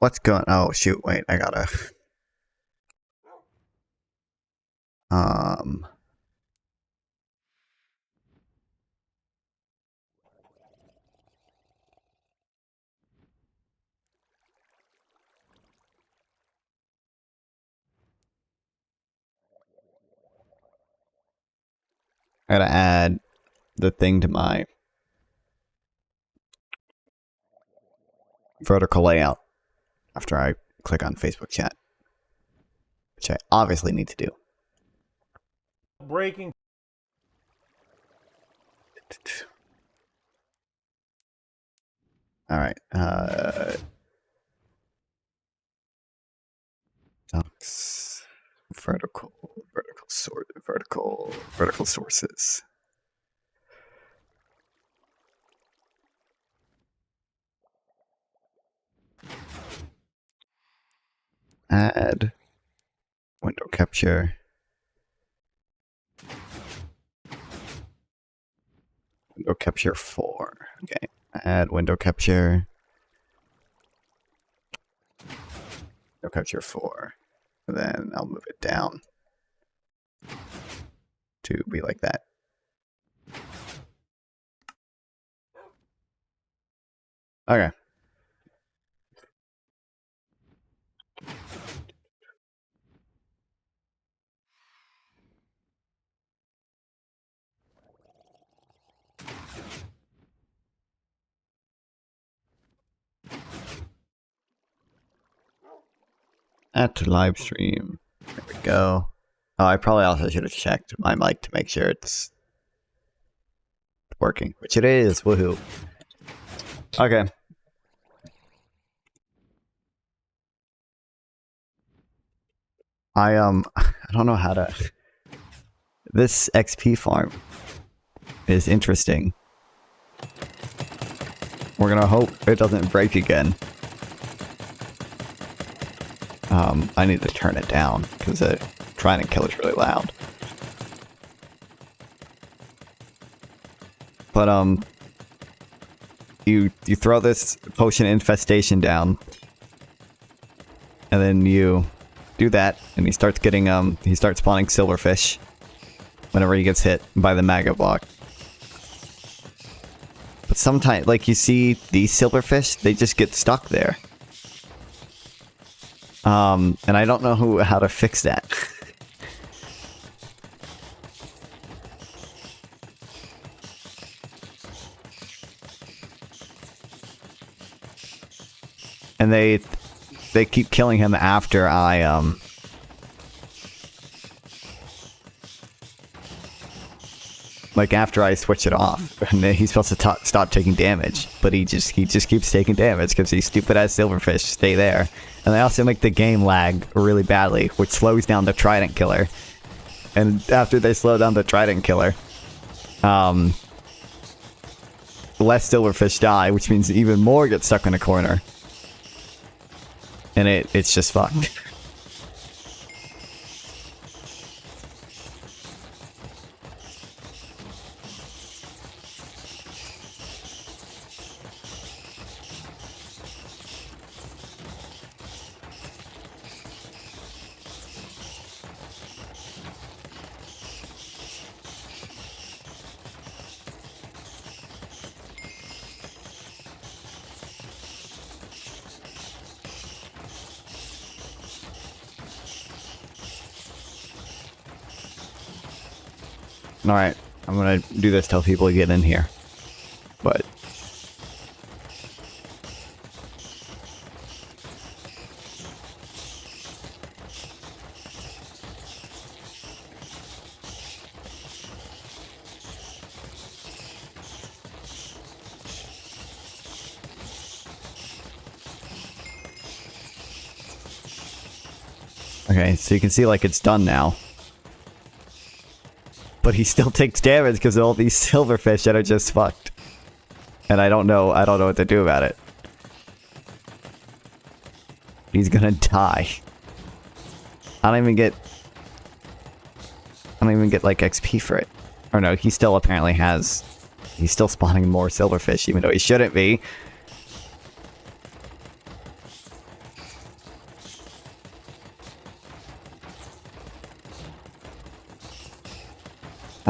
What's going? Oh shoot! Wait, I gotta. I gotta add the thing to my vertical layout after I click on Facebook chat, which I obviously need to do. Breaking. All right. Docs, vertical sources. Add window capture. Window capture 4. Okay. Add window capture. Window capture 4. And then I'll move it down to be like that. Okay. Add to live stream. There we go. Oh, I probably also should have checked my mic to make sure it's working, which it is. Woohoo. Okay. I don't know how to. This XP farm is interesting. We're gonna hope it doesn't break again. I need to turn it down because the trident killer's really loud. But you throw this potion infestation down, and then you do that, and he starts getting he starts spawning silverfish whenever he gets hit by the maggot block. But sometimes, like, you see these silverfish, they just get stuck there. And I don't know how to fix that. And they keep killing him after I like after I switch it off, and he's supposed to stop taking damage, but he just keeps taking damage because these stupid ass silverfish stay there, and they also make the game lag really badly, which slows down the trident killer. And after they slow down the trident killer, less silverfish die, which means even more get stuck in a corner, and it's just fucked. Alright, I'm gonna do this till people get in here. But... okay, so you can see, like, it's done now. But he still takes damage because of all these silverfish that are just fucked. And I don't know what to do about it. He's gonna die. I don't even get like XP for it. Or no, he still apparently has, he's still spawning more silverfish even though he shouldn't be.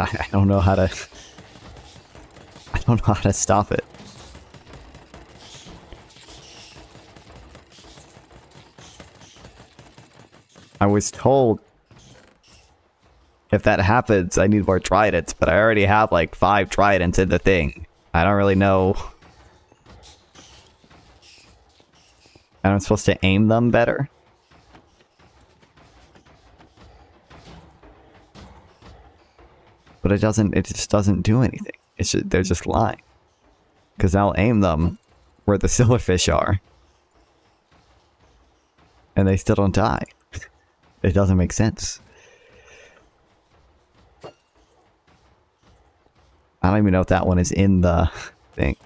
I don't know how to... I don't know how to stop it. I was told if that happens, I need more tridents, but I already have like 5 tridents in the thing. I don't really know. And I'm supposed to aim them better? But it just doesn't do anything. They're just lying. Because I'll aim them where the silverfish are. And they still don't die. It doesn't make sense. I don't even know if that one is in the thing.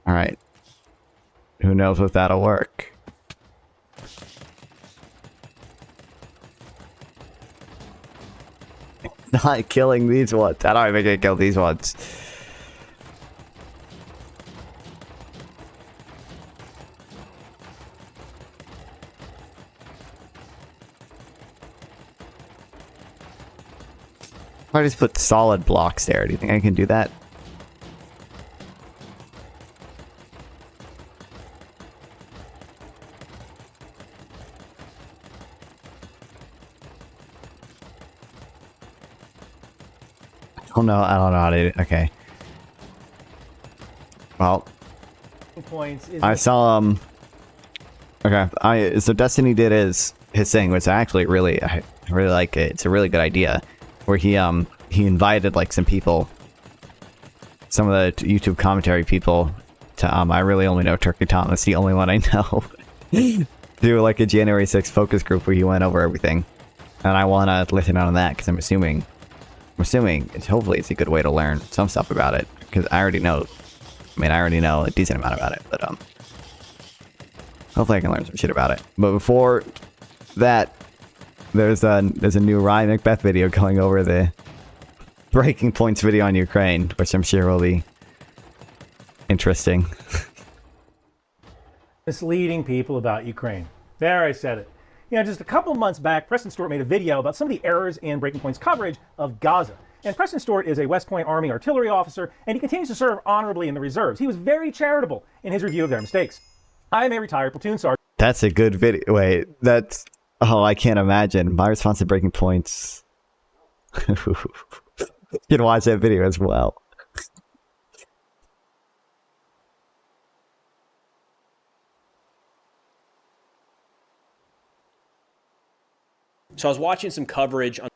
Alright. Who knows if that'll work? Not killing these ones. I don't even get to kill these ones. If I just put solid blocks there, do you think I can do that? Oh no, I don't know how to do it. Okay. Well, I saw okay, so Destiny did his thing, which I really like it. It's a really good idea, where he invited like some people, some of the YouTube commentary people to I really only know Turkey Tom. That's the only one I know. Do like a January 6th focus group where he went over everything, and I want to listen on that because I'm assuming hopefully it's a good way to learn some stuff about it, because I already know a decent amount about it, but hopefully I can learn some shit about it. But before that, there's a new Ryan Macbeth video going over the Breaking Points video on Ukraine, which I'm sure will be interesting. Misleading people about Ukraine. There, I said it. You know, just a couple months back, Preston Stewart made a video about some of the errors in Breaking Point's coverage of Gaza. And Preston Stewart is a West Point Army artillery officer, and he continues to serve honorably in the reserves. He was very charitable in his review of their mistakes. I am a retired platoon sergeant. That's a good video. Wait, that's... Oh, I can't imagine. My response to Breaking Points... You can watch that video as well. So I was watching some coverage on...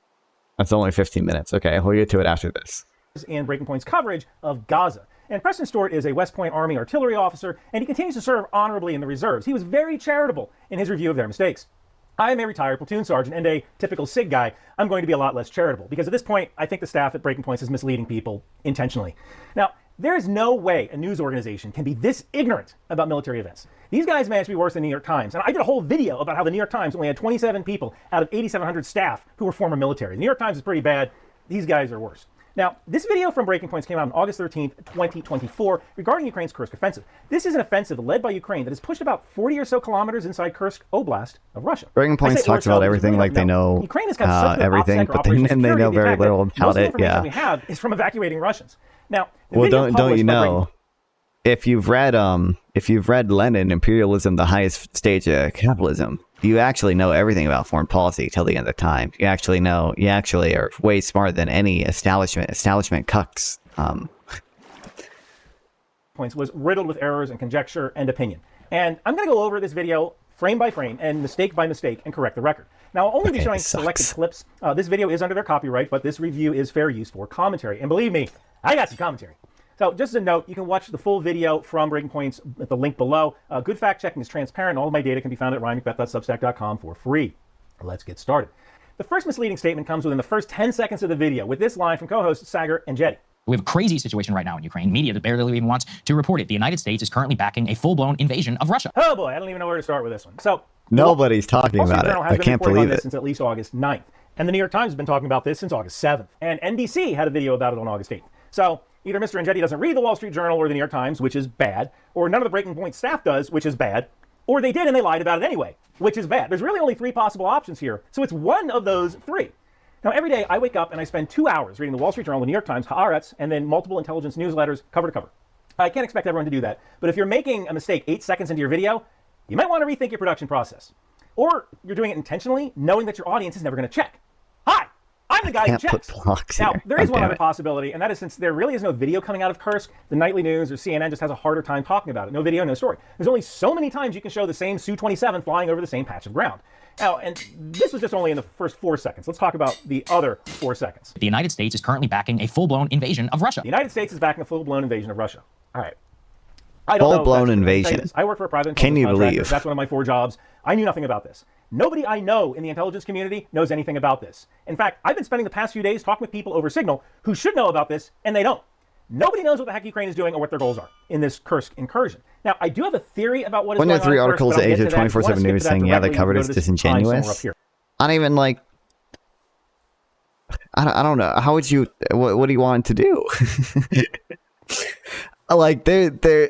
That's only 15 minutes. Okay, we'll get to it after this. In Breaking Point's coverage of Gaza. And Preston Stewart is a West Point Army artillery officer, and he continues to serve honorably in the reserves. He was very charitable in his review of their mistakes. I am a retired platoon sergeant and a typical SIG guy. I'm going to be a lot less charitable, because at this point, I think the staff at Breaking Points is misleading people intentionally. Now, there is no way a news organization can be this ignorant about military events. These guys managed to be worse than the New York Times. And I did a whole video about how the New York Times only had 27 people out of 8,700 staff who were former military. The New York Times is pretty bad. These guys are worse. Now, this video from Breaking Points came out on August 13th, 2024, regarding Ukraine's Kursk offensive. This is an offensive led by Ukraine that has pushed about 40 or so kilometers inside Kursk Oblast of Russia. Breaking Points talks about everything like they know Ukraine has got everything, but then they know very little about it. Yeah, we have is from evacuating Russians. Now, well, don't you know? If you've read Lenin, Imperialism, the Highest Stage of Capitalism, you actually know everything about foreign policy till the end of time. You actually are way smarter than any establishment cucks. Points was riddled with errors and conjecture and opinion. And I'm going to go over this video frame by frame and mistake by mistake and correct the record. Now, I'll only be showing selected clips. This video is under their copyright, but this review is fair use for commentary. And believe me, I got some commentary. So just as a note, you can watch the full video from Breaking Points at the link below. Good fact checking is transparent. All of my data can be found at ryanmacbeth.substack.com for free. Let's get started. The first misleading statement comes within the first 10 seconds of the video with this line from co-hosts Sagar and Jetty. We have a crazy situation right now in Ukraine. Media barely even wants to report it. The United States is currently backing a full-blown invasion of Russia. Oh boy, I don't even know where to start with this one. So Nobody's talking Wall Street about it. Journal has I been can't reporting on believe this it. since at least August 9th. And the New York Times has been talking about this since August 7th. And NBC had a video about it on August 8th. So either Mr. Engetti doesn't read the Wall Street Journal or the New York Times, which is bad, or none of the Breaking Point staff does, which is bad, or they did and they lied about it anyway, which is bad. There's really only three possible options here. So it's one of those three. Now, every day I wake up and I spend 2 hours reading the Wall Street Journal, the New York Times, Haaretz, and then multiple intelligence newsletters cover to cover. I can't expect everyone to do that. But if you're making a mistake 8 seconds into your video, you might want to rethink your production process. Or you're doing it intentionally, knowing that your audience is never going to check. Hi, I'm the guy who Can't checks. put blocks Now, here. there is God one damn other it. possibility, and that is since there really is no video coming out of Kursk, the nightly news or CNN just has a harder time talking about it. No video, no story. There's only so many times you can show the same Su-27 flying over the same patch of ground. Now, and this was just only in the first 4 seconds. Let's talk about the other 4 seconds. The United States is currently backing a full-blown invasion of Russia. The United States is backing a full-blown invasion of Russia. All right. I don't know if Full-blown that's true. Let me tell you invasion. this. I work for a private Can you intelligence contractor. believe? That's one of my 4 jobs. I knew nothing about this. Nobody I know in the intelligence community knows anything about this. In fact, I've been spending the past few days talking with people over Signal who should know about this, and they don't. Nobody knows what the heck Ukraine is doing or what their goals are in this Kursk incursion. Now, I do have a theory about what is When going there on are 3 in Kursk, articles but at I'll get Asia to that. If you wanna 24/7 skip to News that saying, yeah, they directly, covered you it's can go to this time somewhere up disingenuous. here. I don't even like. I don't know. How would you? What do you want to do? Like they're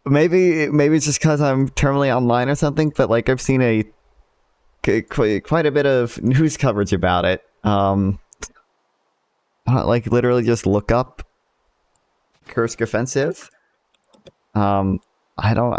maybe it's just because I'm terminally online or something. But like I've seen quite a bit of news coverage about it. Like literally just look up Kursk offensive. I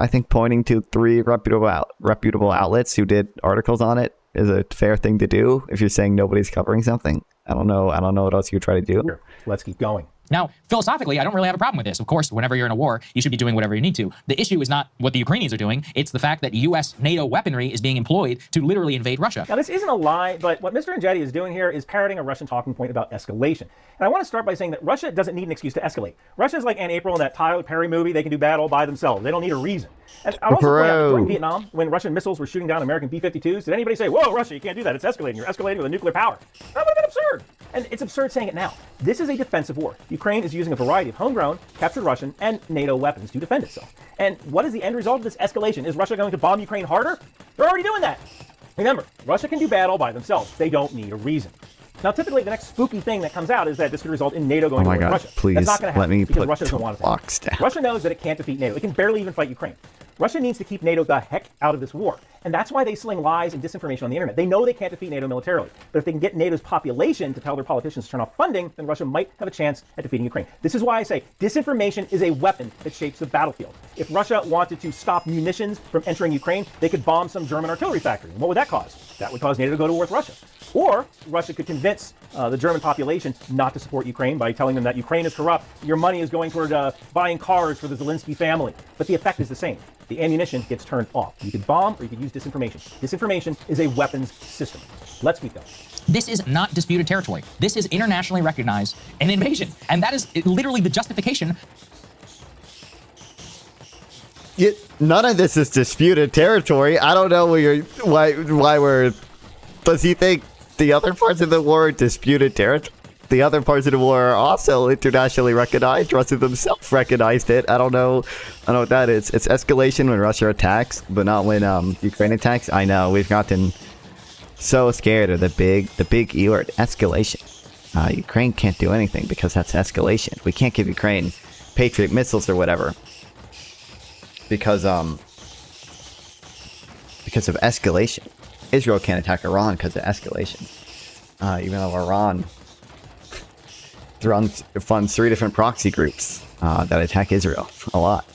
think pointing to 3 reputable outlets who did articles on it is a fair thing to do if you're saying nobody's covering something. I don't know what else you try to do. Here, let's keep going. Now, philosophically, I don't really have a problem with this. Of course, whenever you're in a war, you should be doing whatever you need to. The issue is not what the Ukrainians are doing. It's the fact that U.S. NATO weaponry is being employed to literally invade Russia. Now, this isn't a lie, but what Mr. Engetti is doing here is parroting a Russian talking point about escalation. And I want to start by saying that Russia doesn't need an excuse to escalate. Russia is like Aunt April in that Tyler Perry movie. They can do bad all by themselves. They don't need a reason. And I'll also point out that during Vietnam, when Russian missiles were shooting down American B-52s, did anybody say, whoa, Russia, you can't do that. It's escalating. You're escalating with a nuclear power. That would have been absurd. And it's absurd saying it now. This is a defensive war. Ukraine is using a variety of homegrown, captured Russian, and NATO weapons to defend itself. And what is the end result of this escalation? Is Russia going to bomb Ukraine harder? They're already doing that. Remember, Russia can do bad all by themselves. They don't need a reason. Now, typically, the next spooky thing that comes out is that this could result in NATO going to war with Russia. Please That's not going to happen let me because put Russia doesn't want it to blocks happen. down. Russia knows that it can't defeat NATO. It can barely even fight Ukraine. Russia needs to keep NATO the heck out of this war. And that's why they sling lies and disinformation on the internet. They know they can't defeat NATO militarily. But if they can get NATO's population to tell their politicians to turn off funding, then Russia might have a chance at defeating Ukraine. This is why I say disinformation is a weapon that shapes the battlefield. If Russia wanted to stop munitions from entering Ukraine, they could bomb some German artillery factory. And what would that cause? That would cause NATO to go to war with Russia. Or Russia could convince the German population not to support Ukraine by telling them that Ukraine is corrupt, your money is going toward buying cars for the Zelensky family. But the effect is the same. The ammunition gets turned off. You could bomb or you could use disinformation. Disinformation is a weapons system. Let's keep going. This is not disputed territory. This is internationally recognized an invasion. And that is literally the justification. None of this is disputed territory. I don't know why we're. Does he think the other parts of the war are disputed territory? The other parts of the war are also internationally recognized. Russia themselves recognized it. I don't know what that is. It's escalation when Russia attacks, but not when Ukraine attacks. I know we've gotten so scared of the big E word, escalation. Ukraine can't do anything because that's escalation. We can't give Ukraine Patriot missiles or whatever because of escalation. Israel can't attack Iran because of escalation. Even though Iran funds 3 different proxy groups that attack Israel a lot.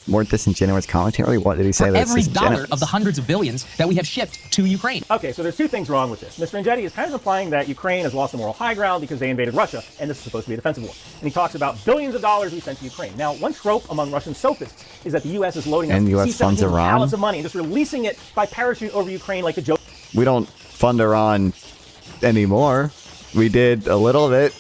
More disingenuous commentary? What did he say? For That's every dollar disingenuous? of the hundreds of billions that we have shipped to Ukraine. Okay, so there's 2 things wrong with this. Mr. Engetti is kind of implying that Ukraine has lost the moral high ground because they invaded Russia, and this is supposed to be a defensive war. And he talks about billions of dollars we sent to Ukraine. Now, one trope among Russian sophists is that the U.S. is loading up And US funds C-17 Iran? pallets of money and just releasing it by parachute over Ukraine like a joke. We don't fund Iran anymore. We did a little bit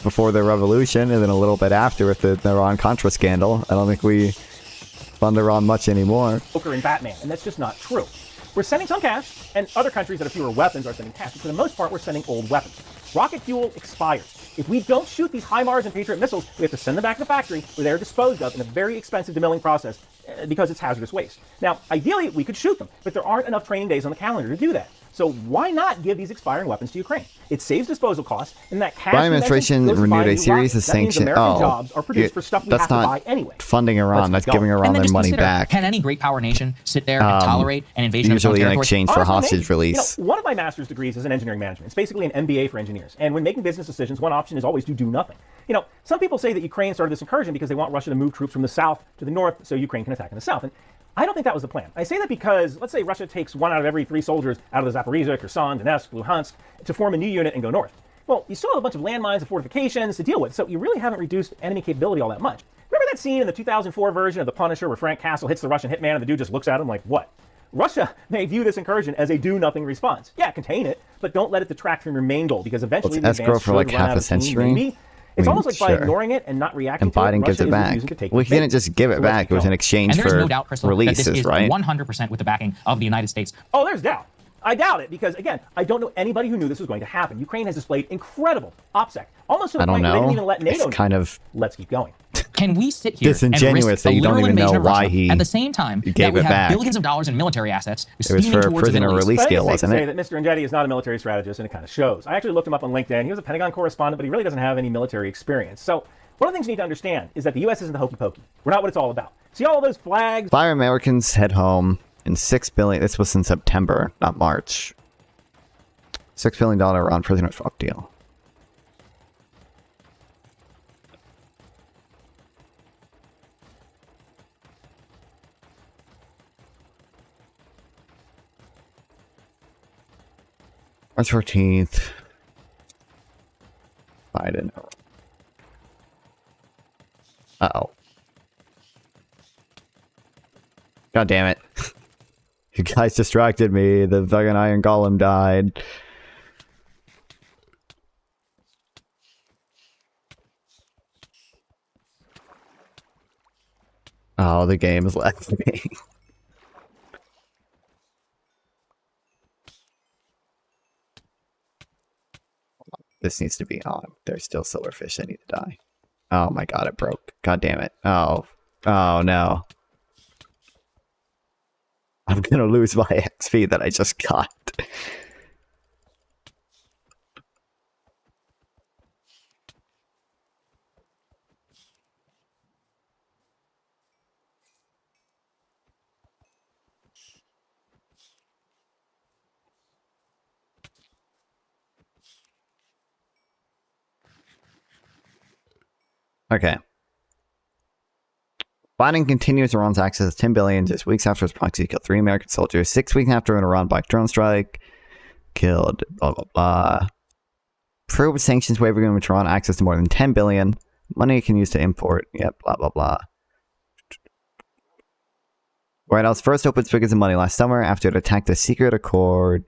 before the revolution, and then a little bit after with the Iran-Contra scandal. I don't think we fund Iran much anymore. Joker and Batman, and that's just not true. We're sending some cash, and other countries that have fewer weapons are sending cash, but for the most part, we're sending old weapons. Rocket fuel expires. If we don't shoot these HIMARS and Patriot missiles, we have to send them back to the factory where they're disposed of in a very expensive demilling process because it's hazardous waste. Now, ideally, we could shoot them, but there aren't enough training days on the calendar to do that. So why not give these expiring weapons to Ukraine? It saves disposal costs, and that cash Biden administration renewed a series of sanctions. Jobs are produced for stuff we have to buy anyway. Funding Iran. That's giving Iran their money back. Can any great power nation sit there and tolerate an invasion of its own usually in territory? exchange for hostage release. One of my master's degrees is in engineering management. It's basically an MBA for engineers. And when making business decisions, one option is always to do nothing. Some people say that Ukraine started this incursion because they want Russia to move troops from the south to the north so Ukraine can attack in the south. And I don't think that was the plan. I say that because, let's say Russia takes 1 out of every 3 soldiers out of the Zaporizhia, Kherson, Donetsk, Luhansk to form a new unit and go north. Well, you still have a bunch of landmines and fortifications to deal with, so you really haven't reduced enemy capability all that much. Remember that scene in the 2004 version of The Punisher where Frank Castle hits the Russian hitman and the dude just looks at him like, what? Russia may view this incursion as a do-nothing response. Yeah, contain it, but don't let it detract from your main goal, because eventually the escrow for like half a century. It's almost like by ignoring it and not reacting to it, Biden gives it back. Well, he didn't just give it back. It was in exchange for no doubt, Crystal, releases, that this is right? 100% with the backing of the United States. Oh, there's doubt. I doubt it because, again, I don't know anybody who knew this was going to happen. Ukraine has displayed incredible OPSEC, almost to the point where they didn't even let NATO know. Let's keep going. Can we sit here disingenuous and risk that you don't even know why he at the same time that we have billions of dollars in military assets? It was for a prisoner release deal, wasn't it? That Mr. Engetti is not a military strategist, and it kind of shows. I actually looked him up on LinkedIn. He was a Pentagon correspondent, but he really doesn't have any military experience. So one of the things you need to understand is that the U.S. isn't the hokey pokey. We're not what it's all about. See all those flags? 5 Americans head home and $6 billion. This was in September, not March. $6 billion Iran prisoner swap deal. March 14th. Biden. Uh-oh. God damn it. You guys distracted me. The fucking Iron Golem died. Oh, the game is left me. This needs to be on. There's still silverfish that need to die. Oh my god, it broke. God damn it. Oh. Oh no. I'm gonna lose my XP that I just got. Okay. Biden continues Iran's access to $10 billion just weeks after his proxy killed 3 American soldiers, 6 weeks after an Iran-backed drone strike, killed blah blah blah. Probe sanctions waiver agreement with Iran, access to more than $10 billion. Money it can use to import. Yep, blah blah blah. White House first opened spigots of money last summer after it attacked a secret accord.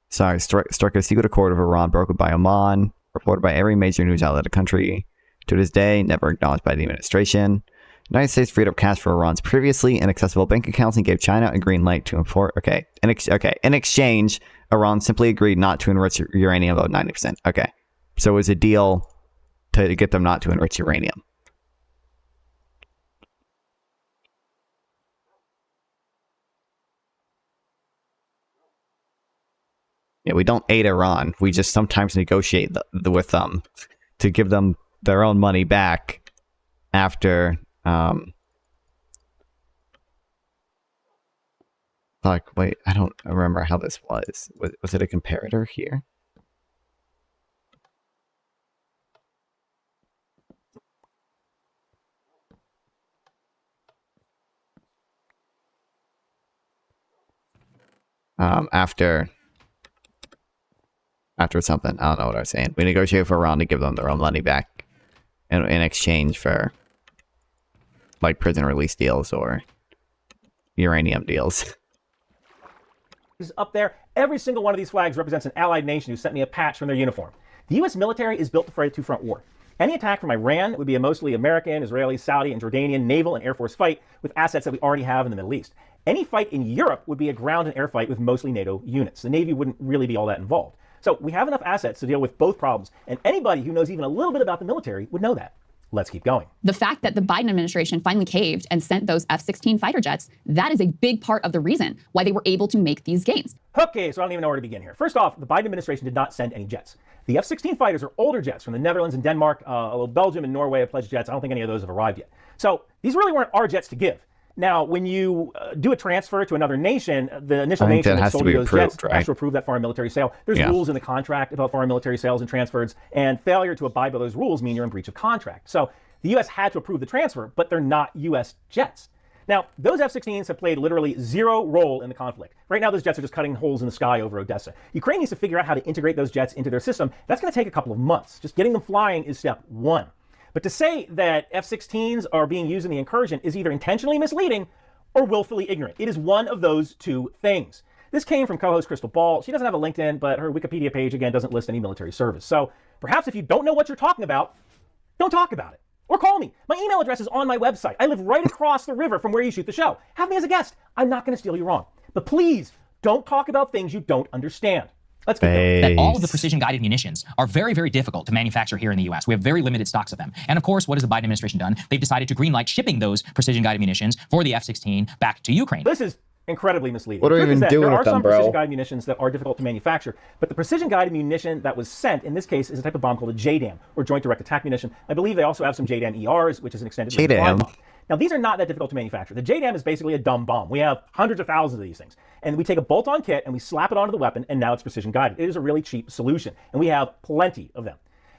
Struck a secret accord of Iran brokered by Oman, reported by every major news outlet in the country. To this day, never acknowledged by the administration. The United States freed up cash for Iran's previously inaccessible bank accounts and gave China a green light to import. Okay. In exchange, Iran simply agreed not to enrich uranium about 90%. Okay. So it was a deal to get them not to enrich uranium. Yeah, we don't aid Iran. We just sometimes negotiate with them to give them their own money back after like wait, I don't remember how this was it a comparator here? After something, I don't know what I was saying. We negotiated for Iran to give them their own money back in exchange for like prison release deals or uranium deals. Up there, every single one of these flags represents an allied nation who sent me a patch from their uniform. The U.S. military is built to fight a two-front war. Any attack from Iran would be a mostly American, Israeli, Saudi, and Jordanian naval and air force fight with assets that we already have in the Middle East. Any fight in Europe would be a ground and air fight with mostly NATO units. The Navy wouldn't really be all that involved. So we have enough assets to deal with both problems. And anybody who knows even a little bit about the military would know that. Let's keep going. The fact that the Biden administration finally caved and sent those F-16 fighter jets, that is a big part of the reason why they were able to make these gains. Okay, so I don't even know where to begin here. First off, the Biden administration did not send any jets. The F-16 fighters are older jets from the Netherlands and Denmark, although Belgium and Norway have pledged jets. I don't think any of those have arrived yet. So these really weren't our jets to give. Now, when you do a transfer to another nation, the initial nation that sold you those jets has to approve that foreign military sale. There's rules in the contract about foreign military sales and transfers, and failure to abide by those rules mean you're in breach of contract. So the U.S. had to approve the transfer, but they're not U.S. jets. Now, those F-16s have played literally zero role in the conflict. Right now, those jets are just cutting holes in the sky over Odessa. Ukraine needs to figure out how to integrate those jets into their system. That's going to take a couple of months. Just getting them flying is step one. But to say that F-16s are being used in the incursion is either intentionally misleading or willfully ignorant. It is one of those two things. This came from co-host Crystal Ball. She doesn't have a LinkedIn, but her Wikipedia page, again, doesn't list any military service. So perhaps if you don't know what you're talking about, don't talk about it. Or call me. My email address is on my website. I live right across the river from where you shoot the show. Have me as a guest. I'm not going to steal you wrong. But please, don't talk about things you don't understand. Let's get going. That all of the precision-guided munitions are very, very difficult to manufacture here in the U.S. We have very limited stocks of them. And of course, what has the Biden administration done? They've decided to greenlight shipping those precision-guided munitions for the F-16 back to Ukraine. This is incredibly misleading. What do we even do with them, bro? There are some precision-guided munitions that are difficult to manufacture, but the precision-guided munition that was sent, in this case, is a type of bomb called a JDAM, or Joint Direct Attack Munition. I believe they also have some JDAM ERs, which is an extended range bomb. Now, these are not that difficult to manufacture. The JDAM is basically a dumb bomb. We have hundreds of thousands of these things. And we take a bolt-on kit and we slap it onto the weapon, and now it's precision-guided. It is a really cheap solution, and we have plenty of them.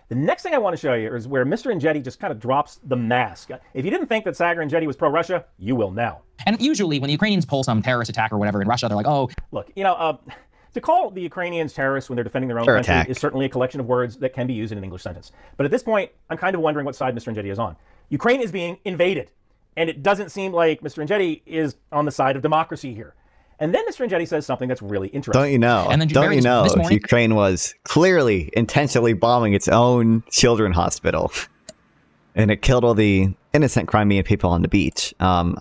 The next thing I want to show you is where Mr. Engetti just kind of drops the mask. If you didn't think that Saagar Engetti was pro-Russia, you will now. And usually when the Ukrainians pull some terrorist attack or whatever in Russia, they're like, oh... Look, you know, to call the Ukrainians terrorists when they're defending their own country is certainly a collection of words that can be used in an English sentence. But at this point, I'm kind of wondering what side Mr. Engetti is on. Ukraine is being invaded, and it doesn't seem like Mr. Engetti is on the side of democracy here. And then Mr. Engetti says something that's really interesting. Don't you know? And then don't you know Ukraine was clearly intentionally bombing its own children's hospital, and it killed all the innocent Crimean people on the beach. I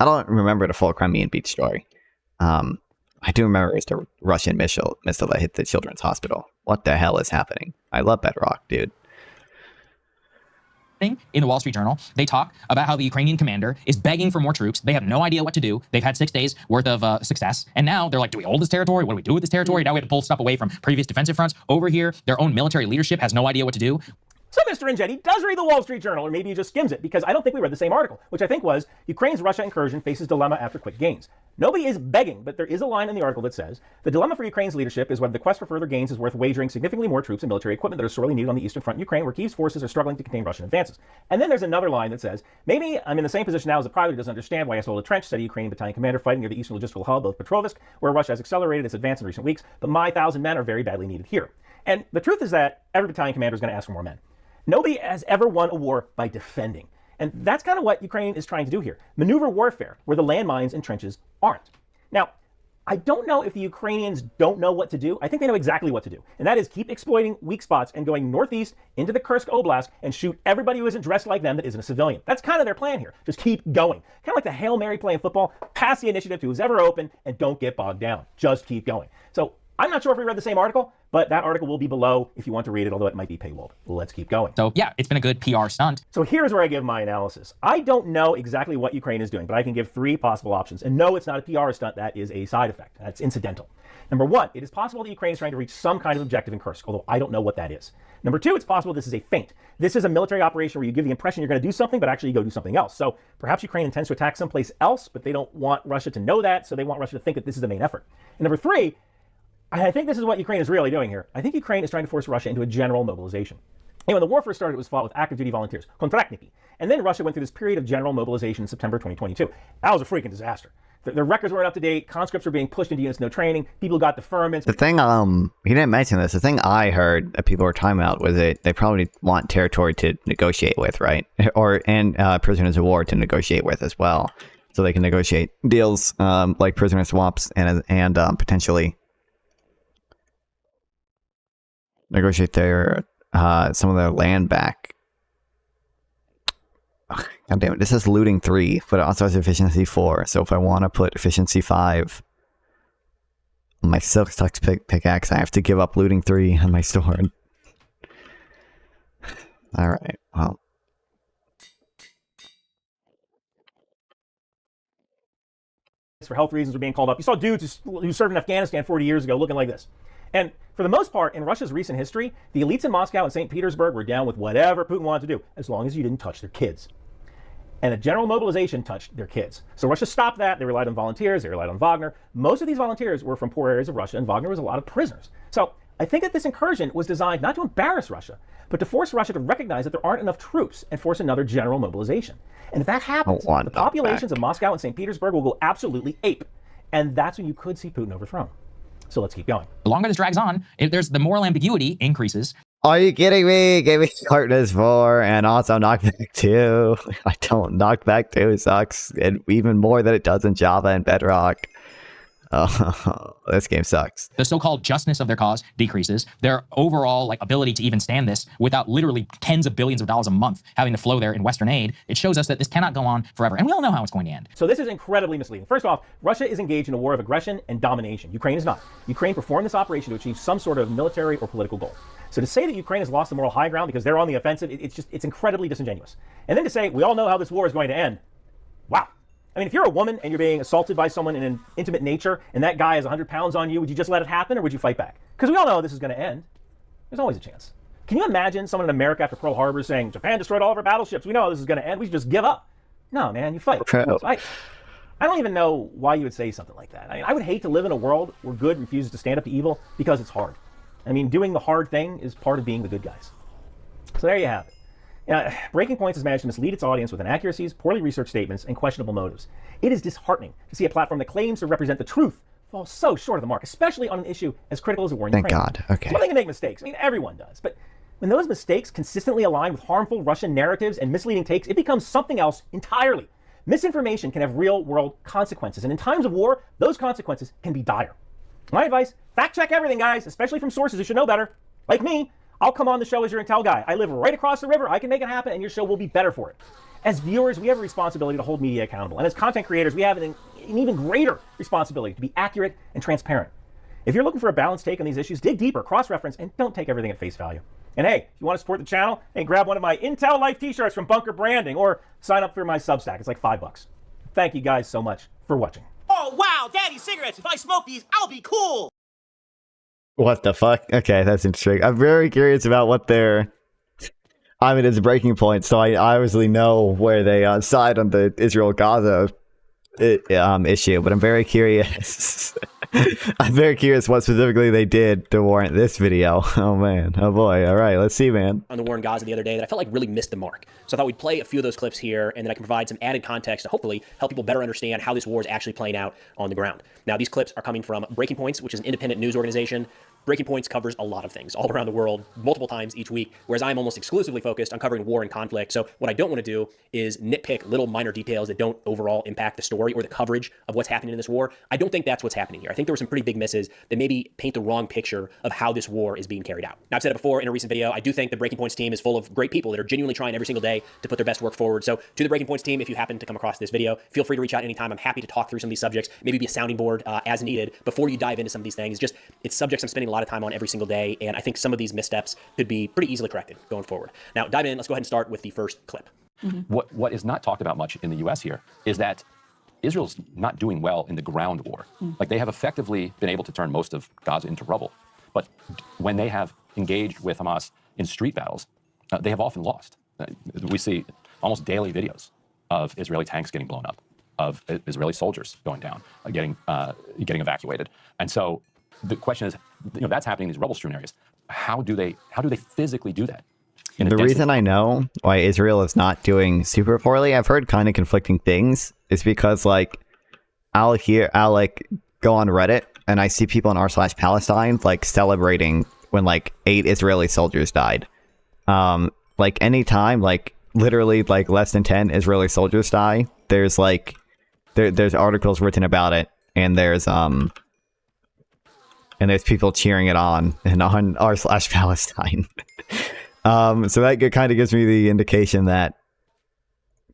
don't remember the full Crimean beach story. I do remember it's the Russian missile that hit the children's hospital. What the hell is happening? I love Bedrock, dude. In the Wall Street Journal, they talk about how the Ukrainian commander is begging for more troops. They have no idea what to do. They've had 6 days worth of success. And now they're like, do we hold this territory? What do we do with this territory? Now we have to pull stuff away from previous defensive fronts. Over here, their own military leadership has no idea what to do. So Mr. Engetti does read the Wall Street Journal, or maybe he just skims it, because I don't think we read the same article, which I think was, Ukraine's Russia incursion faces dilemma after quick gains. Nobody is begging, but there is a line in the article that says, the dilemma for Ukraine's leadership is whether the quest for further gains is worth wagering significantly more troops and military equipment that are sorely needed on the eastern front in Ukraine, where Kyiv's forces are struggling to contain Russian advances. And then there's another line that says, maybe I'm in the same position now as a pilot who doesn't understand why I sold a trench, said a Ukrainian battalion commander fighting near the eastern logistical hub of Petrovsk, where Russia has accelerated its advance in recent weeks, but my 1,000 men are very badly needed here. And the truth is that every battalion commander is going to ask for more men. Nobody has ever won a war by defending. And that's kind of what Ukraine is trying to do here. Maneuver warfare, where the landmines and trenches aren't. Now, I don't know if the Ukrainians don't know what to do. I think they know exactly what to do. And that is keep exploiting weak spots and going northeast into the Kursk Oblast and shoot everybody who isn't dressed like them that isn't a civilian. That's kind of their plan here. Just keep going. Kind of like the Hail Mary play in football. Pass the initiative to who's ever open and don't get bogged down. Just keep going. So I'm not sure if we read the same article, but that article will be below if you want to read it, although it might be paywalled. Let's keep going. So yeah, it's been a good PR stunt. So here's where I give my analysis. I don't know exactly what Ukraine is doing, but I can give 3 possible options. And no, it's not a PR stunt. That is a side effect. That's incidental. Number 1, it is possible that Ukraine is trying to reach some kind of objective in Kursk, although I don't know what that is. Number 2, it's possible this is a feint. This is a military operation where you give the impression you're going to do something, but actually you go do something else. So perhaps Ukraine intends to attack someplace else, but they don't want Russia to know that, so they want Russia to think that this is the main effort. And number 3, I think this is what Ukraine is really doing here. I think Ukraine is trying to force Russia into a general mobilization. And when the war first started, it was fought with active duty volunteers, kontraktniki. And then Russia went through this period of general mobilization in September 2022. That was a freaking disaster. Their records weren't up to date. Conscripts were being pushed into units, no training. People got deferments. The thing, he didn't mention this. The thing I heard that people were talking about was that they probably want territory to negotiate with, right? And prisoners of war to negotiate with as well. So they can negotiate deals like prisoner swaps and potentially negotiate their some of their land back. Ugh, God damn it! This is looting 3, but it also has efficiency 4. So if I want to put efficiency 5 My silk touch pickaxe. I have to give up looting 3 on my sword. All right. Well. For health reasons were being called up. You saw dudes who served in Afghanistan 40 years ago looking like this. And for the most part, in Russia's recent history, the elites in Moscow and St. Petersburg were down with whatever Putin wanted to do, as long as you didn't touch their kids. And the general mobilization touched their kids. So Russia stopped that. They relied on volunteers. They relied on Wagner. Most of these volunteers were from poor areas of Russia, and Wagner was a lot of prisoners. So I think that this incursion was designed not to embarrass Russia, but to force Russia to recognize that there aren't enough troops and force another general mobilization. And if that happens, the populations of Moscow and St. Petersburg will go absolutely ape. And that's when you could see Putin overthrown. So let's keep going. The longer this drags on, there's the moral ambiguity increases. Are you kidding me? Give me Darkness 4 and also Knockback 2. I don't. Knockback 2 sucks, and even more than it does in Java and Bedrock. Oh, this game sucks. The so-called justness of their cause decreases. Their overall ability to even stand this without literally tens of billions of dollars a month having to flow there in Western aid, it shows us that this cannot go on forever. And we all know how it's going to end. So this is incredibly misleading. First off, Russia is engaged in a war of aggression and domination. Ukraine is not. Ukraine performed this operation to achieve some sort of military or political goal. So to say that Ukraine has lost the moral high ground because they're on the offensive, it's incredibly disingenuous. And then to say, we all know how this war is going to end. Wow. I mean, if you're a woman and you're being assaulted by someone in an intimate nature and that guy has 100 pounds on you, would you just let it happen or would you fight back? Because we all know this is going to end. There's always a chance. Can you imagine someone in America after Pearl Harbor saying, Japan destroyed all of our battleships. We know this is going to end. We should just give up. No, man, you fight. So I don't even know why you would say something like that. I mean, I would hate to live in a world where good refuses to stand up to evil because it's hard. I mean, doing the hard thing is part of being the good guys. So there you have it. Breaking Points has managed to mislead its audience with inaccuracies, poorly researched statements, and questionable motives. It is disheartening to see a platform that claims to represent the truth fall so short of the mark, especially on an issue as critical as the war in Ukraine. Thank God. Okay. Well, they can make mistakes. I mean, everyone does. But when those mistakes consistently align with harmful Russian narratives and misleading takes, it becomes something else entirely. Misinformation can have real-world consequences, and in times of war, those consequences can be dire. My advice, fact-check everything, guys, especially from sources who should know better. Like me, I'll come on the show as your intel guy. I live right across the river. I can make it happen, and your show will be better for it. As viewers, we have a responsibility to hold media accountable. And as content creators, we have an even greater responsibility to be accurate and transparent. If you're looking for a balanced take on these issues, dig deeper, cross-reference, and don't take everything at face value. And hey, if you want to support the channel, hey, grab one of my Intel Life t-shirts from Bunker Branding, or sign up for my Substack. It's like $5. Thank you guys so much for watching. Oh, wow, Daddy cigarettes. If I smoke these, I'll be cool. What the fuck? Okay, that's interesting. I'm very curious about what their... I mean, it's a breaking point, so I obviously know where they side on the Israel-Gaza issue, but I'm very curious. I'm very curious what specifically they did to warrant this video. Oh man, oh boy. All right, let's see, man. On the war in Gaza the other day that I felt like really missed the mark. So I thought we'd play a few of those clips here, and then I can provide some added context to hopefully help people better understand how this war is actually playing out on the ground. Now, these clips are coming from Breaking Points, which is an independent news organization. Breaking Points covers a lot of things all around the world, multiple times each week, whereas I'm almost exclusively focused on covering war and conflict. So what I don't want to do is nitpick little minor details that don't overall impact the story or the coverage of what's happening in this war. I don't think that's what's happening here. I think there were some pretty big misses that maybe paint the wrong picture of how this war is being carried out. Now, I've said it before in a recent video, I do think the Breaking Points team is full of great people that are genuinely trying every single day to put their best work forward. So to the Breaking Points team, if you happen to come across this video, feel free to reach out anytime. I'm happy to talk through some of these subjects, maybe be a sounding board as needed before you dive into some of these things. It's subjects I'm spending a lot of time on every single day. And I think some of these missteps could be pretty easily corrected going forward. Now, dive in. Let's go ahead and start with the first clip. What is not talked about much in the U.S. here is that Israel's not doing well in the ground war. Like, they have effectively been able to turn most of Gaza into rubble. But when they have engaged with Hamas in street battles, they have often lost. We see almost daily videos of Israeli tanks getting blown up, of Israeli soldiers going down, getting evacuated. And so the question is, that's happening in these rubble-strewn areas. How do they physically do that? The reason I know why Israel is not doing super poorly, I've heard kind of conflicting things, is because I'll go on Reddit and I see people in r/Palestine celebrating when 8 Israeli soldiers died. Anytime literally less than 10 Israeli soldiers die, there's there's articles written about it, and there's people cheering it on r/Palestine. So that kind of gives me the indication that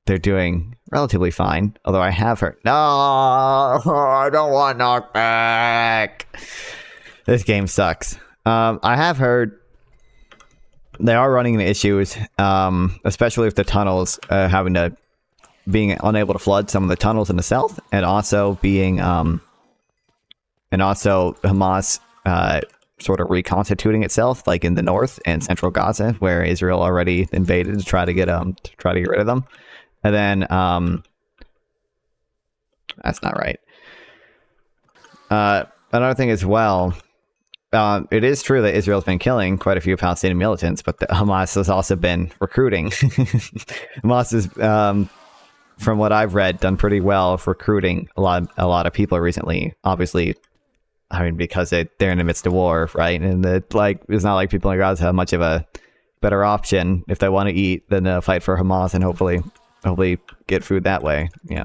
they're doing relatively fine. Although I have heard, no, I don't want knockback. This game sucks. I have heard they are running into issues, especially with the tunnels being unable to flood some of the tunnels in the south, and also Hamas sort of reconstituting itself, like in the north and central Gaza, where Israel already invaded to try to get rid of them. And then that's not right. Another thing as well, it is true that Israel's been killing quite a few Palestinian militants, but Hamas has also been recruiting. Hamas has, from what I've read, done pretty well of recruiting a lot of people recently. Obviously, I mean, because they're in the midst of war, right? And it's not like people in Gaza have much of a better option if they want to eat than to fight for Hamas and hopefully get food that way. Yeah.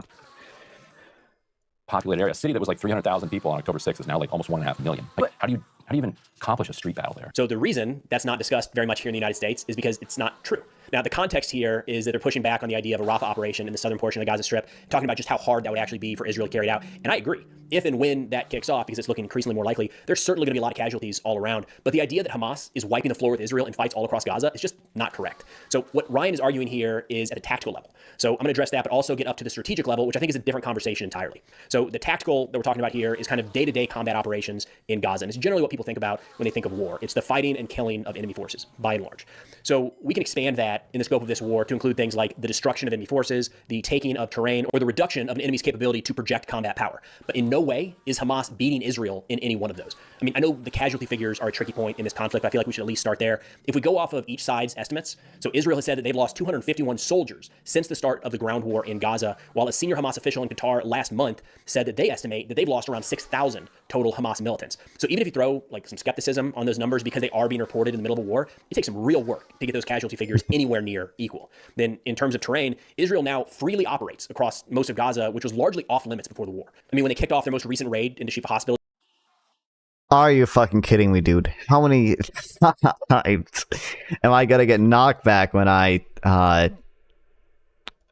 Populated area. A city that was like 300,000 people on October 6th is now like almost 1.5 million. Like, how do you even accomplish a street battle there? So the reason that's not discussed very much here in the United States is because it's not true. Now, the context here is that they're pushing back on the idea of a Rafah operation in the southern portion of the Gaza Strip, talking about just how hard that would actually be for Israel to carry it out. And I agree. If and when that kicks off, because it's looking increasingly more likely, there's certainly going to be a lot of casualties all around. But the idea that Hamas is wiping the floor with Israel in fights all across Gaza is just not correct. So what Ryan is arguing here is at a tactical level. So I'm going to address that, but also get up to the strategic level, which I think is a different conversation entirely. So the tactical that we're talking about here is kind of day-to-day combat operations in Gaza. And it's generally what people think about when they think of war. It's the fighting and killing of enemy forces, by and large. So we can expand that in the scope of this war to include things like the destruction of enemy forces, the taking of terrain, or the reduction of an enemy's capability to project combat power. But in no way is Hamas beating Israel in any one of those. I mean, I know the casualty figures are a tricky point in this conflict, but I feel like we should at least start there. If we go off of each side's estimates, so Israel has said that they've lost 251 soldiers since the start of the ground war in Gaza, while a senior Hamas official in Qatar last month said that they estimate that they've lost around 6,000 total Hamas militants. So even if you throw like some skepticism on those numbers because they are being reported in the middle of a war, it takes some real work to get those casualty figures anywhere near equal. Then in terms of terrain, Israel now freely operates across most of Gaza, which was largely off limits before the war. I mean, when they kicked off their most recent raid into Shifa Hospital. Are you fucking kidding me, dude? How many times am I gonna get knocked back when I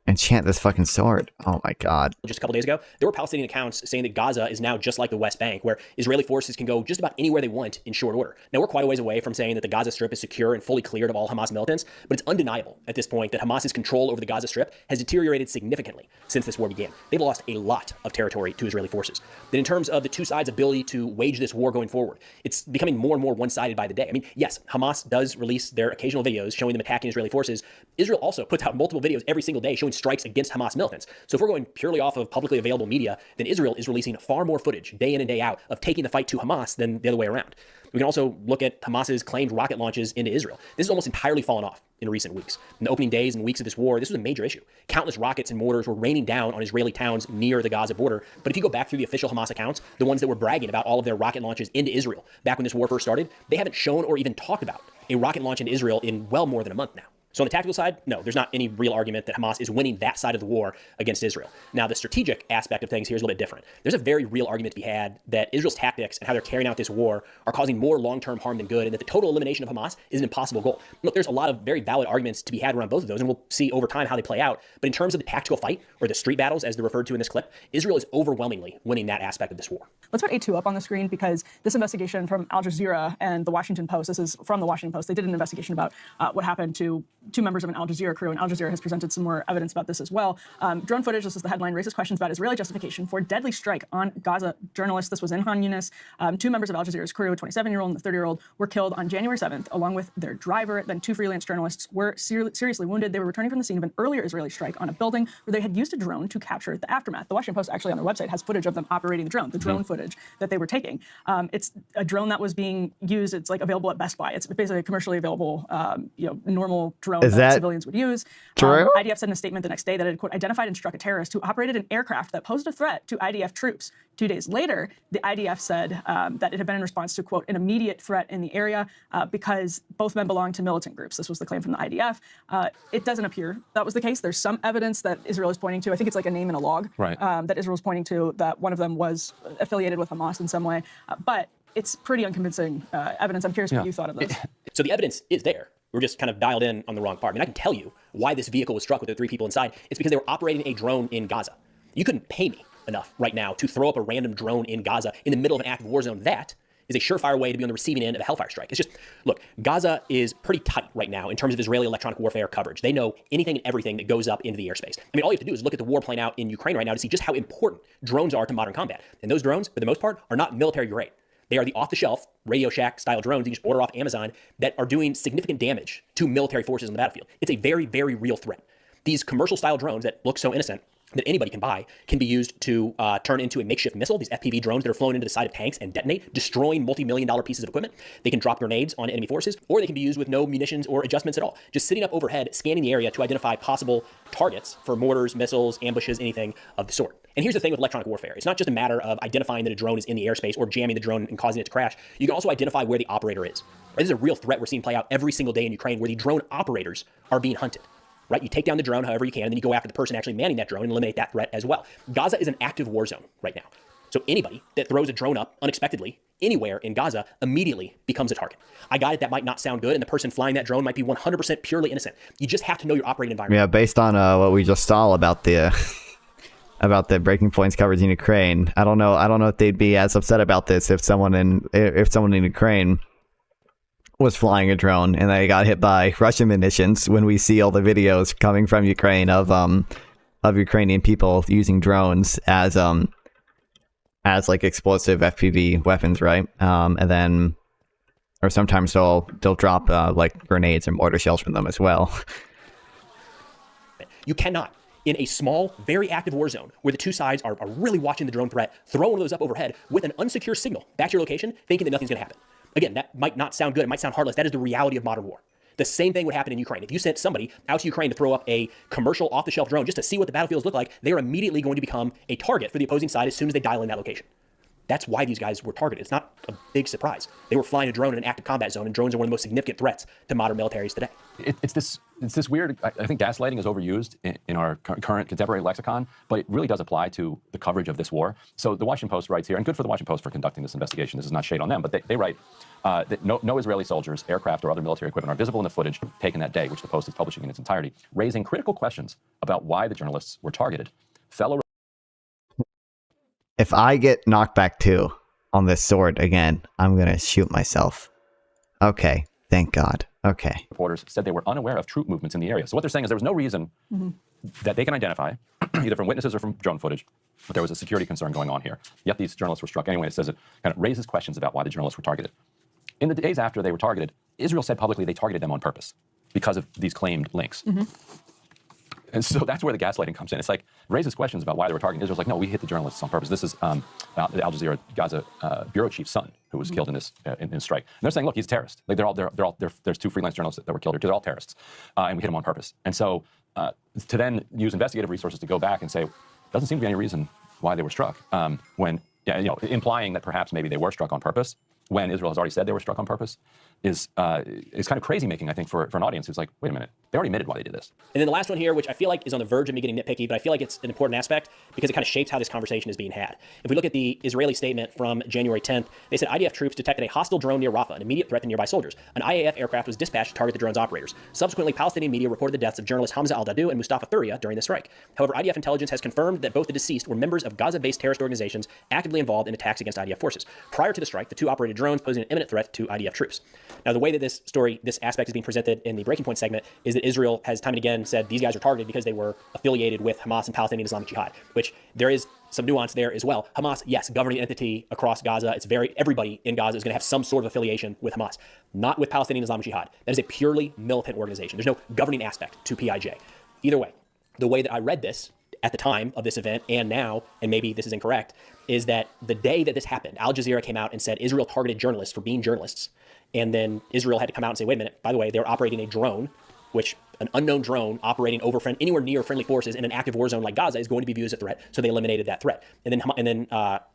enchant this fucking sword? Oh my god. Just a couple days ago, there were Palestinian accounts saying that Gaza is now just like the West Bank, where Israeli forces can go just about anywhere they want in short order. Now, we're quite a ways away from saying that the Gaza Strip is secure and fully cleared of all Hamas militants, but it's undeniable at this point that Hamas's control over the Gaza Strip has deteriorated significantly since this war began. They've lost a lot of territory to Israeli forces. Then in terms of the two sides' ability to wage this war going forward, it's becoming more and more one-sided by the day. I mean, yes, Hamas does release their occasional videos showing them attacking Israeli forces. Israel also puts out multiple videos every single day showing strikes against Hamas militants. So if we're going purely off of publicly available media, then Israel is releasing far more footage day in and day out of taking the fight to Hamas than the other way around. We can also look at Hamas's claimed rocket launches into Israel. This has almost entirely fallen off in recent weeks. In the opening days and weeks of this war, this was a major issue. Countless rockets and mortars were raining down on Israeli towns near the Gaza border. But if you go back through the official Hamas accounts, the ones that were bragging about all of their rocket launches into Israel back when this war first started, they haven't shown or even talked about a rocket launch into Israel in well more than a month now. So on the tactical side, no, there's not any real argument that Hamas is winning that side of the war against Israel. Now, the strategic aspect of things here is a little bit different. There's a very real argument to be had that Israel's tactics and how they're carrying out this war are causing more long-term harm than good, and that the total elimination of Hamas is an impossible goal. Look, there's a lot of very valid arguments to be had around both of those, and we'll see over time how they play out. But in terms of the tactical fight, or the street battles, as they're referred to in this clip, Israel is overwhelmingly winning that aspect of this war. Let's put A2 up on the screen, because this investigation from Al Jazeera and the Washington Post, this is from the Washington Post, they did an investigation about what happened to two members of an Al Jazeera crew, and Al Jazeera has presented some more evidence about this as well. Drone footage, this is the headline, raises questions about Israeli justification for deadly strike on Gaza journalists. This was in Khan Yunis. Two members of Al Jazeera's crew, a 27-year-old and a 30-year-old, were killed on January 7th, along with their driver. Then two freelance journalists were seriously wounded. They were returning from the scene of an earlier Israeli strike on a building where they had used a drone to capture the aftermath. The Washington Post actually on their website has footage of them operating the drone footage that they were taking. It's a drone that was being used. It's like available at Best Buy. It's basically a commercially available, normal drone that civilians would use. IDF said in a statement the next day that it had, quote, identified and struck a terrorist who operated an aircraft that posed a threat to IDF troops. 2 days later, the IDF said that it had been in response to, quote, an immediate threat in the area because both men belonged to militant groups. This was the claim from the IDF. It doesn't appear that was the case. There's some evidence that Israel is pointing to. I think it's like a name in a log, right, that Israel is pointing to, that one of them was affiliated with Hamas in some way. But it's pretty unconvincing evidence. I'm curious what you thought of this. So the evidence is there. We're just kind of dialed in on the wrong part. I mean, I can tell you why this vehicle was struck with the 3 people inside. It's because they were operating a drone in Gaza. You couldn't pay me enough right now to throw up a random drone in Gaza in the middle of an active war zone. That is a surefire way to be on the receiving end of a Hellfire strike. It's just, look, Gaza is pretty tight right now in terms of Israeli electronic warfare coverage. They know anything and everything that goes up into the airspace. I mean, all you have to do is look at the war playing out in Ukraine right now to see just how important drones are to modern combat. And those drones, for the most part, are not military grade. They are the off-the-shelf Radio Shack style drones you just order off Amazon that are doing significant damage to military forces on the battlefield. It's a very, very real threat. These commercial style drones that look so innocent that anybody can buy can be used to turn into a makeshift missile, these FPV drones that are flown into the side of tanks and detonate, destroying multi-million-dollar pieces of equipment. They can drop grenades on enemy forces, or they can be used with no munitions or adjustments at all. Just sitting up overhead, scanning the area to identify possible targets for mortars, missiles, ambushes, anything of the sort. And here's the thing with electronic warfare. It's not just a matter of identifying that a drone is in the airspace or jamming the drone and causing it to crash. You can also identify where the operator is. Right? This is a real threat we're seeing play out every single day in Ukraine, where the drone operators are being hunted. Right? You take down the drone however you can, and then you go after the person actually manning that drone and eliminate that threat as well. Gaza is an active war zone right now. So anybody that throws a drone up unexpectedly anywhere in Gaza immediately becomes a target. I got it. That might not sound good, and the person flying that drone might be 100% purely innocent. You just have to know your operating environment. Yeah, based on what we just saw about the about the Breaking Point's coverage in Ukraine, I don't know if they'd be as upset about this if someone in Ukraine was flying a drone and they got hit by Russian munitions, when we see all the videos coming from Ukraine of Ukrainian people using drones as like explosive FPV weapons, right? And then, or sometimes they'll drop like grenades and mortar shells from them as well. You cannot, in a small, very active war zone where the two sides are really watching the drone threat, throw one of those up overhead with an unsecure signal back to your location, thinking that nothing's going to happen. Again, that might not sound good. It might sound heartless. That is the reality of modern war. The same thing would happen in Ukraine. If you sent somebody out to Ukraine to throw up a commercial off-the-shelf drone just to see what the battlefields look like, they are immediately going to become a target for the opposing side as soon as they dial in that location. That's why these guys were targeted. It's not a big surprise. They were flying a drone in an active combat zone, and drones are one of the most significant threats to modern militaries today. It's this weird, I think gaslighting is overused in our current contemporary lexicon, but it really does apply to the coverage of this war. So the Washington Post writes here, and good for the Washington Post for conducting this investigation. This is not shade on them, but they write that no Israeli soldiers, aircraft, or other military equipment are visible in the footage taken that day, which the Post is publishing in its entirety, raising critical questions about why the journalists were targeted. If I get knocked back 2 on this sword again, I'm gonna shoot myself. Okay, thank God. Okay. Reporters said they were unaware of troop movements in the area. So what they're saying is there was no reason that they can identify, either from witnesses or from drone footage, but there was a security concern going on here. Yet these journalists were struck anyway. It says it kind of raises questions about why the journalists were targeted. In the days after they were targeted, Israel said publicly they targeted them on purpose because of these claimed links. And so that's where the gaslighting comes in. It's like, raises questions about why they were targeting. Israel's like, no, we hit the journalists on purpose. This is the Al Jazeera Gaza bureau chief's son who was killed in this strike. And they're saying, look, he's a terrorist. Like there's 2 freelance journalists that were killed here. They're all terrorists, and we hit them on purpose. And so to then use investigative resources to go back and say, doesn't seem to be any reason why they were struck, when implying that perhaps maybe they were struck on purpose, when Israel has already said they were struck on purpose, is kind of crazy making, I think, for an audience who's like, wait a minute, they already admitted why they did this. And then the last one here, which I feel like is on the verge of me getting nitpicky, but I feel like it's an important aspect because it kind of shapes how this conversation is being had. If we look at the Israeli statement from January 10th, they said IDF troops detected a hostile drone near Rafah, an immediate threat to nearby soldiers. An IAF aircraft was dispatched to target the drone's operators. Subsequently, Palestinian media reported the deaths of journalists Hamza al-Dadou and Mustafa Thuria during the strike. However, IDF intelligence has confirmed that both the deceased were members of Gaza-based terrorist organizations actively involved in attacks against IDF forces. Prior to the strike, the 2 operated drones posing an imminent threat to IDF troops. Now, the way that this aspect is being presented in the Breaking Point segment is that Israel has time and again said these guys are targeted because they were affiliated with Hamas and Palestinian Islamic Jihad, which there is some nuance there as well. Hamas, yes, governing entity across Gaza. Everybody in Gaza is going to have some sort of affiliation with Hamas, not with Palestinian Islamic Jihad. That is a purely militant organization. There's no governing aspect to PIJ. Either way, the way that I read this at the time of this event and now, and maybe this is incorrect, is that the day that this happened, Al Jazeera came out and said Israel targeted journalists for being journalists. And then Israel had to come out and say, wait a minute, by the way, they were operating a drone, which an unknown drone operating over anywhere near friendly forces in an active war zone like Gaza is going to be viewed as a threat. So they eliminated that threat. And then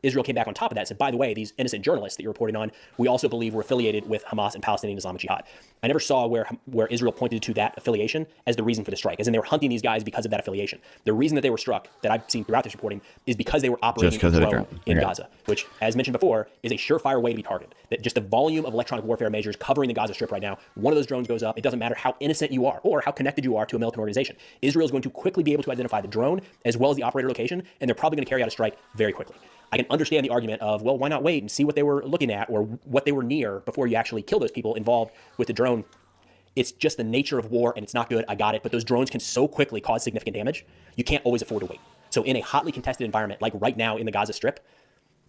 Israel came back on top of that and said, by the way, these innocent journalists that you're reporting on, we also believe were affiliated with Hamas and Palestinian Islamic Jihad. I never saw where Israel pointed to that affiliation as the reason for the strike, as in they were hunting these guys because of that affiliation. The reason that they were struck, that I've seen throughout this reporting, is because they were operating a drone in Gaza, which, as mentioned before, is a surefire way to be targeted. That just the volume of electronic warfare measures covering the Gaza Strip right now, one of those drones goes up, it doesn't matter how innocent you are or how connected you are to a militant organization. Israel is going to quickly be able to identify the drone as well as the operator location, and they're probably going to carry out a strike very quickly. I can understand the argument of, well, why not wait and see what they were looking at or what they were near before you actually kill those people involved with the drone. It's just the nature of war, and it's not good. I got it. But those drones can so quickly cause significant damage, you can't always afford to wait. So in a hotly contested environment like right now in the Gaza Strip,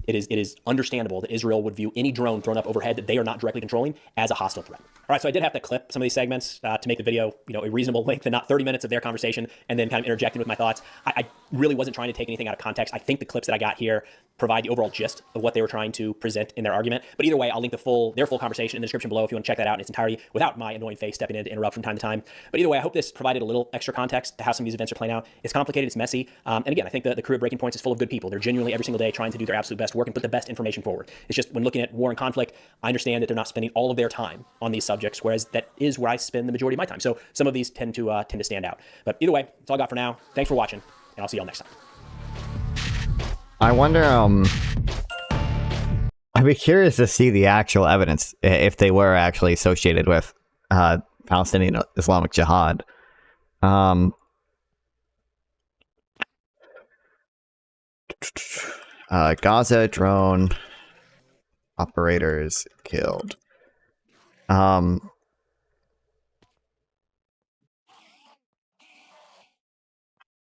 it is understandable that Israel would view any drone thrown up overhead that they are not directly controlling as a hostile threat. All right, so I did have to clip some of these segments to make the video, a reasonable length and not 30 minutes of their conversation and then kind of interjecting with my thoughts. I really wasn't trying to take anything out of context. I think the clips that I got here provide the overall gist of what they were trying to present in their argument. But either way, I'll link their full conversation in the description below if you want to check that out in its entirety without my annoying face stepping in to interrupt from time to time. But either way, I hope this provided a little extra context to how some of these events are playing out. It's complicated, it's messy. And again, I think the crew at Breaking Points is full of good people. They're genuinely every single day trying to do their absolute best work and put the best information forward. It's just when looking at war and conflict, I understand that they're not spending all of their time on these subjects, whereas that is where I spend the majority of my time. So some of these tend to stand out. But either way, that's all I got for now. Thanks for watching, and I'll see y'all next time. I wonder, I'd be curious to see the actual evidence if they were actually associated with Palestinian Islamic Jihad. Gaza drone operators killed. Oh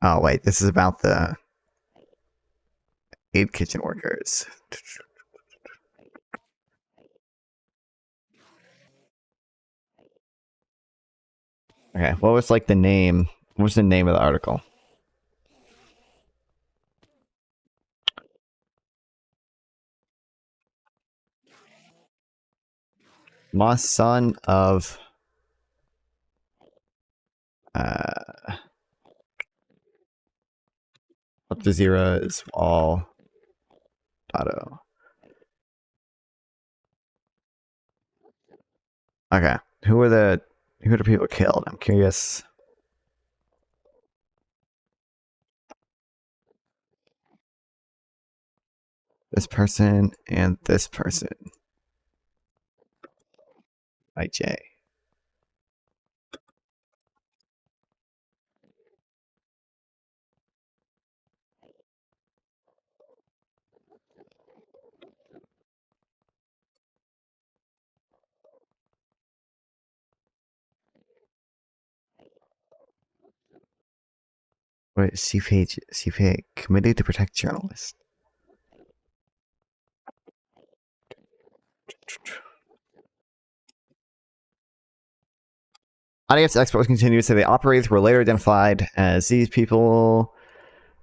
wait, this is about the aid kitchen workers. Okay, what was like the name? What was the name of the article? Moss, son of Al Jazeera is all Dotto. Okay, who are the people killed? I'm curious. This person and this person. IJ. Wait, CPA, Committee to Protect Journalists. IDF's experts continue to say the operators were later identified as these people.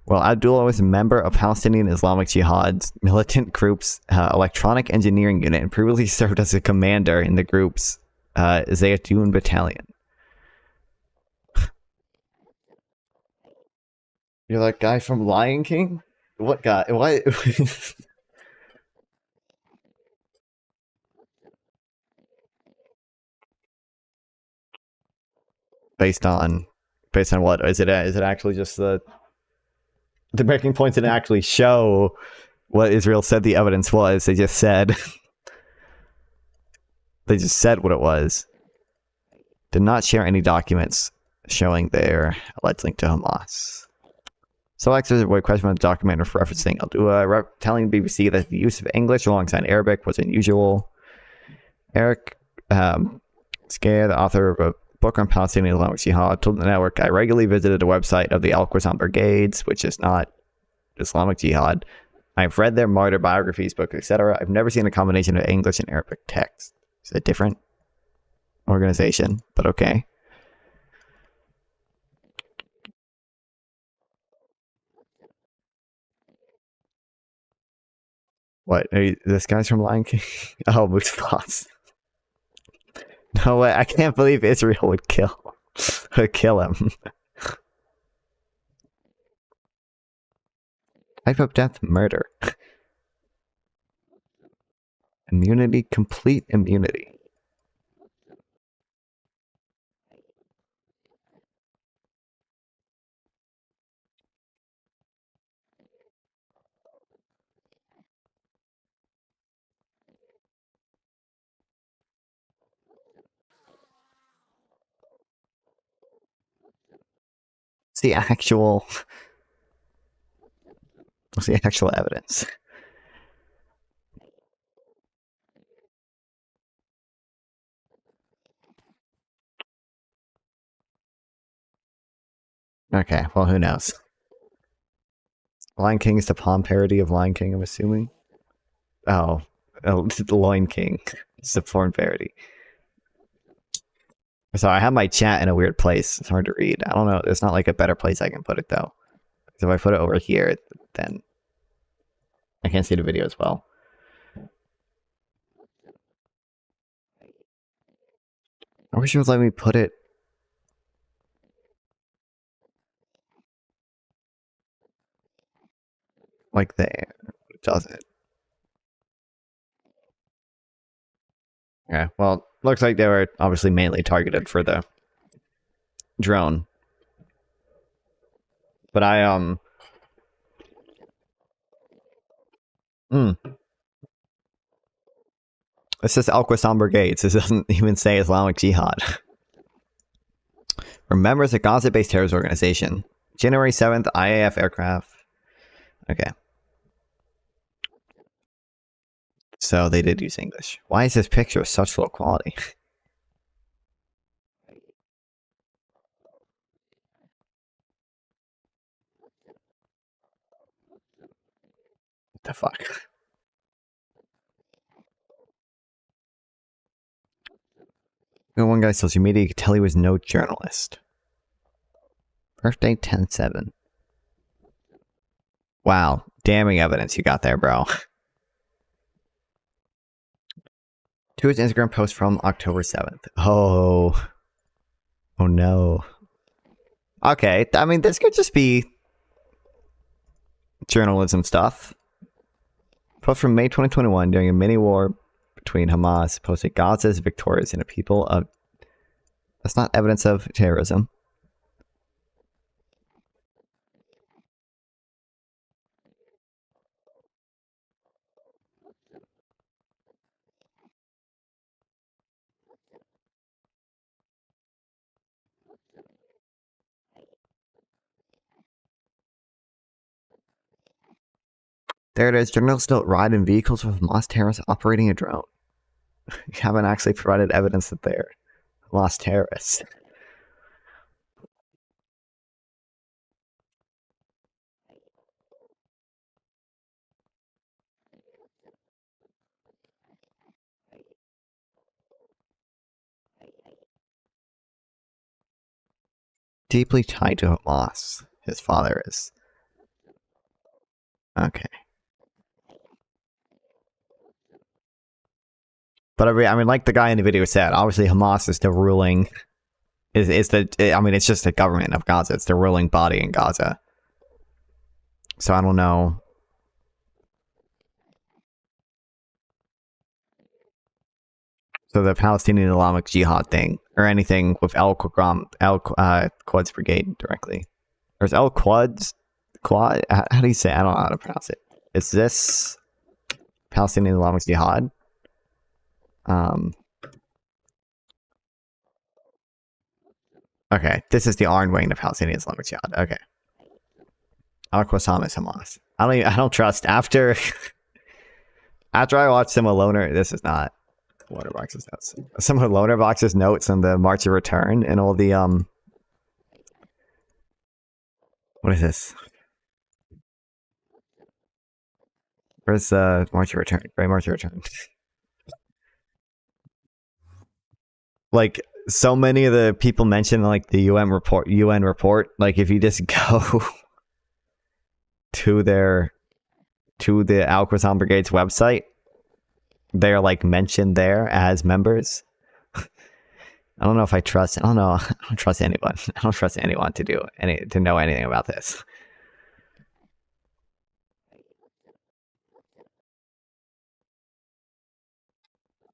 Well, Abdullah was a member of Palestinian Islamic Jihad's militant group's electronic engineering unit and previously served as a commander in the group's Zaytun battalion. You're that guy from Lion King? What guy? What? Based on what? Is it actually just the breaking points didn't actually show what Israel said the evidence was. They just said what it was. Did not share any documents showing their alleged link to Hamas. So experts avoid question on the document for referencing Al-Dua, telling the BBC that the use of English alongside Arabic was unusual. Eric Scare, the author of a book on Palestinian Islamic Jihad, told the network, I regularly visited the website of the Al-Qassam Brigades, which is not Islamic Jihad. I've read their martyr biographies, books, etc. I've never seen a combination of English and Arabic text. It's a different organization, but okay. What? This guy's from Lion King? Oh, Moose Boss. No way, I can't believe Israel would kill Kill him. Type of death, murder. Immunity, complete immunity. What's the actual evidence? Okay, well, who knows? Lion King is the Palm parody of Lion King, I'm assuming. Oh, the Lion King. It's the porn parody. Sorry, I have my chat in a weird place. It's hard to read. I don't know. There's not like a better place I can put it, though. Because if I put it over here, then I can't see the video as well. I wish it would let me put it like there. It doesn't. Yeah, well, looks like they were obviously mainly targeted for the drone. But it says Al-Qassam Brigades. It doesn't even say Islamic Jihad. We're members of Gaza-based terrorist organization. January 7th, IAF aircraft. Okay. So they did use English. Why is this picture of such low quality? What the fuck? One guy's social media, you could tell he was no journalist. Birthday 10/7. Wow, damning evidence you got there, bro. To his Instagram post from October 7th. Oh no. Okay, I mean, this could just be journalism stuff. Post from May 2021 during a mini war between Hamas posted Gaza is victorious and a people of... That's not evidence of terrorism. There it is. Journalists don't ride in vehicles with Hamas terrorists operating a drone. You haven't actually provided evidence that they're Hamas terrorists. Deeply tied to Hamas, his father is. Okay. But I mean, like the guy in the video said, obviously Hamas is the ruling, I mean, it's just the government of Gaza. It's the ruling body in Gaza. So I don't know. So the Palestinian Islamic Jihad thing, or anything with Quds Brigade directly. There's Quad? How do you say it? I don't know how to pronounce it. Is this Palestinian Islamic Jihad? Okay, this is the armed wing of Palestinian Islamic Jihad. Okay. Al-Qassam is Hamas. I don't trust after I watched some of Loner. This is not Lonerbox's notes. Some of Lonerbox's notes on the March of Return and all the what is this? Where's March of Return? Great March of Return. Like so many of the people mentioned, like the UN report. Like if you just go to the Al-Qassam Brigade's website, they're like mentioned there as members. I don't know if I trust. I don't know. I don't trust anyone. I don't trust anyone to know anything about this.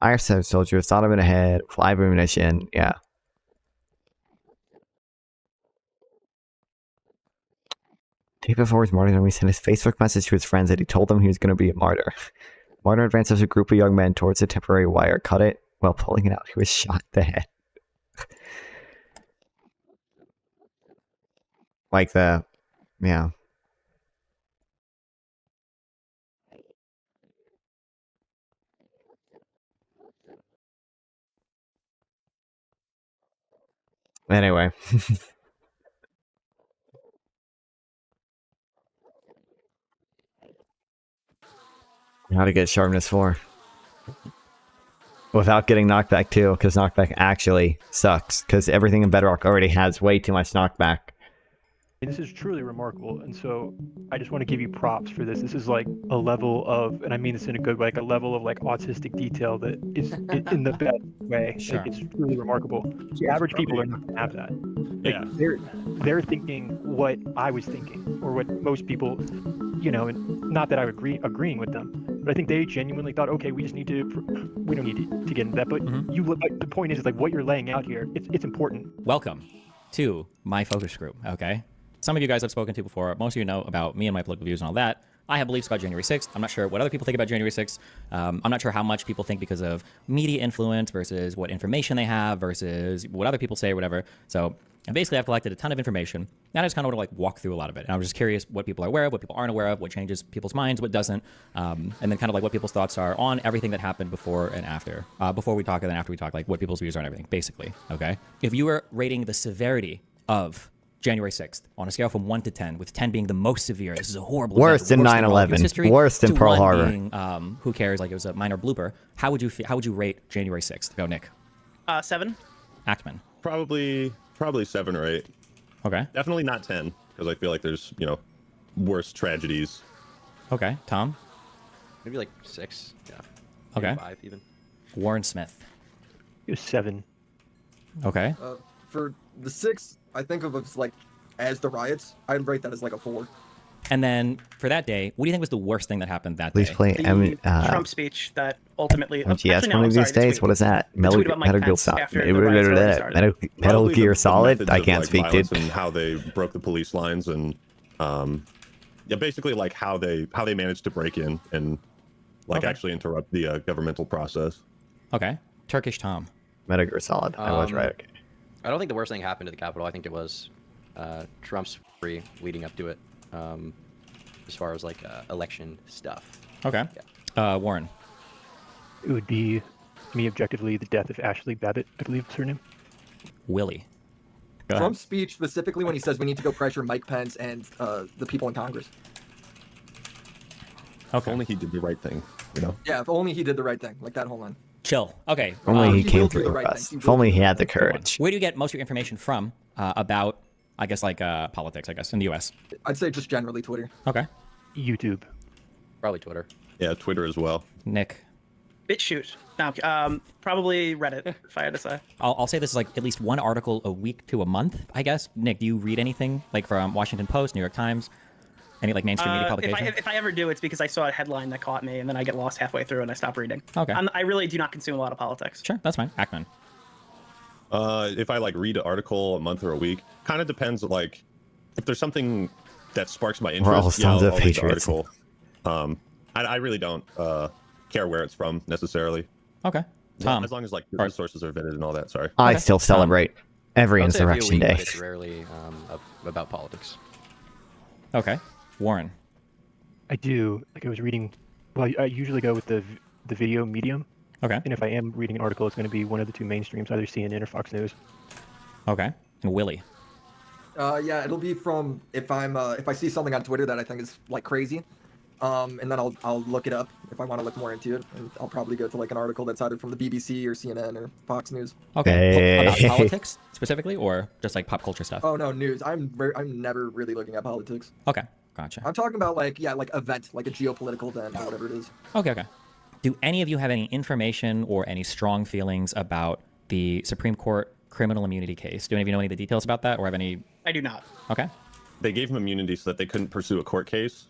IR-7 soldier, thought of it ahead, fly ammunition, yeah. Day before his martyrdom, he sent his Facebook message to his friends that he told them he was going to be a martyr. Martyr advanced as a group of young men towards a temporary wire, cut it. While pulling it out, he was shot in the head. Like the, yeah. Anyway. How to get sharpness 4. Without getting knockback 2, because knockback actually sucks. Because everything in Bedrock already has way too much knockback. This is truly remarkable, and so I just want to give you props for this. This is like a level of, and I mean this in a good way, like a level of like autistic detail that is in the best way. Sure. Like, it's truly remarkable. The average people are not going to have that. Like, Yeah. they're thinking what I was thinking, or what most people, you know, and not that I would agreeing with them, but I think they genuinely thought, okay, we don't need to get into that. But the point is like what you're laying out here. It's important. Welcome to my focus group, okay? Some of you guys I've spoken to before. Most of you know about me and my political views and all that. I have beliefs about January 6th. I'm not sure what other people think about January 6th. I'm not sure how much people think because of media influence versus what information they have versus what other people say or whatever. So basically I've collected a ton of information. And I just kind of want to like walk through a lot of it. And I was just curious what people are aware of, what people aren't aware of, what changes people's minds, what doesn't. And then kind of like what people's thoughts are on everything that happened before and after. Before we talk and then after we talk, like what people's views are on everything, basically, okay? If you were rating the severity of January 6th on a scale from 1 to 10, with 10 being the most severe. This is a horrible Worse event, than worse all of 9/11, history, worse than to Pearl 1 Harbor. being, who cares? Like it was a minor blooper. How would you rate January 6th? Go, Nick. 7. Ackman. Probably 7 or 8. Okay. Definitely not 10 because I feel like there's worse tragedies. Okay. Tom. Maybe like 6. Yeah. Okay. Maybe 5 even. Warren Smith. It was 7. Okay. For the 6, I think of it as the riots. I'd rate that as like a 4. And then for that day, what do you think was the worst thing that happened that Please day? play Trump speech that ultimately. MGS one of these days. What is that? Metal Gear Solid. Metal Gear Solid. I can't speak, dude. And how they broke the police lines and yeah, basically like how they managed to break in and like actually interrupt the governmental process. Okay. Turkish Tom. Metal Gear Solid. I was right. Okay. I don't think the worst thing happened to the Capitol. I think it was Trump's free leading up to it, as far as like election stuff. Okay. Yeah. Warren. It would be, to me, objectively, the death of Ashley Babbitt, I believe is her name. Willie. Trump's speech, specifically when he says we need to go pressure Mike Pence and the people in Congress. Okay. If only he did the right thing, you know? Yeah, if only he did the right thing, like that whole line. Chill. Okay. If only he He came will do through the the right rest. thing. He If will only do he the had the right thing. courage. Where do you get most of your information from about, I guess, like politics, I guess, in the U.S.? I'd say just generally Twitter. Okay. YouTube. Probably Twitter. Yeah, Twitter as well. Nick. BitChute. No, probably Reddit, if I had to say. I'll say this is like at least one article a week to a month, I guess. Nick, do you read anything like from Washington Post, New York Times, any like mainstream media publication? If I ever do, it's because I saw a headline that caught me, and then I get lost halfway through and I stop reading. Okay. I really do not consume a lot of politics. Sure, that's fine. Ackman. If I like read an article a month or a week, kind of depends. Like, if there's something that sparks my We're all interest, sons of I'll read the patriots. article. I really don't care where it's from necessarily. Okay. Tom. As long as like the sources are vetted and all that. Sorry. I still celebrate every I would say every Insurrection week, Day. but it's rarely about politics. Okay. Warren. I do. Like I was reading. Well, I usually go with the video medium. Okay. And if I am reading an article, it's going to be one of the two mainstreams, either CNN or Fox News. Okay. And Willie. Yeah, it'll be from if I see something on Twitter that I think is like crazy, and then I'll look it up if I want to look more into it, and I'll probably go to like an article that's either from the BBC or CNN or Fox News. Okay. About Hey. politics specifically, or just like pop culture stuff? Oh no, news. I'm never really looking at politics. Okay. Gotcha. I'm talking about like event, like a geopolitical event or whatever it is. Okay. Do any of you have any information or any strong feelings about the Supreme Court criminal immunity case. Do any of you know any of the details about that, or have any? I do not. Okay. They gave him immunity so that they couldn't pursue a court case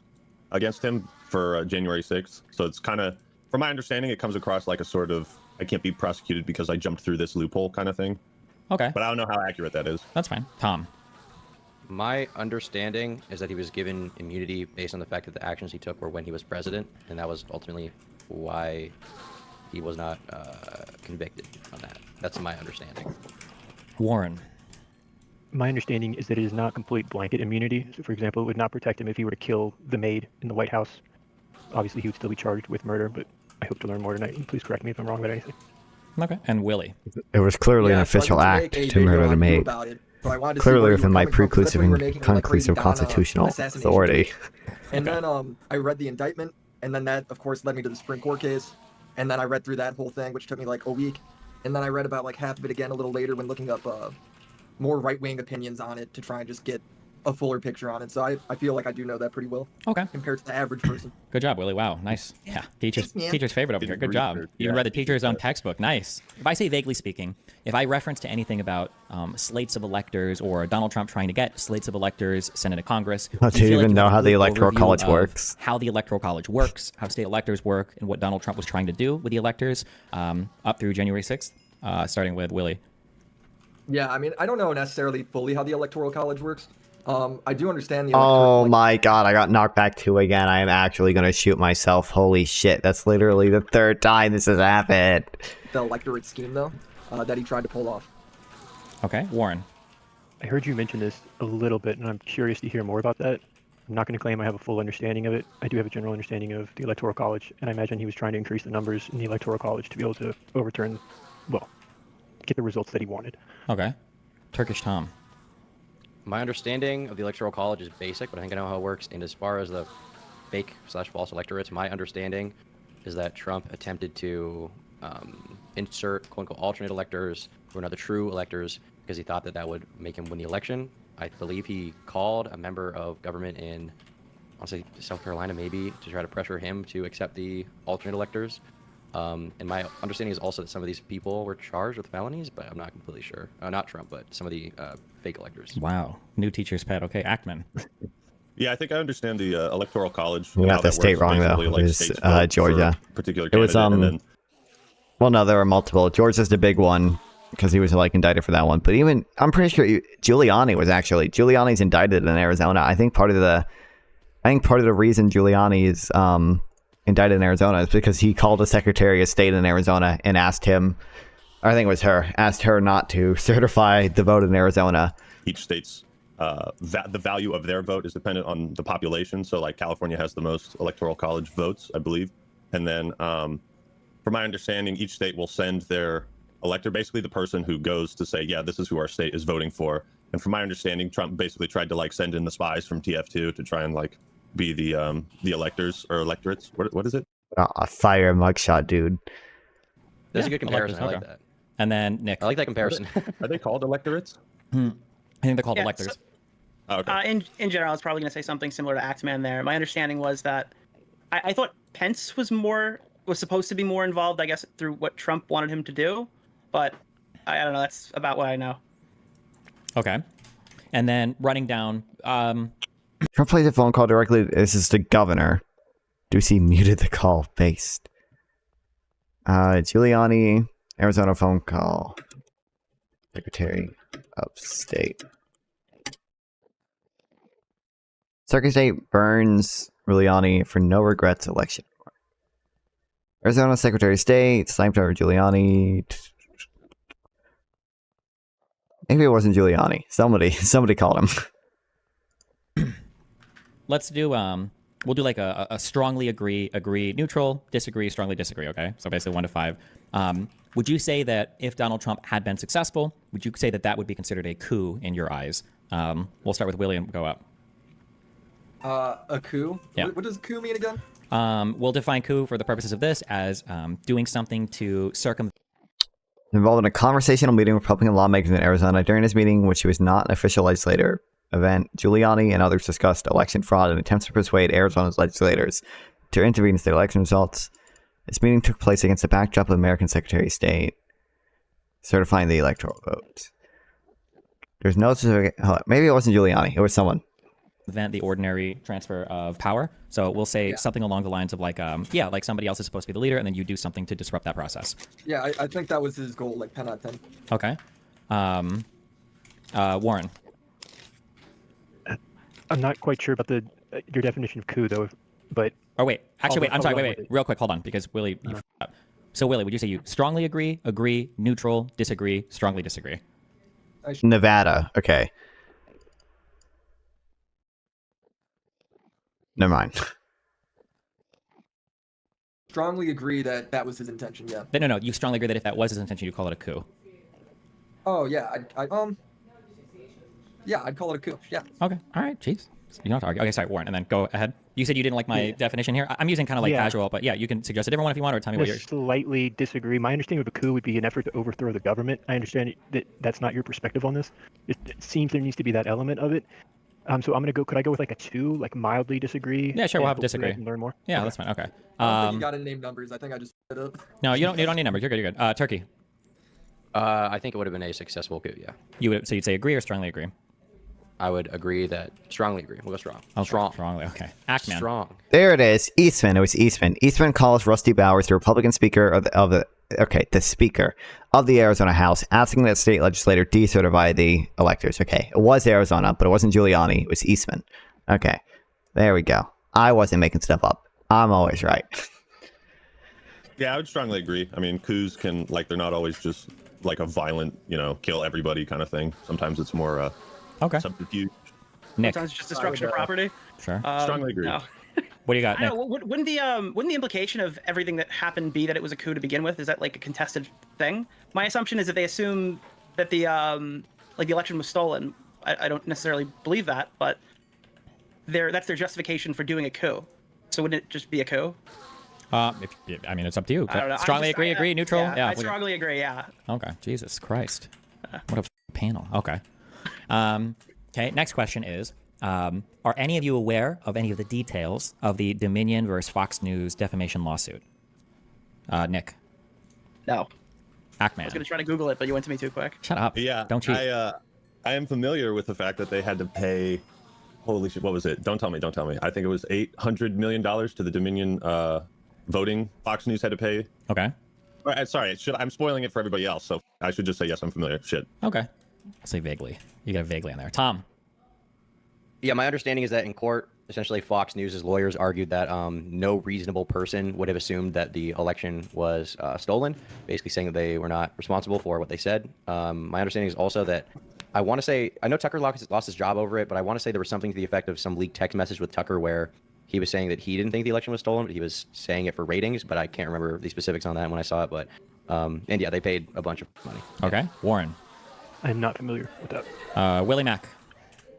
against him for January 6th. So it's kind of, from my understanding, it comes across like a sort of, I can't be prosecuted because I jumped through this loophole kind of thing. Okay. But I don't know how accurate that is. That's fine. Tom. My understanding is that he was given immunity based on the fact that the actions he took were when he was president, and that was ultimately why he was not convicted on that. That's my understanding. Warren. My understanding is that it is not complete blanket immunity. So, for example, it would not protect him if he were to kill the maid in the White House. Obviously, he would still be charged with murder, but I hope to learn more tonight. And please correct me if I'm wrong about anything. Okay. And Willie. It was clearly an official act to murder the maid. Clearly within my preclusive and conclusive constitutional authority. And then I read the indictment, and then that, of course, led me to the Supreme Court case. And then I read through that whole thing, which took me like a week. And then I read about like half of it again a little later when looking up more right-wing opinions on it to try and just get a fuller picture on it. So I feel like I do know that pretty well. Okay. Compared to the average person. Good job, Willie. Wow, nice. Yeah, teacher's favorite over here. Good job. You read the teacher's own textbook. Nice. If I say vaguely speaking, if I reference to anything about slates of electors or Donald Trump trying to get slates of electors sent into Congress, do you even know how the Electoral College works? How the Electoral College works, how state electors work, and what Donald Trump was trying to do with the electors up through January 6th, starting with Willie. Yeah, I mean, I don't know necessarily fully how the Electoral College works. I do understand the Oh my god, I got knocked back 2 again. I am actually going to shoot myself. Holy shit, that's literally the 3rd time this has happened. The electorate scheme, though, that he tried to pull off. Okay, Warren. I heard you mention this a little bit, and I'm curious to hear more about that. I'm not going to claim I have a full understanding of it. I do have a general understanding of the Electoral College, and I imagine he was trying to increase the numbers in the Electoral College to be able to overturn, well, get the results that he wanted. Okay. Turkish Tom. My understanding of the Electoral College is basic, but I think I know how it works. And as far as the fake/false electorates, my understanding is that Trump attempted to insert quote-unquote alternate electors who are not the true electors because he thought that that would make him win the election. I believe he called a member of government in, I'll say South Carolina maybe, to try to pressure him to accept the alternate electors. And my understanding is also that some of these people were charged with felonies, but I'm not completely sure. Not Trump, but some of the fake electors. Wow. New teacher's pet. Okay, Ackman. Yeah, I think I understand the Electoral College. You got the state wrong, though. It was Georgia. Particular it was, and then... Well, no, there were multiple. Georgia's the big one because he was, like, indicted for that one. But even, I'm pretty sure Giuliani's indicted in Arizona. I think part of the reason Giuliani is, indicted in Arizona is because he called a Secretary of State in Arizona and asked him, I think it was her, asked her not to certify the vote in Arizona. Each state's the value of their vote is dependent on the population. So like California has the most Electoral College votes, I believe. And then from my understanding, each state will send their elector, basically the person who goes to say, yeah, this is who our state is voting for. And from my understanding, Trump basically tried to like send in the spies from TF2 to try and like be the electors or electorates. What is it? A fire mugshot, dude. That's a good comparison. I like that. And then Nick. I like that comparison. Are they called electorates? I think they're called electors. So, okay. In general, I was probably going to say something similar to Axeman there. My understanding was that I thought Pence was supposed to be more involved, I guess, through what Trump wanted him to do. But I don't know. That's about what I know. Okay. And then running down... Trump plays a phone call directly. This is the governor. Ducey muted the call. Based. Giuliani, Arizona phone call. Secretary of State. Secretary of State burns Giuliani for no regrets election. Arizona Secretary of State sniped over Giuliani. Maybe it wasn't Giuliani. Somebody called him. Let's do we'll do like a strongly agree, neutral, disagree, strongly disagree, okay? So basically 1 to 5. Would you say that if Donald Trump had been successful, would you say that that would be considered a coup in your eyes? We'll start with Willie and go up. A coup? Yeah. What does coup mean again? We'll define coup for the purposes of this as doing something to Involved in a conversational meeting with Republican lawmakers in Arizona. During this meeting, which was not an official legislator event, Giuliani and others discussed election fraud and attempts to persuade Arizona's legislators to intervene in state election results. This meeting took place against the backdrop of American Secretary of State certifying the electoral vote. There's no specific. Maybe it wasn't Giuliani. It was someone. Prevent the ordinary transfer of power. So we'll say something along the lines of like, like somebody else is supposed to be the leader, and then you do something to disrupt that process. Yeah, I think that was his goal, like 10 out of 10. Okay. Warren. I'm not quite sure about your definition of coup, though, but... Oh, wait. Actually, wait. I'm sorry. Wait. with it. Real quick. Hold on, because Willie, you f***ed up. So, Willie, would you say you strongly agree, neutral, disagree, strongly disagree? Nevada. Okay. Never mind. Strongly agree that that was his intention, yeah. No. You strongly agree that if that was his intention, you call it a coup. Oh, yeah. Yeah, I'd call it a coup, yeah. Okay. All right. Jeez. You don't have to argue. Okay, sorry, Warren, and then go ahead. You said you didn't like my definition here. I'm using kind of like casual, but yeah, you can suggest a different one if you want, or tell me what yours. Slightly disagree. My understanding of a coup would be an effort to overthrow the government. I understand that that's not your perspective on this. It seems there needs to be that element of it. So I'm gonna go. Could I go with like a 2, like mildly disagree? Yeah, sure. We'll have to disagree. And learn more. Yeah, okay. That's fine. Okay. I don't think you gotta name numbers. I think I just put it up. No, you don't need numbers. You're good. You're good. Turkey. I think it would have been a successful coup. Yeah. So you'd say agree or strongly agree? I would agree that strongly agree. We'll go strong. Oh, strong. Strongly. Okay. Act man. Strong. There it is. Eastman. It was Eastman. Eastman calls Rusty Bowers, the Republican speaker the Speaker of the Arizona House, asking that state legislator decertify the electors. Okay. It was Arizona, but it wasn't Giuliani. It was Eastman. Okay. There we go. I wasn't making stuff up. I'm always right. Yeah, I would strongly agree. I mean, coups can, like, they're not always just like a violent, kill everybody kind of thing. Sometimes it's more subterfuge. Nick. Sometimes it's just destruction of property. Sure. Strongly agree. No. What do you got, I Nick? don't know, wouldn't the implication of everything that happened be that it was a coup to begin with? Is that like a contested thing? My assumption is that they assume that the election was stolen. I don't necessarily believe that, but that's their justification for doing a coup. So wouldn't it just be a coup? I mean, it's up to you. I don't know. Strongly agree, neutral? Yeah, I strongly agree, yeah. Okay. Jesus Christ. What a panel. Okay. Okay, next question is, are any of you aware of any of the details of the Dominion versus Fox News defamation lawsuit? Nick. No. Ackman. I was going to try to Google it, but you went to me too quick. Shut up. Yeah. Don't cheat. I am familiar with the fact that they had to pay, holy shit, what was it? Don't tell me. I think it was $800 million to the Dominion voting. Fox News had to pay. Okay. Sorry, I'm spoiling it for everybody else, so I should just say yes, I'm familiar. Shit. Okay. I'll say vaguely. You got vaguely in there. Tom. Yeah, my understanding is that in court, essentially Fox News' lawyers argued that no reasonable person would have assumed that the election was stolen, basically saying that they were not responsible for what they said. My understanding is also that I want to say, I know Tucker lost his job over it, but I want to say there was something to the effect of some leaked text message with Tucker where he was saying that he didn't think the election was stolen, but he was saying it for ratings, but I can't remember the specifics on that when I saw it. But, and yeah, they paid a bunch of money. Okay. Warren. I'm not familiar with that. Willie Mack.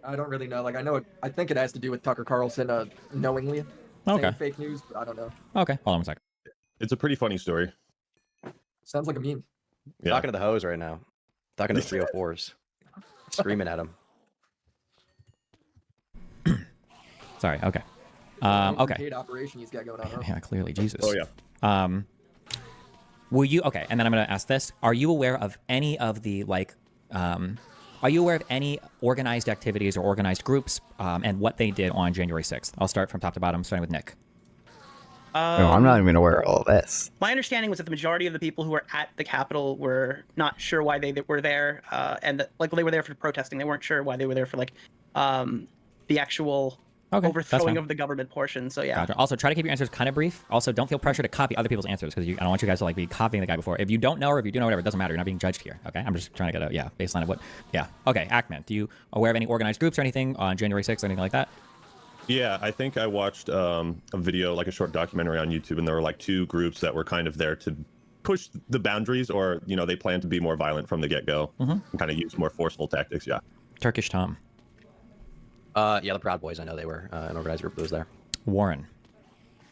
I don't really know. Like, I think it has to do with Tucker Carlson knowingly saying fake news, but I don't know. Okay. Hold on a second. It's a pretty funny story. Sounds like a meme. Yeah. Talking to the hose right now. Talking to the 304s. Screaming at him. Sorry. Okay. Okay. Paid operation he's got going on. Huh? Yeah, clearly. Jesus. Oh, yeah. Will you, okay, and then I'm going to ask this. Are you aware of any of the, are you aware of any organized activities or organized groups and what they did on January 6th? I'll start from top to bottom, starting with Nick. No, I'm not even aware of all this. My understanding was that the majority of the people who were at the Capitol were not sure why they were there, and that, they were there for protesting. They weren't sure why they were there for the actual overthrowing of the government portion. So yeah. Gotcha. Also, try to keep your answers kind of brief. Also, don't feel pressure to copy other people's answers because I don't want you guys to be copying the guy before. If you don't know or if you do know whatever, it doesn't matter. You're not being judged here. Okay. I'm just trying to get a baseline of what. Yeah. Okay. Ackman, do you aware of any organized groups or anything on January 6th or anything like that? Yeah, I think I watched a video, a short documentary on YouTube, and there were two groups that were kind of there to push the boundaries, or they plan to be more violent from the get-go and kind of use more forceful tactics. Yeah. Turkish Tom. Yeah, the Proud Boys. I know they were an organized group that was there. Warren.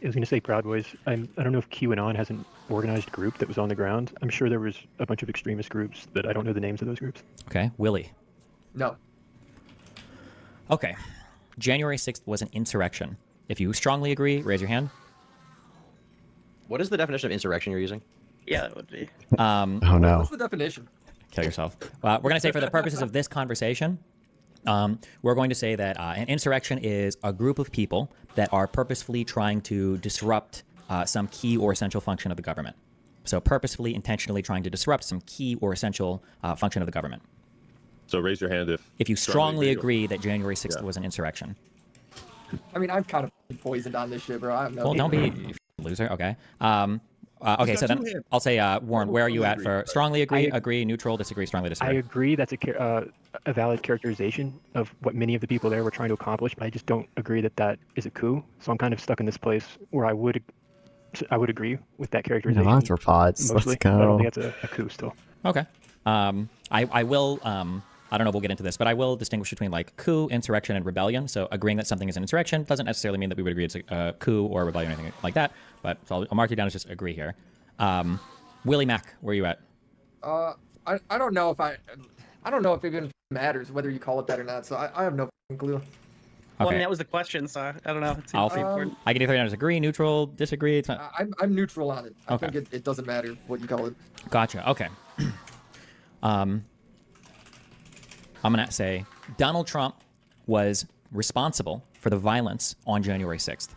I was going to say Proud Boys. I don't know if QAnon has an organized group that was on the ground. I'm sure there was a bunch of extremist groups, but I don't know the names of those groups. Okay. Willie. No. Okay. January 6th was an insurrection. If you strongly agree, raise your hand. What is the definition of insurrection you're using? Yeah, that would be. Oh no. What's the definition? kill yourself. We're going to say for the purposes of this conversation, we're going to say that an insurrection is a group of people that are purposefully trying to disrupt some key or essential function of the government. So purposefully, intentionally trying to disrupt some key or essential function of the government. So raise your hand if you strongly agree that January 6th was an insurrection. I mean, I'm kind of poisoned on this shit, bro. I have no. Well, don't be a loser. Okay. Okay, so then I'll say, Warren, where are you at for strongly agree, agree, neutral, disagree, strongly I disagree? agree that's a valid characterization of what many of the people there were trying to accomplish, but I just don't agree that that is a coup. So I'm kind of stuck in this place where I would agree with that characterization. Arthropods, mostly, let's but I don't go. think that's a coup still. Okay. I will, I don't know if we'll get into this, but I will distinguish between like coup, insurrection, and rebellion. So agreeing that something is an insurrection doesn't necessarily mean that we would agree it's a coup or rebellion or anything like that. But so I'll mark you down as just agree here. Willie Mac, where are you at? I don't know if I don't know if it even matters whether you call it that or not. So I have no clue. Well, I Okay. mean, that was the question, so I don't know. It seems I'll pretty important. I can either down as agree, neutral, disagree. It's not... I'm neutral on it. I Okay. think it doesn't matter what you call it. Gotcha. Okay. I'm gonna say Donald Trump was responsible for the violence on January 6th,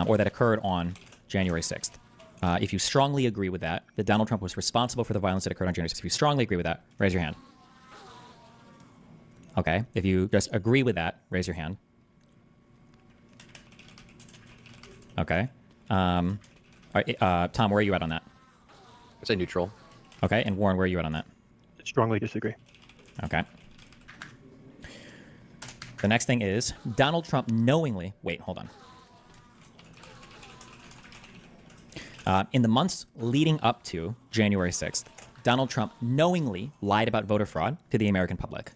or that occurred on January 6th. If you strongly agree with that Donald Trump was responsible for the violence that occurred on January 6th, if you strongly agree with that, raise your hand. Okay. If you just agree with that, raise your hand. Okay. All right, Tom, where are you at on that? I'd say neutral. Okay. And Warren, where are you at on that? Strongly disagree. Okay. The next thing is Donald Trump knowingly... Wait, hold on. In the months leading up to January 6th, Donald Trump knowingly lied about voter fraud to the American public.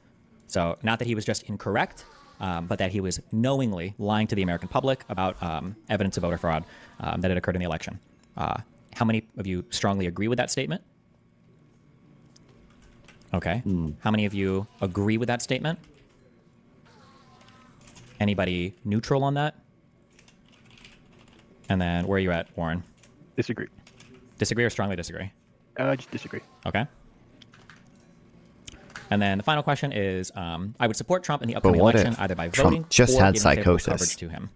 So not that he was just incorrect, but that he was knowingly lying to the American public about evidence of voter fraud that had occurred in the election. How many of you strongly agree with that statement? Okay. How many of you agree with that statement? Anybody neutral on that? And then where are you at, Warren? Disagree. Disagree or strongly disagree? Just disagree. Okay. And then the final question is, I would support Trump in the upcoming what election if either by Trump voting just or had giving favorable psychosis? coverage to him.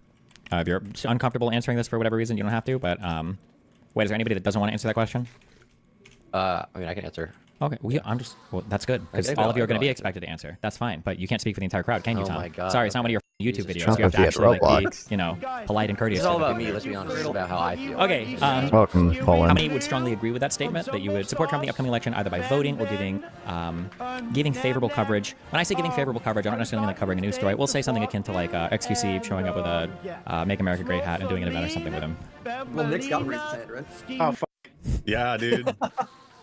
If you're uncomfortable answering this for whatever reason, you don't have to. But wait, is there anybody that doesn't want to answer that question? I mean, I can answer. Okay, well, that's good because Okay, all of you are going to be I'll expected to answer. That's fine, but you can't speak for the entire crowd, can you, Oh Tom? my God. Sorry, it's not one of your YouTube videos. Trump You have to if he had actually like, Roblox. be, polite and courteous. This is all to the about people. me. Let's be honest. This is about how I feel. Okay. Welcome, Poland. How many would strongly agree with that statement that you would support Trump in the upcoming election either by voting or giving favorable coverage? When I say giving favorable coverage, I don't necessarily mean like covering a news story. We'll say something akin to like XQC showing up with a "Make America Great" hat and doing an event or something with him. Well, Nick's got to raise his hand, right? Oh, fuck. Yeah, dude.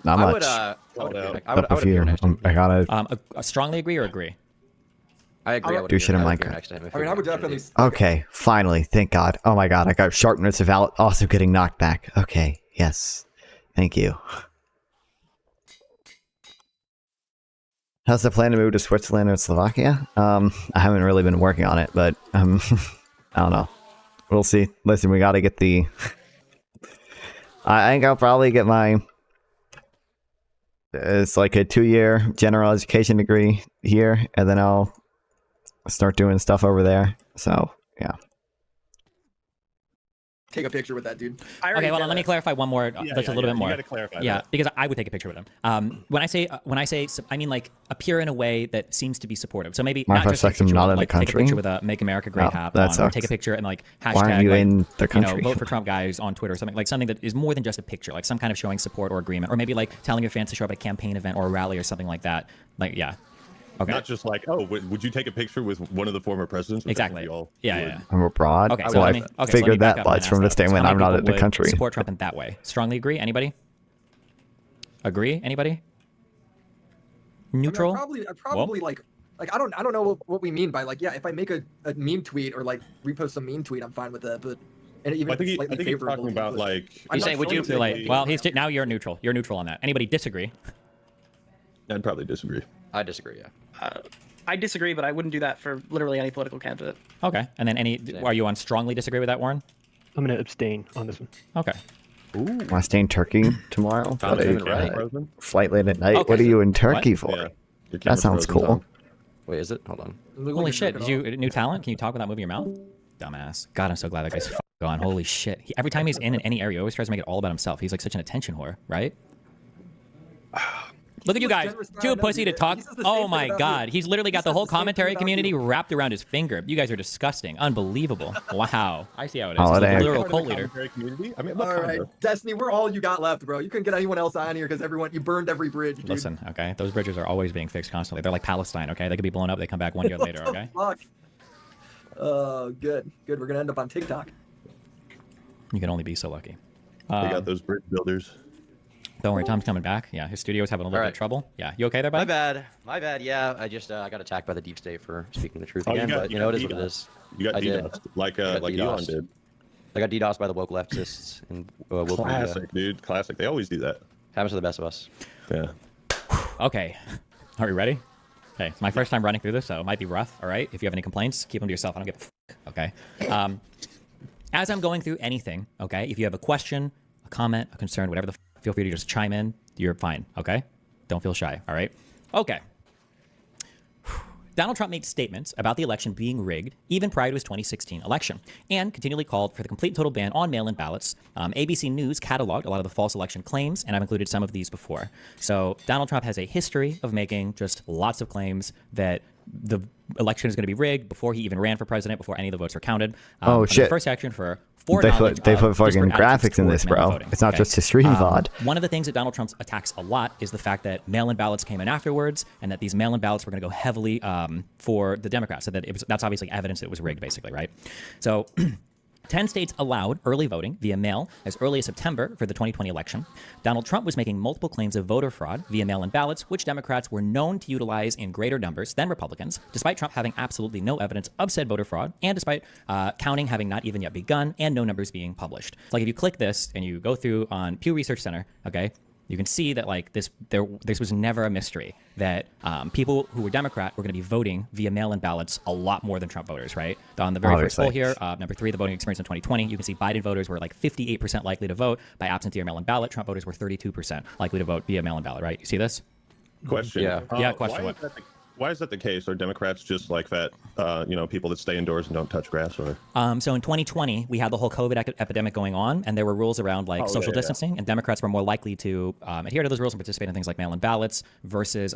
Not I much. would, I would agree. I Up would with you. appear next to him. I gotta. Strongly agree or agree? I agree. I would Do appear- shit in I would my appear car. next to him if I mean, he I would were definitely. Okay, finally. Thank God. Oh my God, I got sharpness of out. Also getting knocked back. Okay, yes. Thank you. How's the plan to move to Switzerland or Slovakia? I haven't really been working on it, but I don't know. We'll see. Listen, we got to get the. I think I'll probably get my. It's like a 2-year general education degree here, and then I'll start doing stuff over there. So yeah. Take a picture with that dude. Okay, well, let me clarify one more, just a little bit more. You gotta clarify Yeah, that. because I would take a picture with him. When I say, I mean like appear in a way that seems to be supportive. So maybe My not first just take a sex, I'm picture, not but, in the like, take a country? picture with a "Make America Great" Oh, hat that on, or sucks. take a picture and like hashtag, Why aren't you like, in the country? vote for Trump guys on Twitter, or something like something that is more than just a picture, like some kind of showing support or agreement, or maybe like telling your fans to show up at a campaign event or a rally or something like that. Like, yeah. Okay. Not just like, oh, would you take a picture with one of the former presidents? Which I think Exactly. we all Yeah, would. yeah. I'm abroad. Okay, so so I let me, okay, so let me figured back that up and much ask from the that. So statement. how I'm many not in people the would country. Support Trump in that way. Strongly agree. Anybody? Agree? Anybody? Neutral? I probably like I don't know what we mean by like, yeah, if I make a meme tweet or like repost some meme tweet, I'm fine with that. But and even I think, slightly I think he's favorable. talking about like. He's saying, would you feel like? Well, he's now you're neutral. You're neutral on that. Anybody disagree? I'd probably disagree. I disagree. Yeah. I disagree, but I wouldn't do that for literally any political candidate. Okay. And then are you on strongly disagree with that, Warren? I'm going to abstain on this one. Okay. Want to stay in Turkey tomorrow? Found What him a- right. Flight late at night. Okay. What are you in Turkey What? for? Yeah. Your That camera's sounds frozen, cool. Tom. Wait, is it? Hold on. Holy shit! Did you new talent? Can you talk without moving your mouth? Dumbass. God, I'm so glad that guy's gone. Holy shit! Every time he's in any area, he always tries to make it all about himself. He's like such an attention whore, right? Look at you guys, too pussy to talk. Oh my god, he's literally got the whole commentary community wrapped around his finger. You guys are disgusting, unbelievable. Wow, I see how it is. He's like a literal cult leader. Community? I mean, All right, Destiny, we're all you got left, bro. You couldn't get anyone else on here because you burned every bridge, dude. Listen, okay, those bridges are always being fixed constantly. They're like Palestine, okay? They could be blown up, they come back 1 year later, What the okay? fuck? Good. We're gonna end up on TikTok. You can only be so lucky. They got those bridge builders. Don't worry, Tom's coming back. Yeah, his studio's having a little bit of trouble. Yeah, you okay there, My buddy? bad. Yeah, I just I got attacked by the deep state for speaking the truth Oh, again. But you know, it is what it DDoS. is. You got I did. DDoS, like I got Elon DDoSed. did. I got DDoSed by the woke leftists and woke media. Classic, dude. Classic. They always do that. Happens to the best of us. Yeah. Okay, are we ready? Okay, it's my first time running through this, so it might be rough, all right? If you have any complaints, keep them to yourself. I don't give a fuck, okay? As I'm going through anything, okay, if you have a question, a comment, a concern, whatever the fuck, feel free to just chime in. You're fine, okay? Don't feel shy, all right? Okay. Donald Trump made statements about the election being rigged even prior to his 2016 election and continually called for the complete and total ban on mail-in ballots. ABC News cataloged a lot of the false election claims, and I've included some of these before. So Donald Trump has a history of making just lots of claims that the election is going to be rigged before he even ran for president, before any of the votes are counted. Oh, on shit. The first section for They put fucking disparate graphics attitudes in this, towards mail-in bro. voting, It's not okay? just a stream VOD. One of the things that Donald Trump attacks a lot is the fact that mail-in ballots came in afterwards, and that these mail-in ballots were going to go heavily for the Democrats. So that's obviously evidence that it was rigged, basically, right? So 10 states allowed early voting via mail as early as September for the 2020 election. Donald Trump was making multiple claims of voter fraud via mail-in ballots, which Democrats were known to utilize in greater numbers than Republicans, despite Trump having absolutely no evidence of said voter fraud, and despite counting having not even yet begun and no numbers being published. Like if you click this and you go through on Pew Research Center, okay, you can see that like this was never a mystery that people who were Democrat were going to be voting via mail-in ballots a lot more than Trump voters, right? On the very first poll here, number 3, the voting experience in 2020, you can see Biden voters were like 58% likely to vote by absentee or mail-in ballot. Trump voters were 32% likely to vote via mail-in ballot, right? You see this? Question. Yeah, question. Why is that the case? Are Democrats just like that, people that stay indoors and don't touch grass? Or So in 2020, we had the whole COVID epidemic going on, and there were rules around like social distancing, and Democrats were more likely to adhere to those rules and participate in things like mail-in ballots versus.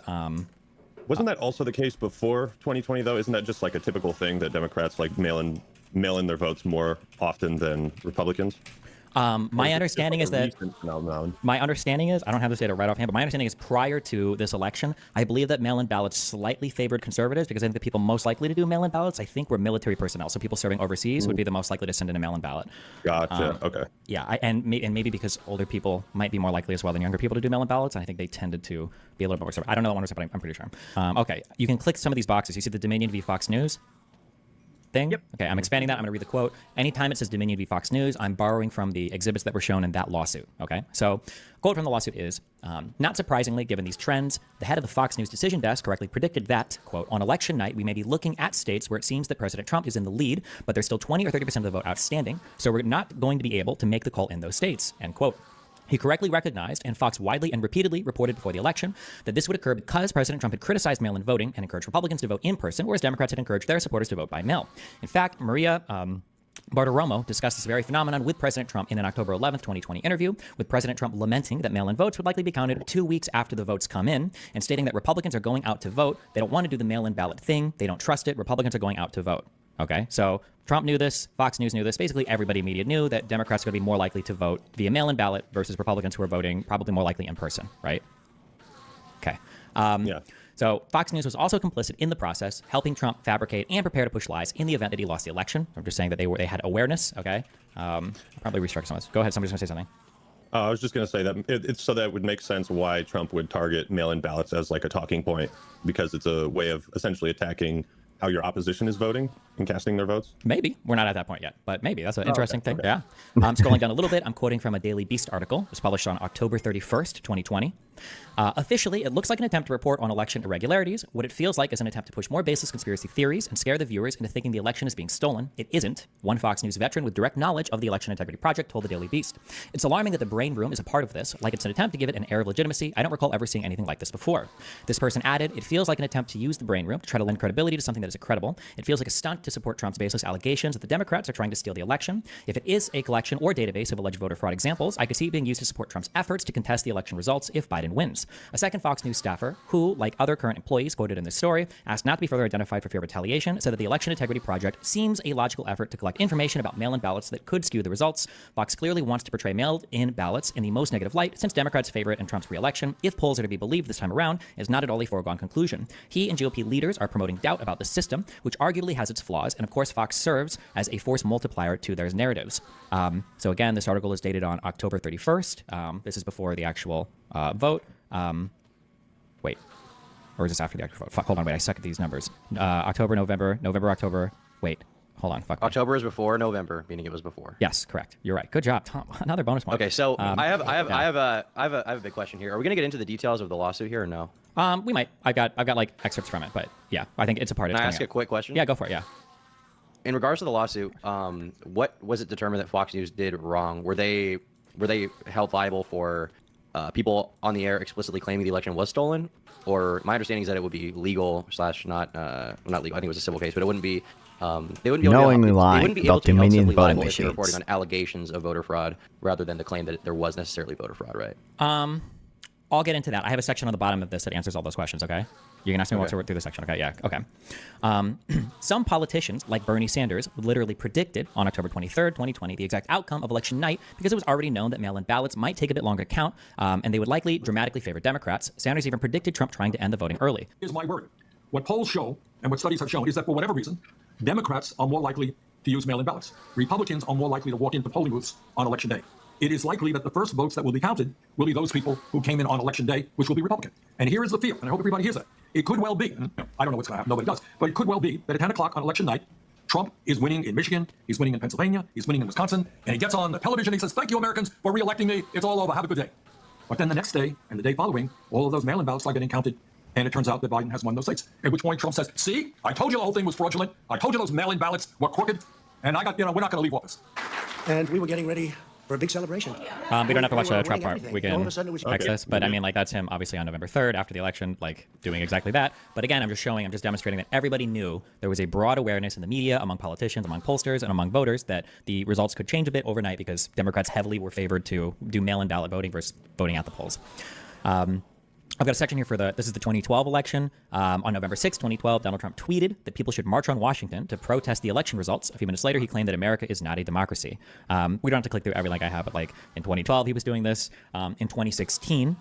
Wasn't that also the case before 2020, though? Isn't that just like a typical thing that Democrats like mail in their votes more often than Republicans? My understanding is that my understanding is I don't have this data right offhand, but my understanding is prior to this election, I believe that mail-in ballots slightly favored conservatives because I think the people most likely to do mail-in ballots, I think, were military personnel. So people serving overseas would be the most likely to send in a mail-in ballot. Gotcha. Okay. Yeah, and maybe because older people might be more likely as well than younger people to do mail-in ballots, and I think they tended to be a little bit more conservative. I don't know 100%, but I'm pretty sure. Okay, you can click some of these boxes. You see the Dominion v. Fox News thing? Yep. Okay, I'm expanding that. I'm going to read the quote. Anytime it says Dominion v. Fox News, I'm borrowing from the exhibits that were shown in that lawsuit. Okay, so quote from the lawsuit is, not surprisingly, given these trends, the head of the Fox News decision desk correctly predicted that, quote, on election night, we may be looking at states where it seems that President Trump is in the lead, but there's still 20 or 30% of the vote outstanding, so we're not going to be able to make the call in those states, end quote. He correctly recognized, and Fox widely and repeatedly reported before the election, that this would occur because President Trump had criticized mail-in voting and encouraged Republicans to vote in person, whereas Democrats had encouraged their supporters to vote by mail. In fact, Maria Bartiromo discussed this very phenomenon with President Trump in an October 11th, 2020 interview, with President Trump lamenting that mail-in votes would likely be counted 2 weeks after the votes come in, and stating that Republicans are going out to vote. They don't want to do the mail-in ballot thing. They don't trust it. Republicans are going out to vote. Okay, so Trump knew this, Fox News knew this, basically everybody in media knew that Democrats are going to be more likely to vote via mail-in ballot versus Republicans who are voting probably more likely in person, right? Okay. So Fox News was also complicit in the process, helping Trump fabricate and prepare to push lies in the event that he lost the election. I'm just saying that they had awareness, okay? I'll probably restructure some of this. Go ahead, somebody's going to say something. I was just going to say that it's so that it would make sense why Trump would target mail-in ballots as like a talking point, because it's a way of essentially attacking how your opposition is voting and casting their votes? Maybe. We're not at that point yet, but maybe. That's an interesting thing. Okay. Yeah. I'm scrolling down a little bit. I'm quoting from a Daily Beast article. It was published on October 31st, 2020. Officially, it looks like an attempt to report on election irregularities. What it feels like is an attempt to push more baseless conspiracy theories and scare the viewers into thinking the election is being stolen. It isn't. One Fox News veteran with direct knowledge of the Election Integrity Project told the Daily Beast. It's alarming that the Brain Room is a part of this, like it's an attempt to give it an air of legitimacy. I don't recall ever seeing anything like this before. This person added, it feels like an attempt to use the Brain Room to try to lend credibility to something that is credible. It feels like a stunt to support Trump's baseless allegations that the Democrats are trying to steal the election. If it is a collection or database of alleged voter fraud examples, I could see it being used to support Trump's efforts to contest the election results if Biden wins. A second Fox News staffer, who, like other current employees quoted in this story, asked not to be further identified for fear of retaliation, said that the Election Integrity Project seems a logical effort to collect information about mail-in ballots that could skew the results. Fox clearly wants to portray mailed-in ballots in the most negative light, since Democrats' favorite in Trump's re-election, if polls are to be believed this time around, is not at all a foregone conclusion. He and GOP leaders are promoting doubt about the system, which arguably has its flaws, and of course Fox serves as a force multiplier to their narratives. So again, this article is dated on October 31st. This is before the actual vote. Wait, or is this after the actual vote? Fuck, hold on, wait, I suck at these numbers. October, November, October. Wait, hold on. Fuck. October is before November, meaning it was before. Yes, correct. You're right. Good job, Tom. Another bonus point. Okay, so I have a big question here. Are we gonna get into the details of the lawsuit here or no? We might. I've got like excerpts from it, but yeah, I think it's a part of it. Can I ask a quick question? Yeah, go for it. Yeah. In regards to the lawsuit, what was it determined that Fox News did wrong? Were they held liable for people on the air explicitly claiming the election was stolen? Or my understanding is that it would be legal / not legal. I think it was a civil case, but it wouldn't be. They wouldn't be able knowingly to, lying they wouldn't be about able to be held Dominion civilly voting liable if they're machines. reporting on allegations of voter fraud rather than to claim that there was necessarily voter fraud, right? I'll get into that. I have a section on the bottom of this that answers all those questions, okay? You can ask me once we're through the section, okay? Yeah, okay. Some politicians, like Bernie Sanders, literally predicted on October 23rd, 2020, the exact outcome of election night because it was already known that mail-in ballots might take a bit longer to count, and they would likely dramatically favor Democrats. Sanders even predicted Trump trying to end the voting early. Here's my word. What polls show and what studies have shown is that for whatever reason, Democrats are more likely to use mail-in ballots. Republicans are more likely to walk into polling booths on election day. It is likely that the first votes that will be counted will be those people who came in on election day, which will be Republican. And here is the fear, and I hope everybody hears that. It could well be, and I don't know what's going to happen, nobody does, but it could well be that at 10 o'clock on election night, Trump is winning in Michigan, he's winning in Pennsylvania, he's winning in Wisconsin, and he gets on the television and he says, "Thank you, Americans, for re-electing me. It's all over. Have a good day." But then the next day and the day following, all of those mail-in ballots are getting counted, and it turns out that Biden has won those states. At which point Trump says, "See, I told you the whole thing was fraudulent. I told you those mail-in ballots were crooked, and we're not going to leave office." And we were getting ready for a big celebration. We don't have to watch the Trump part. We All of can a sudden it was access, but I mean, like, that's him obviously on November 3rd after the election, like doing exactly that. But again, I'm just demonstrating that everybody knew there was a broad awareness in the media, among politicians, among pollsters, and among voters that the results could change a bit overnight because Democrats heavily were favored to do mail-in ballot voting versus voting at the polls. I've got a section here for this is the 2012 election. On November 6, 2012, Donald Trump tweeted that people should march on Washington to protest the election results. A few minutes later, he claimed that America is not a democracy. We don't have to click through every link I have, but like in 2012, he was doing this. In 2016,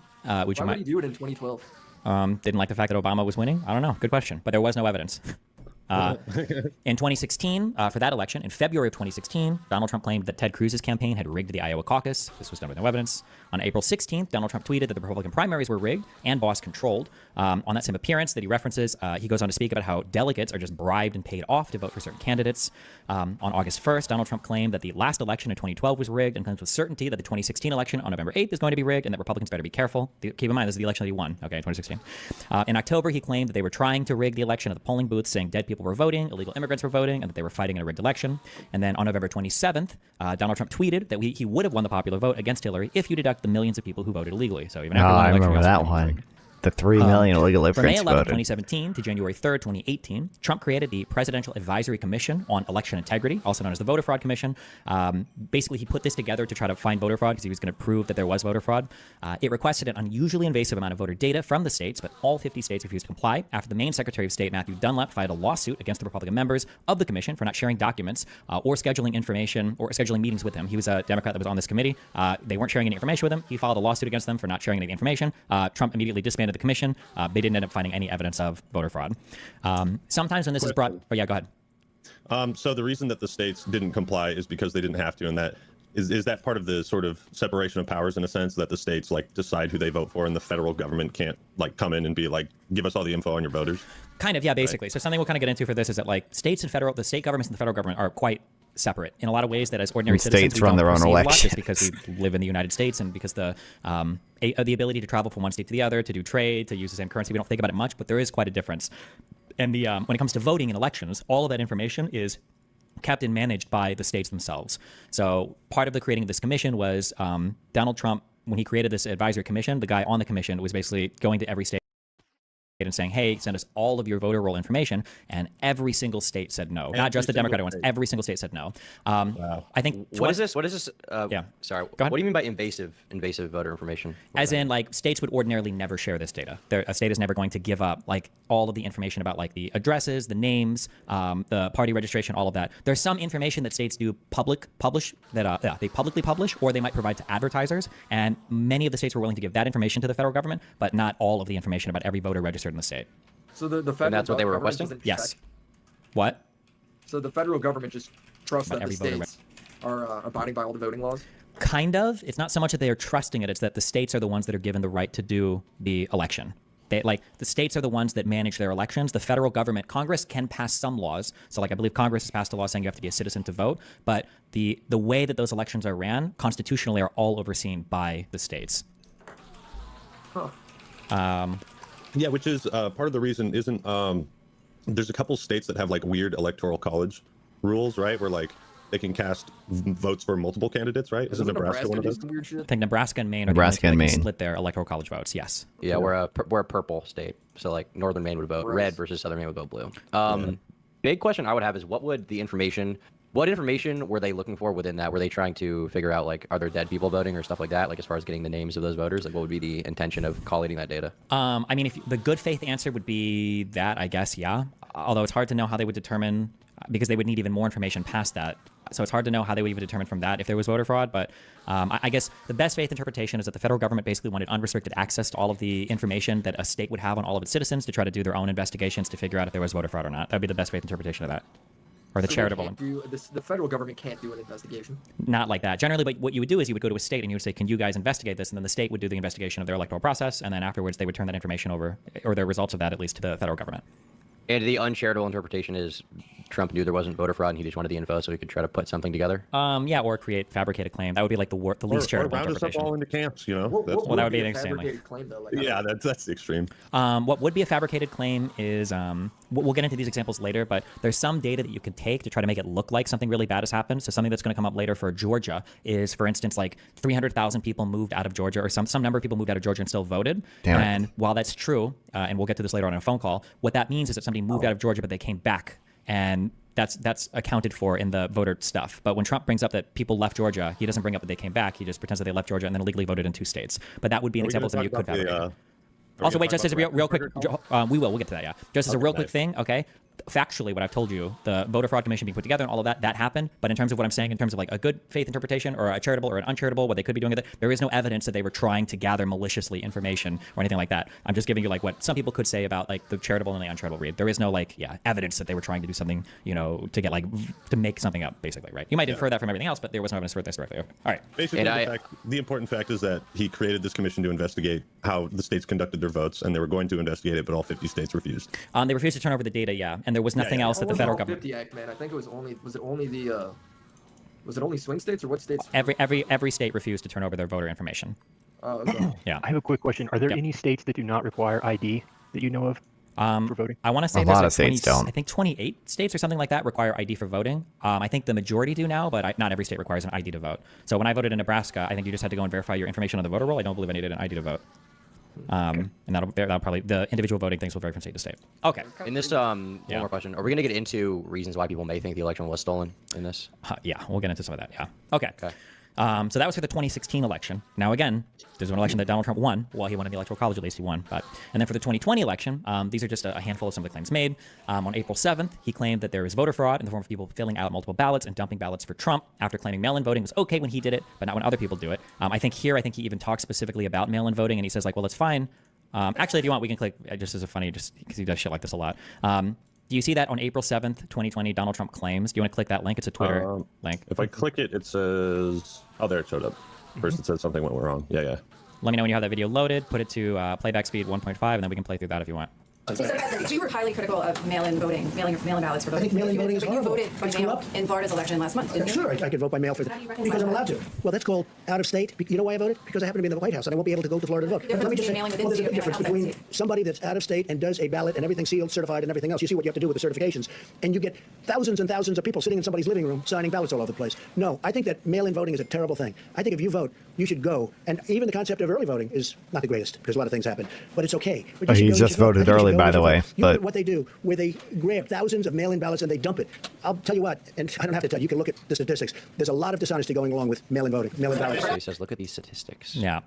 which Why would he do it in 2012? didn't like the fact that Obama was winning. I don't know. Good question. But there was no evidence. In 2016, for that election, in February of 2016, Donald Trump claimed that Ted Cruz's campaign had rigged the Iowa caucus. This was done with no evidence. On April 16th, Donald Trump tweeted that the Republican primaries were rigged and boss controlled. On that same appearance that he references, he goes on to speak about how delegates are just bribed and paid off to vote for certain candidates. On August 1st, Donald Trump claimed that the last election in 2012 was rigged and claims with certainty that the 2016 election on November 8th is going to be rigged and that Republicans better be careful. Keep in mind, this is the election that he won, okay, in 2016. In October, he claimed that they were trying to rig the election at the polling booths, saying dead people were voting, illegal immigrants were voting, and that they were fighting in a rigged election. And then on November 27th, Donald Trump tweeted that he would have won the popular vote against Hillary if you deduct the millions of people who voted illegally. So even after I the election, remember that one. The 3 million illegal From May immigrants 11, voted. 2017 to January 3rd, 2018, Trump created the Presidential Advisory Commission on Election Integrity, also known as the Voter Fraud Commission. Basically, he put this together to try to find voter fraud because he was going to prove that there was voter fraud. It requested an unusually invasive amount of voter data from the states, but all 50 states refused to comply after the Maine Secretary of State, Matthew Dunlap, filed a lawsuit against the Republican members of the commission for not sharing documents or scheduling information or scheduling meetings with him. He was a Democrat that was on this committee. They weren't sharing any information with him. He filed a lawsuit against them for not sharing any information. Trump immediately disbanded the commission. They didn't end up finding any evidence of voter fraud. Sometimes when this is brought... Oh, yeah, go ahead. So the reason that the states didn't comply is because they didn't have to, and that is that part of the sort of separation of powers in a sense that the states like decide who they vote for and the federal government can't like come in and be like, give us all the info on your voters? Kind of, yeah, basically. Right. So something we'll kind of get into for this is that like states and the state governments and the federal government are quite separate in a lot of ways that as ordinary And citizens states we run don't their own perceive a lot, elections. just because we live in the United States and because the ability to travel from one state to the other, to do trade, to use the same currency, we don't think about it much, but there is quite a difference. And the when it comes to voting in elections, all of that information is kept and managed by the states themselves. So part of the creating of this commission was Donald Trump, when he created this advisory commission, the guy on the commission was basically going to every state and saying, hey, send us all of your voter roll information, and every single state said no. Not just the Democratic ones. Every single state said no. I think What is this? yeah. Sorry. Go ahead. What do you mean by invasive voter information? As in, like, states would ordinarily never share this data. A state is never going to give up, like, all of the information about, like, the addresses, the names, the party registration, all of that. There's some information that states do publish that they publicly publish, or they might provide to advertisers. And many of the states were willing to give that information to the federal government, but not all of the information about every voter registered in the state. So the federal that's what they were government requesting? doesn't Yes. check. What? So the federal government just trusts About that the every voter states are abiding by all the voting laws. Kind of. It's not so much that they are trusting it, it's that the states are the ones that are given the right to do the election. The states are the ones that manage their elections. The federal government, Congress can pass some laws. So, like, I believe Congress has passed a law saying you have to be a citizen to vote. But the way that those elections are ran, constitutionally, are all overseen by the states. Yeah, which is part of the reason isn't there's a couple states that have like weird electoral college rules, right? Where like they can cast votes for multiple candidates, right? Isn't Nebraska one of those? I think Nebraska and Maine are Nebraska the and ones that Maine. split their electoral college votes. Yes. Yeah, we're a purple state. So like Northern Maine would vote red versus Southern Maine would vote blue. Big question I would have is what information were they looking for within that? Were they trying to figure out, like, are there dead people voting or stuff like that? Like, as far as getting the names of those voters, like, what would be the intention of collating that data? I mean, if the good faith answer would be that, I guess, yeah. Although it's hard to know how they would determine, because they would need even more information past that. So it's hard to know how they would even determine from that if there was voter fraud. But I guess the best faith interpretation is that the federal government basically wanted unrestricted access to all of the information that a state would have on all of its citizens to try to do their own investigations to figure out if there was voter fraud or not. That would be the best faith interpretation of that. Or the So they charitable can't the federal government can't do an investigation. Not like that. Generally, but what you would do is you would go to a state and you would say, can you guys investigate this? And then the state would do the investigation of their electoral process. And then afterwards, they would turn that information over, or the results of that, at least, to the federal government. And the uncharitable interpretation is Trump knew there wasn't voter fraud and he just wanted the info so he could try to put something together? Yeah, or create fabricated claim. That would be like the least charitable round us up interpretation. all into camps, you know? What That's Well, that would be a an extreme. fabricated claim, though? Like, yeah, that's the extreme. What would be a fabricated claim is, we'll get into these examples later, but there's some data that you can take to try to make it look like something really bad has happened. So something that's going to come up later for Georgia is, for instance, like 300,000 people moved out of Georgia, or some number of people moved out of Georgia and still voted. Damn it. And while that's true, and we'll get to this later on in a phone call, what that means is that somebody moved out of Georgia, but they came back. And that's accounted for in the voter stuff. But when Trump brings up that people left Georgia, he doesn't bring up that they came back. He just pretends that they left Georgia and then illegally voted in 2 states. But that would be an example of something you could fabricate. Also, wait, just as a real quick, we'll get to that, yeah. Just as a real quick thing, okay? Factually, what I've told you, the voter fraud commission being put together and all of that happened. But in terms of what I'm saying, in terms of like a good faith interpretation or a charitable or an uncharitable, what they could be doing with it, there is no evidence that they were trying to gather maliciously information or anything like that. I'm just giving you like what some people could say about like the charitable and the uncharitable read. There is no like, evidence that they were trying to do something, to get like, to make something up, basically, right? You might infer that from everything else, but there was no evidence for this directly. All right. Basically, the important fact is that he created this commission to investigate how the states conducted their votes, and they were going to investigate it, but all 50 states refused. They refused to turn over the data, yeah, and there was nothing else that the federal government. 50 Act, man. I think it was only swing states or what states? Every state refused to turn over their voter information. Oh, okay. Yeah. I have a quick question. Are there any states that do not require ID that you know of for voting? I want to say A there's lot like of states 20 don't. I think 28 states or something like that require ID for voting. I think the majority do now, but not every state requires an ID to vote. So when I voted in Nebraska, I think you just had to go and verify your information on the voter roll. I don't believe I needed an ID to vote. And that'll probably, the individual voting things will vary from state to state. Okay. In this, one more question. Are we going to get into reasons why people may think the election was stolen in this? Yeah, we'll get into some of that, yeah. Okay. So that was for the 2016 election. Now, again, there's an election that Donald Trump won. Well, he won in the Electoral College, at least he won. And then for the 2020 election, these are just a handful of some of the claims made. On April 7th, he claimed that there was voter fraud in the form of people filling out multiple ballots and dumping ballots for Trump after claiming mail-in voting was okay when he did it, but not when other people do it. I think he even talks specifically about mail-in voting, and he says, like, well, it's fine. Actually, if you want, we can click, just as a funny, just because he does shit like this a lot. Do you see that on April 7th, 2020, Donald Trump claims? Do you want to click that link? It's a Twitter link. If I click it, it says, oh, there it showed up. First it said something went wrong. Yeah. Let me know when you have that video loaded. Put it to playback speed 1.5, and then we can play through that if you want. unfair. So you were highly critical of mail-in voting, mail-in ballots for voting. I think mail-in voting is You horrible. voted by It's mail corrupt. in Florida's election last month, didn't you? Sure, I could vote by mail for because I'm allowed to. Well, that's called out of state. You know why I voted? Because I happen to be in the White House and I won't be able to go to Florida to vote. The difference between mailing within there's a state big and difference outside between state. somebody that's out of state and does a ballot and everything sealed, certified, and everything else. You see what you have to do with the certifications, and you get thousands and thousands of people sitting in somebody's living room signing ballots all over the place. No, I think that mail-in voting is a terrible thing. I think if you vote, you should go. And even the concept of early voting is not the greatest because a lot of things happen, but it's okay. But you Oh, should he go, you just should vote. voted I think you should early, go, by you the should way, vote. You know but- what they do, where they grab thousands of mail-in ballots and they dump it. I'll tell you what, and I don't have to tell you, you can look at the statistics. There's a lot of dishonesty going along with mail-in voting, mail-in ballots. So he says, look at these statistics. Yeah.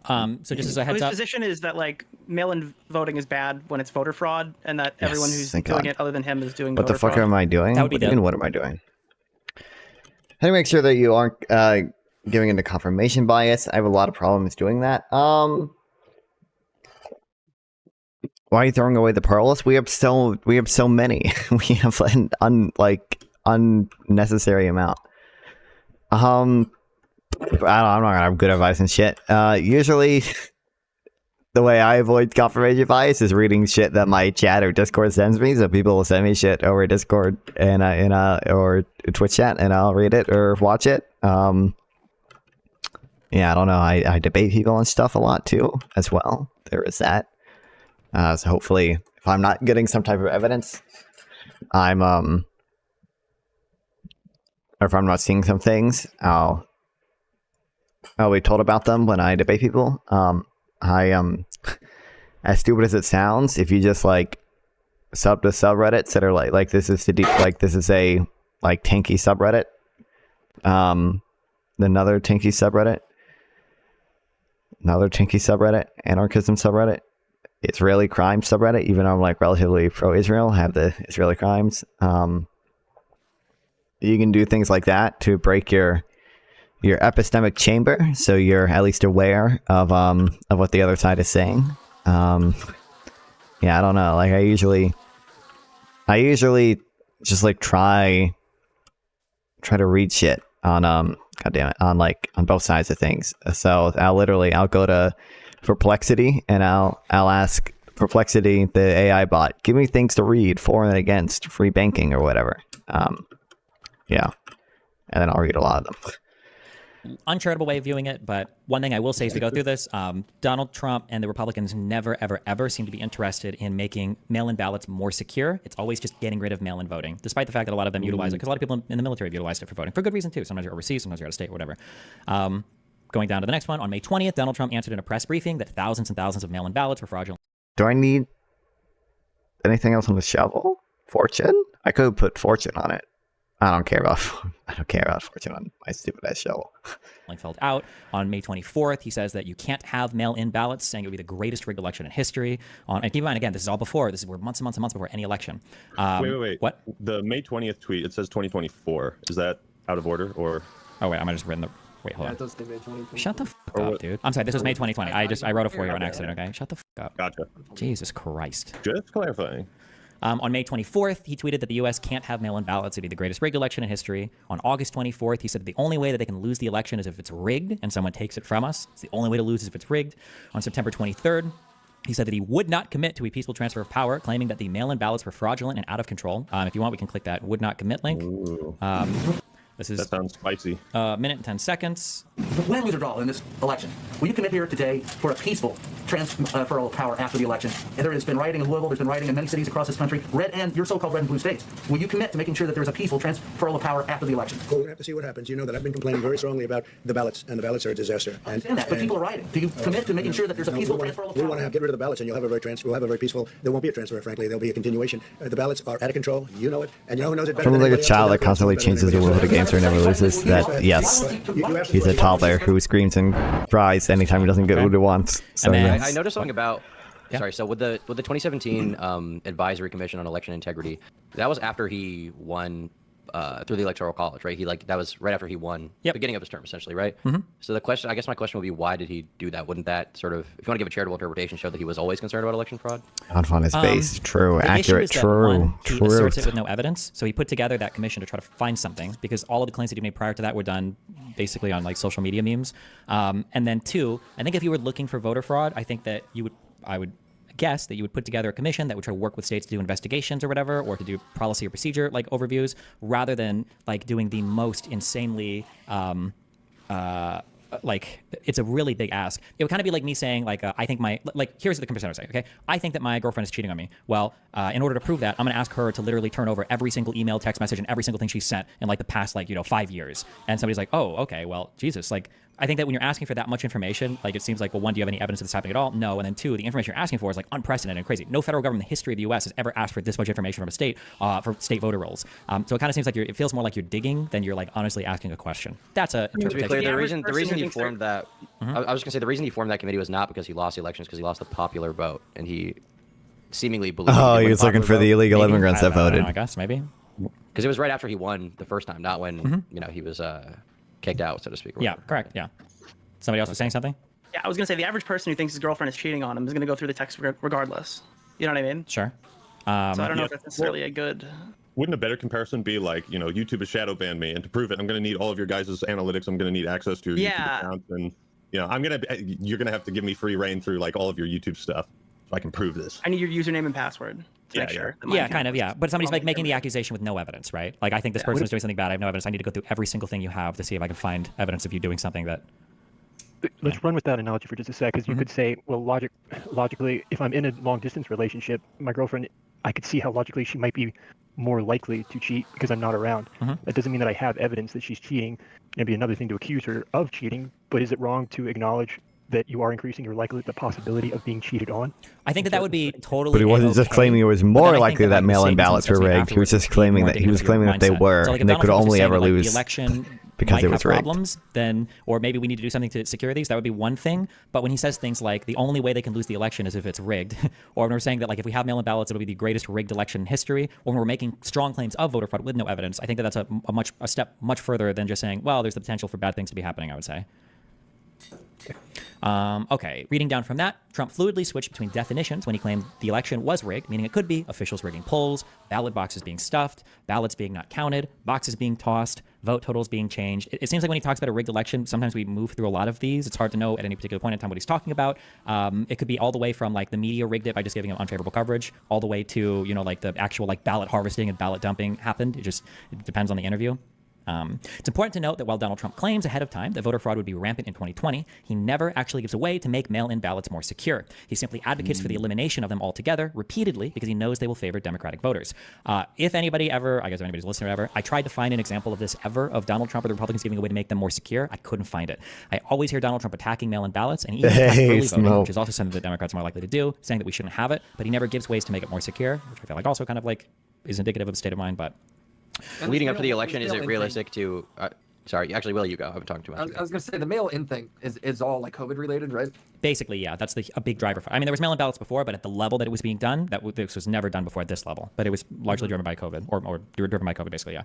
So just as a His heads up, position is that like mail-in voting is bad when it's voter fraud, and that everyone who's thank doing God. it other than him is doing What the voter fuck fraud. am I doing? That would be What do you mean, dope. what am I doing? How to make sure that you aren't giving into confirmation bias? I have a lot of problems doing that. Why are you throwing away the pearls? We have so many. We have an unnecessary amount. I'm not gonna have good advice and shit. Usually, the way I avoid confirmation bias is reading shit that my chat or Discord sends me. So people will send me shit over Discord and or Twitch chat, and I'll read it or watch it. Yeah, I don't know. I debate people and stuff a lot too, as well. There is that. So hopefully, if I'm not getting some type of evidence, or if I'm not seeing some things, I'll be told about them when I debate people. As stupid as it sounds, if you just like sub to subreddits that are like this is a like tanky subreddit, another tanky subreddit, anarchism subreddit, Israeli crime subreddit, even though I'm like relatively pro-Israel, have the Israeli crimes. You can do things like that to break your epistemic chamber, so you're at least aware of what the other side is saying. Yeah, I don't know. Like I usually just like try to read shit on on both sides of things. So I'll go to Perplexity and I'll ask Perplexity, the AI bot, give me things to read for and against free banking or whatever. Yeah, and then I'll read a lot of them. uncharitable way of viewing it, but one thing I will say as we go through this, Donald Trump and the Republicans never, ever, ever seem to be interested in making mail-in ballots more secure. It's always just getting rid of mail-in voting, despite the fact that a lot of them utilize it, because a lot of people in the military have utilized it for voting, for good reason too. Sometimes you're overseas, sometimes you're out of state, whatever. Going down to the next one, on May 20th, Donald Trump answered in a press briefing that thousands and thousands of mail-in ballots were fraudulent. Do I need anything else on the shovel? Fortune? I could put Fortune on it. I don't care about Fortune on my stupid ass shovel. Filled out on May 24th. He says that you can't have mail-in ballots, saying it would be the greatest rigged election in history. And keep in mind, again, this is all before. We're months and months and months before any election. Wait. What? The May 20th tweet, it says 2024. Is that out of order or? Oh wait, I might have just written the. Wait, hold on. it does say May 2020. Shut the fuck up, dude. I'm sorry. This was May 2020. I wrote it for you on accident. Okay. Shut the fuck up. Gotcha. Jesus Christ. Just clarifying. On May 24th, he tweeted that the U.S. can't have mail-in ballots. It'd be the greatest rigged election in history. On August 24th, he said that the only way that they can lose the election is if it's rigged and someone takes it from us. It's the only way to lose is if it's rigged. On September 23rd, he said that he would not commit to a peaceful transfer of power, claiming that the mail-in ballots were fraudulent and out of control. If you want, we can click that would not commit link. This is that sounds spicy. Minute and 10 seconds. Win, lose, or draw in this election. Will you commit here today for a peaceful transfer of power after the election? And there has been rioting in Louisville, there's been rioting in many cities across this country, red and your so-called red and blue states. Will you commit to making sure that there's a peaceful transfer of power after the election? Well, we have to see what happens. You know that I've been complaining very strongly about the ballots, and the ballots are a disaster. I understand that, but people are rioting. Do you commit to making sure that there's a peaceful transfer of We power? want to get rid of the ballots, and we'll have a very peaceful. There won't be a transfer, frankly. There'll be a continuation. The ballots are out of control. You know it, and you know who knows it better. Sounds than like a anybody else. child that constantly changes the rules of the game so he never loses. That, yes, he's a toddler who screams and cries anytime he doesn't get what he wants. So, I noticed something about. Sorry, so with the 2017 Advisory Commission on Election Integrity, that was after he won through the Electoral College, right? That was right after he won, beginning of his term, essentially, right? Mhm. So the question, I guess my question would be, why did he do that? Wouldn't that sort of, if you want to give a charitable interpretation, show that he was always concerned about election fraud? Not on his base. True, The accurate, issue is that, true, one, he asserts it true. with no evidence. So he put together that commission to try to find something, because all of the claims that he made prior to that were done basically on like social media memes. And then two, I think if you were looking for voter fraud, I think that I would guess that you would put together a commission that would try to work with states to do investigations or whatever, or to do policy or procedure like overviews, rather than like doing the most insanely like, it's a really big ask. It would kind of be like me saying, like, I think here's the comparison I would say, okay? I think that my girlfriend is cheating on me. Well, in order to prove that, I'm going to ask her to literally turn over every single email, text message, and every single thing she sent in, like, the past, 5 years. And somebody's like, oh, okay, well, Jesus, like, I think that when you're asking for that much information, like, it seems like, well, one, do you have any evidence of this happening at all? No. And then two, the information you're asking for is like unprecedented and crazy. No federal government in the history of the U.S. has ever asked for this much information from a state for state voter rolls. So it kind of seems like it feels more like you're digging than you're like honestly asking a question. That's a To be clear, the reason he thinks formed that, I was gonna say the reason he formed that committee was not because he lost the elections, because he lost the popular vote, and he seemingly believed. Oh, he was looking for the illegal immigrants that voted. I guess maybe because it was right after he won the first time, not when he was kicked out, so to speak. Yeah, correct. Yeah. Somebody else was saying something? Yeah, I was gonna say the average person who thinks his girlfriend is cheating on him is gonna go through the text regardless. You know what I mean? Sure. So I don't know if that's necessarily a good. Wouldn't a better comparison be like, YouTube has shadow banned me, and to prove it, I'm going to need all of your guys' analytics. I'm going to need access to your YouTube accounts, and you're going to have to give me free reign through like all of your YouTube stuff, so I can prove this. I need your username and password to make sure. Yeah, kind of, yeah. But somebody's like making the accusation with no evidence, right? Like, I think this person is doing something bad. I have no evidence. I need to go through every single thing you have to see if I can find evidence of you doing something that. Let's run with that analogy for just a sec, because you could say, well, logically, if I'm in a long-distance relationship, my girlfriend, I could see how logically she might be more likely to cheat because I'm not around. That doesn't mean that I have evidence that she's cheating. It'd be another thing to accuse her of cheating, but is it wrong to acknowledge that you are increasing the possibility of being cheated on? I think that would be totally. But he wasn't just claiming it was more likely that mail-in ballots were rigged. He was just claiming that they were, and they could only ever lose. The election because might it was have rigged. problems, then, or maybe we need to do something to secure these. That would be one thing. But when he says things like the only way they can lose the election is if it's rigged, or when we're saying that like if we have mail-in ballots, it'll be the greatest rigged election in history, or when we're making strong claims of voter fraud with no evidence, I think that that's a step much further than just saying, well, there's the potential for bad things to be happening, I would say. Okay, reading down from that, Trump fluidly switched between definitions when he claimed the election was rigged, meaning it could be officials rigging polls, ballot boxes being stuffed, ballots being not counted, boxes being tossed, vote totals being changed. It seems like when he talks about a rigged election, sometimes we move through a lot of these. It's hard to know at any particular point in time what he's talking about. It could be all the way from like the media rigged it by just giving him unfavorable coverage, all the way to, like the actual like ballot harvesting and ballot dumping happened. It depends on the interview. It's important to note that while Donald Trump claims ahead of time that voter fraud would be rampant in 2020, he never actually gives a way to make mail-in ballots more secure. He simply advocates for the elimination of them altogether, repeatedly, because he knows they will favor Democratic voters. If anybody ever, I guess if anybody's listening ever, I tried to find an example of this ever, of Donald Trump or the Republicans giving a way to make them more secure. I couldn't find it. I always hear Donald Trump attacking mail-in ballots, and even early voting, which is also something that Democrats are more likely to do, saying that we shouldn't have it, but he never gives ways to make it more secure, which I feel like also kind of like is indicative of the state of mind, but... Leading up to the election, is it realistic to... sorry, actually, Will, you go. I've been talking too much. I was going to say, the mail-in thing is all like COVID related, right? Basically, yeah. That's a big driver. I mean, there was mail-in ballots before, but at the level that it was being done, this was never done before at this level. But it was largely driven by COVID, or driven by COVID, basically, yeah.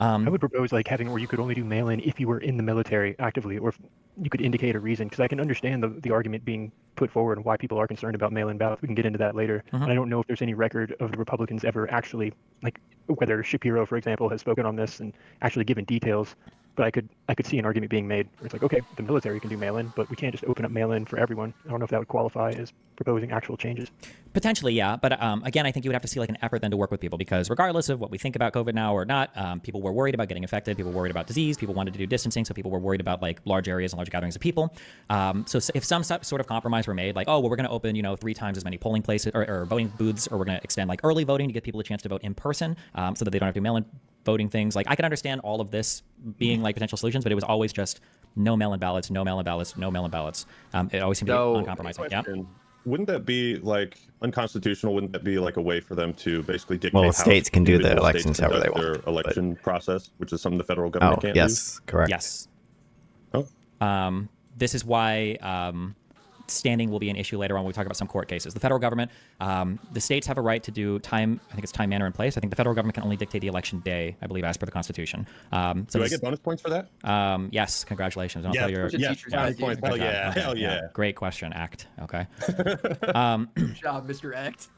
I would propose like having where you could only do mail-in if you were in the military actively, or if you could indicate a reason, because I can understand the argument being put forward and why people are concerned about mail-in ballots. We can get into that later. And I don't know if there's any record of the Republicans ever actually, like whether Shapiro, for example, has spoken on this and actually given details. But I could see an argument being made where it's like, okay, the military can do mail-in, but we can't just open up mail-in for everyone. I don't know if that would qualify as proposing actual changes. Potentially, yeah. But again, I think you would have to see like an effort then to work with people, because regardless of what we think about COVID now or not, people were worried about getting infected. People were worried about disease. People wanted to do distancing. So people were worried about like large areas and large gatherings of people. So if some sort of compromise were made, like, oh, well, we're going to open, 3 times as many polling places or voting booths, or we're going to extend like early voting to get people a chance to vote in person, so that they don't have to mail-in voting things. Like, I can understand all of this being like potential solutions, but it was always just no mail-in ballots, no mail-in ballots, no mail-in ballots. It always seemed to be uncompromising. Yeah. Wouldn't that be like unconstitutional? Wouldn't that be like a way for them to basically dictate how states can do the elections however they want, their election process, which is something the federal government can't do? Correct. Yes. Oh. This is why standing will be an issue later on when we talk about some court cases. The federal government, the states have a right to do time, I think it's time, manner, and place. I think the federal government can only dictate the election day, I believe, as per the Constitution. So do I get bonus points for that? Yes, congratulations. Bonus points. Hell yeah. Hell yeah. Great question, Act. Okay. Good job, Mr. Act.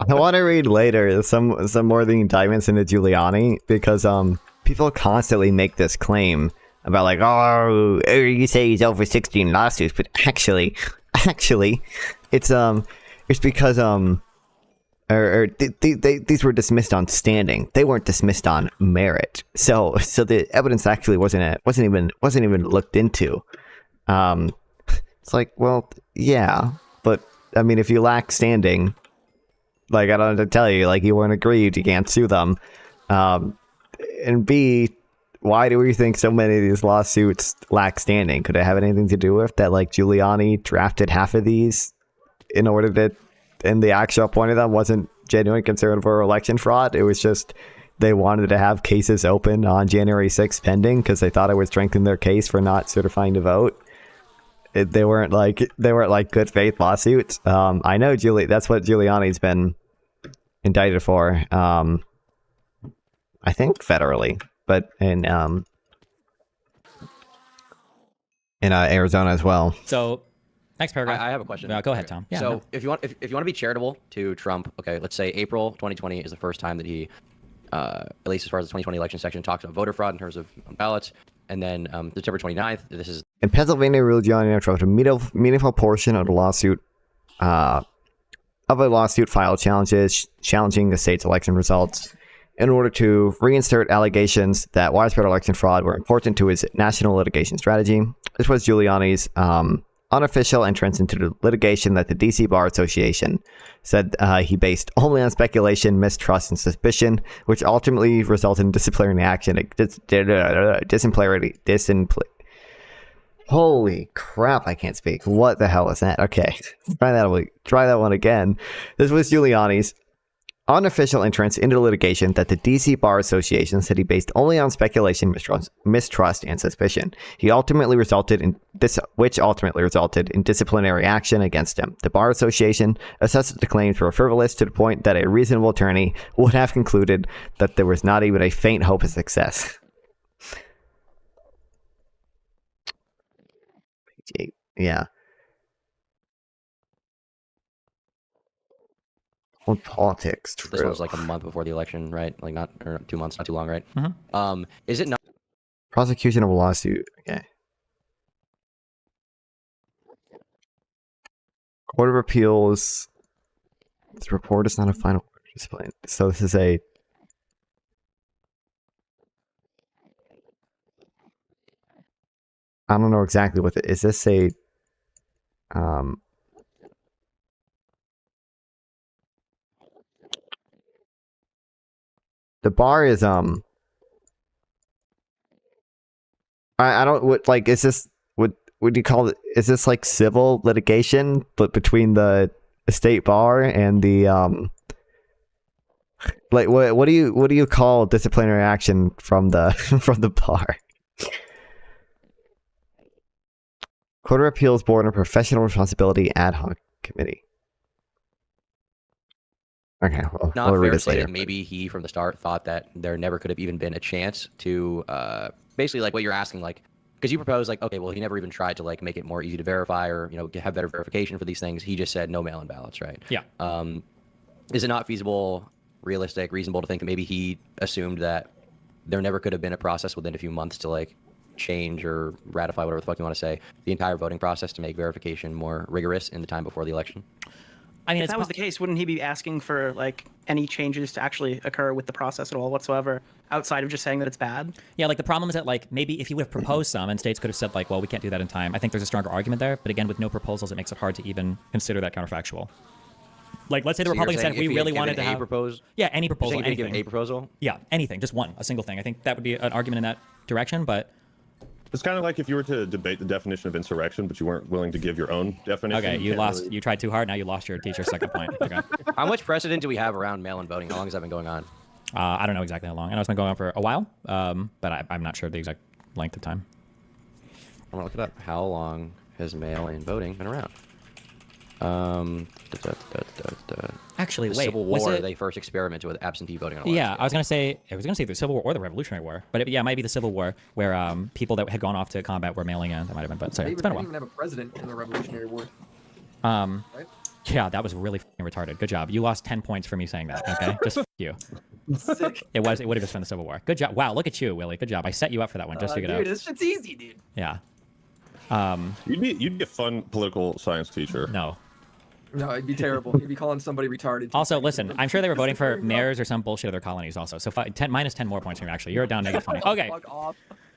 I want to read later some more of the indictments into Giuliani, because people constantly make this claim about like, oh, you say he's over 16 lawsuits, but actually, it's because these were dismissed on standing. They weren't dismissed on merit. So the evidence actually wasn't even looked into. It's like, well, yeah, but I mean, if you lack standing, like, I don't have to tell you, like, you weren't aggrieved, you can't sue them. And B, why do we think so many of these lawsuits lack standing? Could it have anything to do with that, like, Giuliani drafted half of these in order to, and the actual point of them wasn't genuine concern for election fraud? It was just they wanted to have cases open on January 6th pending because they thought it would strengthen their case for not certifying to vote. They weren't like good faith lawsuits. I know that's what Giuliani's been indicted for. I think federally, but in Arizona as well. So, next paragraph. I have a question. Go ahead, Tom. Yeah, so no. if you want to be charitable to Trump, okay, let's say April 2020 is the first time that he, at least as far as the 2020 election section, talks about voter fraud in terms of ballots. And then September 29th, this is... In Pennsylvania, Giuliani dropped a meaningful portion of the lawsuit, filed challenging the state's election results in order to reinsert allegations that widespread election fraud were important to his national litigation strategy. This was Giuliani's unofficial entrance into the litigation that the D.C. Bar Association said he based only on speculation, mistrust, and suspicion, which ultimately resulted in disciplinary action. Holy crap, I can't speak. What the hell is that? Okay, try that one again. This was Giuliani's unofficial entrance into litigation that the D.C. Bar Association said he based only on speculation, mistrust, and suspicion. Which ultimately resulted in disciplinary action against him. The Bar Association assessed that the claims were frivolous to the point that a reasonable attorney would have concluded that there was not even a faint hope of success. Yeah. On politics, true. This was like a month before the election, right? Like or 2 months, not too long, right? Mm-hmm. Is it not? Prosecution of a lawsuit. Okay. Court of Appeals. This report is not a final display. So this is a. I don't know exactly what is this a. The bar is I don't what like is this would you call it, is this like civil litigation but between the state bar and the like what do you call disciplinary action from the from the bar? Court of Appeals Board and Professional Responsibility Ad Hoc Committee. Okay, well, Not we'll fair read to this say later. that maybe he from the start thought that there never could have even been a chance to basically like what you're asking, like because you propose like, okay, well, he never even tried to like make it more easy to verify or have better verification for these things. He just said no mail-in ballots, right? Yeah. Is it not feasible, realistic, reasonable to think that maybe he assumed that there never could have been a process within a few months to like change or ratify, whatever the fuck you want to say, the entire voting process to make verification more rigorous in the time before the election? I mean, if that was the case, wouldn't he be asking for like any changes to actually occur with the process at all whatsoever, outside of just saying that it's bad? Yeah, like the problem is that like maybe if he would have proposed some and states could have said like, well, we can't do that in time. I think there's a stronger argument there. But again, with no proposals, it makes it hard to even consider that counterfactual. Like, let's say the Republicans said we really wanted to have yeah, any proposal, anything. Give a proposal? Yeah, anything, just one, a single thing. I think that would be an argument in that direction, but. It's kind of like if you were to debate the definition of insurrection, but you weren't willing to give your own definition. Okay, you can't lost. really- You tried too hard. Now you lost your teacher's second point. Okay. How much precedent do we have around mail-in voting? How long has that been going on? I don't know exactly how long. I know it's been going on for a while, but I'm not sure the exact length of time. I'm gonna look it up. How long has mail-in voting been around? Actually, the wait, Civil was War, it- they first experimented with absentee voting on Yeah, I was gonna say the Civil War or the Revolutionary War, but it might be the Civil War where people that had gone off to combat were mailing in. That might have been, but sorry, They it's been a didn't while. even have a president in the Revolutionary War. Right? Yeah, that was really f***ing retarded. Good job. You lost 10 points for me saying that, okay? Just f*** you. Sick. It would have just been the Civil War. Good job. Wow, look at you, Willie. Good job. I set you up for that one. Just figured it out. Dude, this shit's easy, dude. Yeah. You'd be a fun political science teacher. No. No, it'd be terrible. You'd be calling somebody retarded. Also, listen, I'm sure they were voting for mayors or some bullshit of their colonies also. So minus 10 more points from you, actually. You're down negative 20. Okay. Fuck off.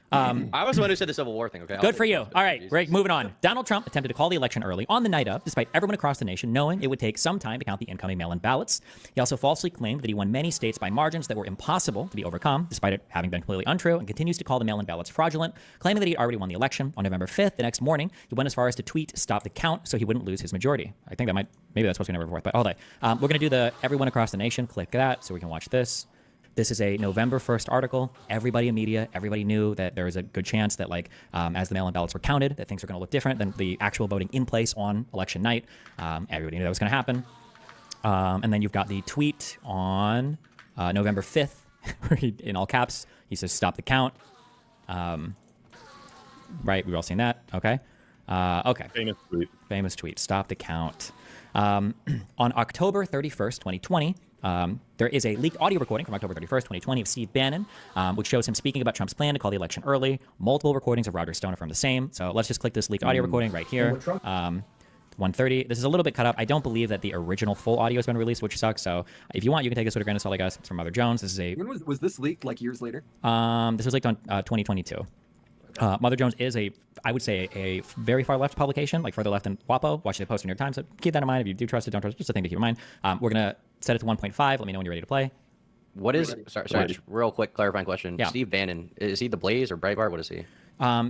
I was the one who said the Civil War thing. Okay. Good for you. All right, Greg, moving on. Donald Trump attempted to call the election early on the night of, despite everyone across the nation knowing it would take some time to count the incoming mail-in ballots. He also falsely claimed that he won many states by margins that were impossible to be overcome, despite it having been completely untrue, and continues to call the mail-in ballots fraudulent, claiming that he'd already won the election. On November 5th, the next morning, he went as far as to tweet, "Stop the count," so he wouldn't lose his majority. I think maybe that's supposed to be November 4th, but hold on. We're going to do the everyone across the nation. Click that so we can watch this. This is a November 1st article. Everybody in media, everybody knew that there was a good chance that, like, as the mail-in ballots were counted, that things were going to look different than the actual voting in place on election night. Everybody knew that was going to happen. And then you've got the tweet on November 5th, where in all caps, he says, "Stop the count." Right, we've all seen that. Okay. Okay. Famous tweet. Stop the count. On October 31st, 2020, there is a leaked audio recording from October 31st, 2020 of Steve Bannon, which shows him speaking about Trump's plan to call the election early. Multiple recordings of Roger Stone affirm the same. So let's just click this leaked audio recording right here. 1:30. This is a little bit cut up. I don't believe that the original full audio has been released, which sucks. So if you want, you can take this with a grain of salt, I guess. It's from Mother Jones. This is a. When was this leaked? Like years later? This was leaked on 2022. Mother Jones is I would say, a very far left publication, like further left than WAPO. Watch the post in New York Times. So keep that in mind. If you do trust it, don't trust it. Just a thing to keep in mind. We're going to set it to 1.5. Let me know when you're ready to play. What is, sorry, just real quick clarifying question. Yeah. Steve Bannon, is he the Blaze or Breitbart? What is he?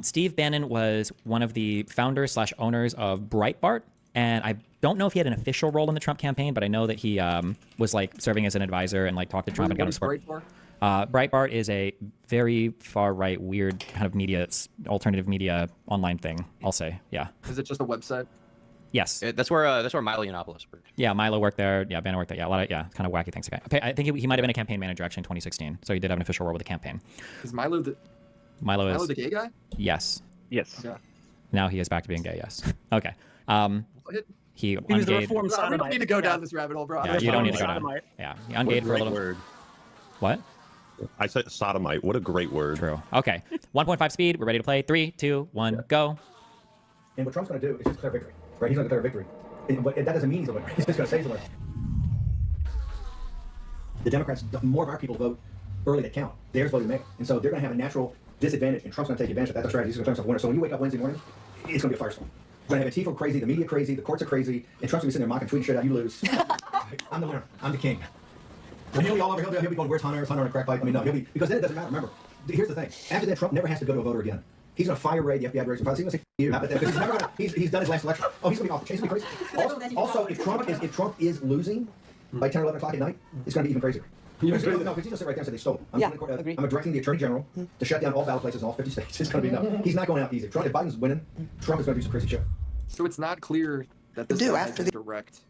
Steve Bannon was one of the founders/owners of Breitbart. And I don't know if he had an official role in the Trump campaign, but I know that he was like serving as an advisor and like talked to Trump and got him support. Breitbart is a very far right, weird kind of media, it's alternative media online thing. I'll say, yeah. Is it just a website? Yes. That's where Milo Yiannopoulos worked. Yeah, Milo worked there. Yeah, Bannon worked there. Yeah, a lot of kind of wacky things. Okay. I think he might have been a campaign manager actually in 2016, so he did have an official role with the campaign. Is Milo is the gay guy? Yes. Yes. Yeah. Now he is back to being gay. Yes. Okay. He was the ungayed. reformed sodomite. We don't need to go down this rabbit hole, bro. Yeah, you don't need to go down. Yeah, he ungayed for a little. Word. What? I said sodomite. What a great word. True. Okay. 1.5 speed. We're ready to play. 3, 2, 1, go. And what Trump's going to do is just declare victory, right? He's going to declare victory. But that doesn't mean he's a winner. He's just going to say he's a winner. The Democrats, more of our people vote early to count. Theirs voted mail. And so they're going to have a natural disadvantage, and Trump's going to take advantage of that. That's right. He's going to turn himself a winner. So when you wake up Wednesday morning, it's going to be a firestorm. We're going to have Antifa crazy, the media crazy, the courts are crazy, and Trump's going to be sitting there mocking, tweeting shit out. You lose. I'm the winner. I'm the king. And he'll be all over. He'll be going, "Where's Hunter? Is Hunter on a crack pipe?" I mean, no, he'll be, because then it doesn't matter. Remember, here's the thing. After that, Trump never has to go to a voter again. He's going to fire Ray, the FBI director. He's going to say, "F you." Because he's never going to. He's done his last election. Oh, he's going to be off the chain. He's going to be crazy. Also, if Trump is losing by 10 or 11 o'clock at night, it's going to be even crazier. No, because he's going to sit right there and say they stole it. I'm directing the Attorney General to shut down all ballot places in all 50 states. It's going to be no. He's not going out easy. If Biden's winning, Trump is going to do some crazy shit. So it's not clear that this guy has a direct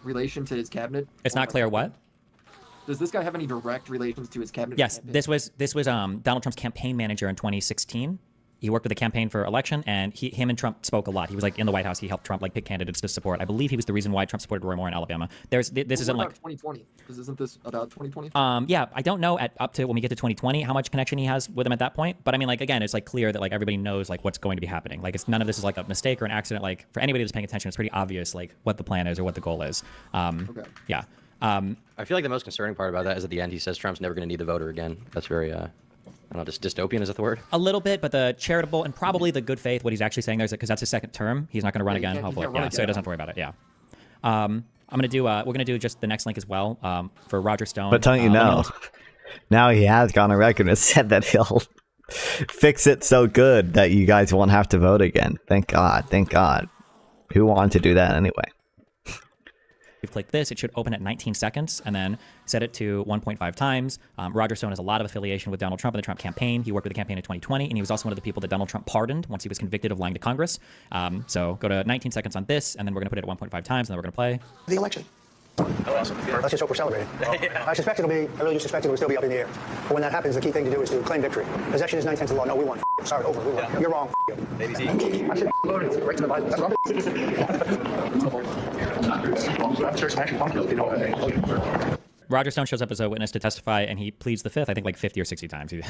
relation to his cabinet. It's not clear what? Does this guy have any direct relations to his cabinet? Yes, this was Donald Trump's campaign manager in 2016. He worked with the campaign for election, and him and Trump spoke a lot. He was like in the White House. He helped Trump like pick candidates to support. I believe he was the reason why Trump supported Roy Moore in Alabama. This isn't like 2020. Isn't this about 2020? Yeah, I don't know up to when we get to 2020 how much connection he has with him at that point. But I mean, like again, it's like clear that like everybody knows like what's going to be happening. Like none of this is like a mistake or an accident. Like for anybody that's paying attention, it's pretty obvious like what the plan is or what the goal is. Okay. Yeah. I feel like the most concerning part about that is at the end he says Trump's never going to need the voter again. That's very, I don't know, just dystopian, is that the word? A little bit, but the charitable and probably the good faith, what he's actually saying there is because that's his second term. He's not going to run again, hopefully. Yeah, so he doesn't have to worry about it. Yeah. I'm going to do, we're going to do just the next link as well for Roger Stone. But don't you know, now he has gone on record and said that he'll fix it so good that you guys won't have to vote again. Thank God. Thank God. Who wanted to do that anyway? You click this, it should open at 19 seconds, and then set it to 1.5 times. Roger Stone has a lot of affiliation with Donald Trump and the Trump campaign. He worked with the campaign in 2020, and he was also one of the people that Donald Trump pardoned once he was convicted of lying to Congress. So go to 19 seconds on this, and then we're going to put it at 1.5 times, and then we're going to play. The election. Let's just hope we're celebrating. I really do suspect it'll still be up in the air. But when that happens, the key thing to do is to claim victory. Possession is 9/10 of the law. No, we won. Sorry, over. We won. You're wrong. Baby Z. I said loaded. Right to the Bible. That's rubbish. Roger Stone shows up as a witness to testify, and he pleads the fifth, I think like 50 or 60 times. He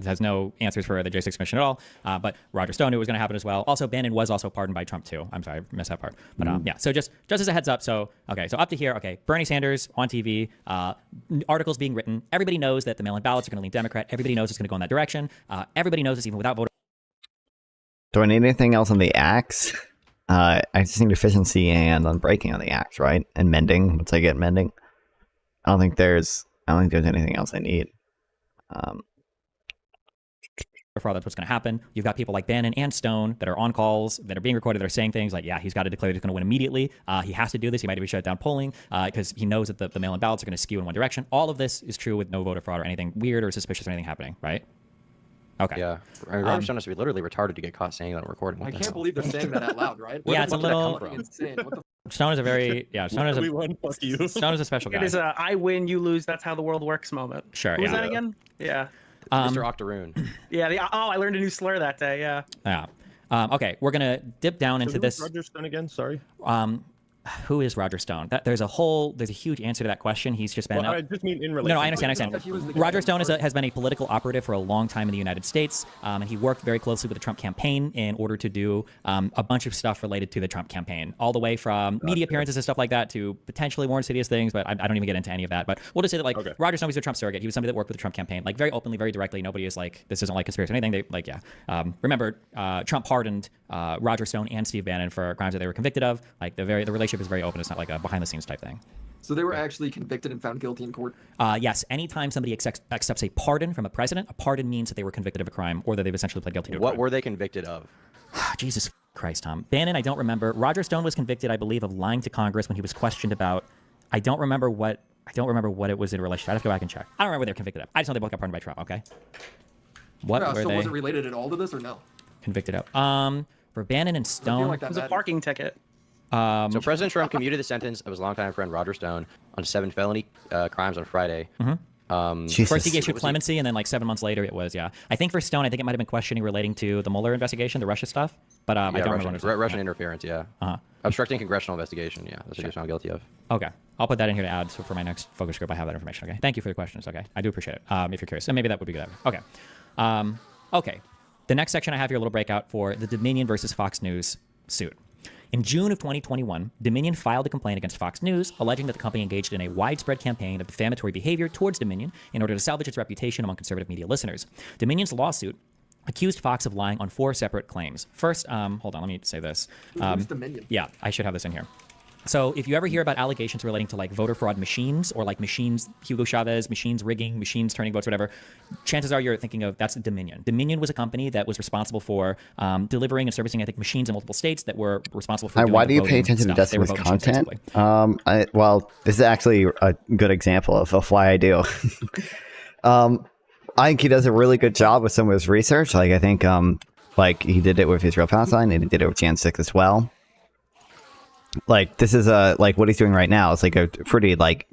has no answers for the J6 Commission at all. But Roger Stone knew it was going to happen as well. Also, Bannon was also pardoned by Trump too. I'm sorry, I missed that part. But yeah, so just as a heads up. So okay, so up to here. Okay, Bernie Sanders on TV, articles being written. Everybody knows that the mail-in ballots are going to lean Democrat. Everybody knows it's going to go in that direction. Everybody knows this even without voter. Do I need anything else on the axe? I just need efficiency and unbreaking on the axe, right? And mending. Once I get mending, I don't think there's anything else I need. Fraud, that's what's going to happen. You've got people like Bannon and Stone that are on calls, that are being recorded, that are saying things like, yeah, he's got to declare he's going to win immediately. He has to do this. He might be shut down polling because he knows that the mail-in ballots are going to skew in one direction. All of this is true with no voter fraud or anything weird or suspicious or anything happening, right? Okay. Yeah. I mean, Roger Stone has to be literally retarded to get caught saying that on recording. What I the can't hell? believe they're saying that out loud, right? Yeah, it's a little insane. What the Stone is a very Stone is a Fuck you. Stone is a special guy. It is a I win, you lose. That's how the world works moment. Sure. Who was yeah. that again? Yeah. Mr. Octoroon. Yeah. I learned a new slur that day. Yeah. Yeah. Okay, we're gonna dip down into this. Roger Stone again? Sorry. Who is Roger Stone? There's a huge answer to that question. He's just been. Well, I just mean in relation. No, I understand. Roger Stone has been a political operative for a long time in the United States, and he worked very closely with the Trump campaign in order to do a bunch of stuff related to the Trump campaign, all the way from media appearances and stuff like that to potentially more insidious things. But I don't even get into any of that. But we'll just say that Roger Stone was a Trump surrogate. He was somebody that worked with the Trump campaign, like very openly, very directly. Nobody is like, this isn't like conspiracy or anything. They like, remember, Trump pardoned Roger Stone and Steve Bannon for crimes that they were convicted of. Like the relationship is very open. It's not like a behind the scenes type thing. So they were actually convicted and found guilty in court? Yes. Anytime somebody accepts a pardon from a president, a pardon means that they were convicted of a crime or that they've essentially pled guilty to a crime. What were they convicted of? Jesus Christ, Tom. Bannon, I don't remember. Roger Stone was convicted, I believe, of lying to Congress when he was questioned about. I don't remember what it was in relation to. I'd have to go back and check. I don't remember what they're convicted of. I just know they both got pardoned by Trump. Okay. What were so they was it related at all to this or no? convicted of? For Bannon and Stone. It was a parking ticket. So President Trump commuted the sentence of his longtime friend Roger Stone on 7 felony crimes on Friday. First he issued clemency, and then like 7 months later it was, I think for Stone, I think it might have been questioning relating to the Mueller investigation, the Russia stuff, but I don't remember. Russian interference, obstructing congressional investigation, that's what he was found guilty of. Okay, I'll put that in here to add, so for my next focus group I have that information, okay? Thank you for the questions, okay? I do appreciate it, if you're curious, and maybe that would be good. Okay. Okay, the next section I have here, a little breakout for the Dominion versus Fox News suit. In June of 2021, Dominion filed a complaint against Fox News, alleging that the company engaged in a widespread campaign of defamatory behavior towards Dominion in order to salvage its reputation among conservative media listeners. Dominion's lawsuit accused Fox of lying on 4 separate claims. First, hold on, let me say this. Who's Dominion? Yeah, I should have this in here. So if you ever hear about allegations relating to like voter fraud machines or like machines, Hugo Chavez, machines rigging, machines turning votes, whatever, chances are you're thinking of that's Dominion. Dominion was a company that was responsible for delivering and servicing, I think, machines in multiple states that were responsible for doing why do you the pay voting attention to stuff. They were Destiny's voting machines, content? basically. Well, this is actually a good example of why I do. I think he does a really good job with some of his research. Like I think like he did it with Israel Palestine and he did it with Jan 6 as well. Like this is like what he's doing right now is like a pretty like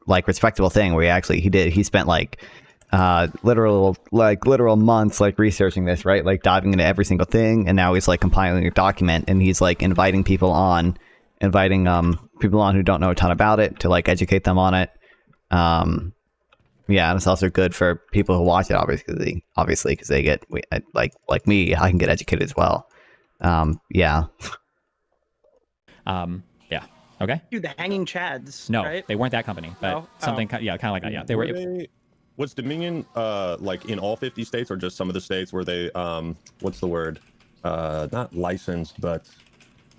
respectable thing where he spent like literal months like researching this, right? Like diving into every single thing, and now he's like compiling a document and he's like inviting people on who don't know a ton about it to like educate them on it. And it's also good for people who watch it obviously because they get like me, I can get educated as well. Okay. Dude, the Hanging Chads. No, right? they weren't that company, but something, kind of like that. Yeah, they were. Was Dominion like in all 50 states or just some of the states where they what's the word? Not licensed, but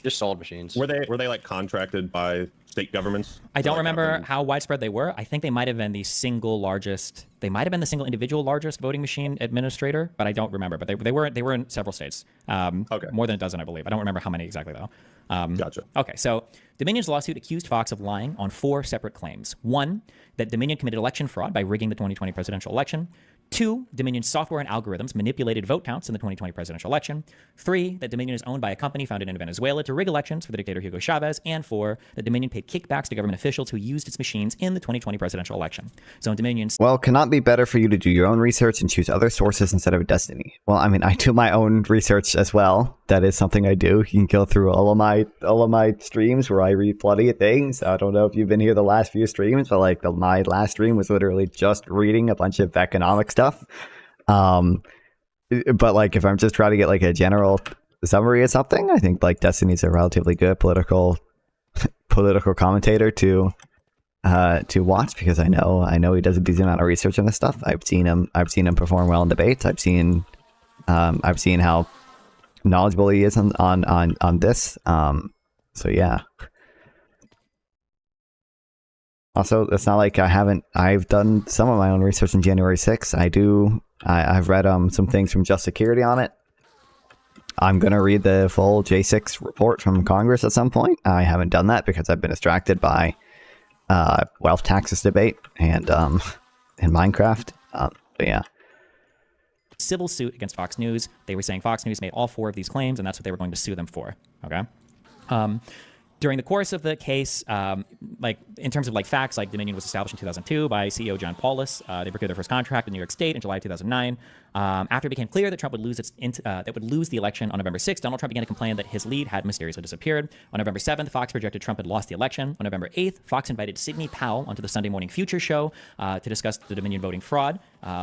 just sold machines. Were they like contracted by state governments? I don't remember how widespread they were. I think they might have been the single largest. They might have been the single individual largest voting machine administrator, but I don't remember. But they were in several states. More than a dozen, I believe. I don't remember how many exactly though. Gotcha. Okay, so Dominion's lawsuit accused Fox of lying on 4 separate claims. 1, that Dominion committed election fraud by rigging the 2020 presidential election. 2, Dominion's software and algorithms manipulated vote counts in the 2020 presidential election. 3, that Dominion is owned by a company founded in Venezuela to rig elections for the dictator Hugo Chavez. And 4, that Dominion paid kickbacks to government officials who used its machines in the 2020 presidential election. So in Dominion's... Well, cannot be better for you to do your own research and choose other sources instead of Destiny. Well, I mean, I do my own research as well. That is something I do. You can go through all of my streams where I read plenty of things. I don't know if you've been here the last few streams, but like my last stream was literally just reading a bunch of economic stuff. But like if I'm just trying to get like a general summary of something, I think like Destiny's a relatively good political commentator to watch, because I know he does a decent amount of research on this stuff. I've seen him perform well in debates. I've seen how knowledgeable he is on this. So yeah. Also, it's not like I've done some of my own research on January 6th. I've read some things from Just Security on it. I'm going to read the full J6 report from Congress at some point. I haven't done that because I've been distracted by wealth taxes debate and Minecraft. But yeah. Civil suit against Fox News. They were saying Fox News made all 4 of these claims, and that's what they were going to sue them for. Okay. During the course of the case, like in terms of like facts, like Dominion was established in 2002 by CEO John Paulus. They procured their first contract in New York State in July 2009. After it became clear that Trump would lose the election on November 6th, Donald Trump began to complain that his lead had mysteriously disappeared. On November 7th, Fox projected Trump had lost the election. On November 8th, Fox invited Sidney Powell onto the Sunday Morning Future show to discuss the Dominion voting fraud.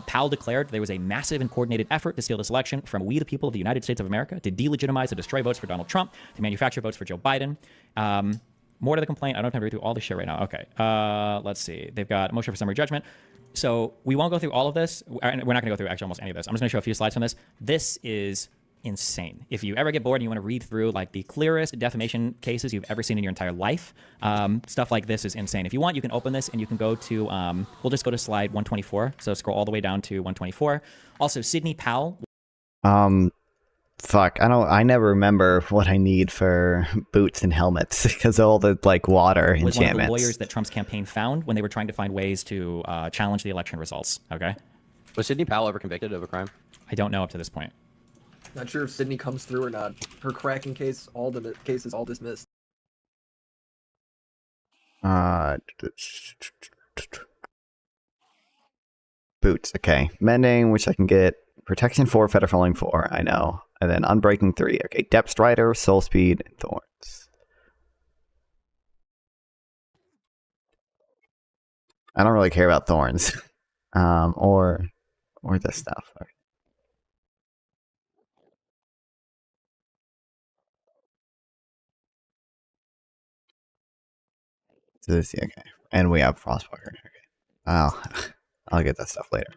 Powell declared there was a massive and coordinated effort to steal this election from we the people of the United States of America, to delegitimize and destroy votes for Donald Trump, to manufacture votes for Joe Biden. More to the complaint. I don't have time to read through all this shit right now. Okay. Let's see. They've got a motion for summary judgment. So we won't go through all of this. We're not going to go through actually almost any of this. I'm just going to show a few slides from this. This is insane. If you ever get bored and you want to read through like the clearest defamation cases you've ever seen in your entire life, stuff like this is insane. If you want, you can open this and you can go to, we'll just go to slide 124. So scroll all the way down to 124. Also, Sidney Powell. Fuck, I never remember what I need for boots and helmets because of all the like water enchantments. Was one of the lawyers that Trump's campaign found when they were trying to find ways to challenge the election results. Okay. Was Sidney Powell ever convicted of a crime? I don't know up to this point. Not sure if Sydney comes through or not. Her cracking case, all the cases all dismissed. Boots, okay. Mending, which I can get. Protection 4, Fetter Falling 4, I know. And then Unbreaking 3. Okay, Depth Strider, Soul Speed, and Thorns. I don't really care about Thorns. Or this stuff. Okay. So this, okay. And we have Frostwalker. Okay. I'll get that stuff later.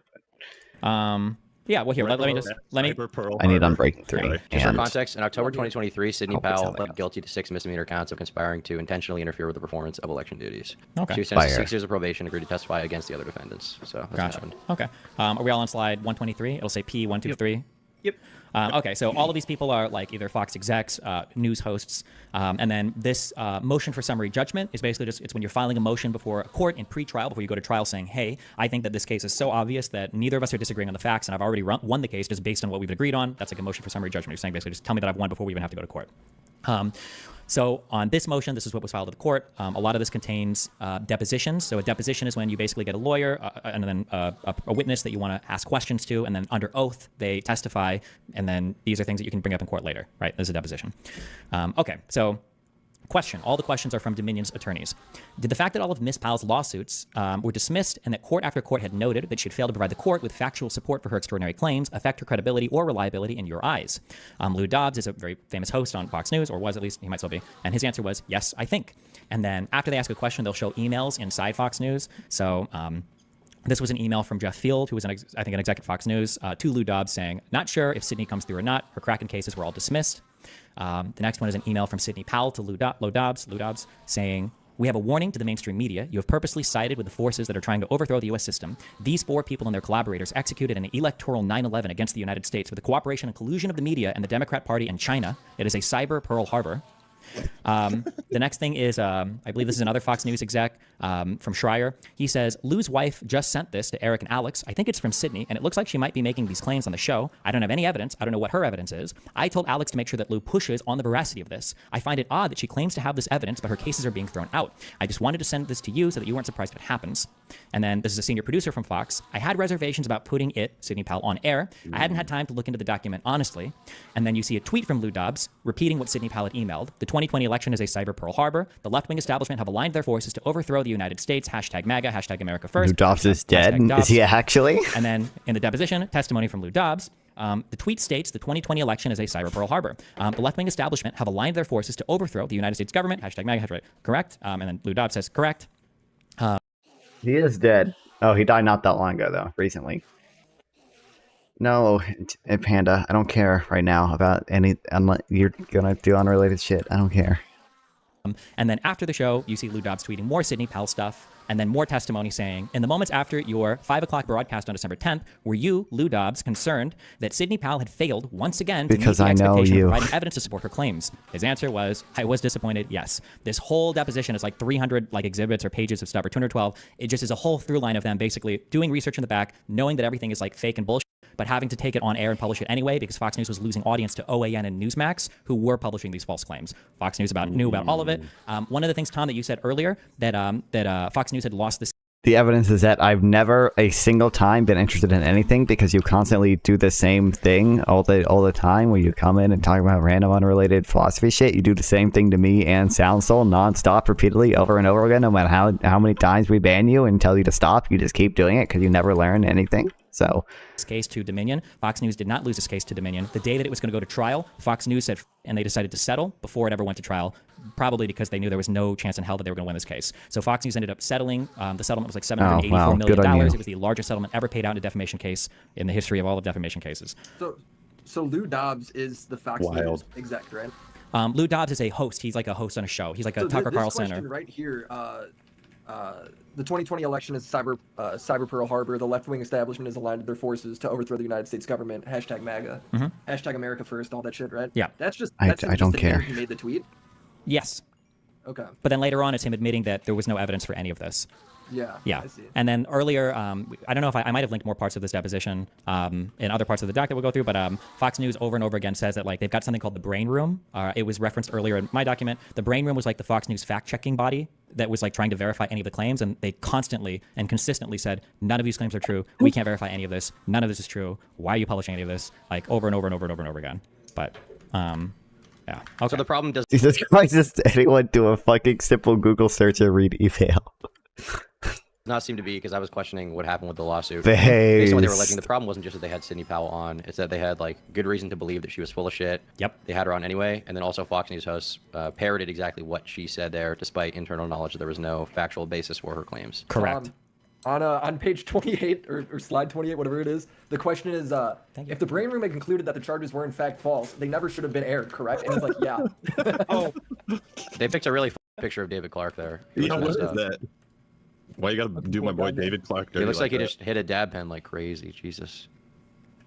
Yeah, well, here, let me. I need Unbreaking 3. Just for context, in October 2023, Sidney Powell pled guilty to 6 misdemeanor counts of conspiring to intentionally interfere with the performance of election duties. Okay. She was sentenced to 6 years of probation, agreed to testify against the other defendants. So that's gotcha. What happened. Okay. Are we all on slide 123? It'll say P123. Yep. Okay, so all of these people are like either Fox execs, news hosts, and then this motion for summary judgment is basically just, it's when you're filing a motion before a court in pre-trial, before you go to trial, saying, hey, I think that this case is so obvious that neither of us are disagreeing on the facts, and I've already won the case just based on what we've agreed on. That's like a motion for summary judgment. You're saying basically just tell me that I've won before we even have to go to court. So on this motion, this is what was filed to the court. A lot of this contains depositions. So a deposition is when you basically get a lawyer and then a witness that you want to ask questions to, and then under oath they testify, and then these are things that you can bring up in court later, right? This is a deposition. Okay, so question. All the questions are from Dominion's attorneys. Did the fact that all of Ms. Powell's lawsuits were dismissed and that court after court had noted that she had failed to provide the court with factual support for her extraordinary claims affect her credibility or reliability in your eyes? Lou Dobbs is a very famous host on Fox News, or was at least, he might still be, and his answer was, yes, I think. And then after they ask a question, they'll show emails inside Fox News. So this was an email from Jeff Field, who was, I think, an exec at Fox News, to Lou Dobbs saying, not sure if Sidney comes through or not. Her Kraken cases were all dismissed. The next one is an email from Sidney Powell to Lou Dobbs saying, we have a warning to the mainstream media. You have purposely sided with the forces that are trying to overthrow the U.S. system. These 4 people and their collaborators executed an electoral 9/11 against the United States with the cooperation and collusion of the media and the Democrat Party and China. It is a cyber Pearl Harbor. The next thing is, I believe this is another Fox News exec from Schreier. He says, Lou's wife just sent this to Eric and Alex. I think it's from Sydney, and it looks like she might be making these claims on the show. I don't have any evidence. I don't know what her evidence is. I told Alex to make sure that Lou pushes on the veracity of this. I find it odd that she claims to have this evidence, but her cases are being thrown out. I just wanted to send this to you so that you weren't surprised if it happens. And then this is a senior producer from Fox. I had reservations about putting it, Sidney Powell, on air. I hadn't had time to look into the document honestly. And then you see a tweet from Lou Dobbs repeating what Sidney Powell had emailed. The 2020 election is a cyber Pearl Harbor. The left-wing establishment have aligned their forces to overthrow the United States. Hashtag MAGA, hashtag America First. Lou Dobbs is dead. Dobbs. Is he actually? And then in the deposition, testimony from Lou Dobbs. The tweet states the 2020 election is a cyber Pearl Harbor. The left-wing establishment have aligned their forces to overthrow the United States government. Hashtag MAGA, hashtag correct. And then Lou Dobbs says correct. He is dead. Oh, he died not that long ago, though. Recently. No, Panda, I don't care right now about any. Unless you're gonna do unrelated shit. I don't care. And then after the show, you see Lou Dobbs tweeting more Sidney Powell stuff, and then more testimony saying, in the moments after your 5 o'clock broadcast on December 10th, were you, Lou Dobbs, concerned that Sidney Powell had failed once again to Because meet the I know expectation you. of providing evidence to support her claims? His answer was, I was disappointed, yes. This whole deposition is like 300 like exhibits or pages of stuff, or 212. It just is a whole through line of them basically doing research in the back, knowing that everything is like fake and bullshit, but having to take it on air and publish it anyway because Fox News was losing audience to OAN and Newsmax, who were publishing these false claims. Fox News knew about all of it. One of the things, Tom, that you said earlier, that Fox News had lost this. The evidence is that I've never a single time been interested in anything because you constantly do the same thing all the time where you come in and talk about random unrelated philosophy shit. You do the same thing to me and SoundSoul nonstop repeatedly over and over again. No matter how many times we ban you and tell you to stop, you just keep doing it because you never learn anything. So this case to Dominion. Fox News did not lose this case to Dominion. The day that it was going to go to trial, Fox News said, and they decided to settle before it ever went to trial, probably because they knew there was no chance in hell that they were going to win this case. So Fox News ended up settling. The settlement was like $784 million. It was the largest settlement ever paid out in a defamation case in the history of all of defamation cases. So Lou Dobbs is the Fox News exec, right? Lou Dobbs is a host. He's like a host on a show. He's like a Tucker Carlson. This question right here, the 2020 election is cyber Pearl Harbor. The left-wing establishment has aligned their forces to overthrow the United States government. Hashtag MAGA. Hashtag America First. All that shit, right? Yeah. That's just. I That's don't care. He made the tweet. Yes. Okay. But then later on, it's him admitting that there was no evidence for any of this. Yeah. Yeah. I see. And then earlier, I don't know if I might have linked more parts of this deposition in other parts of the doc that we'll go through, but Fox News over and over again says that like they've got something called the Brain Room. It was referenced earlier in my document. The Brain Room was like the Fox News fact-checking body that was like trying to verify any of the claims, and they constantly and consistently said, none of these claims are true. We can't verify any of this. None of this is true. Why are you publishing any of this? Like over and over and over and over and over again. But yeah. Okay. So the problem does. Jesus Christ, does anyone do a fucking simple Google search and read email? Not seem to be, because I was questioning what happened with the lawsuit. Face. Based on what they were alleging, the problem wasn't just that they had Sidney Powell on; it's that they had like good reason to believe that she was full of shit. Yep. They had her on anyway, and then also Fox News hosts parroted exactly what she said there, despite internal knowledge that there was no factual basis for her claims. Correct. On page 28 or slide 28, whatever it is, the question is, if the Brain Room had concluded that the charges were in fact false, they never should have been aired, correct? And it's like, yeah. They picked a really picture of David Clark there. Yeah, what is that? Why you gotta do my boy David Clark dirty? It looks like he that? just hit a dab pen like crazy. Jesus.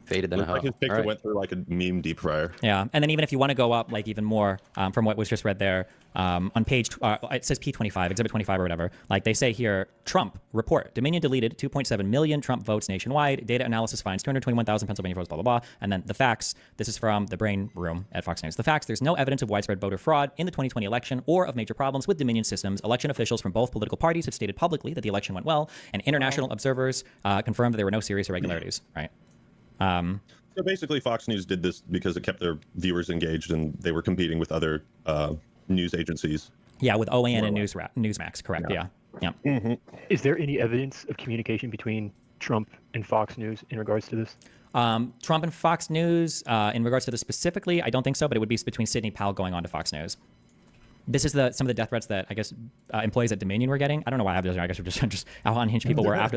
Faded than a Looks like hell. his picture All right. went through like a meme deep fryer. Yeah, and then even if you want to go up like even more from what was just read there, on page, it says P25, Exhibit 25 or whatever, like they say here, Trump report, Dominion deleted 2.7 million Trump votes nationwide, data analysis finds 221,000 Pennsylvania votes, blah, blah, blah. And then the facts, this is from the Brain Room at Fox News. The facts, there's no evidence of widespread voter fraud in the 2020 election or of major problems with Dominion systems. Election officials from both political parties have stated publicly that the election went well, and international observers confirmed that there were no serious irregularities, right? So basically, Fox News did this because it kept their viewers engaged, and they were competing with other news agencies. Yeah, with OAN and Newsmax, correct? Yeah. Is there any evidence of communication between Trump and Fox News in regards to this? Trump and Fox News, in regards to this specifically, I don't think so, but it would be between Sidney Powell going on to Fox News. This is some of the death threats that I guess employees at Dominion were getting. I don't know why I have those. I guess we're just how unhinged people were after.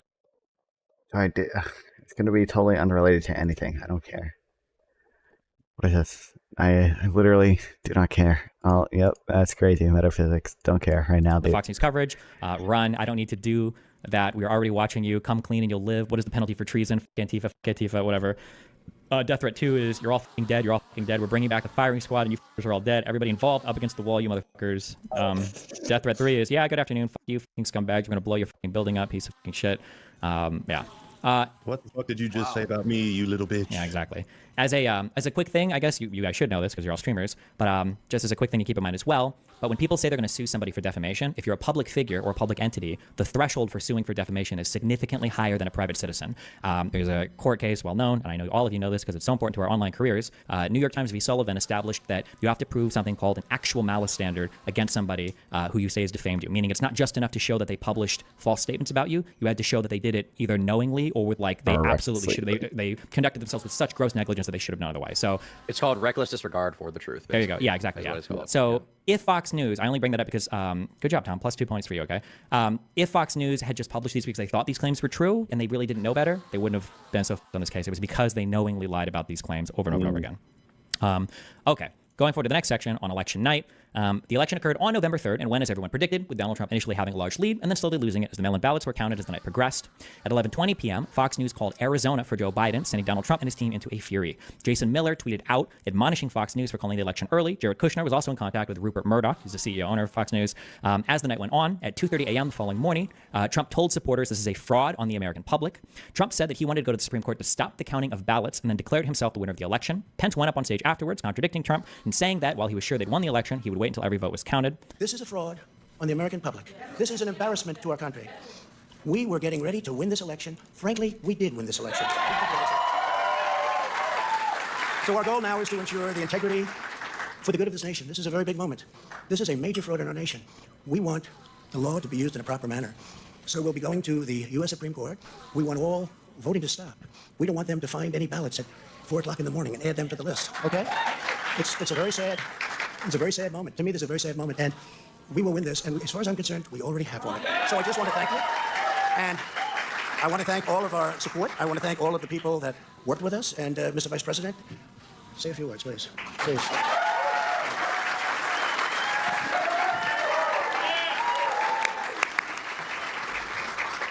It's going to be totally unrelated to anything. I don't care. What is this? I literally do not care. Oh, yep, that's crazy. Metaphysics. Don't care right now, The dude. Fox News coverage. Run. I don't need to do that. We're already watching you. Come clean and you'll live. What is the penalty for treason? Antifa, whatever. Death threat 2 is you're all fucking dead. You're all fucking dead. We're bringing back the firing squad, and you fuckers are all dead. Everybody involved up against the wall, you motherfuckers. Death threat 3 is good afternoon. Fuck you, fucking scumbags. We're gonna blow your fucking building up, piece of fucking shit. Yeah. What the fuck did you just say about me, you little bitch? Yeah, exactly. As a quick thing, I guess you guys should know this because you're all streamers, but just as a quick thing to keep in mind as well, but when people say they're going to sue somebody for defamation, if you're a public figure or a public entity, the threshold for suing for defamation is significantly higher than a private citizen. There's a court case well known, and I know all of you know this because it's so important to our online careers. New York Times v. Sullivan established that you have to prove something called an actual malice standard against somebody who you say has defamed you, meaning it's not just enough to show that they published false statements about you. You had to show that they did it either knowingly or with they absolutely should. They conducted themselves with such gross negligence that they should have known otherwise. So it's called reckless disregard for the truth. There you go. Yeah, exactly. Yeah. So if Fox News, I only bring that up because, good job, Tom. Plus 2 points for you. Okay. If Fox News had just published these because they thought these claims were true and they really didn't know better, they wouldn't have been so on this case. It was because they knowingly lied about these claims over and over and over again. Okay. Going forward to the next section on election night. The election occurred on November 3rd and went as everyone predicted, with Donald Trump initially having a large lead and then slowly losing it as the mail-in ballots were counted as the night progressed. At 11:20 p.m., Fox News called Arizona for Joe Biden, sending Donald Trump and his team into a fury. Jason Miller tweeted out, admonishing Fox News for calling the election early. Jared Kushner was also in contact with Rupert Murdoch, who's the CEO owner of Fox News. As the night went on, at 2:30 a.m. the following morning, Trump told supporters this is a fraud on the American public. Trump said that he wanted to go to the Supreme Court to stop the counting of ballots and then declared himself the winner of the election. Pence went up on stage afterwards, contradicting Trump and saying that while he was sure they'd won the election, he would wait until every vote was counted. This is a fraud on the American public. This is an embarrassment to our country. We were getting ready to win this election. Frankly, we did win this election. So our goal now is to ensure the integrity for the good of this nation. This is a very big moment. This is a major fraud in our nation. We want the law to be used in a proper manner. So we'll be going to the U.S. Supreme Court. We want all voting to stop. We don't want them to find any ballots at 4 o'clock in the morning and add them to the list, okay? It's a very sad moment. To me, this is a very sad moment, and we will win this. And as far as I'm concerned, we already have won it. So I just want to thank you, and I want to thank all of our support. I want to thank all of the people that worked with us. And Mr. Vice President, say a few words, please. Please.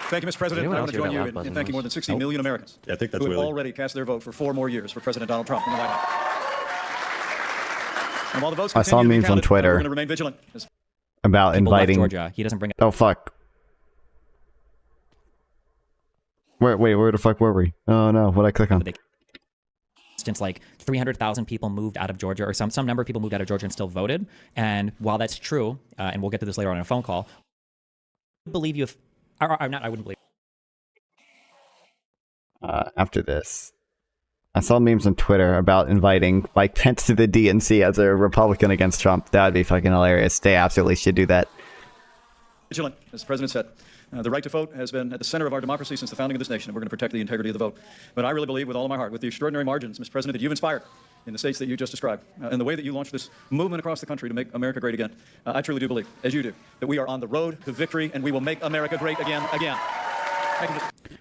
Thank you, Mr. President. I want to join you in thanking more than 60 million Americans I think that's who have Willie. already cast their vote for 4 more years for President Donald Trump in the White House. And while the votes I saw continue to be memes on counted, Twitter we're going to remain vigilant. about People left inviting Georgia. He doesn't bring it. Oh fuck. Wait, where the fuck were we? Oh no, what'd I click on? Instance, like 300,000 people moved out of Georgia, or some number of people moved out of Georgia and still voted. And while that's true, and we'll get to this later on in a phone call, I believe you if I'm not. I wouldn't believe. After this, I saw memes on Twitter about inviting Mike Pence to the DNC as a Republican against Trump. That would be fucking hilarious. They absolutely should do that. Vigilant, as the President said. The right to vote has been at the center of our democracy since the founding of this nation, and we're going to protect the integrity of the vote. But I really believe with all of my heart, with the extraordinary margins, Mr. President, that you've inspired in the states that you just described, and the way that you launched this movement across the country to make America great again, I truly do believe, as you do, that we are on the road to victory, and we will make America great again.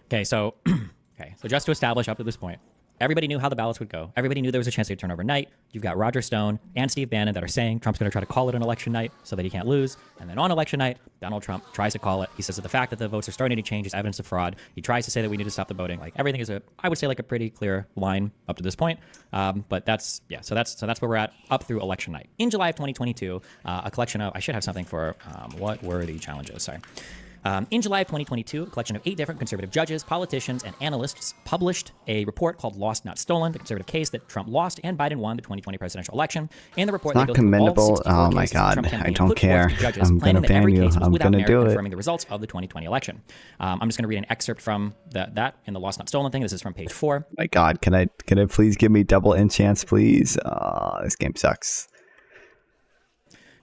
Okay, so just to establish up to this point, everybody knew how the ballots would go. Everybody knew there was a chance they'd turn overnight. You've got Roger Stone and Steve Bannon that are saying Trump's going to try to call it an election night so that he can't lose. And then on election night, Donald Trump tries to call it. He says that the fact that the votes are starting to change is evidence of fraud. He tries to say that we need to stop the voting. Like everything is I would say like a pretty clear line up to this point. But that's where we're at up through election night. In July of 2022, a collection of, I should have something for what were the challenges? Sorry. In July of 2022, a collection of 8 different conservative judges, politicians, and analysts published a report called Lost Not Stolen, the conservative case that Trump lost and Biden won the 2020 presidential election. In the report, It's not commendable. Oh my god, I don't care. I'm gonna ban you. I'm gonna do it. Confirming the results of the 2020 election. I'm just gonna read an excerpt from that in the Lost Not Stolen thing. This is from page 4. My god, can I please give me double enchants, please? This game sucks.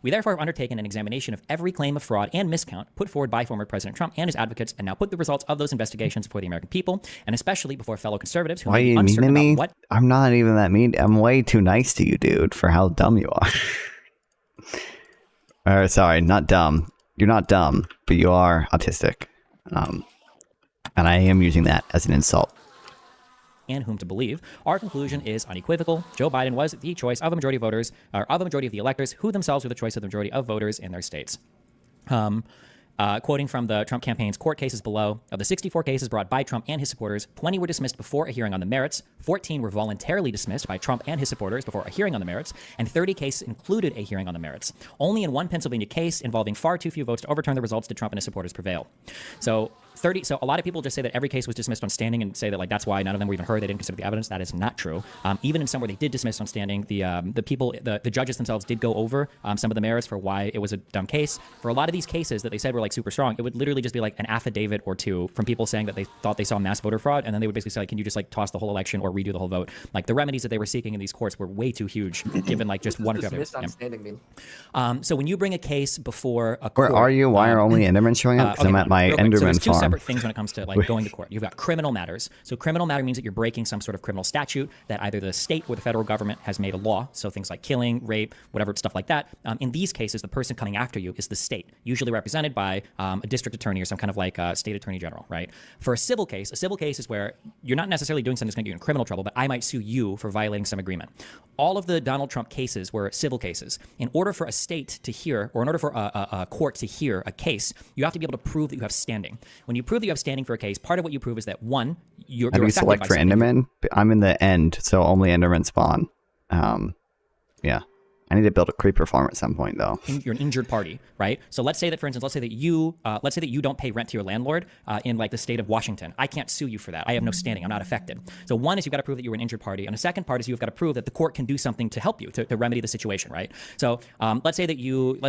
We therefore have undertaken an examination of every claim of fraud and miscount put forward by former President Trump and his advocates, and now put the results of those investigations before the American people, and especially before fellow conservatives who Why are you mean to me? I'm not even that mean. I'm way too nice to you, dude, for how dumb you are. Sorry, not dumb. You're not dumb, but you are autistic. And I am using that as an insult. And whom to believe. Our conclusion is unequivocal. Joe Biden was the choice of a majority of voters, or of a majority of the electors, who themselves were the choice of the majority of voters in their states. Quoting from the Trump campaign's court cases below, of the 64 cases brought by Trump and his supporters, 20 were dismissed before a hearing on the merits, 14 were voluntarily dismissed by Trump and his supporters before a hearing on the merits, and 30 cases included a hearing on the merits. Only in one Pennsylvania case involving far too few votes to overturn the results did Trump and his supporters prevail. So a lot of people just say that every case was dismissed on standing and say that like that's why none of them were even heard. They didn't consider the evidence. That is not true. Even in some where they did dismiss on standing, the judges themselves did go over some of the merits for why it was a dumb case. For a lot of these cases that they said were like super strong, it would literally just be like an affidavit or two from people saying that they thought they saw mass voter fraud, and then they would basically say, like, can you just like toss the whole election or redo the whole vote? Like the remedies that they were seeking in these courts were way too huge, given like just one or two evidence. Dismissed on standing mean? So when you bring a case before a court, Where are you? Why are only Endermen showing up? Because I'm at my real quick. So Enderman there's two farm. separate things when it comes to like going to court. You've got criminal matters. So criminal matter means that you're breaking some sort of criminal statute that either the state or the federal government has made a law. So things like killing, rape, whatever stuff like that. In these cases, the person coming after you is the state, usually represented by a district attorney or some kind of like state attorney general, right? For a civil case is where you're not necessarily doing something that's going to get you in criminal trouble, but I might sue you for violating some agreement. All of the Donald Trump cases were civil cases. In order for a state to hear, or in order for a court to hear a case, you have to be able to prove that you have standing. When you prove that you have standing for a case, part of what you prove is that one, you're How do you affected select by for something. Enderman? I'm in the end, so only Enderman spawn. Yeah. I need to build a creeper farm at some point, though. You're an injured party, right? So let's say that, for instance, let's say that you don't pay rent to your landlord in like the state of Washington. I can't sue you for that. I have no standing. I'm not affected. So one is you've got to prove that you were an injured party, and the second part is you've got to prove that the court can do something to help you to remedy the situation, right? So let's say that you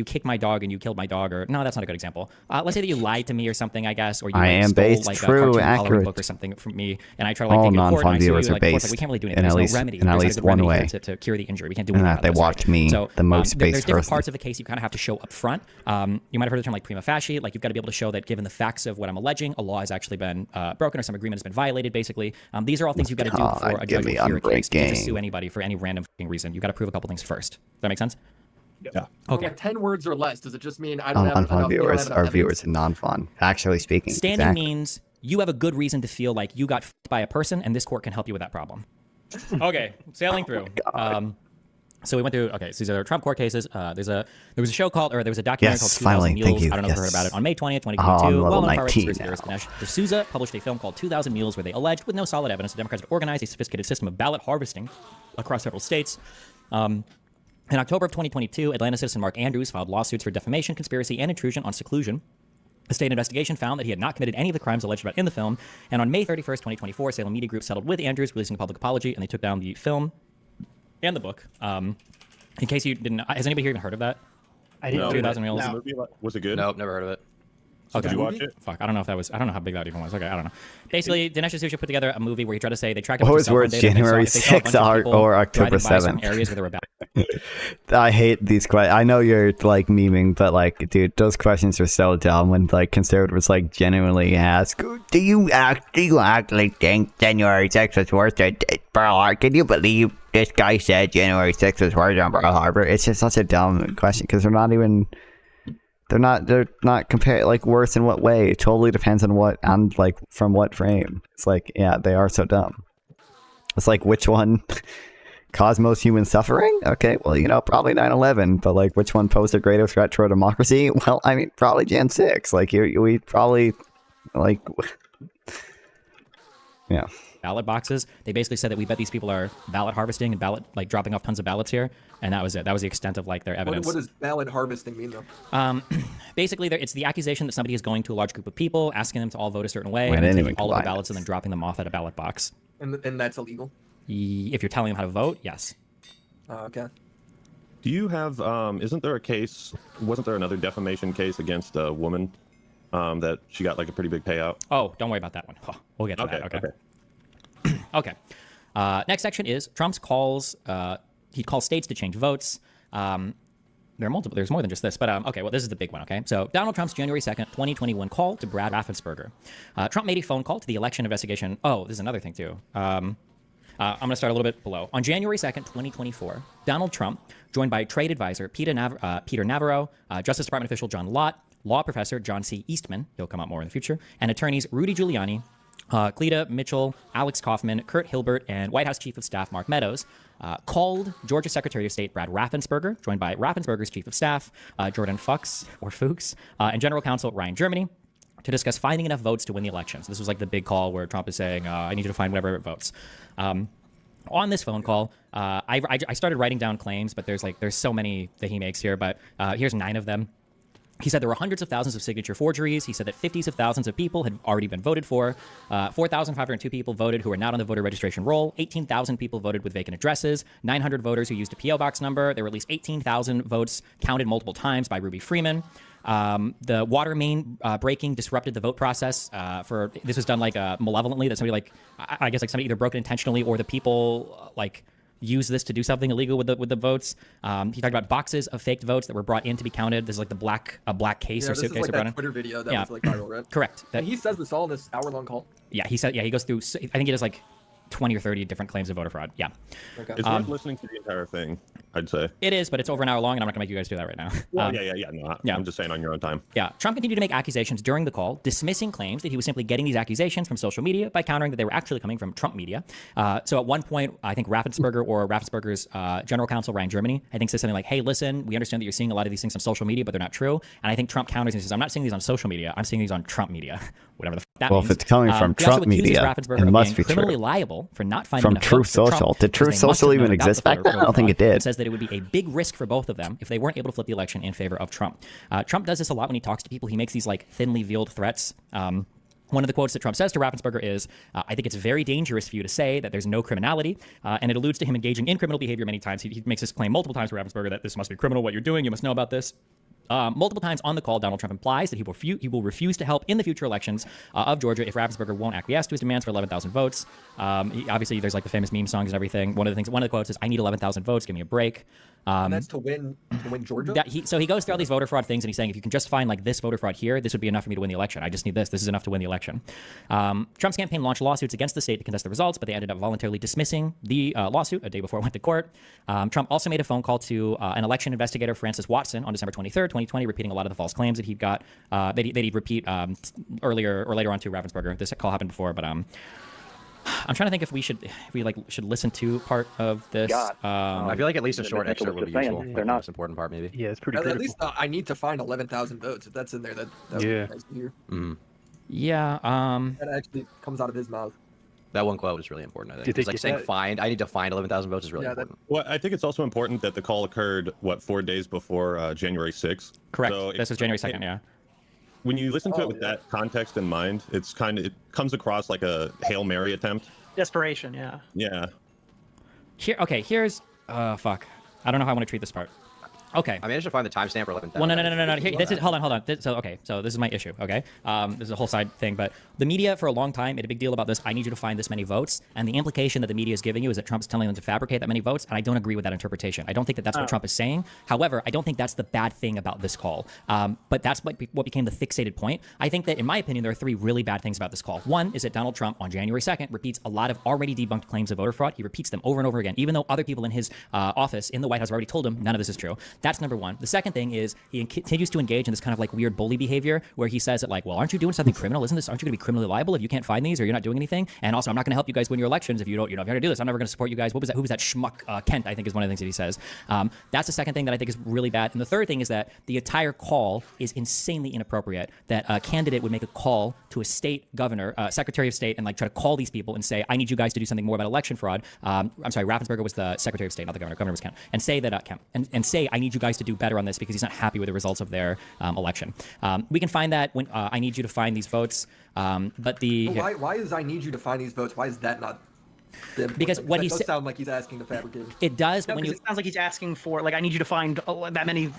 kicked my dog and you killed my dog, or no, that's not a good example. Let's say that you lied to me or something, I guess, or you I am stole based, like true, a cartoon coloring accurate. book or something from me, and I try to like All take it to court. And non-fun I sue you, viewers are like, the court's like, based we can't really do in anything. at There's least- no remedy. in at There's least no good one remedy way. to cure the injury. We can't do And anything that they about this, right? watched me, So, the most there's based different person. parts of the case you kind of have to show up front. You might have heard the term like prima facie, like you've got to be able to show that given the facts of what I'm alleging, a law has actually been broken or some agreement has been violated, basically. These are all things you've got to do before a judge will hear a case. You can't just sue anybody for any random reason. You've got to prove a couple things first. Does that make sense? Yeah. Okay. Like 10 words or less. Does it just mean I don't have Non-fun enough, viewers have are enough viewers in non-fun. Actually speaking. Standing exactly. means you have a good reason to feel like you got f***ed by a person, and this court can help you with that problem. Okay, sailing through. So we went through. Okay, so these are Trump court cases. There was a documentary called 2000 finally, Mules. thank you. I don't know if you heard Yes. about it. On May 20th, I'm 2022, level well-known far-right 19 conspiracy theorist Dinesh D'Souza published a film called 2000 Mules, where they alleged, with no solid evidence, the Democrats had organized a sophisticated system of ballot harvesting across several states. In October of 2022, Atlanta citizen Mark Andrews filed lawsuits for defamation, conspiracy, and intrusion on seclusion. The state investigation found that he had not committed any of the crimes alleged about in the film, and on May 31st, 2024, Salem Media Group settled with Andrews, releasing a public apology, and they took down the film and the book. In case you didn't, has anybody here even heard of that? I didn't. 2000 Mules. Was it good? Nope, never heard of it. Okay. Did you watch it? Fuck, I don't know if that was. I don't know how big that even was. Okay, I don't know. Basically, Dinesh D'Souza put together a movie where he tried to say they tracked a What bunch was of cell phone worse, data, and they saw January if they saw a bunch 6th of or people October driving by some 7th? areas where there were I hate these questions. I know you're like memeing, but like, dude, those questions are so dumb. When like conservatives like genuinely ask, "Do you actually think January 6th was worth it, Pearl Harbor? Can you believe this guy said January 6th was worth it on Pearl Harbor?" It's just such a dumb question because they're not compared. Like, worse in what way? It totally depends on what and like from what frame. It's like, yeah, they are so dumb. It's like, which one caused most human suffering? Okay, well, probably 9/11, but like, which one posed a greater threat to our democracy? Well, I mean, probably Jan 6. Like, we probably, like, yeah. ballot boxes. They basically said that we bet these people are ballot harvesting and dropping off tons of ballots here, and that was it. That was the extent of like their evidence. What does ballot harvesting mean, though? Basically, it's the accusation that somebody is going to a large group of people, asking them to all vote a certain way, Wait, I and then didn't taking even all of the combine ballots and then dropping them off at a ballot box. And that's illegal? If you're telling them how to vote, yes. Okay. Do you have? Isn't there a case? Wasn't there another defamation case against a woman that she got like a pretty big payout? Oh, don't worry about that one. We'll get to that. Okay. Okay. Next section is Trump's calls. He calls states to change votes. There are multiple. There's more than just this, but okay. Well, this is the big one. Okay. So Donald Trump's January 2nd, 2021 call to Brad Raffensperger. Trump made a phone call to the election investigation. Oh, this is another thing too. I'm going to start a little bit below. On January 2nd, 2024, Donald Trump, joined by trade advisor Peter Navarro, Justice Department official John Lott, law professor John C. Eastman, he'll come out more in the future, and attorneys Rudy Giuliani, Cleta Mitchell, Alex Kaufman, Kurt Hilbert, and White House Chief of Staff Mark Meadows called Georgia Secretary of State Brad Raffensperger, joined by Raffensperger's Chief of Staff Jordan Fuchs, and General Counsel Ryan Germany, to discuss finding enough votes to win the election. So this was like the big call where Trump is saying, I need you to find whatever votes. On this phone call, I started writing down claims, but there's so many that he makes here, but here's 9 of them. He said there were hundreds of thousands of signature forgeries. He said that 50s of thousands of people had already been voted for. 4,502 people voted who are not on the voter registration roll. 18,000 people voted with vacant addresses. 900 voters who used a P.O. box number. There were at least 18,000 votes counted multiple times by Ruby Freeman. The water main breaking disrupted the vote process. This was done malevolently, that somebody I guess somebody either broke it intentionally or the people use this to do something illegal with the votes. He talked about boxes of faked votes that were brought in to be counted. There's like a black case or suitcase. This is like that Twitter video that was viral, right? Correct. And he says this all in this hour-long call. Yeah, he goes through. I think he does 20 or 30 different claims of voter fraud. Yeah. Okay. It's worth listening to the entire thing, I'd say. It is, but it's over an hour long, and I'm not going to make you guys do that right now. Well, No, I'm just saying on your own time. Yeah. Trump continued to make accusations during the call, dismissing claims that he was simply getting these accusations from social media by countering that they were actually coming from Trump media. So at one point, I think Raffensperger's general counsel, Ryan Germany, I think says something like, hey, listen, we understand that you're seeing a lot of these things on social media, but they're not true. And I think Trump counters and says, I'm not seeing these on social media. I'm seeing these on Trump media. Whatever the that well, means. If it's coming from Trump media, it must be criminally true. liable for not finding From Truth Social. Did Truth Social even exist back then? I don't think it did. It says that it would be a big risk for both of them if they weren't able to flip the election in favor of Trump. Trump does this a lot when he talks to people. He makes these thinly veiled threats. One of the quotes that Trump says to Raffensperger is, I think it's very dangerous for you to say that there's no criminality, and it alludes to him engaging in criminal behavior many times. He makes this claim multiple times to Raffensperger that this must be criminal, what you're doing, you must know about this. Multiple times on the call, Donald Trump implies that he will refuse to help in the future elections of Georgia if Raffensperger won't acquiesce to his demands for 11,000 votes. Obviously, there's the famous meme songs and everything. One of the quotes is, I need 11,000 votes, give me a break. And that's to win Georgia? So he goes through all these voter fraud things, and he's saying, if you can just find this voter fraud here, this would be enough for me to win the election. I just need this. This is enough to win the election. Trump's campaign launched lawsuits against the state to contest the results, but they ended up voluntarily dismissing the lawsuit a day before it went to court. Trump also made a phone call to an election investigator, Francis Watson, on December 23rd, 2020, repeating a lot of the false claims that he'd got, that he'd repeat earlier or later on to Raffensperger. This call happened before, but I'm trying to think if we should listen to part of this. I feel like at least a short excerpt would be useful. They're not the most important part, maybe. Yeah, it's pretty. At least I need to find 11,000 votes. If that's in there, that would be nice to hear. Yeah. That actually comes out of his mouth. That one quote is really important, I think. It's like saying I need to find 11,000 votes is really important. Well, I think it's also important that the call occurred, 4 days before January 6th? Correct. So this was January 2nd, yeah. When you listen to it with that context in mind, it comes across like a Hail Mary attempt. Desperation, yeah. Yeah. Here's fuck. I don't know how I want to treat this part. Okay. I mean, I should find the timestamp for 11,000. Well, no. Here, hold on. So this is my issue. Okay. This is a whole side thing, but the media for a long time made a big deal about this. I need you to find this many votes, and the implication that the media is giving you is that Trump's telling them to fabricate that many votes, and I don't agree with that interpretation. I don't think that that's what Trump is saying. However, I don't think that's the bad thing about this call. But that's what became the fixated point. I think that, in my opinion, there are 3 really bad things about this call. One is that Donald Trump on January 2nd repeats a lot of already debunked claims of voter fraud. He repeats them over and over again, even though other people in his office in the White House have already told him none of this is true. That's number one. The second thing is he continues to engage in this kind of weird bully behavior where he says that well, aren't you doing something criminal? Aren't you going to be criminally liable if you can't find these or you're not doing anything? And also, I'm not going to help you guys win your elections if you don't, if you're going to do this. I'm never going to support you guys. Who was that schmuck? Kent, I think, is one of the things that he says. That's the second thing that I think is really bad. And the third thing is that the entire call is insanely inappropriate. That a candidate would make a call to a state governor, secretary of state, and try to call these people and say, I need you guys to do something more about election fraud. I'm sorry, Raffensperger was the secretary of state, not the governor. Governor was Kent. And say that Kent, and say, I need you guys to do better on this because he's not happy with the results of their election. We can find that when I need you to find these votes. But why is I need you to find these votes? Why is that not? Because what he does sound like he's asking to fabricate. It does. No, when it sounds like he's asking for I need you to find that many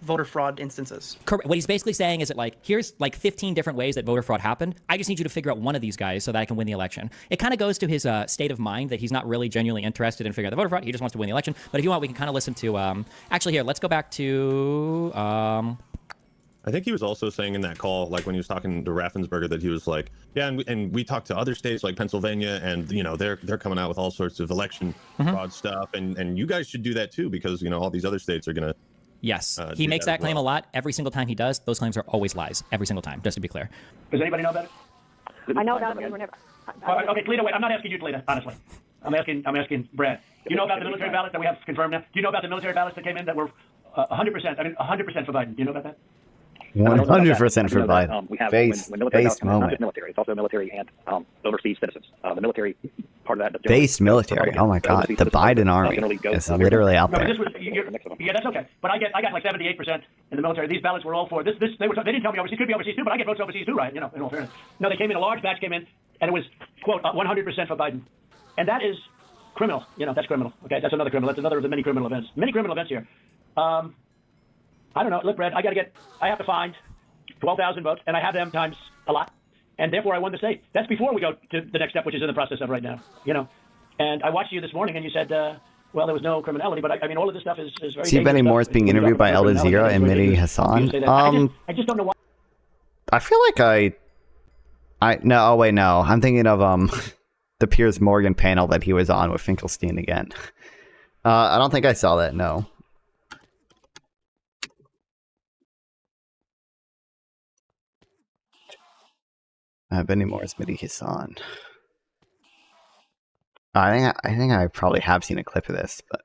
voter fraud instances. Correct. What he's basically saying is that here's 15 different ways that voter fraud happened. I just need you to figure out one of these guys so that I can win the election. It kind of goes to his state of mind that he's not really genuinely interested in figuring out the voter fraud. He just wants to win the election. But if you want, we can kind of listen to. Actually, here, let's go back to. I think he was also saying in that call, when he was talking to Raffensperger, that he was like, yeah, and we talked to other states like Pennsylvania, and they're coming out with all sorts of election fraud stuff, and you guys should do that too because all these other states are gonna. Yes, he makes that claim a lot. Every single time he does, those claims are always lies. Every single time, just to be clear. Does anybody know about it? I know about it. Whenever. Okay, Toledo, wait. I'm not asking you, Toledo, honestly. I'm asking Brad. Do you know about the military ballots that we have confirmed now? Do you know about the military ballots that came in that were 100%? I mean, 100% for Biden. Do you know about that? 100% for Biden. We have Based when military ballots, not moment. just military. It's also military and overseas citizens. The military part of that. Based military. Oh my God, the Biden army is literally out No, but there. this was, yeah, that's okay. But I got like 78% in the military. These ballots were all for this. They didn't tell me overseas. Could be overseas too, but I get votes overseas too, right? You know, in all fairness. No, they came in. A large batch came in, and it was quote 100% for Biden, and that is criminal. You know, that's criminal. Okay, that's another criminal. That's another of the many criminal events. Many criminal events here. I don't know. Look, Brad, I have to find 12,000 votes, and I have them times a lot, and therefore I won the state. That's before we go to the next step, which is in the process of right now. You know, and I watched you this morning, and you said, well, there was no criminality, but I mean, all of this stuff is very. See Benny Morris being interviewed by Al Jazeera and Mehdi Hassan. I just don't know why. I feel like no. I'm thinking of the Piers Morgan panel that he was on with Finkelstein again. I don't think I saw that. No. Benny Morris, Mehdi Hassan. I think I probably have seen a clip of this, but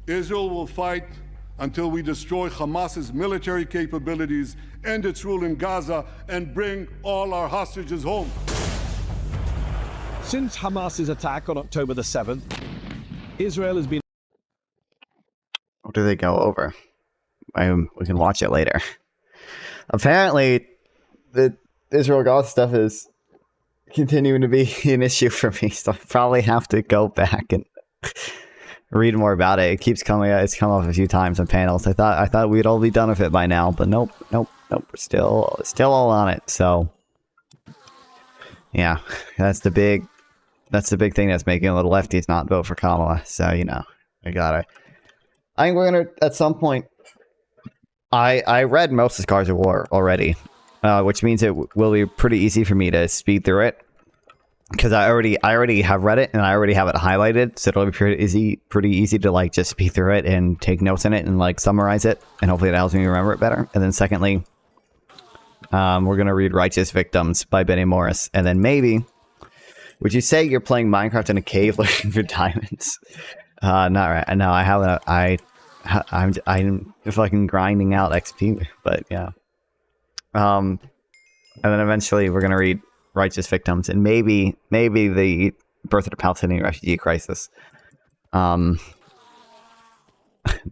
Israel will fight until we destroy Hamas's military capabilities, end its rule in Gaza, and bring all our hostages home. Since Hamas's attack on October the 7th, Israel has been... what do they go over? We can watch it later. Apparently, the Israel-Gaza stuff is continuing to be an issue for me, so I probably have to go back and read more about it. It keeps coming. It's come up a few times on panels. I thought we'd all be done with it by now, but nope. We're still all on it. So yeah, that's the big thing that's making a little lefties not vote for Kamala. So you know, I think we're gonna at some point. I read most of Scars of War already. Which means it will be pretty easy for me to speed through it, because I already have read it and I already have it highlighted, so it'll be pretty easy to like just speed through it and take notes in it and like summarize it, and hopefully that helps me remember it better. And then secondly, we're gonna read Righteous Victims by Benny Morris, and then maybe, would you say you're playing Minecraft in a cave looking for diamonds? Not right. No, I haven't. I'm fucking grinding out XP, but yeah. And then eventually we're gonna read Righteous Victims, and maybe the birth of the Palestinian refugee crisis. But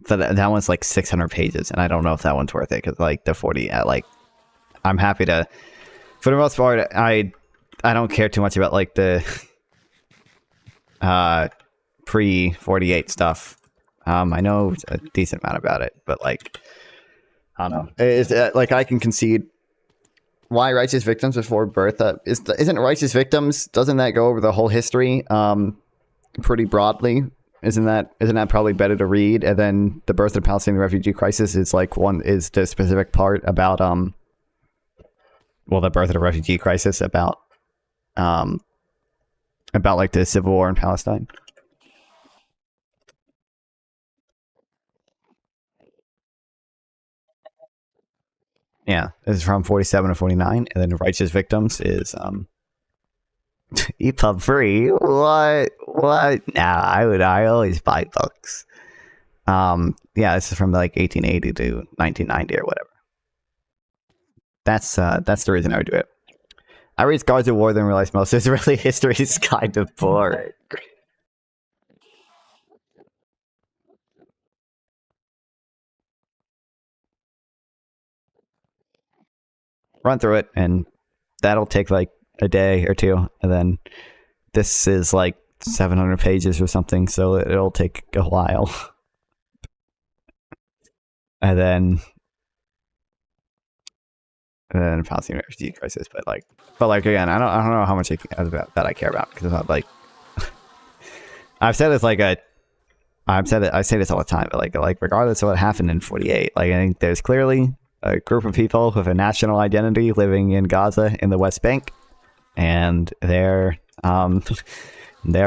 that one's like 600 pages, and I don't know if that one's worth it, because like the 40, I'm happy to. For the most part, I don't care too much about like the pre-48 stuff. I know a decent amount about it, but like I don't know. Is like I can concede. Why Righteous Victims before birth? Isn't Righteous Victims? Doesn't that go over the whole history pretty broadly? Isn't that probably better to read? And then the birth of the Palestinian refugee crisis is like is the specific part about the birth of the refugee crisis about like the civil war in Palestine. Yeah, this is from 47 to 49, and then Righteous Victims is EPUB free. What? Nah, I always buy books. Yeah, this is from like 1880 to 1990 or whatever. That's the reason I would do it. I read Scars of War, then realize most Israeli history is kind of boring. Run through it, and that'll take like a day or two, and then this is like 700 pages or something, so it'll take a while. and then Palestinian refugee crisis, but like again, I don't know how much that I care about, because it's not like I say this all the time, but like regardless of what happened in 48, like I think there's clearly a group of people with a national identity living in Gaza in the West Bank, and they're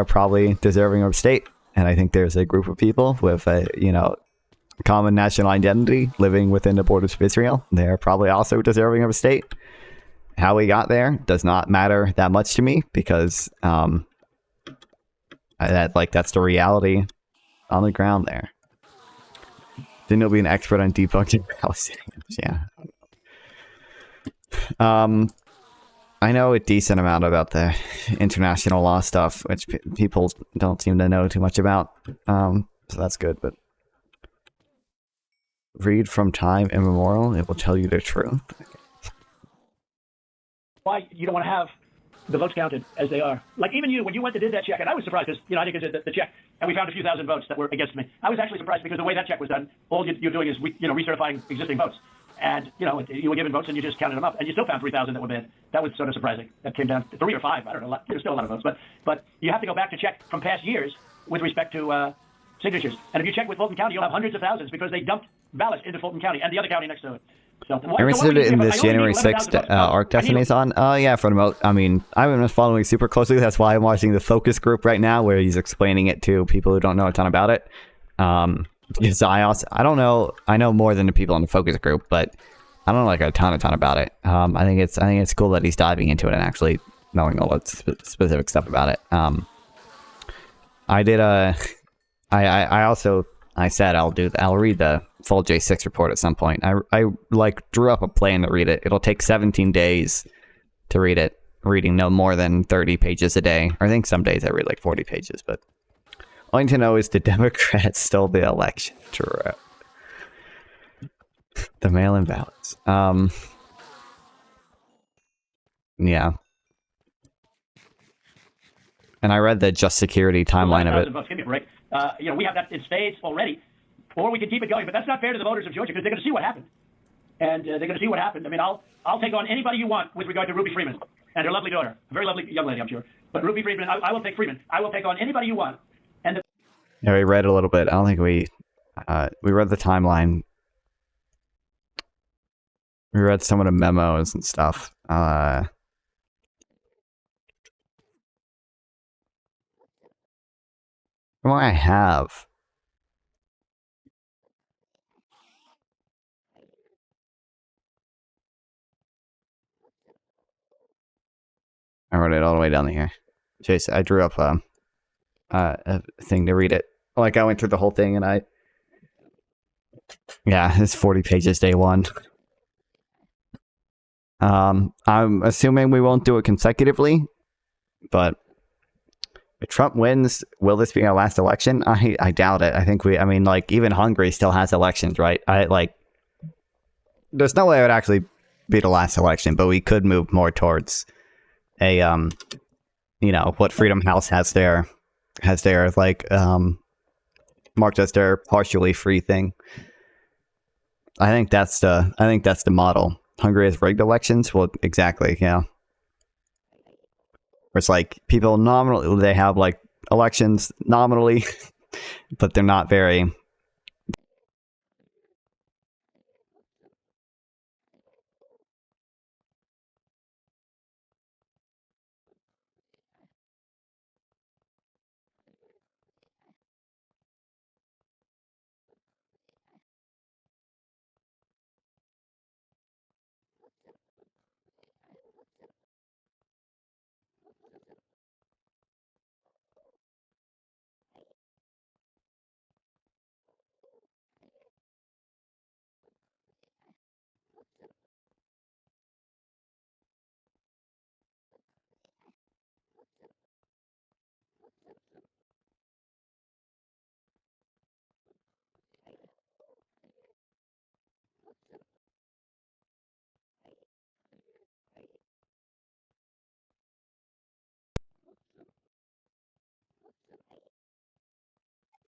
probably deserving of state. And I think there's a group of people with a common national identity living within the borders of Israel. They're probably also deserving of a state. how we got there does not matter that much to me because that's the reality on the ground there. Then you'll be an expert on debugging Palestinians. Yeah. I know a decent amount about the international law stuff, which people don't seem to know too much about. So that's good, but read from time immemorial, it will tell you the truth. Why you don't want to have the votes counted as they are. Like even you, when you went to did that check, and I was surprised because, I did the check, and we found a few thousand votes that were against me. I was actually surprised because the way that check was done, all you're doing is, recertifying existing votes. And, you were given votes and you just counted them up, and you still found 3,000 that were bad. That was sort of surprising. That came down to 3 or 5, I don't know. There's still a lot of votes. But you have to go back to check from past years with respect to signatures. And if you check with Fulton County, you'll have hundreds of thousands because they dumped ballots into Fulton County and the other county next to it. So, You're interested in this January 6th ARC Destiny's on? Yeah, for the most. I mean, I've been following super closely. That's why I'm watching the focus group right now, where he's explaining it to people who don't know a ton about it. Because I don't know. I know more than the people in the focus group, but I don't know like a ton about it. I think it's cool that he's diving into it and actually knowing all the specific stuff about it. I did I said I'll read the full J6 report at some point. I like drew up a plan to read it. It'll take 17 days to read it, reading no more than 30 pages a day. I think some days I read like 40 pages, but all you need to know is the Democrats stole the election. True. The mail-in ballots. Yeah. And I read the Just Security timeline of it. Give me a break. We have that in spades already, or we can keep it going. But that's not fair to the voters of Georgia because they're going to see what happened, and they're going to see what happened. I mean, I'll take on anybody you want with regard to Ruby Freeman and her lovely daughter, a very lovely young lady, I'm sure. But Ruby Freeman, I will take Freeman. I will take on anybody you want. And yeah, we read a little bit. I don't think we read the timeline. We read some of the memos and stuff. What do I have? I wrote it all the way down here. Jason, I drew up a thing to read it. Like I went through the whole thing and yeah, it's 40 pages day one. I'm assuming we won't do it consecutively, but if Trump wins, will this be our last election? I doubt it. I think even Hungary still has elections, right? There's no way it would actually be the last election, but we could move more towards a, what Freedom House has their marked as their partially free thing. I think that's the model. Hungary has rigged elections. Well, exactly. Yeah. Where it's like people nominally, they have like elections nominally, but they're not very.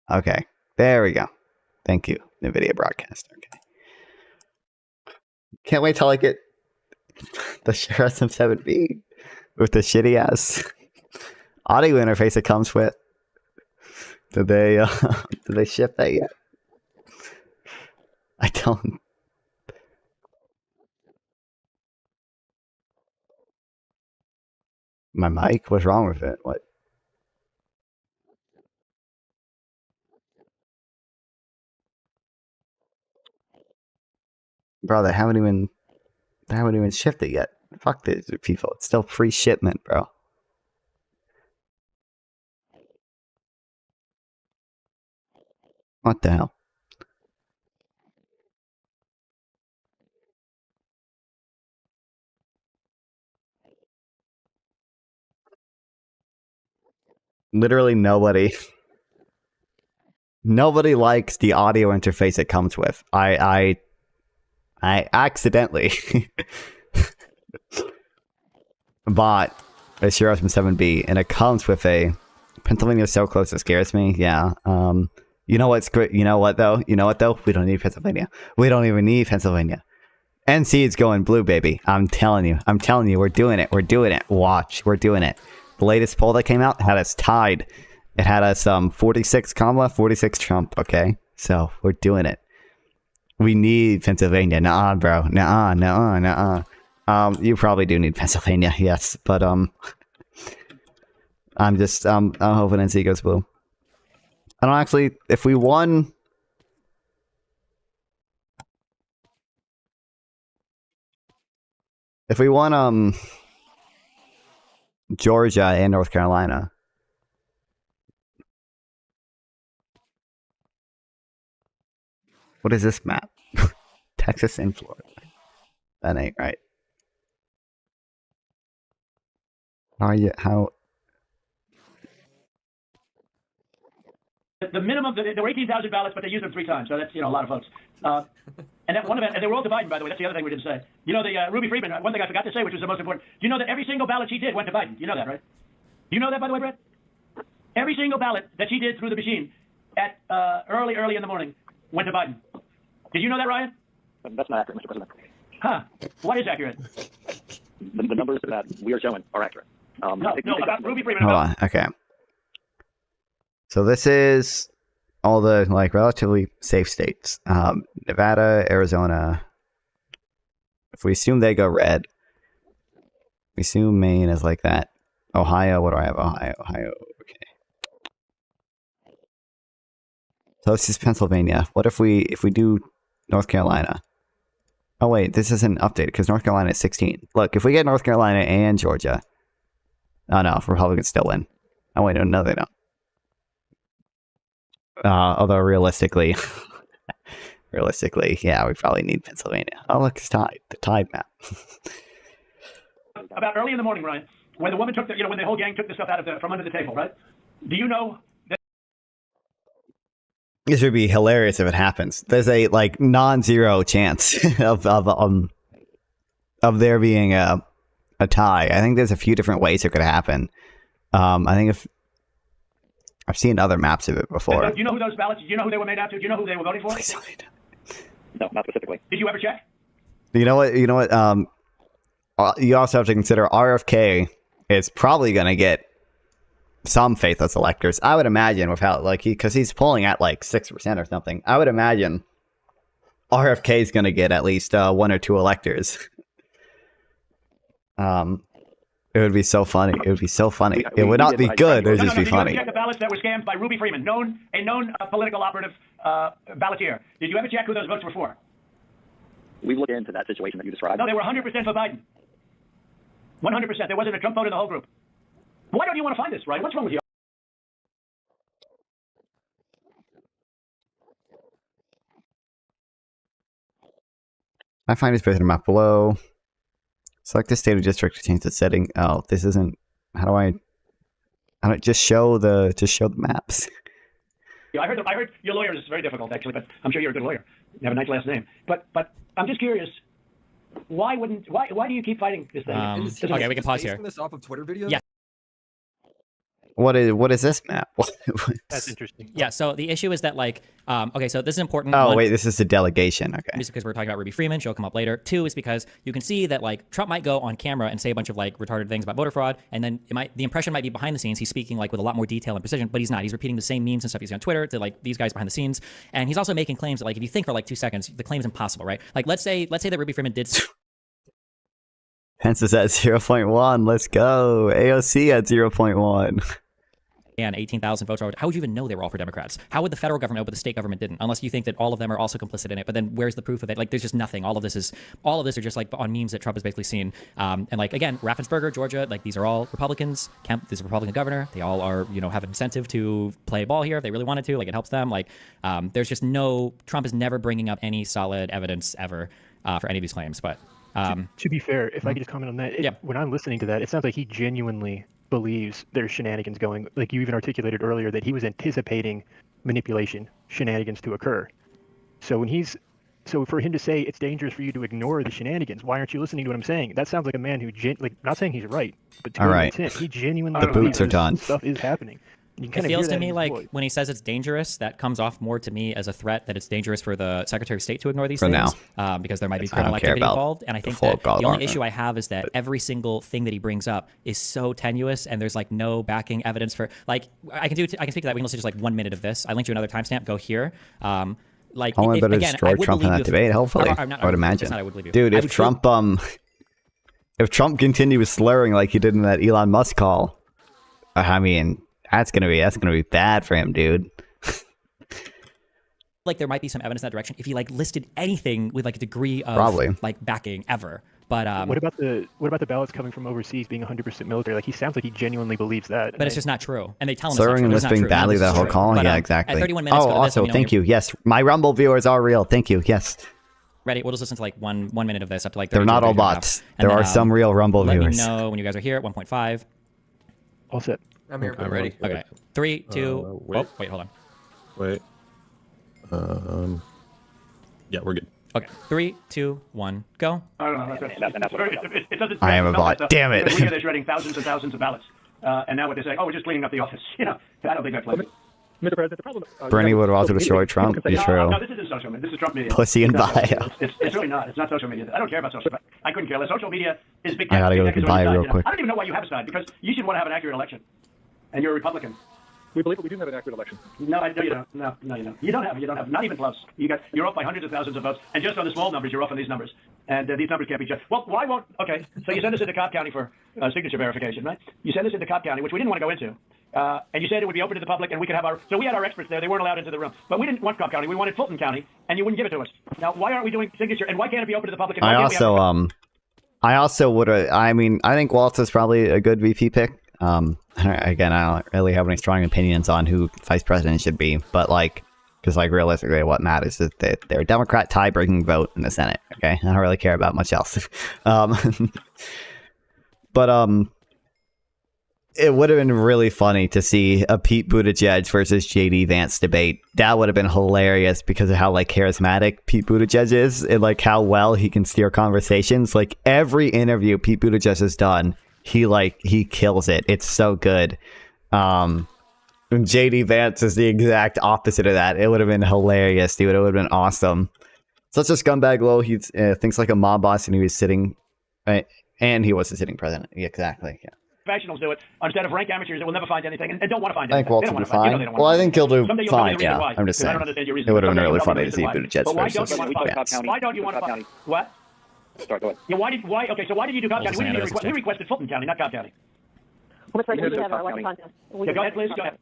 Okay, there we go. Thank you, NVIDIA Broadcast. Okay. Can't wait till I get the Shure SM7B with the shitty ass audio interface it comes with. Did they ship that yet? I don't. My mic? What's wrong with it? What? Bro, they haven't even shipped it yet. Fuck these people. It's still free shipment, bro. What the hell? Literally nobody. Nobody likes the audio interface it comes with. I accidentally bought a Shure SM7B, and it comes with a Pennsylvania so close it scares me. Yeah. You know what's great? You know what though? You know what though? We don't need Pennsylvania. We don't even need Pennsylvania. NC is going blue, baby. I'm telling you. I'm telling you. We're doing it. We're doing it. Watch. We're doing it. The latest poll that came out had us tied. It had us 46 Kamala, 46 Trump. Okay, so we're doing it. We need Pennsylvania. Nuh-uh, bro. Nuh-uh, nuh-uh, nuh-uh. You probably do need Pennsylvania, yes, but I'm hoping NC goes blue. I don't actually. If we won. If we won Georgia and North Carolina. What is this map? Texas and Florida. That ain't right. How? The minimum, there were 18,000 ballots, but they used them 3 times, so that's, a lot of votes. And that one event, and they were all to Biden, by the way. That's the other thing we didn't say. The Ruby Freeman, one thing I forgot to say, which was the most important. Do you know that every single ballot she did went to Biden? You know that, right? Do you know that, by the way, Brett? Every single ballot that she did through the machine at early in the morning went to Biden. Did you know that, Ryan? That's not accurate, Mr. President. Huh. What is accurate? The numbers that we are showing are accurate. No, about Ruby Freeman. Hold on. Okay. So this is all the relatively safe states. Nevada, Arizona. If we assume they go red, we assume Maine is like that. Ohio, what do I have? Ohio, okay. So this is Pennsylvania. What if we do North Carolina? Oh wait, this isn't updated because North Carolina is 16. Look, if we get North Carolina and Georgia, oh no, Republicans still win. Oh wait, no, they don't. Although realistically, yeah, we probably need Pennsylvania. Oh look, it's tied. The tied map. About early in the morning, Ryan, when the woman took when the whole gang took the stuff out from under the table, right? Do you know that? This would be hilarious if it happens. There's a non-zero chance of there being a tie. I think there's a few different ways it could happen. I think if I've seen other maps of it before. Do you know who those ballots? Do you know who they were made out to? Do you know who they were voting for? No, not specifically. Did you ever check? You know what? You also have to consider RFK is probably going to get some faithless electors. I would imagine without because he's polling at 6% or something. I would imagine RFK is going to get at least 1 or 2 electors. It would be so funny. It would be so funny. It would not be good. It would just be funny. Did you ever check the ballots that were scammed by Ruby Freeman, a known political operative ballotier? Did you ever check who those votes were for? We've looked into that situation that you described. No, they were 100% for Biden. 100%. There wasn't a Trump vote in the whole group. Why don't you want to find this, right? What's wrong with you? I find his president map below. Select the state or district to change the setting. Oh, this isn't. How do I just show the maps? Yeah, I heard your lawyer is very difficult actually, but I'm sure you're a good lawyer. You have a nice last name. But I'm just curious. Why do you keep fighting this thing? Okay, we can pause here. This off of Twitter videos? Yeah. What is this map? That's interesting. Yeah, so the issue is that okay, so this is important. Oh, One, wait, this is the delegation. Okay. Just because we're talking about Ruby Freeman, she'll come up later. 2 is because you can see that Trump might go on camera and say a bunch of retarded things about voter fraud, and then the impression might be behind the scenes. He's speaking with a lot more detail and precision, but he's not. He's repeating the same memes and stuff he's on Twitter to these guys behind the scenes, and he's also making claims that if you think for 2 seconds, the claim's impossible, right? Let's say that Ruby Freeman did. Pence is at 0.1. Let's go. AOC at 0.1. and 18,000 votes. How would you even know they were all for Democrats? How would the federal government know, but the state government didn't? Unless you think that all of them are also complicit in it. But then where's the proof of it? Like, there's just nothing. All of this are just like on memes that Trump has basically seen. And like, again, Raffensperger, Georgia, like these are all Republicans. Kemp is a Republican governor. They all are, have an incentive to play ball here if they really wanted to. Like, it helps them. Like, there's just Trump is never bringing up any solid evidence ever for any of these claims. But to be fair, if I could just comment on that, when I'm listening to that, it sounds like he genuinely believes there's shenanigans going. Like you even articulated earlier that he was anticipating manipulation, shenanigans to occur. So for him to say it's dangerous for you to ignore the shenanigans, why aren't you listening to what I'm saying? That sounds like a man who, not saying he's right, but to an intent, he genuinely the boots are done. Stuff is happening. It feels to me like when he says it's dangerous, that comes off more to me as a threat that it's dangerous for the Secretary of State to ignore these things because there might be criminal activity involved. And I think that the only issue I have is that every single thing that he brings up is so tenuous, and there's like no backing evidence for like I can speak to that. We can listen to just like 1 minute of this. I linked you another timestamp. Go here. Like only better again, destroy Trump in that debate. Hopefully, I would imagine. I would believe you. Dude, if Trump continues slurring like he did in that Elon Musk call, I mean. That's gonna be bad for him, dude. Like there might be some evidence in that direction if he like listed anything with like a degree of like backing ever. But what about the ballots coming from overseas being 100% military? Like he sounds like he genuinely believes that. But it's just not true, and they tell him slurring and lisping badly that whole call. Yeah, exactly. At 31 minutes. Oh, also, thank you. Yes, my Rumble viewers are real. Thank you. Yes. Ready? We'll just listen to like one minute of this up to like. They're not all bots. There are some real Rumble viewers. Let me know when you guys are here. 1.5. All set. I'm here. I'm ready. Okay. 3, 2. Wait, hold on. Wait. Yeah, we're good. Okay. 3, 2, 1, go. I don't know. It doesn't. I am a bot. Damn it. They're shredding thousands and thousands of ballots, and now what they're saying? Oh, we're just cleaning up the office. I don't think that's likely. Mr. President, the problem. Bernie would also destroy Trump. Be true. No, this isn't social media. This is Trump media. Pussy and bio. It's really not. It's not social media. I don't care about social media. I couldn't care less. Social media is big. I gotta go to bio real quick. I don't even know why you have a side because you should want to have an accurate election, and you're a Republican. We believe that we do have an accurate election. No, you don't. No, you don't. You don't have. Not even close. You're off by hundreds of thousands of votes, and just on the small numbers, you're off on these numbers, and these numbers can't be judged. Well, why won't? Okay, so you send us into Cobb County for signature verification, right? You send us into Cobb County, which we didn't want to go into, and you said it would be open to the public, and we could have our. So we had our experts there. They weren't allowed into the room, but we didn't want Cobb County. We wanted Fulton County, and you wouldn't give it to us. Now, why aren't we doing signature? And why can't it be open to the public? And I also would. I mean, I think Waltz is probably a good VP pick. Again, I don't really have any strong opinions on who vice president should be, but because realistically, what matters is that they're a Democrat tie-breaking vote in the Senate. Okay, I don't really care about much else. But it would have been really funny to see a Pete Buttigieg versus JD Vance debate. That would have been hilarious because of how charismatic Pete Buttigieg is and how well he can steer conversations. Every interview Pete Buttigieg has done, he kills it. It's so good. JD Vance is the exact opposite of that. It would have been hilarious, dude. It would have been awesome. Such a scumbag low. He thinks like a mob boss, and he was sitting, and he was the sitting president. Yeah, exactly. Yeah. Professionals do it instead of rank amateurs that will never find anything and don't want to find anything. I think Waltz will do fine. Well, I think he'll do fine. Yeah, I'm just saying. It would have been really funny to see Buttigieg versus Vance. Why don't you want to find? What? Start, go ahead. Yeah, okay, so why did you do Cobb County? We requested Fulton County, not Cobb County. Well, go ahead, please. Go ahead.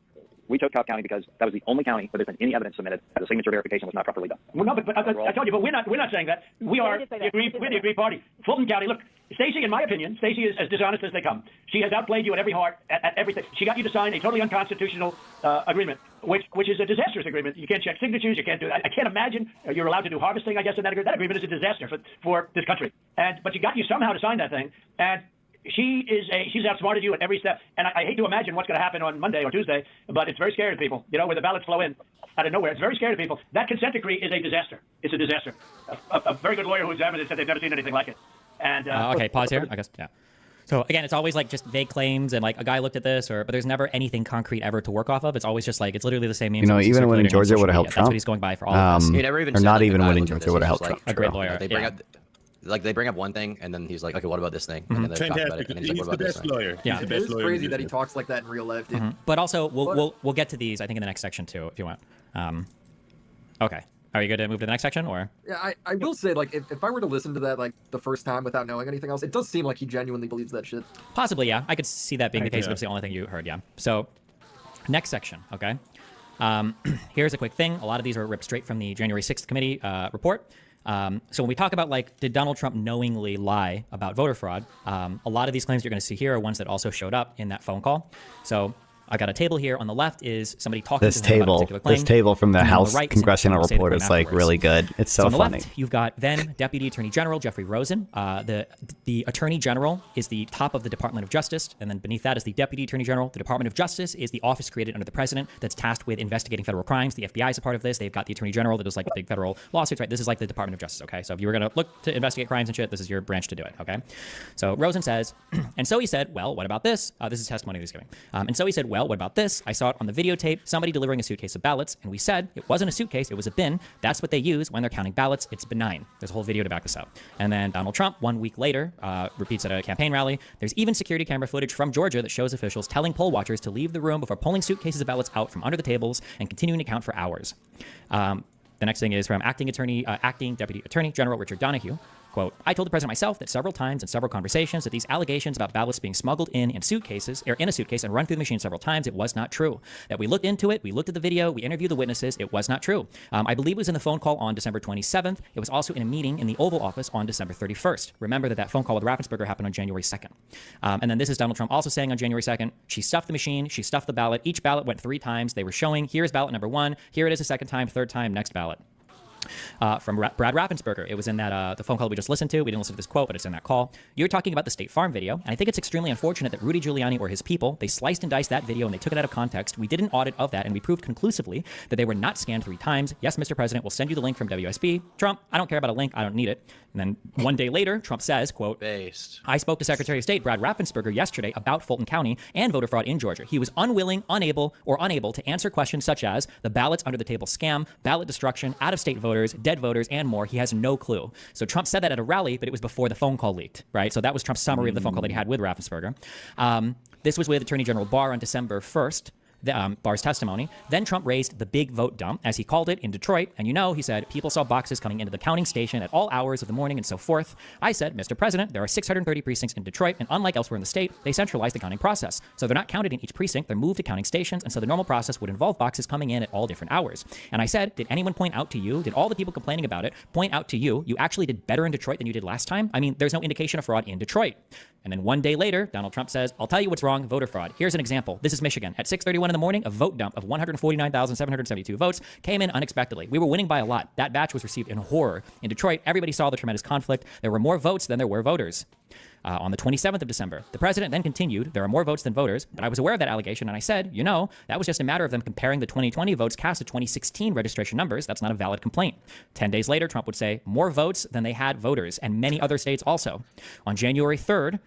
We chose Cobb County because that was the only county where there's been any evidence submitted that the signature verification was not properly done. Well, no, but I told you, but we're not saying that. We're the agreed party. Fulton County, look, Stacey, in my opinion, Stacey is as dishonest as they come. She has outplayed you at every heart, at everything. She got you to sign a totally unconstitutional agreement, which is a disastrous agreement. You can't check signatures. You can't do that. I can't imagine you're allowed to do harvesting, I guess, in that agreement. That agreement is a disaster for this country. But you got you somehow to sign that thing, and she's outsmarted you at every step. And I hate to imagine what's going to happen on Monday or Tuesday, but it's very scary to people, where the ballots flow in out of nowhere. It's very scary to people. That consent decree is a disaster. It's a disaster. A very good lawyer who examined it said they've never seen anything like it. And okay, pause here, I guess. Yeah. So again, it's always just vague claims and a guy looked at this, but there's never anything concrete ever to work off of. It's always just it's literally the same memes. Even winning Georgia would have helped Trump. That's what he's going by for all of us. He never even or said not even the winning Georgia would have helped Trump. A great lawyer. They bring up. They bring up one thing, and then he's like, "Okay, what about this thing?" And then they talk about it, and then he's like, "What about this thing?" Lawyer. Yeah, it is crazy that he talks like that in real life, dude. But also, we'll get to these, I think, in the next section too, if you want. Okay, are you good to move to the next section, or? Yeah, I will say, if I were to listen to that the first time without knowing anything else, it does seem like he genuinely believes that shit. Possibly, yeah. I could see that being the case, but it's the only thing you heard, yeah. So, Next section, okay? Here's a quick thing. A lot of these are ripped straight from the January 6th committee report. So when we talk about, like, did Donald Trump knowingly lie about voter fraud, a lot of these claims you're going to see here are ones that also showed up in that phone call. So I got a table here. On the left is somebody talking This to him about a table, particular claim. this table from the And then on House right, Congressional somebody Report saying the is claim like afterwards. really good. It's so on the funny. left, you've got then Deputy Attorney General Jeffrey Rosen. The Attorney General is the top of the Department of Justice, and then beneath that is the Deputy Attorney General. The Department of Justice is the office created under the president that's tasked with investigating federal crimes. The FBI is a part of this. They've got the Attorney General that does like big federal lawsuits, right? This is like the Department of Justice, okay? So if you were going to look to investigate crimes and shit, this is your branch to do it, okay? So Rosen says, and so he said, well, what about this? This is testimony he's giving. And so he said, well, what about this? I saw it on the videotape, somebody delivering a suitcase of ballots, and we said it wasn't a suitcase, it was a bin. That's what they use when they're counting ballots. It's benign. There's a whole video to back this up. And then Donald Trump, 1 week later, repeats at a campaign rally. There's even security camera footage from Georgia that shows officials telling poll watchers to leave the room before pulling suitcases of ballots out from under the tables and continuing to count for hours. The next thing is from Acting Deputy Attorney General Richard Donahue. Quote, I told the president myself that several times in several conversations that these allegations about ballots being smuggled in suitcases, or in a suitcase and run through the machine several times, it was not true. That we looked into it, we looked at the video, we interviewed the witnesses, it was not true. I believe it was in the phone call on December 27th. It was also in a meeting in the Oval Office on December 31st. Remember that phone call with Raffensperger happened on January 2nd. And then this is Donald Trump also saying on January 2nd, she stuffed the machine, she stuffed the ballot. Each ballot went 3 times. They were showing, here's ballot number 1, here it is a second time, third time, next ballot. From Brad Raffensperger. It was in that the phone call we just listened to. We didn't listen to this quote, but it's in that call. You're talking about the State Farm video, and I think it's extremely unfortunate that Rudy Giuliani or his people, they sliced and diced that video and they took it out of context. We did an audit of that, and we proved conclusively that they were not scanned 3 times. Yes, Mr. President, we'll send you the link from WSB. Trump, I don't care about a link. I don't need it. And then 1 day later, Trump says, quote, I spoke to Secretary of State Brad Raffensperger yesterday about Fulton County and voter fraud in Georgia. He was unwilling, unable to answer questions such as the ballots under the table scam, ballot destruction, out-of-state voters, dead voters, and more. He has no clue. So Trump said that at a rally, but it was before the phone call leaked, right? So that was Trump's summary of the phone call that he had with Raffensperger. This was with Attorney General Barr on December 1st. Barr's testimony. Then Trump raised the big vote dump, as he called it, in Detroit. And he said, people saw boxes coming into the counting station at all hours of the morning and so forth. I said, Mr. President, there are 630 precincts in Detroit, and unlike elsewhere in the state, they centralize the counting process. So they're not counted in each precinct, they're moved to counting stations, and so the normal process would involve boxes coming in at all different hours. And I said, did anyone point out to you, did all the people complaining about it point out to you, you actually did better in Detroit than you did last time? I mean, there's no indication of fraud in Detroit. And then 1 day later, Donald Trump says, I'll tell you what's wrong, voter fraud. Here's an example. This is Michigan. At 6:31 in the morning, a vote dump of 149,772 votes came in unexpectedly. We were winning by a lot. That batch was received in horror. In Detroit, everybody saw the tremendous conflict. There were more votes than there were voters. On the 27th of December, the president then continued, there are more votes than voters, but I was aware of that allegation, and I said, that was just a matter of them comparing the 2020 votes cast to 2016 registration numbers. That's not a valid complaint. 10 days later, Trump would say, more votes than they had voters, and many other states also. On January 3rd,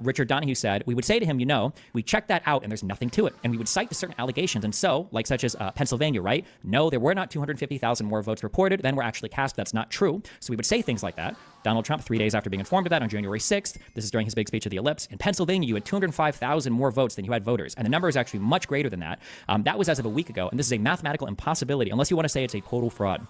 Richard Donahue said, we would say to him, we checked that out, and there's nothing to it. And we would cite to certain allegations, and so, like such as Pennsylvania, right? No, there were not 250,000 more votes reported than were actually cast. That's not true. So we would say things like that. Donald Trump, 3 days after being informed of that on January 6th, this is during his big speech at the Ellipse, in Pennsylvania, you had 205,000 more votes than you had voters. And the number is actually much greater than that. That was as of a week ago. And this is a mathematical impossibility, unless you want to say it's a total fraud.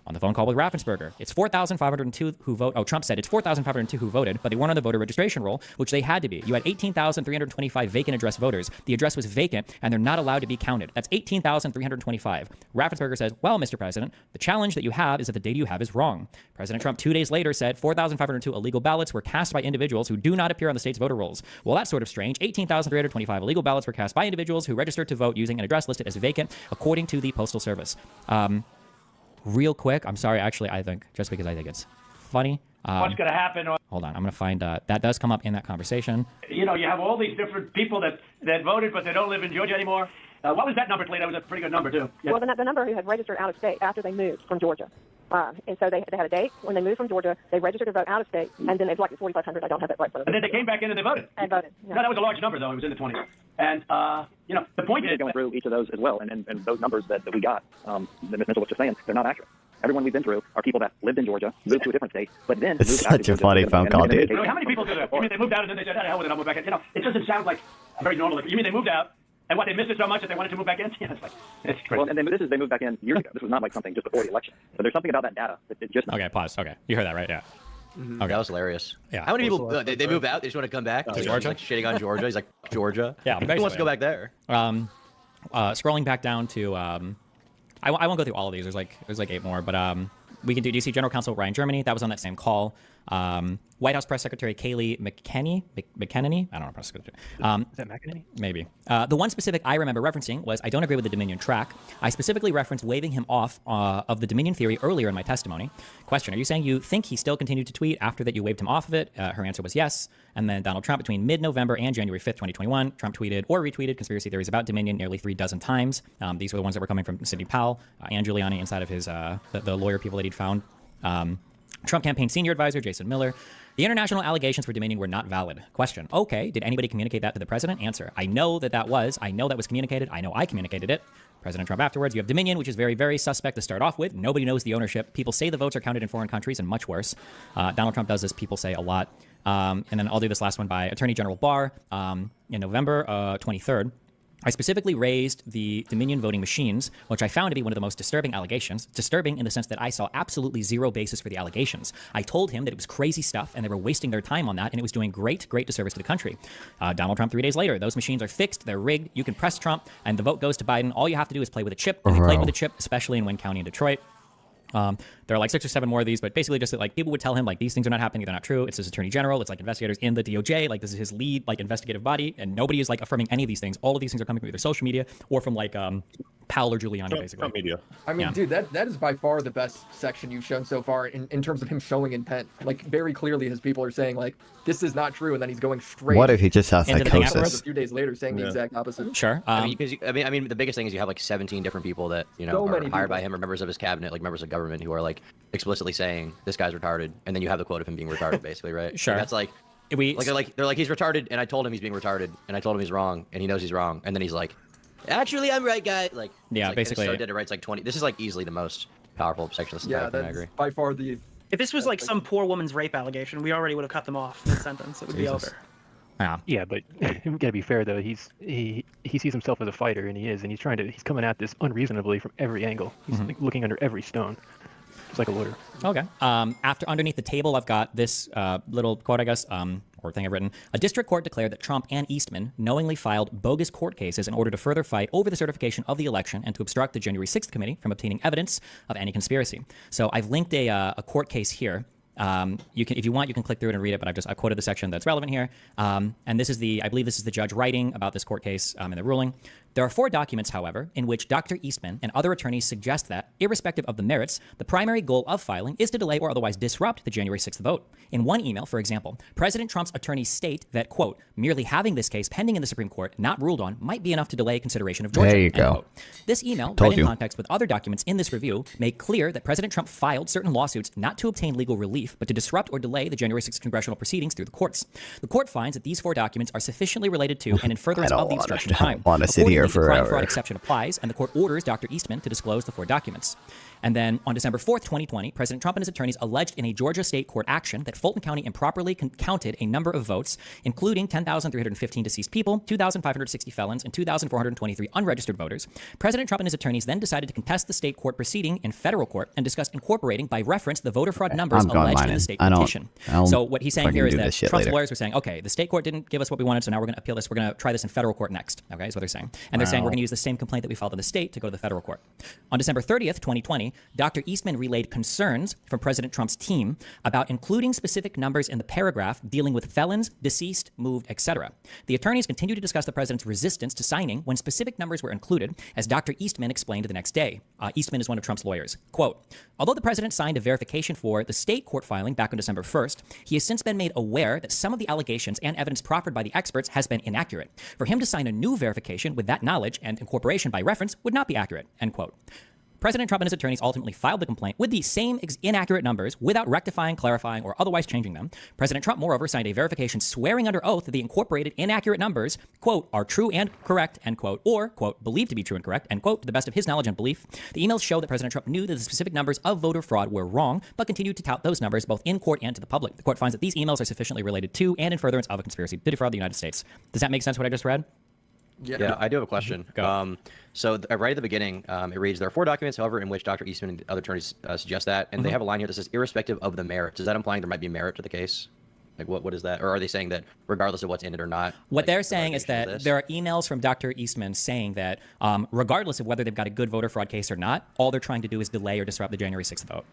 On the phone call with Raffensperger, it's 4,502 who vote. Oh, Trump said it's 4,502 who voted, but they weren't on the voter registration roll, which they had to be. You had 18,325 vacant address voters. The address was vacant, and they're not allowed to be counted. That's 18,325. Raffensperger says, well, Mr. President, the challenge that you have is that the data you have is wrong. President Trump 2 days later said 4,502 illegal ballots were cast by individuals who do not appear on the state's voter rolls. Well, that's sort of strange. 18,325 illegal ballots were cast by individuals who registered to vote using an address listed as vacant, according to the Postal Service. Real quick, I'm sorry, actually, I think, just because I think it's funny. What's going to happen? Hold on, I'm going to find, that does come up in that conversation. You have all these different people that voted, but they don't live in Georgia anymore. What was that number, Cleo? That was a pretty good number, too. Yeah. Well, the number who had registered out of state after they moved from Georgia. And so they had a date when they moved from Georgia. They registered to vote out of state, and then it's like 4,500. I don't have that right. And then they came back in and they voted. And voted. No, that was a large number, though. It was in the 20s. And, the point is going through each of those as well, and those numbers that we got, that Ms. Mitchell was just saying, they're not accurate. Everyone we've been through are people that lived in Georgia, moved to a different state, but then it's moved out such a funny phone call, dude. How many people do that? You mean they moved out and then they said, hell with it, I'll move back in? It doesn't sound like very normal. You mean they moved out, and what, they missed it so much that they wanted to move back in? Yeah, it's crazy. Well, and they moved back in years ago. This was not like something just before the election. So there's something about that data that it just... Okay, pause. Okay, you heard that, right? Yeah. Mm-hmm. Okay. That was hilarious. Yeah. How many people, they move out, they just want to come back? To Georgia? He's like shitting on Georgia. He's like, Georgia? Yeah, Who wants to go back there? Scrolling back down to, I won't go through all of these. There's like 8 more, but we can do DC General Counsel Ryan Germany. That was on that same call. White House Press Secretary Kayleigh McEnany. I don't know press secretary. Is that McEnany? Maybe. The one specific I remember referencing was I don't agree with the Dominion track. I specifically referenced waving him off of the Dominion theory earlier in my testimony. Question: are you saying you think he still continued to tweet after that you waved him off of it? Her answer was yes. And then Donald Trump, between mid-November and January 5th, 2021, Trump tweeted or retweeted conspiracy theories about Dominion nearly 3 dozen times. These were the ones that were coming from Sidney Powell and Giuliani inside of his the lawyer people that he'd found. Trump campaign senior advisor Jason Miller. The international allegations for Dominion were not valid. Question: okay, did anybody communicate that to the president? Answer: I know that was communicated. I know I communicated it. President Trump afterwards: you have Dominion, which is very, very suspect to start off with. Nobody knows the ownership. People say the votes are counted in foreign countries, and much worse. Donald Trump does this, people say, a lot. And then I'll do this last one by Attorney General Barr in November 23rd. I specifically raised the Dominion voting machines, which I found to be one of the most disturbing allegations. Disturbing in the sense that I saw absolutely zero basis for the allegations. I told him that it was crazy stuff and they were wasting their time on that, and it was doing great disservice to the country. Donald Trump 3 days later: those machines are fixed, they're rigged, you can press Trump, and the vote goes to Biden. All you have to do is play with a chip, and we played with a chip, especially in Wayne County and Detroit. There are like 6 or 7 more of these, but basically just that, like, people would tell him, like, these things are not happening, they're not true. It's his attorney general, it's like investigators in the DOJ, like this is his lead, like, investigative body, and nobody is like affirming any of these things. All of these things are coming from either social media or from like Powell or Giuliani, basically. Trump media. I mean, dude, that is by far the best section you've shown so far in terms of him showing intent. Like, very clearly his people are saying, like, this is not true, and then he's going straight. What if he just has psychosis? A few days later saying the exact opposite. Sure. I mean, the biggest thing is you have like 17 different people that, you know, are hired by him, or members of his cabinet, like members of government, who are like explicitly saying this guy's retarded, and then you have the quote of him being retarded, basically, right? Sure. And that's like, they're like he's retarded, and I told him he's being retarded, and I told him he's wrong, and he knows he's wrong, and then he's like, actually, I'm right, guy. Like, yeah, like, basically, so dead to rights like 20. This is like easily the most powerful section of this entire thing. I agree. By far the. If this was like some poor woman's rape allegation, we already would have cut them off mid-sentence. It would be over. Yeah, but we gotta be fair though. He sees himself as a fighter, and he is, and he's coming at this unreasonably from every angle. He's like, looking under every stone. It's like a lawyer. Okay. Underneath the table, I've got this little quote, I guess, or thing I've written. A district court declared that Trump and Eastman knowingly filed bogus court cases in order to further fight over the certification of the election and to obstruct the January 6th committee from obtaining evidence of any conspiracy. So I've linked a court case here. You can, if you want, you can click through it and read it, but I quoted the section that's relevant here. And this is I believe this is the judge writing about this court case in the ruling. There are 4 documents, however, in which Dr. Eastman and other attorneys suggest that, irrespective of the merits, the primary goal of filing is to delay or otherwise disrupt the January 6th vote. In one email, for example, President Trump's attorneys state that, quote, merely having this case pending in the Supreme Court, not ruled on, might be enough to delay consideration of Georgia. There you end go. quote. This email, read in context with other documents in this review, made clear that President Trump filed certain lawsuits not to obtain legal relief, but to disrupt or delay the January 6th congressional proceedings through the courts. The court finds that these 4 documents are sufficiently related to and in furtherance of the obstruction of crime. I want to sit here The crime fraud forever. exception applies, and the court orders Dr. Eastman to disclose the 4 documents. And then on December 4th, 2020, President Trump and his attorneys alleged in a Georgia state court action that Fulton County improperly counted a number of votes, including 10,315 deceased people, 2,560 felons, and 2,423 unregistered voters. President Trump and his attorneys then decided to contest the state court proceeding in federal court and discussed incorporating by reference the voter fraud numbers alleged in the state petition. So what he's saying here is that Trump's lawyers were saying, okay, the state court didn't give us what we wanted, so now we're going to appeal this. We're going to try this in federal court next. Okay, is what they're saying. And they're saying we're going to use the same complaint that we filed in the state to go to the federal court. On December 30th, 2020, Dr. Eastman relayed concerns from President Trump's team about including specific numbers in the paragraph dealing with felons, deceased, moved, etc. The attorneys continued to discuss the president's resistance to signing when specific numbers were included, as Dr. Eastman explained the next day. Eastman is one of Trump's lawyers. Quote, although the president signed a verification for the state court filing back on December 1st, he has since been made aware that some of the allegations and evidence proffered by the experts has been inaccurate. For him to sign a new verification with that knowledge and incorporation by reference would not be accurate, end quote. President Trump and his attorneys ultimately filed the complaint with the same inaccurate numbers without rectifying, clarifying, or otherwise changing them. President Trump, moreover, signed a verification swearing under oath that the incorporated inaccurate numbers, quote, are true and correct, end quote, or, quote, believed to be true and correct, end quote, to the best of his knowledge and belief. The emails show that President Trump knew that the specific numbers of voter fraud were wrong, but continued to tout those numbers both in court and to the public. The court finds that these emails are sufficiently related to and in furtherance of a conspiracy to defraud the United States. Does that make sense what I just read? Yeah, I do have a question. Right at the beginning, it reads, there are 4 documents, however, in which Dr. Eastman and other attorneys suggest that, and they have a line here that says, irrespective of the merit. Is that implying there might be merit to the case? Like, what is that? Or are they saying that regardless of what's in it or not? What they're saying is that there are emails from Dr. Eastman saying that regardless of whether they've got a good voter fraud case or not, all they're trying to do is delay or disrupt the January 6th vote.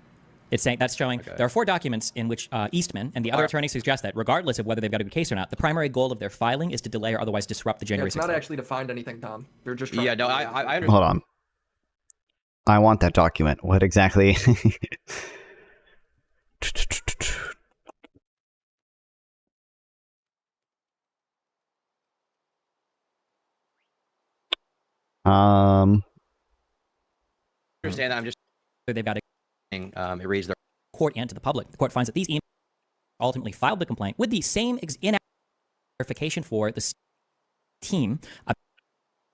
It's saying that's showing there are 4 documents in which Eastman and the other attorneys suggest that regardless of whether they've got a good case or not, the primary goal of their filing is to delay or otherwise disrupt the January 6th it's not vote. actually to find anything, Tom. They're just trying I Hold on. I want that document. What exactly? understand that. I'm just they've got it reads the court and to the public. The court finds that these emails ultimately filed the complaint with the same verification for the team.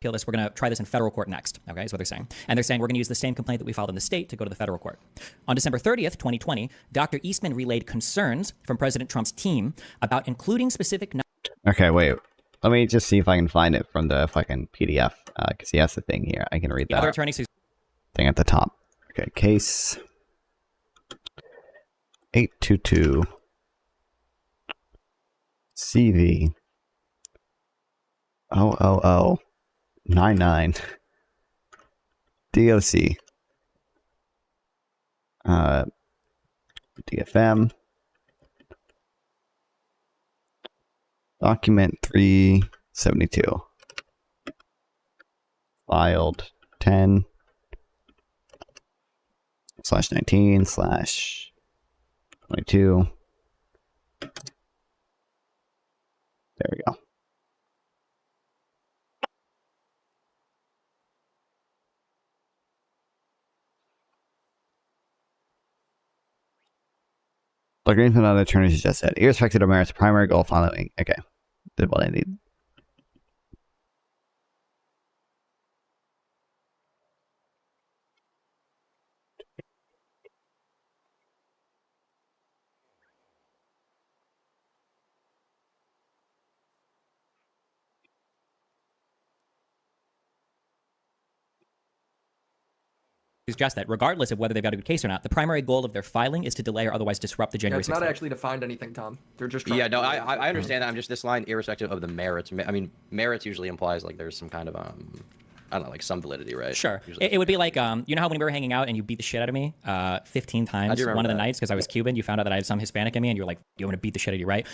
Appeal this. We're going to try this in federal court next. Okay, is what they're saying. And they're saying we're going to use the same complaint that we filed in the state to go to the federal court. On December 30th, 2020, Dr. Eastman relayed concerns from President Trump's team about including specific. Okay, wait. Let me just see if I can find it from the fucking PDF, because he has the thing here. I can read The that other attorneys who thing at the top. Okay, case 822 CV 00099 DOC DFM document 372 filed 10/19/22. There we go. Like anything other attorneys just said, irrespective of merits, primary goal following. Okay, did what I need. suggest that regardless of whether they've got a good case or not, the primary goal of their filing is to delay or otherwise disrupt the January 6th it's not vote. actually to find anything, Tom. They're just trying I understand that. I'm just this line irrespective of the merits. I mean, merits usually implies like there's some kind of I don't know, like some validity, right? Sure. It would be like, you know how when we were hanging out and you beat the shit out of me 15 times one of the nights because I was Cuban, you found out that I had some Hispanic in me and you were like, you want to beat the shit out of you, right?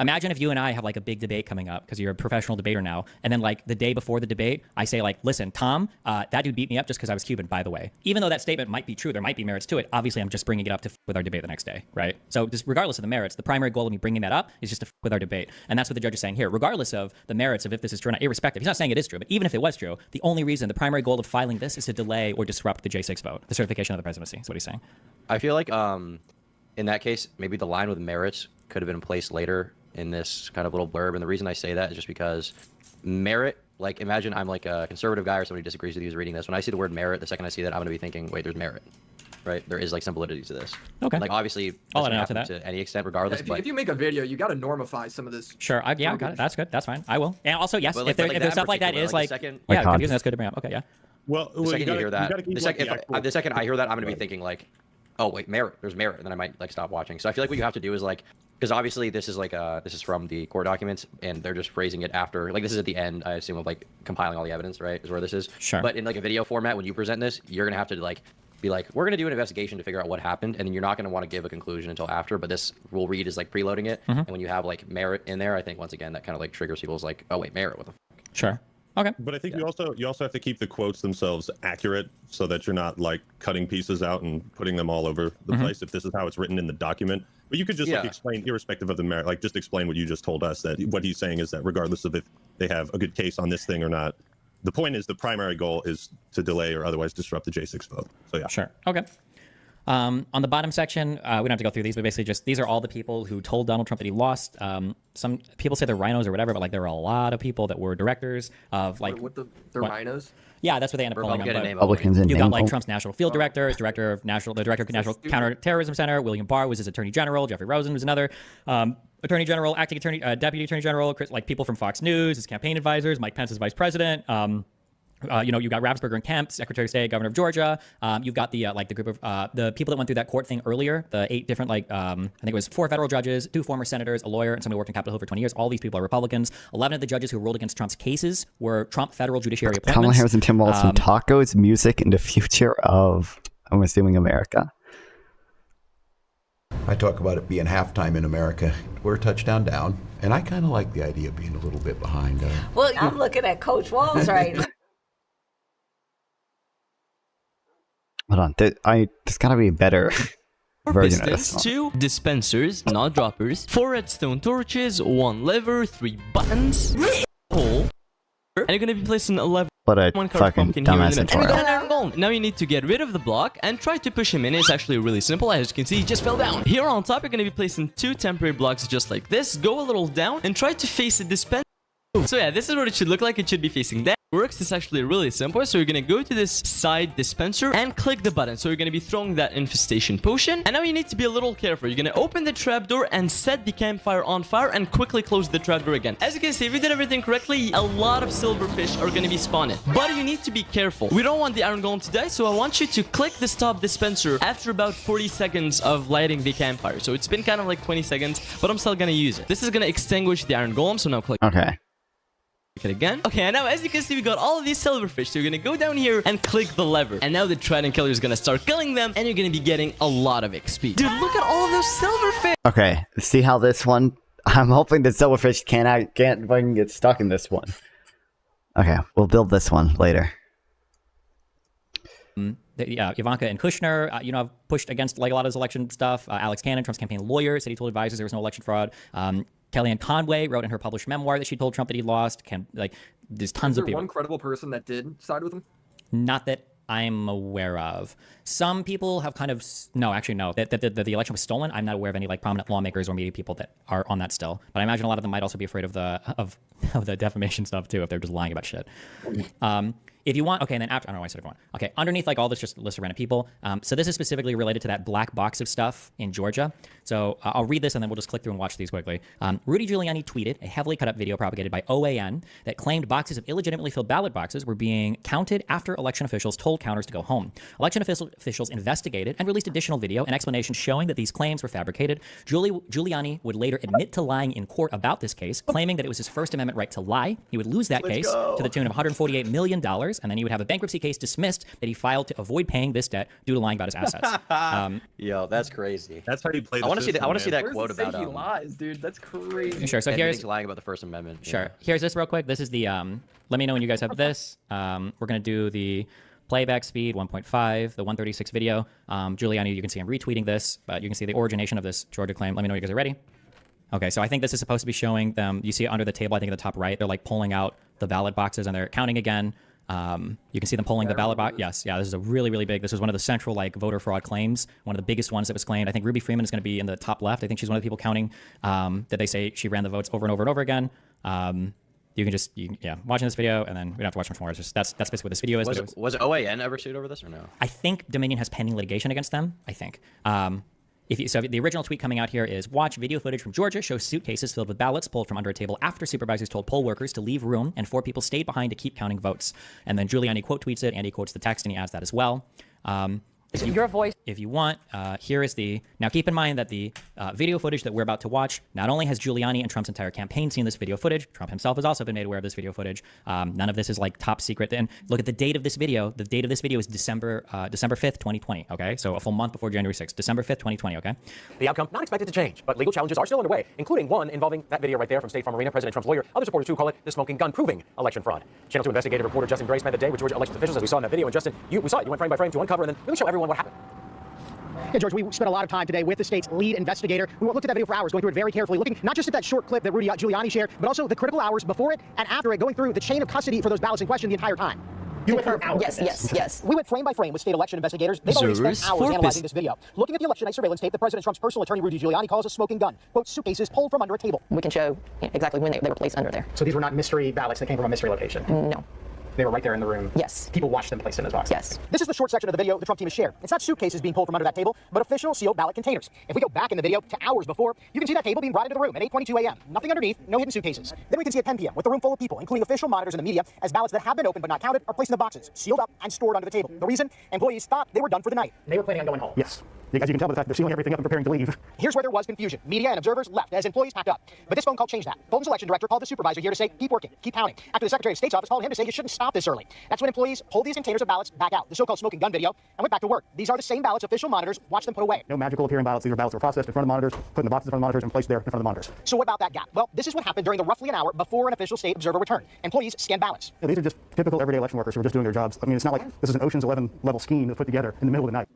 Imagine if you and I have like a big debate coming up because you're a professional debater now. And then like the day before the debate, I say like, listen, Tom, that dude beat me up just because I was Cuban, by the way. Even though that statement might be true, there might be merits to it. Obviously, I'm just bringing it up to with our debate the next day, right? So just regardless of the merits, the primary goal of me bringing that up is just to with our debate. And that's what the judge is saying here. Regardless of the merits of if this is true or not, irrespective. He's not saying it is true, but even if it was true, the only reason, the primary goal of filing this is to delay or disrupt the J6 vote, the certification of the presidency. That's what he's saying. I feel like in that case, maybe the line with merits could have been placed later in this kind of little blurb. And the reason I say that is just because merit, like imagine I'm like a conservative guy or somebody disagrees with you who's reading this. When I see the word merit, the second I see that, I'm going to be thinking, wait, there's merit. Right? There is like some validity to this. Okay. Like obviously, I'll doesn't add on to happen that. to any extent regardless. If you make a video, you got to normify some of this. Sure. Yeah, I got it. That's good. That's fine. I will. And also, yes, But, if like, there's stuff like that is like, second, yeah, confusing, that's good to bring up. Okay, yeah. Well, the second you hear that, the the second I hear that, I'm going to be thinking like, oh wait, merit. There's merit, and then I might like stop watching. So I feel like what you have to do is like, because obviously this is like this is from the court documents, and they're just phrasing it after. Like this is at the end, I assume, of like compiling all the evidence, right? Is where this is. Sure. But in like a video format, when you present this, you're gonna have to like be like, we're gonna do an investigation to figure out what happened, and then you're not gonna want to give a conclusion until after. But this will read as like preloading it, and when you have like merit in there, I think once again that kind of like triggers people's like, oh wait, merit, what the fuck? Sure. Okay. But I think you also have to keep the quotes themselves accurate so that you're not like cutting pieces out and putting them all over the place if this is how it's written in the document. But you could just like explain, irrespective of the merit, like just explain what you just told us, that what he's saying is that regardless of if they have a good case on this thing or not, the point is the primary goal is to delay or otherwise disrupt the J6 vote. So yeah. Sure. Okay. On the bottom section, we don't have to go through these, but basically just these are all the people who told Donald Trump that he lost. Some people say they're rhinos or whatever, but like there were a lot of people that were directors of like. They're rhinos? Yeah, that's what they end up calling them. Republicans in You got like name Trump's national field director, his director of National Counterterrorism Center. William Barr was his attorney general. Jeffrey Rosen was another. Attorney General, deputy attorney general, like people from Fox News, his campaign advisors. Mike Pence is vice president. You've got Raffensperger and Kemp, Secretary of State, Governor of Georgia. You've got the the group of the people that went through that court thing earlier. The 8 different I think it was 4 federal judges, 2 former senators, a lawyer, and somebody who worked in Capitol Hill for 20 years. All these people are Republicans. 11 of the judges who ruled against Trump's cases were Trump federal judiciary appointments. Kamala Harris and Tim Walz from Tacos, Music, and the Future of, I'm assuming, America. I talk about it being halftime in America. We're a touchdown down, and I kind of like the idea of being a little bit behind. Well, I'm looking at Coach Walz right now. Hold on, there's gotta be a better version of this. 2 dispensers, not droppers, 4 redstone torches, 1 lever, 3 buttons, hole, and you're gonna be placing 11. What a one fucking dumbass and we got tutorial. an iron golem. Now you need to get rid of the block and try to push him in. It's actually really simple. As you can see, he just fell down. Here on top, you're going to be placing 2 temporary blocks just like this. Go a little down and try to face the dispenser. So yeah, this is what it should look like. It should be facing that. Works is actually really simple. So you're gonna go to this side dispenser and click the button. So you're gonna be throwing that infestation potion. And now you need to be a little careful. You're gonna open the trapdoor and set the campfire on fire and quickly close the trapdoor again. As you can see, if you did everything correctly, a lot of silverfish are gonna be spawning. But you need to be careful. We don't want the iron golem to die, so I want you to click the stop dispenser after about 40 seconds of lighting the campfire. So it's been kind of like 20 seconds, but I'm still gonna use it. This is gonna extinguish the iron golem, so now click. Okay. It again. Okay, and now as you can see, we got all of these silverfish. So you're gonna go down here and click the lever. And now the trident killer is gonna start killing them, and you're gonna be getting a lot of XP. Dude, look at all of those silverfish. Okay, see how this one... I'm hoping that silverfish can't fucking get stuck in this one. Okay, we'll build this one later. Ivanka and Kushner, have pushed against like a lot of this election stuff. Alex Cannon, Trump's campaign lawyer, said he told advisors there was no election fraud. Kellyanne Conway wrote in her published memoir that she told Trump that he lost. There's tons of people. One credible person that did side with him? Not that I'm aware of. Some people have kind of no. That the election was stolen. I'm not aware of any like prominent lawmakers or media people that are on that still. But I imagine a lot of them might also be afraid of the defamation stuff too if they're just lying about shit. If you want, okay, and then after, I don't know why I said everyone. Okay, underneath like all this, just a list of random people. So this is specifically related to that black box of stuff in Georgia. So I'll read this and then we'll just click through and watch these quickly. Rudy Giuliani tweeted a heavily cut up video propagated by OAN that claimed boxes of illegitimately filled ballot boxes were being counted after election officials told counters to go home. Election officials investigated and released additional video and explanations showing that these claims were fabricated. Giuliani would later admit to lying in court about this case, claiming that it was his First Amendment right to lie. He would lose that case to the tune of $148 million. And then he would have a bankruptcy case dismissed that he filed to avoid paying this debt due to lying about his assets. Yo, that's crazy. That's how you play the I want to see that Where's quote the say about he lies, dude. That's crazy. Sure. So here's lying about the First Amendment. Sure. Yeah. Here's this real quick. This is the let me know when you guys have this. We're gonna do the playback speed 1.5, the 136 video. Giuliani, you can see I'm retweeting this, but you can see the origination of this Georgia claim. Let me know when you guys are ready. Okay, so I think this is supposed to be showing them. You see it under the table, I think at the top right. They're like pulling out the ballot boxes and they're counting again. You can see them pulling the ballot box. Yes, yeah, this is a really, really big. This was one of the central like voter fraud claims, one of the biggest ones that was claimed. I think Ruby Freeman is going to be in the top left. I think she's one of the people counting that they say she ran the votes over and over and over again. You can just, watching this video, and then we don't have to watch much more. It's just that's basically what this video is. Was OAN ever sued over this or no? I think Dominion has pending litigation against them. I think. So the original tweet coming out here is, watch video footage from Georgia shows suitcases filled with ballots pulled from under a table after supervisors told poll workers to leave room, and 4 people stayed behind to keep counting votes. And then Giuliani quote tweets it, and he quotes the text, and he adds that as well. Your voice. If you want, here is the... Now, keep in mind that the video footage that we're about to watch, not only has Giuliani and Trump's entire campaign seen this video footage, Trump himself has also been made aware of this video footage. None of this is like top secret. And look at the date of this video. The date of this video is December 5th, 2020, okay? So a full month before January 6th. December 5th, 2020, okay? The outcome not expected to change, but legal challenges are still underway, including one involving that video right there from State Farm Arena. President Trump's lawyer, other supporters too, call it the smoking gun proving election fraud. Channel 2 investigative reporter Justin Gray spent the day with Georgia elections officials, as we saw in that video. And Justin, we saw it. You went frame by frame to uncover and then really show everyone what happened. Yeah, George, we spent a lot of time today with the state's lead investigator. We looked at that video for hours, going through it very carefully, looking not just at that short clip that Rudy Giuliani shared, but also the critical hours before it and after it, going through the chain of custody for those ballots in question the entire time. You went through hours. Yes. We went frame by frame with state election investigators. They've already spent hours analyzing this video. Looking at the election night surveillance tape that President Trump's personal attorney, Rudy Giuliani, calls a smoking gun. Quote, suitcases pulled from under a table. We can show exactly when they were placed under there. So these were not mystery ballots that came from a mystery location? No. They were right there in the room. Yes. People watched them place it in those boxes. Yes. This is the short section of the video the Trump team has shared. It's not suitcases being pulled from under that table, but official sealed ballot containers. If we go back in the video to hours before, you can see that table being brought into the room at 8:22 a.m. Nothing underneath, no hidden suitcases. Then we can see at 10 p.m. with the room full of people, including official monitors and the media, as ballots that have been opened but not counted are placed in the boxes, sealed up and stored under the table. The reason? Employees thought they were done for the night. They were planning on going home. Yes. As you can tell by the fact they're sealing everything up and preparing to leave. Here's where there was confusion. Media and observers left as employees packed up. But this phone call changed that. Fulton's election director called the supervisor here to say, keep working, keep counting. After the Secretary of State's office called him to say you shouldn't stop this early. That's when employees pulled these containers of ballots back out, the so-called smoking gun video, and went back to work. These are the same ballots official monitors watched them put away. No magical appearing ballots. These are ballots that were processed in front of monitors, put in the boxes in front of monitors, and placed there in front of the monitors. So what about that gap? Well, this is what happened during the roughly an hour before an official state observer returned. Employees scanned ballots. Yeah, these are just typical everyday election workers who are just doing their jobs. I mean, it's not like this is an Ocean's 11 level scheme that's put together in the middle of the night.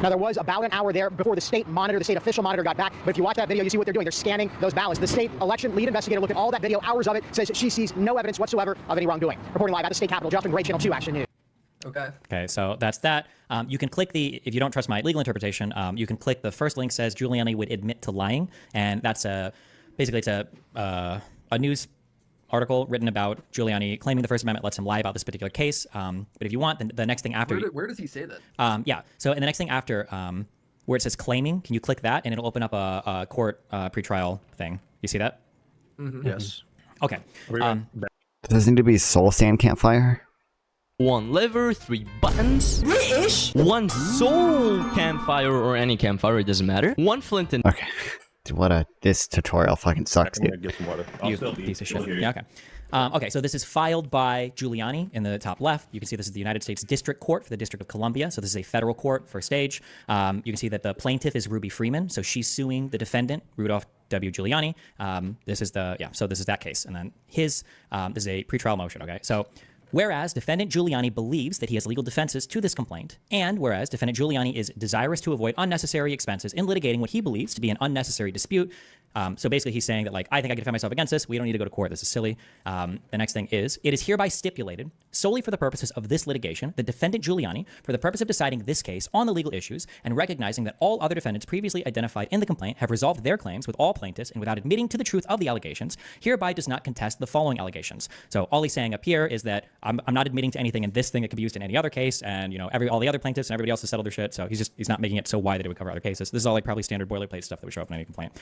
Now, there was about an hour there before the state official monitor got back. But if you watch that video, you see what they're doing. They're scanning those ballots. The state election lead investigator looked at all that video, hours of it, says that she sees no evidence whatsoever of any wrongdoing. Reporting live at the state capitol, Justin Gray, Channel 2 Action News. Okay, so that's that. You can click if you don't trust my legal interpretation, you can click the first link says Giuliani would admit to lying. And that's basically it's a news article written about Giuliani claiming the First Amendment lets him lie about this particular case. But if you want, the next thing after... Where does he say that? Yeah, so in the next thing after, where it says claiming, can you click that and it'll open up a court pretrial thing. You see that? Mm-hmm. Yes. Okay. Does it need to be soul sand campfire? 1 lever, 3 buttons. British. 1 soul campfire or any campfire, it doesn't matter. 1 flint and... Okay. Dude, this tutorial fucking sucks, dude. Get some water. You piece of shit. Yeah, okay. Okay, so this is filed by Giuliani in the top left. You can see this is the United States District Court for the District of Columbia. So this is a federal court, first stage. You can see that the plaintiff is Ruby Freeman. So she's suing the defendant, Rudolph W. Giuliani. This is so this is that case. And then this is a pretrial motion, okay? So whereas defendant Giuliani believes that he has legal defenses to this complaint, and whereas defendant Giuliani is desirous to avoid unnecessary expenses in litigating what he believes to be an unnecessary dispute. So basically he's saying that, like, I think I can defend myself against this. We don't need to go to court. This is silly. The next thing is, it is hereby stipulated solely for the purposes of this litigation, the defendant Giuliani, for the purpose of deciding this case on the legal issues and recognizing that all other defendants previously identified in the complaint have resolved their claims with all plaintiffs and without admitting to the truth of the allegations, hereby does not contest the following allegations. So all he's saying up here is that I'm not admitting to anything in this thing that could be used in any other case, and all the other plaintiffs and everybody else has settled their shit. So he's not making it so wide that it would cover other cases. This is all like probably standard boilerplate stuff that would show up in any complaint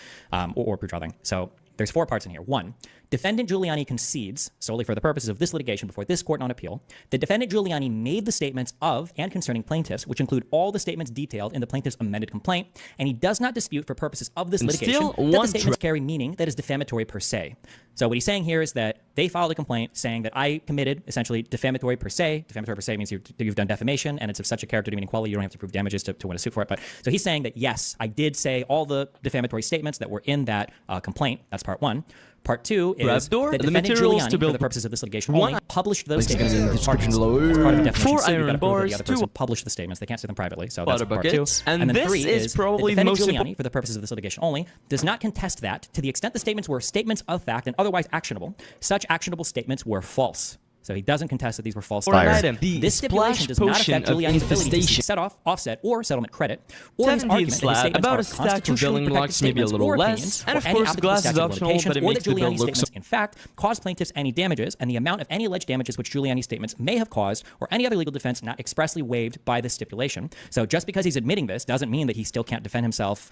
or pretrial thing. So there's 4 parts in here. 1, defendant Giuliani concedes, solely for the purposes of this litigation before this court on appeal, that defendant Giuliani made the statements of and concerning plaintiffs, which include all the statements detailed in the plaintiff's amended complaint, and he does not dispute for purposes of this litigation that the statements carry meaning that is defamatory per se. So what he's saying here is that they filed a complaint saying that I committed essentially defamatory per se. Defamatory per se means you've done defamation, and it's of such a character demeaning quality you don't have to prove damages to win a suit for it. But so he's saying that yes, I did say all the defamatory statements that were in that complaint. That's part 1. Part 2 is that defendant Giuliani, for the purposes of this litigation only, published those statements in the description below. 4 iron bars, 2 publish the statements. They can't say them privately. So that's part 2. buckets, and then this 3 is probably that the defendant most Giuliani, for the purposes of this litigation only, does not contest that to the extent the statements were statements of fact and otherwise actionable. Such actionable statements were false. So he doesn't contest that these were false statements. This stipulation does not affect Giuliani's ability to seek set off, offset, or settlement credit, or his argument that his statements about are a stack of constitutionally building blocks, protected maybe a statements little or less, opinions, and of or any course the applicable glass is statute of optional, limitations, but it or makes that the build Giuliani's look statements in fact cause plaintiffs any damages, and the amount of any alleged damages which Giuliani's statements may have caused, or any other legal defense not expressly waived by this stipulation. So just because he's admitting this doesn't mean that he still can't defend himself.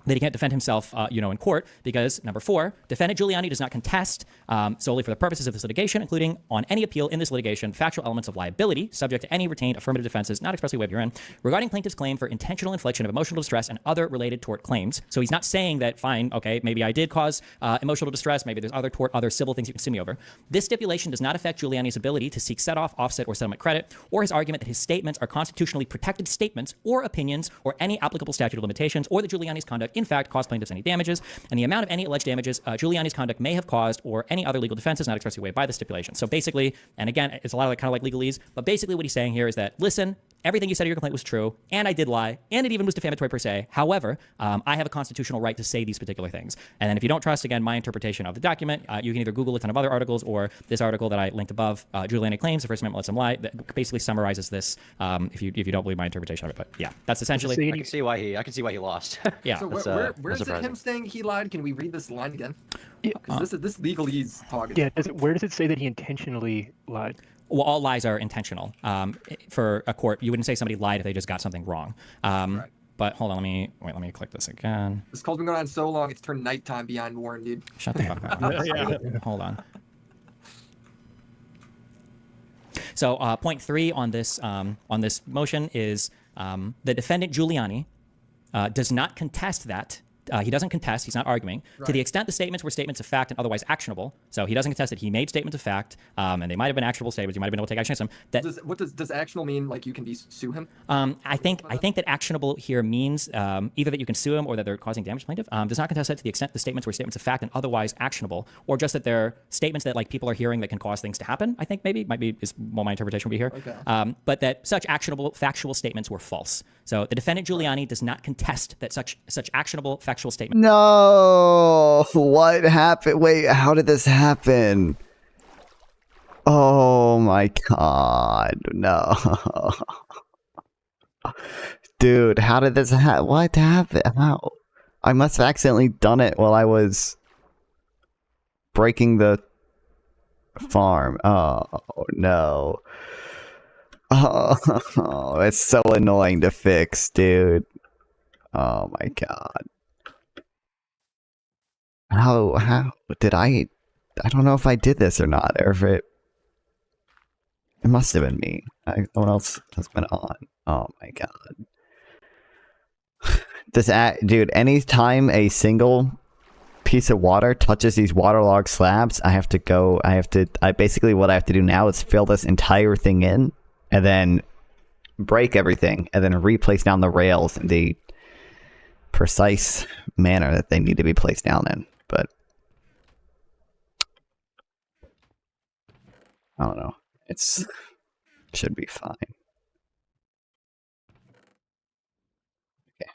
In court, because number 4, defendant Giuliani does not contest solely for the purposes of this litigation, including on any appeal in this litigation, factual elements of liability subject to any retained affirmative defenses not expressly waived herein regarding plaintiff's claim for intentional infliction of emotional distress and other related tort claims. So he's not saying that, fine, okay, maybe I did cause emotional distress, maybe there's other civil things you can sue me over. This stipulation does not affect Giuliani's ability to seek set-off, offset, or settlement credit, or his argument that his statements are constitutionally protected statements or opinions or any applicable statute of limitations, or that Giuliani's conduct in fact caused plaintiffs any damages, and the amount of any alleged damages Giuliani's conduct may have caused, or any other legal defenses not expressly waived by the stipulation. So basically, and again, it's a lot of kind of like legalese, but basically what he's saying here is that, listen, everything you said in your complaint was true, and I did lie, and it even was defamatory per se. However, I have a constitutional right to say these particular things. And then if you don't trust, again, my interpretation of the document, you can either Google a ton of other articles or this article that I linked above, Giuliani claims the First Amendment lets him lie, that basically summarizes this if you don't believe my interpretation of it. But yeah, that's essentially... I can see why he lost. Yeah. So where is it him saying he lied? Can we read this line again? Yeah. Because this legalese talk. Yeah. Where does it say that he intentionally lied? Well, all lies are intentional. For a court, you wouldn't say somebody lied if they just got something wrong. Right. But hold on, let me click this again. This call's been going on so long, it's turned nighttime behind Warren, dude. Shut the fuck up. Hold on. So point 3 on this motion is the defendant Giuliani does not contest that. He doesn't contest. He's not arguing. Right. To the extent the statements were statements of fact and otherwise actionable, so he doesn't contest that he made statements of fact, and they might have been actionable statements. You might have been able to take action against them. Does actionable mean like you can sue him? I think that actionable here means either that you can sue him or that they're causing damage to plaintiff. Does not contest that to the extent the statements were statements of fact and otherwise actionable, or just that they're statements that like people are hearing that can cause things to happen. I think might be is what my interpretation would be here. Okay. But that such actionable factual statements were false. So the defendant Giuliani does not contest that such actionable factual statements. No, what happened? Wait, how did this happen? Oh my god, no. Dude, how did this happen? What happened? How? I must have accidentally done it while I was breaking the farm. Oh no. Oh, it's so annoying to fix, dude. Oh my god. How did I don't know if I did this or not, or if it must have been me. What else has been on? Oh my god. Dude, anytime a single piece of water touches these waterlogged slabs, basically what I have to do now is fill this entire thing in and then break everything and then replace down the rails in the precise manner that they need to be placed down in. But I don't know. Should be fine. Okay.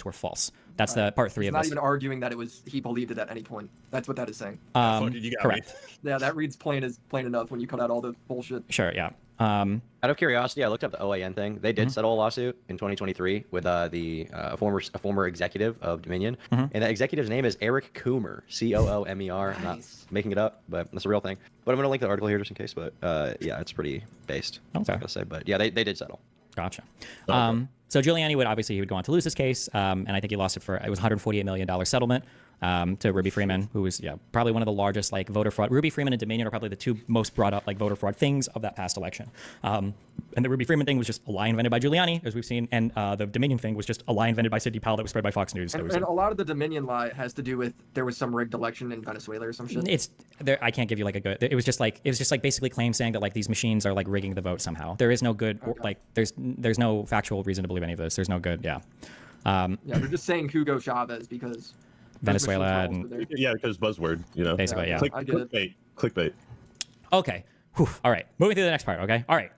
Were false. That's the part 3 He's of not this. even arguing that he believed it at any point. That's what that is saying. Correct. Yeah, that reads plain enough when you cut out all the bullshit. Sure, yeah. Out of curiosity, I looked up the OAN thing. They did settle a lawsuit in 2023 with a former executive of Dominion, and that executive's name is Eric Coomer, Coomer. I'm not making it up, but that's a real thing. But I'm gonna link the article here just in case. But yeah, it's pretty based. Okay. I'll say, but yeah, they did settle. Gotcha. So Giuliani would go on to lose this case, and I think he lost it was $148 million settlement to Ruby Freeman, who was probably one of the largest voter fraud. Ruby Freeman and Dominion are probably the two most brought up voter fraud things of that past election. And the Ruby Freeman thing was just a lie invented by Giuliani, as we've seen, and the Dominion thing was just a lie invented by Sidney Powell that was spread by Fox News. And a lot of the Dominion lie has to do with there was some rigged election in Venezuela or some shit. I can't give you a good. It was just basically claims saying that these machines are rigging the vote somehow. There is no good there's no factual reason to believe any of this. There's no good. Yeah, they're just saying Hugo Chavez because Venezuela and because buzzword, basically, yeah. Clickbait. Okay. Whew. All right. Moving to the next part. Okay. All right.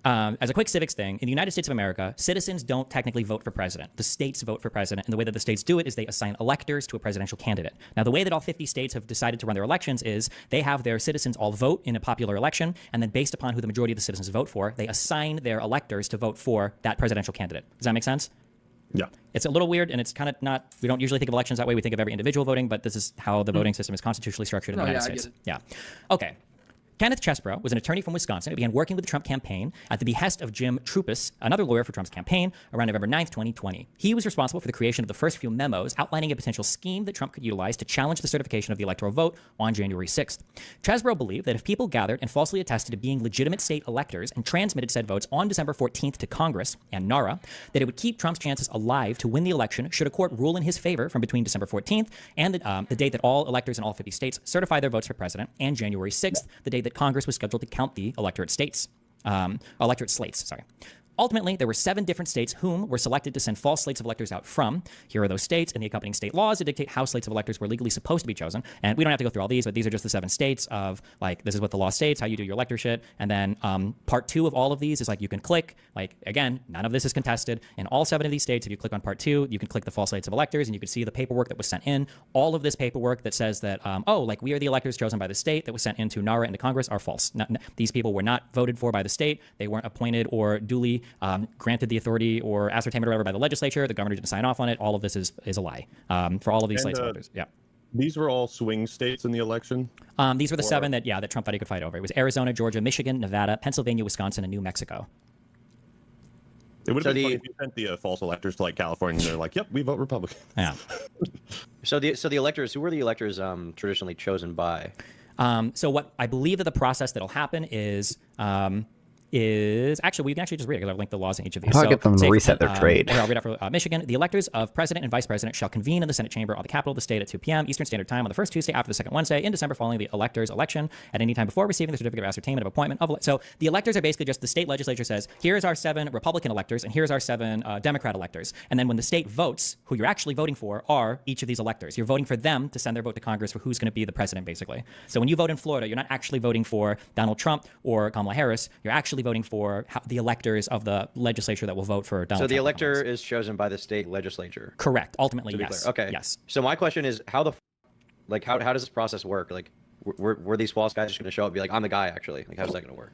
As a quick civics thing, in the United States of America, citizens don't technically vote for president. The states vote for president, and the way that the states do it is they assign electors to a presidential candidate. Now, the way that all 50 states have decided to run their elections is they have their citizens all vote in a popular election, and then based upon who the majority of the citizens vote for, they assign their electors to vote for that presidential candidate. Does that make sense? Yeah. It's a little weird, and it's kind of not, we don't usually think of elections that way. We think of every individual voting, but this is how the voting system is constitutionally structured in the United States. Yeah. Okay. Kenneth Chesbrough was an attorney from Wisconsin who began working with the Trump campaign at the behest of Jim Troupis, another lawyer for Trump's campaign, around November 9th, 2020. He was responsible for the creation of the first few memos outlining a potential scheme that Trump could utilize to challenge the certification of the electoral vote on January 6th. Chesbrough believed that if people gathered and falsely attested to being legitimate state electors and transmitted said votes on December 14th to Congress and NARA, that it would keep Trump's chances alive to win the election should a court rule in his favor from between December 14th and the date that all electors in all 50 states certify their votes for president, and January 6th, the date that Congress was scheduled to count the electorate slates. ultimately, there were 7 different states whom were selected to send false slates of electors out from. Here are those states and the accompanying state laws that dictate how slates of electors were legally supposed to be chosen. And we don't have to go through all these, but these are just the 7 states of, like, this is what the law states, how you do your electorship. And then part 2 of all of these is, like, you can click, like, again, none of this is contested. In all 7 of these states, if you click on part 2, you can click the false slates of electors, and you can see the paperwork that was sent in. All of this paperwork that says that, like, we are the electors chosen by the state that was sent into NARA into Congress are false. These people were not voted for by the state. They weren't appointed or duly granted the authority or ascertainment or whatever by the legislature. The governor didn't sign off on it. All of this is a lie for all of these slates of electors. Yeah. These were all swing states in the election? These were the 7 that Trump thought he could fight over. It was Arizona, Georgia, Michigan, Nevada, Pennsylvania, Wisconsin, and New Mexico. It would have been funny if you sent the false electors to, like, California, and they're like, yep, we vote Republican. Yeah. So the electors, who were the electors traditionally chosen by? So what I believe that the process that'll happen is actually, we can actually just read it because I've linked the laws in each of these. I'll get them to reset their trade. I'll read out for Michigan. The electors of president and vice president shall convene in the Senate chamber on the capital of the state at 2 p.m. Eastern Standard Time on the first Tuesday after the second Wednesday in December following the electors' election at any time before receiving the certificate of ascertainment of appointment of. So the electors are basically just the state legislature says, here's our 7 Republican electors and here's our 7 Democrat electors. And then when the state votes, who you're actually voting for are each of these electors. You're voting for them to send their vote to Congress for who's going to be the president, basically. So when you vote in Florida, you're not actually voting for Donald Trump or Kamala Harris. You're actually voting for the electors of the legislature that will vote for Donald Trump. So the elector is chosen by the state legislature? Correct. Ultimately, yes. Clear. Okay. Yes. So my question is, how does this process work? Like, were these false guys just going to show up and be like, I'm the guy, actually? Like, how's that going to work?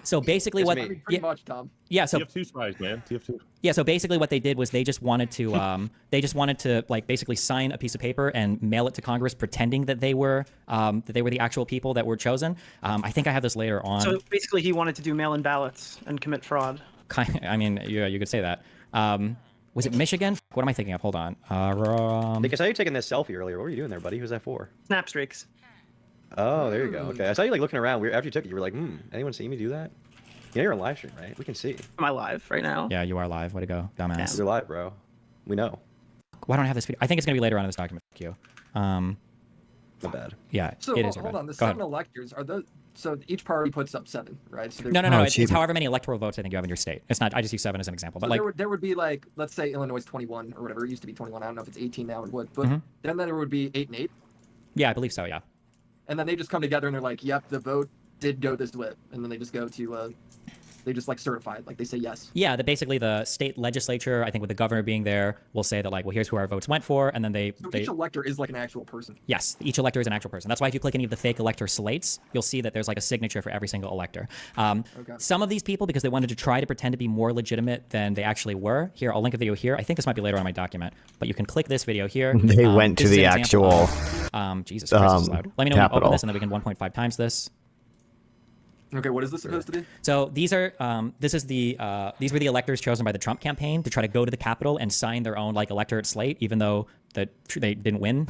So basically Pretty much, Tom. Yeah, so you have 2 spies, man. You have 2. Yeah, so basically what they did was they just wanted to like basically sign a piece of paper and mail it to Congress, pretending that they were the actual people that were chosen. I think I have this later on. So basically, he wanted to do mail-in ballots and commit fraud. I mean, you could say that. Was it Michigan? What am I thinking of? Hold on. Nick, I saw you taking this selfie earlier. What were you doing there, buddy? Who's that for? Snap streaks. Oh, there you go. Okay, I saw you like looking around. After you took it, you were like, anyone see me do that? Yeah, you're on live stream, right? We can see. Am I live right now? Yeah, you are live. Way to go, dumbass. Yeah, you're live, bro. We know. Why don't I have this video? I think it's gonna be later on in this document. Fuck you. Not bad. Yeah, So it is. hold on, the Go 7 ahead. electors are those. So each party puts up 7, right? So No. It's however many electoral votes I think you have in your state. It's not. I just use 7 as an example. But So like, there would be, like, let's say Illinois is 21 or whatever. It used to be 21. I don't know if it's 18 now or what. But Mhm. then there would be 8 and 8. yeah, I believe so. Yeah. And then they just come together and they're like, yep, the vote did go this way. And then they just go to, they just like certify it. Like they say yes. Yeah, that basically the state legislature, I think with the governor being there, will say that like, well, here's who our votes went for, and then So each elector is like an actual person. Yes, each elector is an actual person. That's why if you click any of the fake elector slates, you'll see that there's like a signature for every single elector. Some of these people, because they wanted to try to pretend to be more legitimate than they actually were. Here, I'll link a video here. I think this might be later on my document, but you can click this video here. They went to this is the an example actual of, Jesus Christ, this is loud. Let me know when you open Capitol. this, and then we can 1.5 times this. Okay, what is this supposed to be? So these are these were the electors chosen by the Trump campaign to try to go to the Capitol and sign their own like electorate slate, even though they didn't win.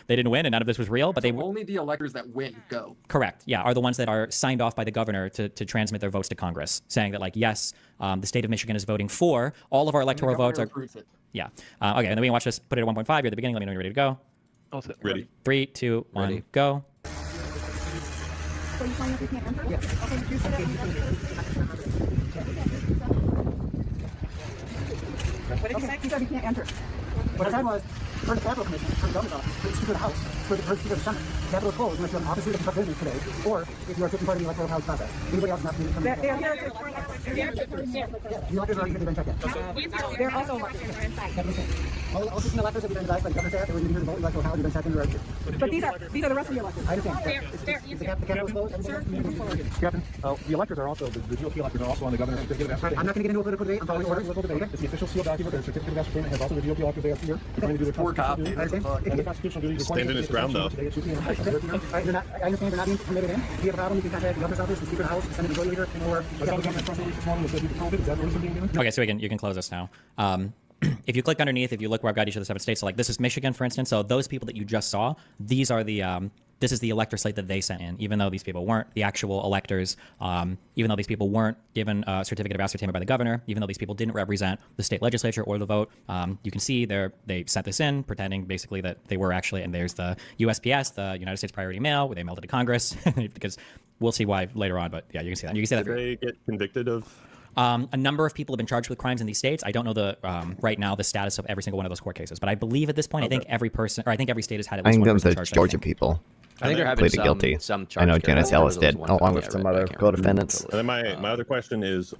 They didn't win, and none of this was real. But So only the electors that win go. correct, yeah, are the ones that are signed off by the governor to transmit their votes to Congress, saying that like yes, the state of Michigan is voting for all of our electoral votes. Yeah. Okay, and then we can watch this. Put it at 1.5. You're at the beginning. Let me know when you're ready to go. All set. Ready. 3, 2, 1, Ready. go. So you find out you can't enter? Yeah. Okay, you said okay, you said you can't enter. What I said was, for the Capitol Commission, for the governor's office, for the Speaker of the House, for the Speaker of the Senate, Capitol is closed unless you have an officer that can conduct business today, or if you are taking part in the electoral college process. Anybody else not to come in? The electors are already been checked in. They're also elected. All 16 electors have been advised by the governor staff that we're going to be here to vote electoral college have been checked in the register. But these are the rest of the electors. I understand. Is the Capitol closed? Captain, the electors are also, the GOP electors are also on the governor's certificate of ascertainment. I'm not going to get into a political debate. I'm following orders. It's the official sealed document. Their certificate of ascertainment has also the GOP electors they have here. They're going to do their constitutional duties. And the constitutional duties Stand in his ground, though. I understand they're not being permitted in. If you have a problem, you can contact the governor's office, the Speaker of the House, the Senate Majority Leader, or... Okay, so you can close this now. If you click underneath, if you look where I've got each of the 7 states, so like this is Michigan, for instance. So those people that you just saw, these are the this is the elector slate that they sent in, even though these people weren't the actual electors, even though these people weren't given a certificate of ascertainment by the governor, even though these people didn't represent the state legislature or the vote. You can see they sent this in, pretending basically that they were actually, and there's the USPS, the United States Priority Mail, where they mailed it to Congress, because we'll see why later on, but yeah, you can see that. You can see that. Did they get convicted of A number of people have been charged with crimes in these states. I don't know the right now the status of every single one of those court cases, but I believe at this point, I think every state has had at I least think one those person are charged. Georgia people. I think there have been pleaded guilty. some I know charges. Janice Ellis did, One along I with some read, other I can't co-defendants. And then my other question is,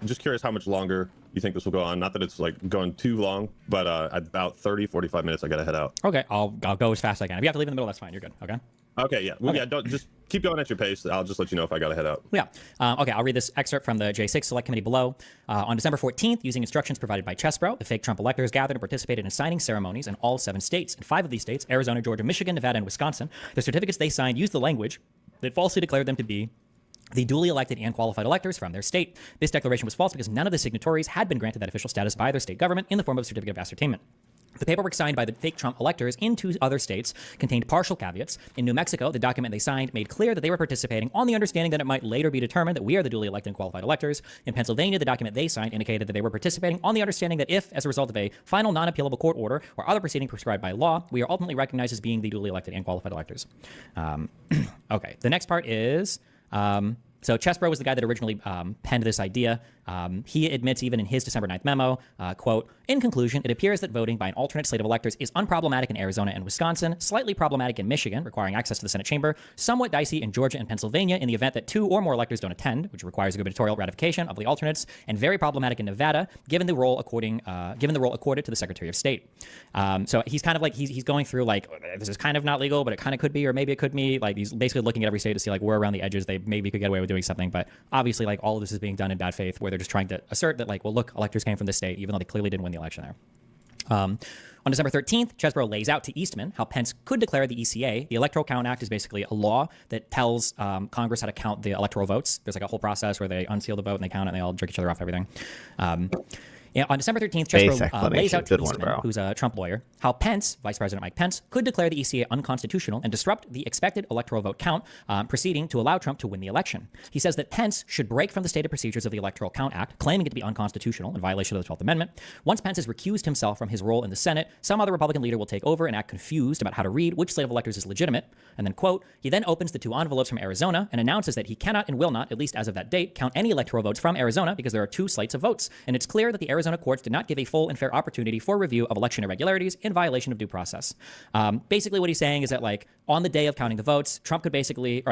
just curious how much longer you think this will go on. Not that it's like going too long, but about 30, 45 minutes, I gotta head out. Okay, I'll go as fast as I can. If you have to leave in the middle, that's fine. You're good. Okay. Okay, yeah. Well, yeah, don't just keep going at your pace. I'll just let you know if I gotta head out. Yeah. Okay, I'll read this excerpt from the J6 Select Committee below. On December 14th, using instructions provided by Chesbro, the fake Trump electors gathered and participated in signing ceremonies in all 7 states. In 5 of these states, Arizona, Georgia, Michigan, Nevada, and Wisconsin, the certificates they signed used the language that falsely declared them to be the duly elected and qualified electors from their state. This declaration was false because none of the signatories had been granted that official status by their state government in the form of a certificate of ascertainment. The paperwork signed by the fake Trump electors in 2 other states contained partial caveats. In New Mexico, the document they signed made clear that they were participating on the understanding that it might later be determined that we are the duly elected and qualified electors. In Pennsylvania, the document they signed indicated that they were participating on the understanding that if, as a result of a final non-appealable court order or other proceeding prescribed by law, we are ultimately recognized as being the duly elected and qualified electors. Okay, the next part is... So Chesbro was the guy that originally penned this idea. He admits even in his December 9th memo, quote, in conclusion, it appears that voting by an alternate slate of electors is unproblematic in Arizona and Wisconsin, slightly problematic in Michigan, requiring access to the Senate chamber, somewhat dicey in Georgia and Pennsylvania in the event that 2 or more electors don't attend, which requires a gubernatorial ratification of the alternates, and very problematic in Nevada, given the role accorded to the Secretary of State. So he's kind of like, he's going through like, this is kind of not legal, but it kind of could be, or maybe it could be. Like he's basically looking at every state to see like where around the edges they maybe could get away with doing something. But obviously like all of this is being done in bad faith, where they're just trying to assert that like, well, look, electors came from this state, even though they clearly didn't win the election there. On December 13th, Chesbro lays out to Eastman how Pence could declare the ECA. The Electoral Count Act is basically a law that tells Congress how to count the electoral votes. There's like a whole process where they unseal the vote and they count it and they all jerk each other off everything. Yeah, on December 13th, Chesbro lays out to Eastman, who's a Trump lawyer, how Pence, Vice President Mike Pence, could declare the ECA unconstitutional and disrupt the expected electoral vote count, proceeding to allow Trump to win the election. He says that Pence should break from the stated procedures of the Electoral Count Act, claiming it to be unconstitutional in violation of the 12th Amendment. Once Pence has recused himself from his role in the Senate, some other Republican leader will take over and act confused about how to read which slate of electors is legitimate. And then, quote, he then opens the 2 envelopes from Arizona and announces that he cannot and will not, at least as of that date, count any electoral votes from Arizona because there are 2 slates of votes. And it's clear that the Arizona courts did not give a full and fair opportunity for review of election irregularities in violation of due process. Basically what he's saying is that like on the day of counting the votes, Pence could basically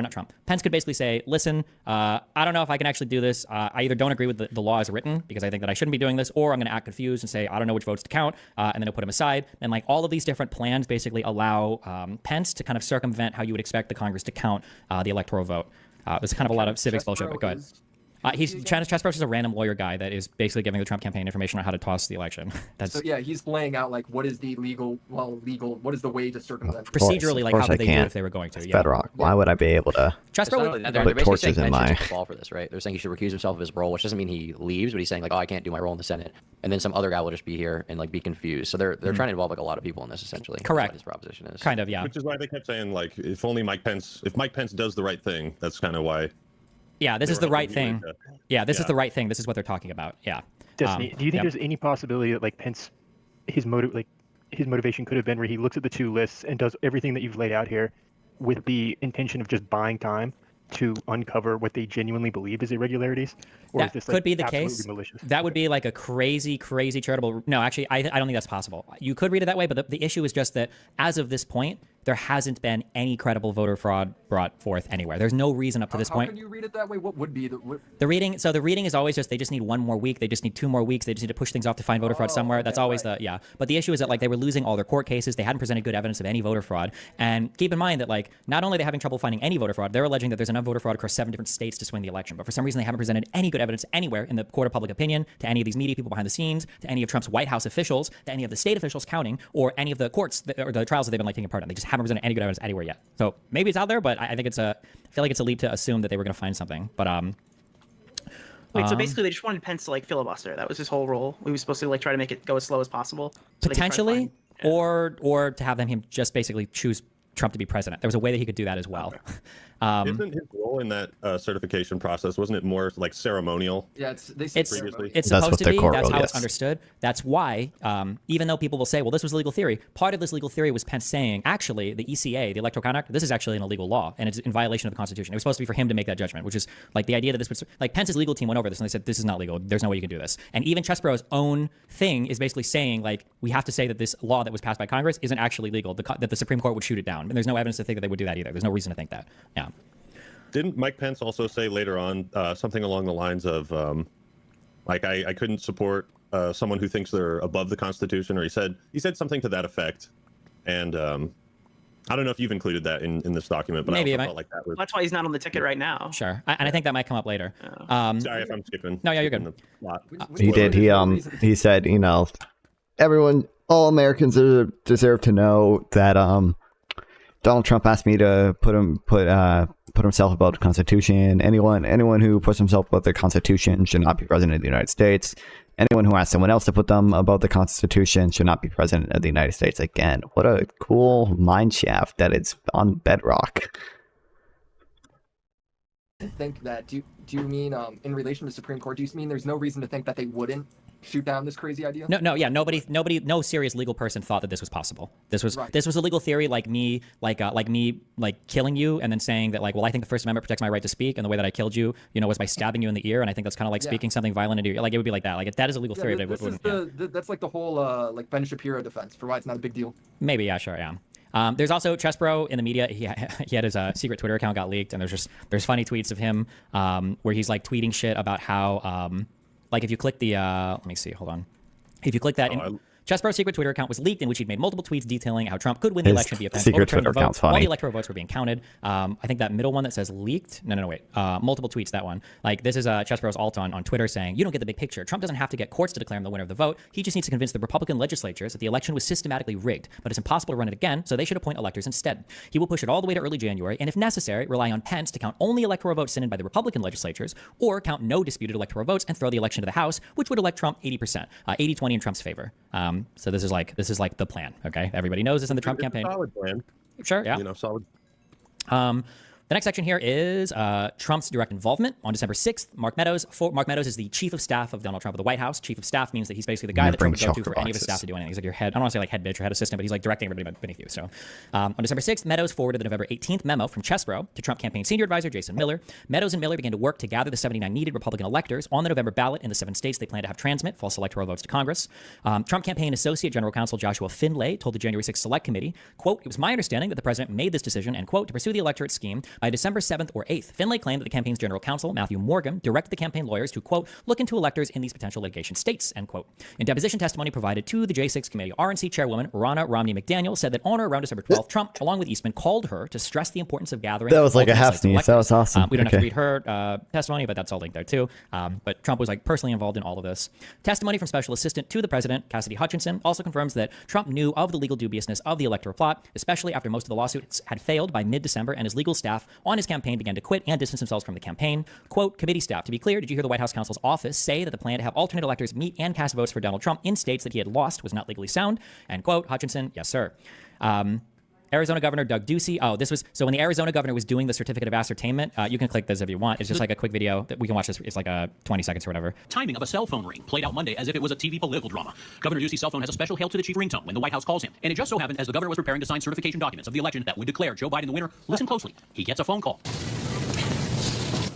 say, listen, I don't know if I can actually do this. I either don't agree with the law as written because I think that I shouldn't be doing this, or I'm going to act confused and say, I don't know which votes to count. And then he'll put them aside. And like all of these different plans basically allow Pence to kind of circumvent how you would expect the Congress to count the electoral vote. There's kind of a lot of civics bullshit, but go ahead. Chesbro is a random lawyer guy that is basically giving the Trump campaign information on how to toss the election. So yeah, he's laying out like what is the what is the way to circumvent procedurally, like how could they do it if they were going to? It's Yeah. bedrock. Why would I be able to They're put torches in my... the ball for this, right? They're saying he should recuse himself of his role, which doesn't mean he leaves, but he's saying like, oh, I can't do my role in the Senate, and then some other guy will just be here and like be confused. So they're trying to involve like a lot of people in this essentially. Correct. His proposition is kind of, yeah. Which is why they kept saying like, if Mike Pence does the right thing, that's kind of why. Yeah, this is the right thing. Yeah, this is the right thing. This is what they're talking about. Yeah. Destiny, do you think there's any possibility that like Pence, his motivation could have been where he looks at the 2 lists and does everything that you've laid out here with the intention of just buying time to uncover what they genuinely believe is irregularities? Or That is this, could like, be the absolutely case. malicious? That would be like a crazy charitable. No, actually, I don't think that's possible. You could read it that way, but the issue is just that as of this point, there hasn't been any credible voter fraud brought forth anywhere. There's no reason up to this point. How can you read it that way? What would be The reading? So the reading is always just they just need 1 more week. They just need 2 more weeks. They just need to push things off to find voter fraud somewhere. That's always the But the issue is that like they were losing all their court cases. They hadn't presented good evidence of any voter fraud. And keep in mind that like not only are they having trouble finding any voter fraud, they're alleging that there's enough voter fraud across 7 different states to swing the election. But for some reason they haven't presented any good evidence anywhere in the court of public opinion to any of these media people behind the scenes, to any of Trump's White House officials, to any of the state officials counting, or any of the courts or the trials that they've been like taking part in. They just haven't presented any good evidence anywhere yet. So maybe it's out there, but I think I feel like it's a leap to assume that they were going to find something. But Wait, so basically they just wanted Pence to like filibuster. That was his whole role. We were supposed to like try to make it go as slow as possible. So potentially, or to have him just basically choose Trump to be president. There was a way that he could do that as well. Isn't his role in that certification process, wasn't it more like ceremonial? Yeah, It's previously. supposed to be. That's how it's understood. That's why, even though people will say, well, this was legal theory, part of this legal theory was Pence saying, actually, the ECA, the Electoral Count Act, this is actually an illegal law, and it's in violation of the Constitution. It was supposed to be for him to make that judgment, which is like the idea that this was, like Pence's legal team went over this, and they said, this is not legal. There's no way you can do this. And even Chesebro's own thing is basically saying, like, we have to say that this law that was passed by Congress isn't actually legal, that the Supreme Court would shoot it down. And there's no evidence to think that they would do that either. There's no reason to think that. Yeah. Didn't Mike Pence also say later on something along the lines of, like, I couldn't support someone who thinks they're above the Constitution, or he said something to that effect, and I don't know if you've included that in this document, but Maybe I also felt like that was. That's why he's not on the ticket right now. Sure, and I think that might come up later. Sorry if I'm skipping. No, yeah, you're good. He did. He said, you know, all Americans deserve to know that Donald Trump asked me to put himself above the Constitution. Anyone who puts himself above the Constitution should not be president of the United States. Anyone who asks someone else to put them above the Constitution should not be president of the United States. Again, what a cool mine shaft that it's on bedrock. I think that do you mean in relation to Supreme Court? Do you mean there's no reason to think that they wouldn't shoot down this crazy idea? Nobody, no serious legal person thought that this was possible. This was a legal theory, like me killing you and then saying that, like, well, I think the First Amendment protects my right to speak, and the way that I killed you, was by stabbing you in the ear, and I think that's kind of like speaking something violent into your ear. Like, it would be like that. Like, that is a legal theory. That's like the whole like Ben Shapiro defense for why it's not a big deal. Maybe, yeah, sure, yeah. There's also Chesebro in the media. He had his secret Twitter account got leaked, and there's funny tweets of him where he's like tweeting shit about how like if you click the let me see, hold on. If you click that, Chesebro's secret Twitter account was leaked, in which he'd made multiple tweets detailing how Trump could win the election via Pence overturning the vote while the electoral votes were being counted. I think that middle one that says leaked. No, wait. Multiple tweets. That one. Like, this is Chesebro's alt on Twitter saying, "You don't get the big picture. Trump doesn't have to get courts to declare him the winner of the vote. He just needs to convince the Republican legislatures that the election was systematically rigged, but it's impossible to run it again, so they should appoint electors instead. He will push it all the way to early January, and if necessary, rely on Pence to count only electoral votes sent in by the Republican legislatures, or count no disputed electoral votes and throw the election to the House, which would elect Trump 80%, 80-20 in Trump's favor." So this is like the plan. Okay, everybody knows this in the Trump campaign. Solid plan. Sure, yeah. Solid. The next section here is Trump's direct involvement. On December 6th, Mark Meadows is the chief of staff of Donald Trump at the White House. Chief of staff means that he's basically the guy that Trump would go to for any of his staff to do anything. He's like your head, I don't want to say like head bitch or head assistant, but he's like directing everybody beneath you. So on December 6th, Meadows forwarded the November 18th memo from Chesebro to Trump campaign senior advisor Jason Miller. Meadows and Miller began to work to gather the 79 needed Republican electors on the November ballot in the 7 states they plan to have transmit false electoral votes to Congress. Trump campaign associate general counsel Joshua Finlay told the January 6th Select Committee, quote, "It was my understanding that the president made this decision, and quote, to pursue the electorate scheme by December 7th or 8th. Finlay claimed that the campaign's general counsel, Matthew Morgan, directed the campaign lawyers to, quote, look into electors in these potential litigation states, end quote. In deposition testimony provided to the J6 committee, RNC chairwoman Ronna Romney McDaniel said that on or around December 12th, Trump, along with Eastman, called her to stress the importance of gathering. That was like a half news. That was awesome. We don't have to read her testimony, but that's all linked there too. But Trump was like personally involved in all of this. Testimony from Special Assistant to the President, Cassidy Hutchinson, also confirms that Trump knew of the legal dubiousness of the electoral plot, especially after most of the lawsuits had failed by mid-December and his legal staff on his campaign began to quit and distance themselves from the campaign. Quote, committee staff, to be clear, did you hear the White House counsel's office say that the plan to have alternate electors meet and cast votes for Donald Trump in states that he had lost was not legally sound? End quote. Hutchinson, yes, sir. Arizona Governor Doug Ducey. Oh, this was so when the Arizona governor was doing the certificate of ascertainment. You can click this if you want. It's just like a quick video that we can watch this. It's like 20 seconds or whatever. Timing of a cell phone ring played out Monday as if it was a TV political drama. Governor Ducey's cell phone has a special Hail to the Chief ringtone when the White House calls him. And it just so happened as the governor was preparing to sign certification documents of the election that would declare Joe Biden the winner. Listen closely. He gets a phone call.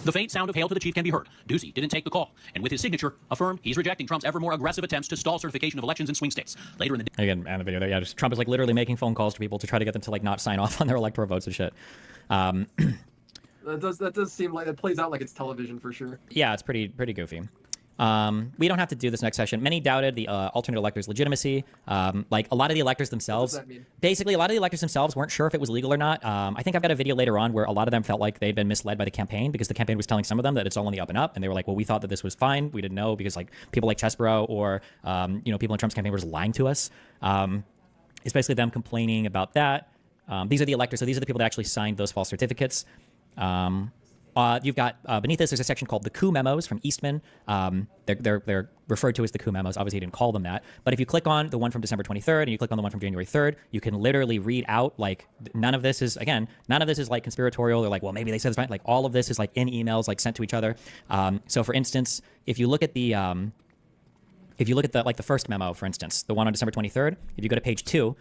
The faint sound of Hail to the Chief can be heard. Ducey didn't take the call, and with his signature, affirmed he's rejecting Trump's ever more aggressive attempts to stall certification of elections in swing states. Later in the day, again, and the video there, yeah, just Trump is like literally making phone calls to people to try to get them to like not sign off on their electoral votes and shit. That does seem like it plays out like it's television for sure. Yeah, it's pretty goofy. We don't have to do this next session. Many doubted the alternate electors' legitimacy. Like a lot of the electors themselves, what does that mean? Basically, a lot of the electors themselves weren't sure if it was legal or not. I think I've got a video later on where a lot of them felt like they'd been misled by the campaign because the campaign was telling some of them that it's all on the up and up, and they were like, "Well, we thought that this was fine. We didn't know because like people like Chesebro or people in Trump's campaign were just lying to us." It's basically them complaining about that. These are the electors, so these are the people that actually signed those false certificates. You've got beneath this, there's a section called the coup memos from Eastman. They're referred to as the coup memos. Obviously, he didn't call them that. But if you click on the one from December 23rd and you click on the one from January 3rd, you can literally read out, like, none of this is like conspiratorial. They're like, well, maybe they said this right. Like, all of this is like in emails, like sent to each other. So for instance, if you look at the like the first memo, for instance, the one on December 23rd, if you go to page 2,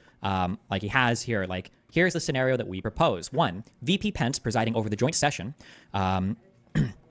like he has here, like, here's the scenario that we propose. 1, VP Pence presiding over the joint session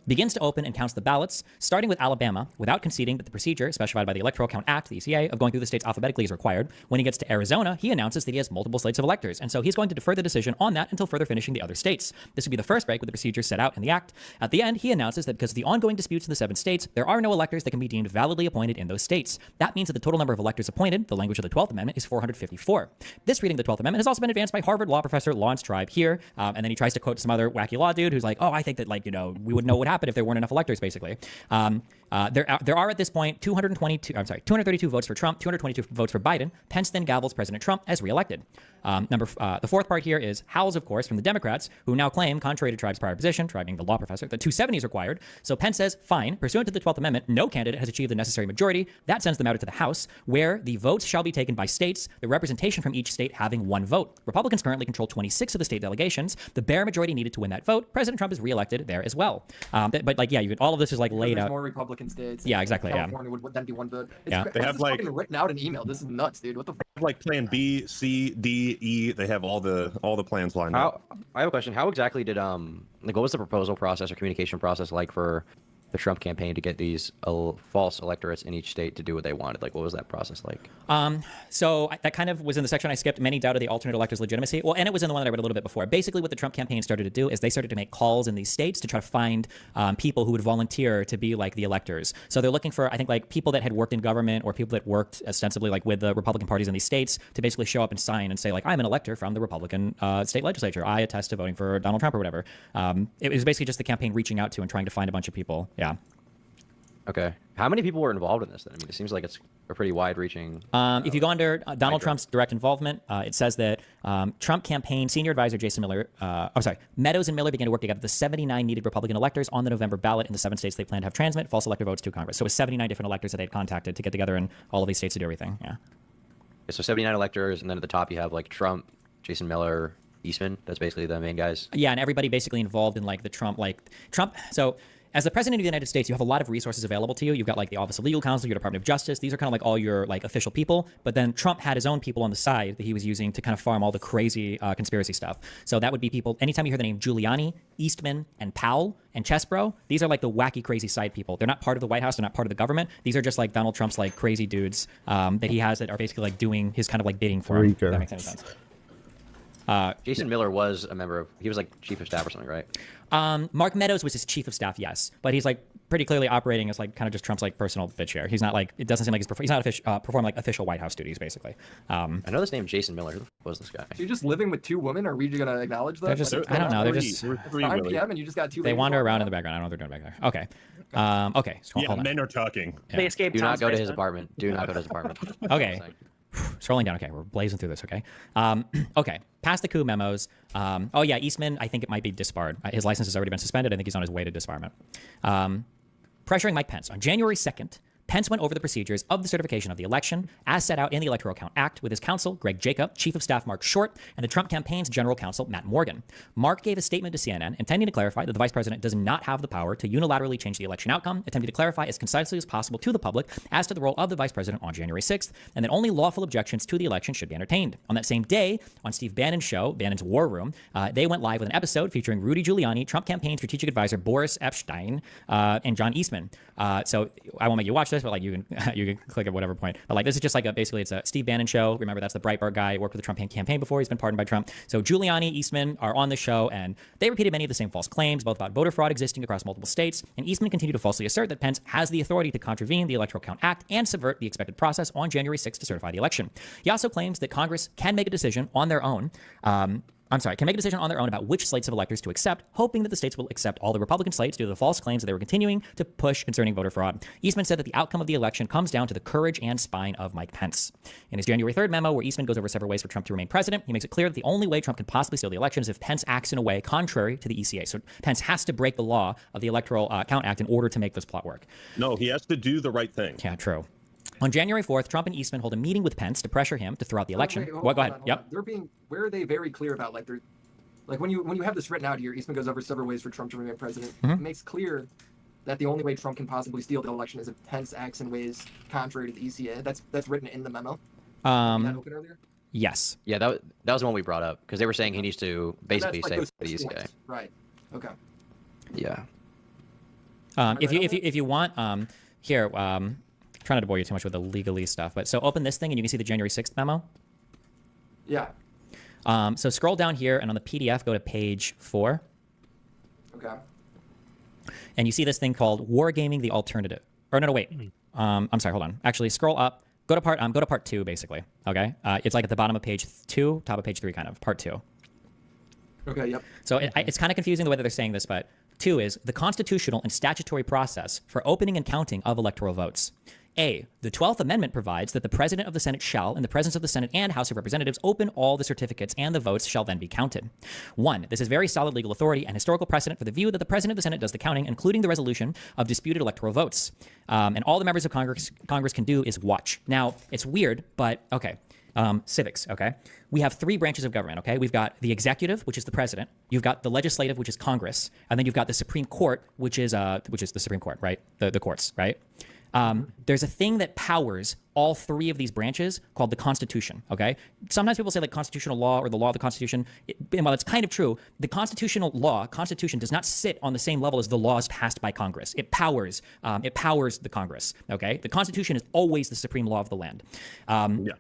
begins to open and counts the ballots, starting with Alabama, without conceding that the procedure specified by the Electoral Count Act, the ECA, of going through the states alphabetically is required. When he gets to Arizona, he announces that he has multiple slates of electors, and so he's going to defer the decision on that until further finishing the other states. This would be the first break with the procedures set out in the Act. At the end, he announces that because of the ongoing disputes in the 7 states, there are no electors that can be deemed validly appointed in those states. That means that the total number of electors appointed, the language of the 12th Amendment, is 454. This reading of the 12th Amendment has also been advanced by Harvard law professor Lawrence Tribe here, and then he tries to quote some other wacky law dude who's like, oh, I think that, like, you know, we would know what would happen if there weren't enough electors, basically. There are at this point 232 votes for Trump, 222 votes for Biden. Pence then gavels President Trump as reelected. The fourth part here is Howells, of course, from the Democrats, who now claim, contrary to Tribe's prior position, Tribe being the law professor, that 270 is required. So Pence says, fine, pursuant to the 12th Amendment, no candidate has achieved the necessary majority. That sends the matter to the House, where the votes shall be taken by states, the representation from each state having 1 vote. Republicans currently control 26 of the state delegations. The bare majority needed to win that vote. President Trump is reelected there as well. But like, yeah, all of this is like laid out. More Republican states. Yeah, exactly. California would then be 1 vote. They have like written out an email. This is nuts, dude. What the? Like plan B, C, D, E. They have all the plans lined up. I have a question. How exactly did like what was the proposal process or communication process like for the Trump campaign to get these false electorates in each state to do what they wanted? Like, what was that process like? So that kind of was in the section I skipped. Many doubted the alternate electors' legitimacy. Well, and it was in the one that I read a little bit before. Basically, what the Trump campaign started to do is they started to make calls in these states to try to find people who would volunteer to be like the electors. So they're looking for, I think, like people that had worked in government or people that worked ostensibly like with the Republican parties in these states to basically show up and sign and say, like, I'm an elector from the Republican state legislature. I attest to voting for Donald Trump or whatever. It was basically just the campaign reaching out to and trying to find a bunch of people. Yeah. Okay. How many people were involved in this then? I mean, it seems like it's a pretty wide-reaching... if you go under Donald Trump's direct involvement, it says that Trump campaign senior advisor Jason Miller... Meadows and Miller began to work together the 79 needed Republican electors on the November ballot in the 7 states they plan to have transmit false elector votes to Congress. So it was 79 different electors that they had contacted to get together in all of these states to do everything. Yeah. Okay, so 79 electors, and then at the top you have like Trump, Jason Miller, Eastman. That's basically the main guys. Yeah, and everybody basically involved in like the Trump... So... As the president of the United States, you have a lot of resources available to you. You've got like the Office of Legal Counsel, your Department of Justice. These are kind of like all your like official people. But then Trump had his own people on the side that he was using to kind of farm all the crazy conspiracy stuff. So that would be people. Anytime you hear the name Giuliani, Eastman, and Powell and Chesbro, these are like the wacky, crazy side people. They're not part of the White House. They're not part of the government. These are just like Donald Trump's like crazy dudes that he has that are basically like doing his kind of like bidding for him. If that makes any sense. Jason Miller was a member of, he was like chief of staff or something, right? Mark Meadows was his chief of staff, yes, but he's like pretty clearly operating as like kind of just Trump's like personal bitch here. He's not like, it doesn't seem like he's not performing like official White House duties, basically. I know this name Jason Miller. Who was this guy? So you're just living with 2 women? Are we gonna acknowledge that? They're just, I don't know. They're just 9 p.m. and you just got 2. They wander around in the background. I don't know what they're doing back there. Okay. Okay. So yeah, men are talking. Yeah. They escaped. Do not go to his apartment. Do not go to his apartment. Okay. Scrolling down. Okay, we're blazing through this. Okay. Okay. Past the coup memos. Oh yeah, Eastman. I think it might be disbarred. His license has already been suspended. I think he's on his way to disbarment. Pressuring Mike Pence on January 2nd. Pence went over the procedures of the certification of the election as set out in the Electoral Count Act with his counsel, Greg Jacob, Chief of Staff Mark Short, and the Trump campaign's general counsel, Matt Morgan. Mark gave a statement to CNN intending to clarify that the vice president does not have the power to unilaterally change the election outcome, attempting to clarify as concisely as possible to the public as to the role of the vice president on January 6th, and that only lawful objections to the election should be entertained. On that same day, on Steve Bannon's show, Bannon's War Room, they went live with an episode featuring Rudy Giuliani, Trump campaign strategic advisor Boris Epshteyn, and John Eastman. So I won't make you watch this, but like you can click at whatever point. But like this is just like basically it's a Steve Bannon show. Remember, that's the Breitbart guy. Worked with the Trump campaign before. He's been pardoned by Trump. So Giuliani, Eastman are on the show, and they repeated many of the same false claims, both about voter fraud existing across multiple states. And Eastman continued to falsely assert that Pence has the authority to contravene the Electoral Count Act and subvert the expected process on January 6th to certify the election. He also claims that Congress can make a decision on their own. can make a decision on their own about which slates of electors to accept, hoping that the states will accept all the Republican slates due to the false claims that they were continuing to push concerning voter fraud. Eastman said that the outcome of the election comes down to the courage and spine of Mike Pence. In his January 3rd memo, where Eastman goes over several ways for Trump to remain president, he makes it clear that the only way Trump can possibly steal the election is if Pence acts in a way contrary to the ECA. So Pence has to break the law of the Electoral Count Act in order to make this plot work. No, he has to do the right thing. Yeah, true. On January 4th, Trump and Eastman hold a meeting with Pence to pressure him to throw out the election. Go ahead. Yep. Where are they very clear about like when you have this written out here, Eastman goes over several ways for Trump to remain president. It makes clear that the only way Trump can possibly steal the election is if Pence acts in ways contrary to the ECA. That's written in the memo. That open earlier? Yes. Yeah, that was the one we brought up because they were saying he needs to basically say the ECA. Right. Okay. Yeah. If you want, here, trying not to bore you too much with the legalese stuff, but so open this thing and you can see the January 6th memo. Yeah. So scroll down here and on the PDF, go to page 4. Okay. And you see this thing called Wargaming the Alternative. Or no, wait. I'm sorry, hold on. Actually, scroll up. Go to part 2, basically. Okay. It's like at the bottom of page 2, top of page 3, kind of part 2. Okay. Yep. So it's kind of confusing the way that they're saying this, but 2 is the constitutional and statutory process for opening and counting of electoral votes. A, the 12th Amendment provides that the President of the Senate shall, in the presence of the Senate and House of Representatives, open all the certificates and the votes shall then be counted. 1, this is very solid legal authority and historical precedent for the view that the President of the Senate does the counting, including the resolution of disputed electoral votes. And all the members of Congress can do is watch. Now, it's weird, but okay. Civics, okay? We have 3 branches of government, okay? We've got the executive, which is the president. You've got the legislative, which is Congress. And then you've got the Supreme Court, which is the Supreme Court, right? The courts, right? There's a thing that powers all 3 of these branches called the Constitution, okay? Sometimes people say like constitutional law or the law of the Constitution. While it's kind of true, the constitutional law, Constitution, does not sit on the same level as the laws passed by Congress. It powers the Congress, okay? The Constitution is always the supreme law of the land.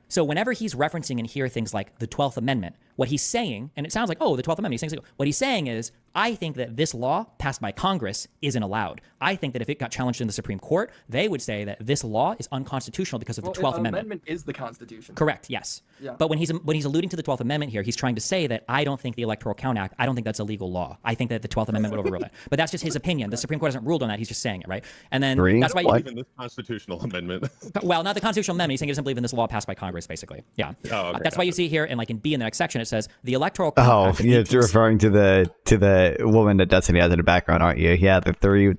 So whenever he's referencing and hear things like the 12th Amendment, what he's saying, and it sounds like, oh, the 12th Amendment, what he's saying is, I think that this law passed by Congress isn't allowed. I think that if it got challenged in the Supreme Court, they would say that this law is unconstitutional because of the 12th Amendment. Amendment is the Constitution. Correct, yes. Yeah. But when he's alluding to the 12th Amendment here, he's trying to say that I don't think the Electoral Count Act, I don't think that's a legal law. I think that the 12th Amendment would overrule that. But that's just his opinion. The Supreme Court hasn't ruled on that. He's just saying it, right? And then that's why you believe in this constitutional amendment. Well, not the constitutional amendment. He's saying he doesn't believe in this law passed by Congress, basically. Yeah. Oh, okay, that's why you see here, and like in B in the next section, it says the Electoral Count Act. Oh, you're referring to the woman that Destiny has in the background, aren't you? Yeah, the three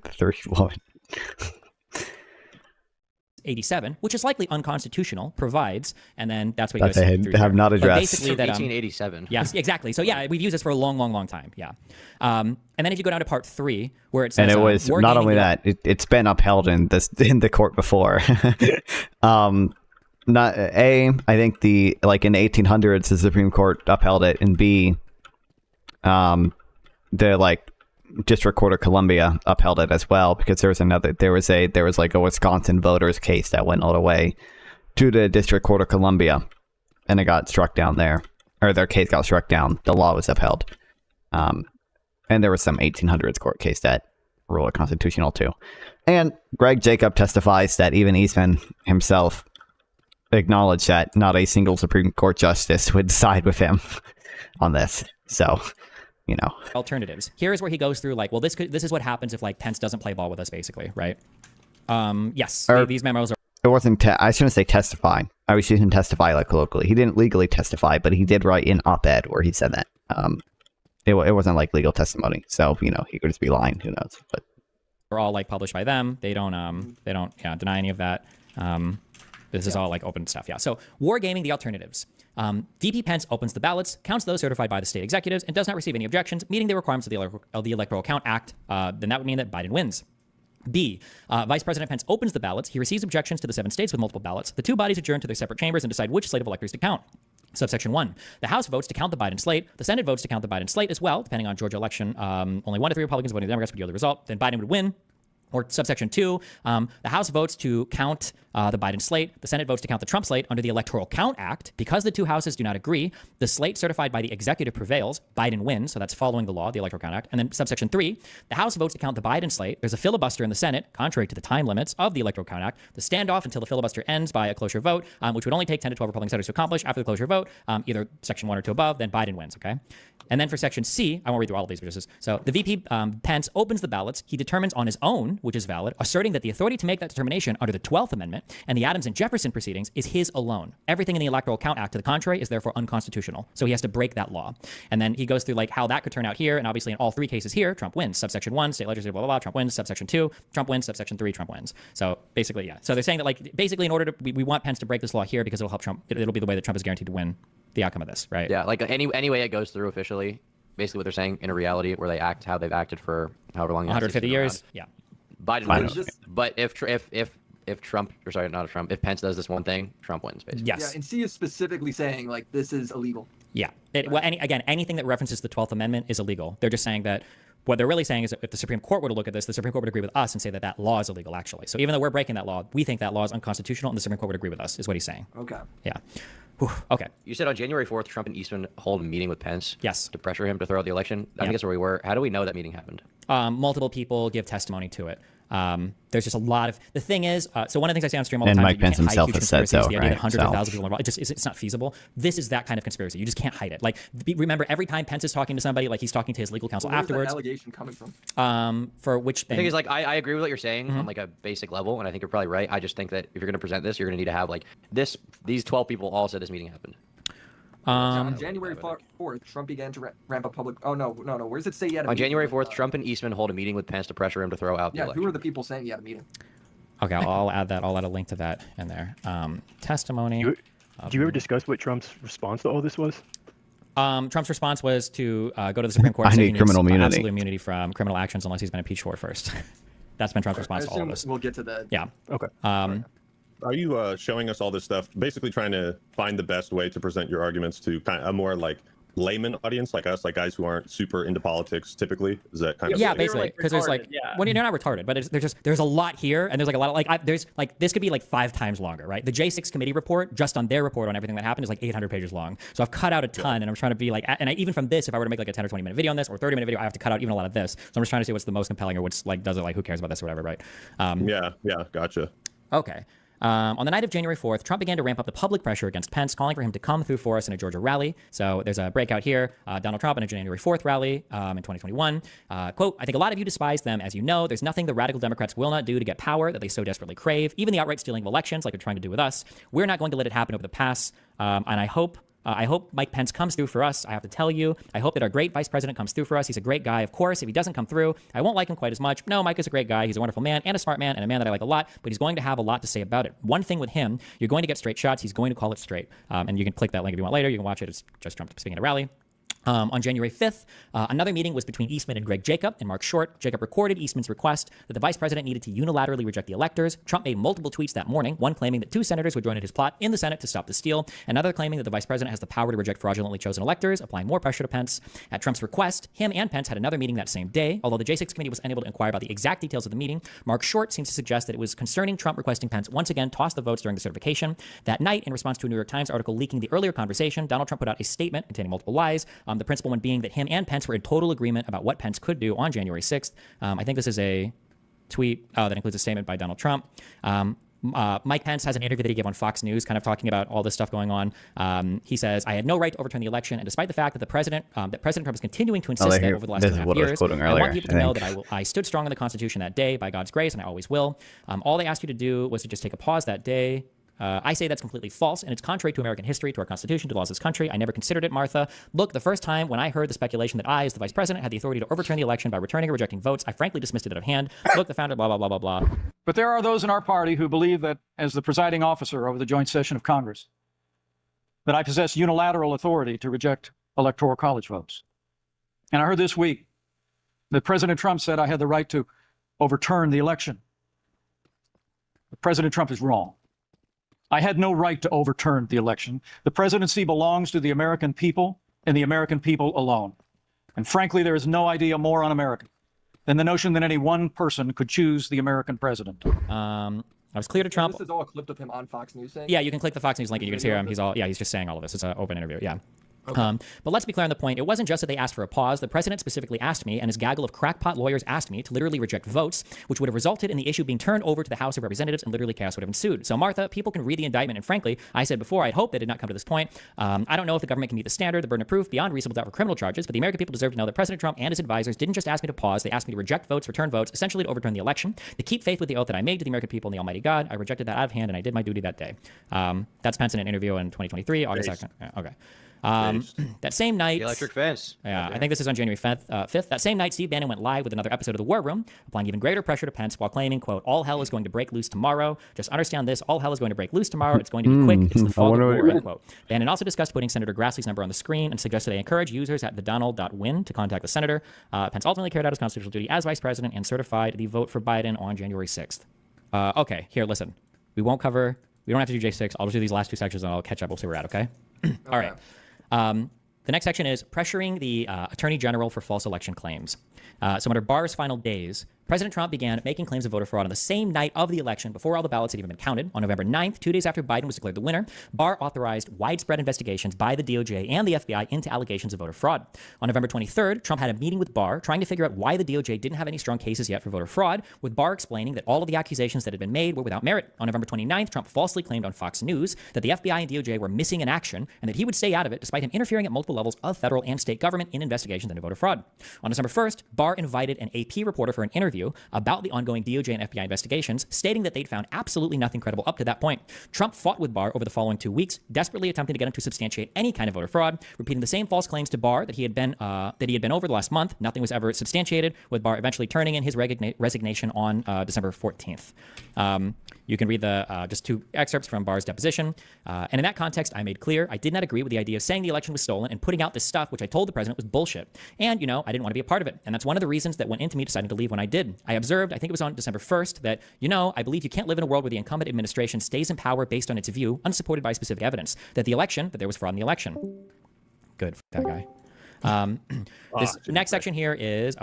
woman. 87, which is likely unconstitutional, provides, and then that's what he goes they through have not addressed. Basically, that 1887. Yes, exactly. So yeah, we've used this for a long, long, long time. Yeah. And then if you go down to part 3, where it says, and it was not only that, it's been upheld in the court before. I think in the 1800s the Supreme Court upheld it, and B, the District Court of Columbia upheld it as well, because there was a Wisconsin voters case that went all the way to the District Court of Columbia, and it got struck down there, or their case got struck down. The law was upheld, and there was some 1800s court case that ruled it constitutional too. And Greg Jacob testifies that even Eastman himself acknowledged that not a single Supreme Court justice would side with him on this. So, alternatives. Here is where he goes through this is what happens if Pence doesn't play ball with us, basically, right? Yes, these memos are. It wasn't. I shouldn't say testify. I was using testify colloquially. He didn't legally testify, but he did write an op-ed where he said that. It wasn't legal testimony, so he could just be lying. Who knows? But they're all published by them. They don't deny any of that. This is all open stuff. Yeah. So wargaming the alternatives. VP Pence opens the ballots, counts those certified by the state executives, and does not receive any objections, meeting the requirements of the Electoral Count Act. Then that would mean that Biden wins. B, Vice President Pence opens the ballots. He receives objections to the 7 states with multiple ballots. The 2 bodies adjourn to their separate chambers and decide which slate of electors to count. Subsection 1, the House votes to count the Biden slate. The Senate votes to count the Biden slate as well, depending on Georgia election. Only 1 to 3 Republicans voting the Democrats would yield the result. Then Biden would win. Or subsection 2, the House votes to count the Biden slate. The Senate votes to count the Trump slate under the Electoral Count Act. Because the two houses do not agree, the slate certified by the executive prevails. Biden wins, so that's following the law, the Electoral Count Act. And then subsection 3, the House votes to count the Biden slate. There's a filibuster in the Senate, contrary to the time limits of the Electoral Count Act. The standoff until the filibuster ends by a cloture vote, which would only take 10 to 12 Republican senators to accomplish. After the cloture vote, either section 1 or 2 above, then Biden wins, okay? And then for section C, I won't read through all of these, but just so the VP Pence opens the ballots. He determines on his own, which is valid, asserting that the authority to make that determination under the 12th Amendment and the Adams and Jefferson proceedings is his alone. Everything in the Electoral Count Act to the contrary is therefore unconstitutional. So he has to break that law. And then he goes through like how that could turn out here. And obviously in all three cases here, Trump wins. Subsection 1, state legislature, blah, blah, blah, Trump wins. Subsection 2, Trump wins. Subsection 3, Trump wins. So basically, yeah. So they're saying that like basically in order to, we want Pence to break this law here because it'll help Trump. It'll be the way that Trump is guaranteed to win the outcome of this, right? Yeah, like any way it goes through officially, basically what they're saying in a reality where they act how they've acted for however long. 150 years. Yeah. Biden wins. But if Trump, or sorry, not if Trump, if Pence does this one thing, Trump wins, basically. Yes. Yeah, and C is specifically saying like this is illegal. Yeah. Well, anything that references the 12th Amendment is illegal. They're just saying that what they're really saying is that if the Supreme Court were to look at this, the Supreme Court would agree with us and say that that law is illegal, actually. So even though we're breaking that law, we think that law is unconstitutional, and the Supreme Court would agree with us, is what he's saying. Okay. Yeah. Whew. Okay. You said on January 4th, Trump and Eastman hold a meeting with Pence. Yes. To pressure him to throw out the election. I think that's where we were. How do we know that meeting happened? Multiple people give testimony to it. There's just a lot of the thing is so one of the things I say on stream all the And time Mike is you Pence can't hide himself huge has said conspiracies. so, The idea that right? hundreds of So- thousands of people are involved, it's not feasible. This is that kind of conspiracy. You just can't hide it. Like remember every time Pence is talking to somebody, like he's talking to his legal counsel Where's afterwards. that allegation coming from? For which thing? The thing is, like, I agree with what you're saying on like a basic level, and I think you're probably right. I just think that if you're going to present this, you're going to need to have like this. These 12 people all said this meeting happened. On January 4th, Trump began to ramp up public. Oh no. Where does it say he had a On meeting January with, 4th, Trump and Eastman hold a meeting with Pence to pressure him to throw out the Yeah, election. who are the people saying he had a meeting? Okay, I'll add that. I'll add a link to that in there. Testimony. Did you ever discuss what Trump's response to all this was? Trump's response was to go to the Supreme Court. I and say need he needs criminal immunity. Absolute immunity from criminal actions unless he's been impeached for it first. That's been Trump's response to all of this. We'll get to that. Yeah. Okay. Are you showing us all this stuff, basically trying to find the best way to present your arguments to kind of a more like layman audience like us, like guys who aren't super into politics typically? Is that kind of yeah, basically, because there's like, well, you're not retarded, but there's a lot here, and there's like a lot of like, there's like this could be like 5 times longer, right? The J6 committee report, just on their report on everything that happened, is like 800 pages long. So I've cut out a ton, and I'm trying to be like, and even from this, if I were to make like a 10 or 20 minute video on this or 30-minute video, I have to cut out even a lot of this. So I'm just trying to see what's the most compelling or what's like, does it like, who cares about this or whatever, right? Yeah, gotcha. Okay. On the night of January 4th, Trump began to ramp up the public pressure against Pence, calling for him to come through for us in a Georgia rally. So there's a breakout here. Donald Trump in a January 4th rally in 2021. Quote, I think a lot of you despise them. As you know, there's nothing the radical Democrats will not do to get power that they so desperately crave, even the outright stealing of elections like they're trying to do with us. We're not going to let it happen over the pass. And I hope Mike Pence comes through for us. I have to tell you, I hope that our great vice president comes through for us. He's a great guy. Of course, if he doesn't come through, I won't like him quite as much. No, Mike is a great guy. He's a wonderful man and a smart man and a man that I like a lot, but he's going to have a lot to say about it. One thing with him, you're going to get straight shots. He's going to call it straight. And you can click that link if you want later. You can watch it. It's just Trump speaking at a rally. On January 5th, another meeting was between Eastman and Greg Jacob and Mark Short. Jacob recorded Eastman's request that the vice president needed to unilaterally reject the electors. Trump made multiple tweets that morning, one claiming that 2 senators would join in his plot in the Senate to stop the steal, another claiming that the vice president has the power to reject fraudulently chosen electors, applying more pressure to Pence. At Trump's request, him and Pence had another meeting that same day. Although the J6 committee was unable to inquire about the exact details of the meeting, Mark Short seems to suggest that it was concerning Trump requesting Pence once again toss the votes during the certification. That night, in response to a New York Times article leaking the earlier conversation, Donald Trump put out a statement containing multiple lies, the principal one being that him and Pence were in total agreement about what Pence could do on January 6th. I think this is a tweet that includes a statement by Donald Trump. Mike Pence has an interview that he gave on Fox News, kind of talking about all this stuff going on. He says, I had no right to overturn the election, and despite the fact that President Trump is continuing to insist that over the last 2.5 years, I want people to know that I stood strong on the Constitution that day, by God's grace, and I always will. All they asked you to do was to just take a pause that day. I say that's completely false, and it's contrary to American history, to our Constitution, to the laws of this country. I never considered it, Martha. Look, the first time when I heard the speculation that I, as the vice president, had the authority to overturn the election by returning or rejecting votes, I frankly dismissed it out of hand. Look, the founder, blah, blah, blah, blah, blah. But there are those in our party who believe that, as the presiding officer over the joint session of Congress, that I possess unilateral authority to reject electoral college votes. And I heard this week that President Trump said I had the right to overturn the election. But President Trump is wrong. I had no right to overturn the election. The presidency belongs to the American people and the American people alone. And frankly, there is no idea more un-American than the notion that any one person could choose the American president. I was clear to Trump. This is all a clip of him on Fox News saying. Yeah, you can click the Fox News link and you can hear him. He's just saying all of this. It's an open interview. Yeah. Okay. But let's be clear on the point. It wasn't just that they asked for a pause. The president specifically asked me, and his gaggle of crackpot lawyers asked me to literally reject votes, which would have resulted in the issue being turned over to the House of Representatives, and literally chaos would have ensued. So, Martha, people can read the indictment, and frankly, I said before, I'd hope they did not come to this point. I don't know if the government can meet the standard, the burden of proof, beyond reasonable doubt for criminal charges, but the American people deserve to know that President Trump and his advisors didn't just ask me to pause. They asked me to reject votes, return votes, essentially to overturn the election, to keep faith with the oath that I made to the American people and the Almighty God. I rejected that out of hand, and I did my duty that day. That's Pence in an interview in 2023, August 2nd. Okay. That same night, The electric fence. Yeah, I think this is on January 5th. That same night, Steve Bannon went live with another episode of The War Room, applying even greater pressure to Pence while claiming, quote, all hell is going to break loose tomorrow. Just understand this, all hell is going to break loose tomorrow. It's going to be quick. It's the fall of war, end quote. Bannon also discussed putting Senator Grassley's number on the screen and suggested they encourage users at thedonald.win to contact the senator. Pence ultimately carried out his constitutional duty as vice president and certified the vote for Biden on January 6th. Okay, here, listen. We don't have to do J6. I'll just do these last two sections and I'll catch up. We'll see where we're at, okay? All right. The next section is pressuring the Attorney General for false election claims. So under Barr's final days, President Trump began making claims of voter fraud on the same night of the election before all the ballots had even been counted. On November 9th, 2 days after Biden was declared the winner, Barr authorized widespread investigations by the DOJ and the FBI into allegations of voter fraud. On November 23rd, Trump had a meeting with Barr trying to figure out why the DOJ didn't have any strong cases yet for voter fraud, with Barr explaining that all of the accusations that had been made were without merit. On November 29th, Trump falsely claimed on Fox News that the FBI and DOJ were missing in action and that he would stay out of it despite him interfering at multiple levels of federal and state government in investigations into voter fraud. On December 1st, Barr invited an AP reporter for an interview about the ongoing DOJ and FBI investigations, stating that they'd found absolutely nothing credible up to that point. Trump fought with Barr over the following 2 weeks, desperately attempting to get him to substantiate any kind of voter fraud, repeating the same false claims to Barr that he had been over the last month. Nothing was ever substantiated, with Barr eventually turning in his resignation on December 14th. You can read the just two excerpts from Barr's deposition. And in that context, I made clear I did not agree with the idea of saying the election was stolen and putting out this stuff, which I told the president was bullshit. And, I didn't want to be a part of it. And that's one of the reasons that went into me deciding to leave when I did. I observed, I think it was on December 1st, that, I believe you can't live in a world where the incumbent administration stays in power based on its view, unsupported by specific evidence, that there was fraud in the election. Good, that guy. This next section here is,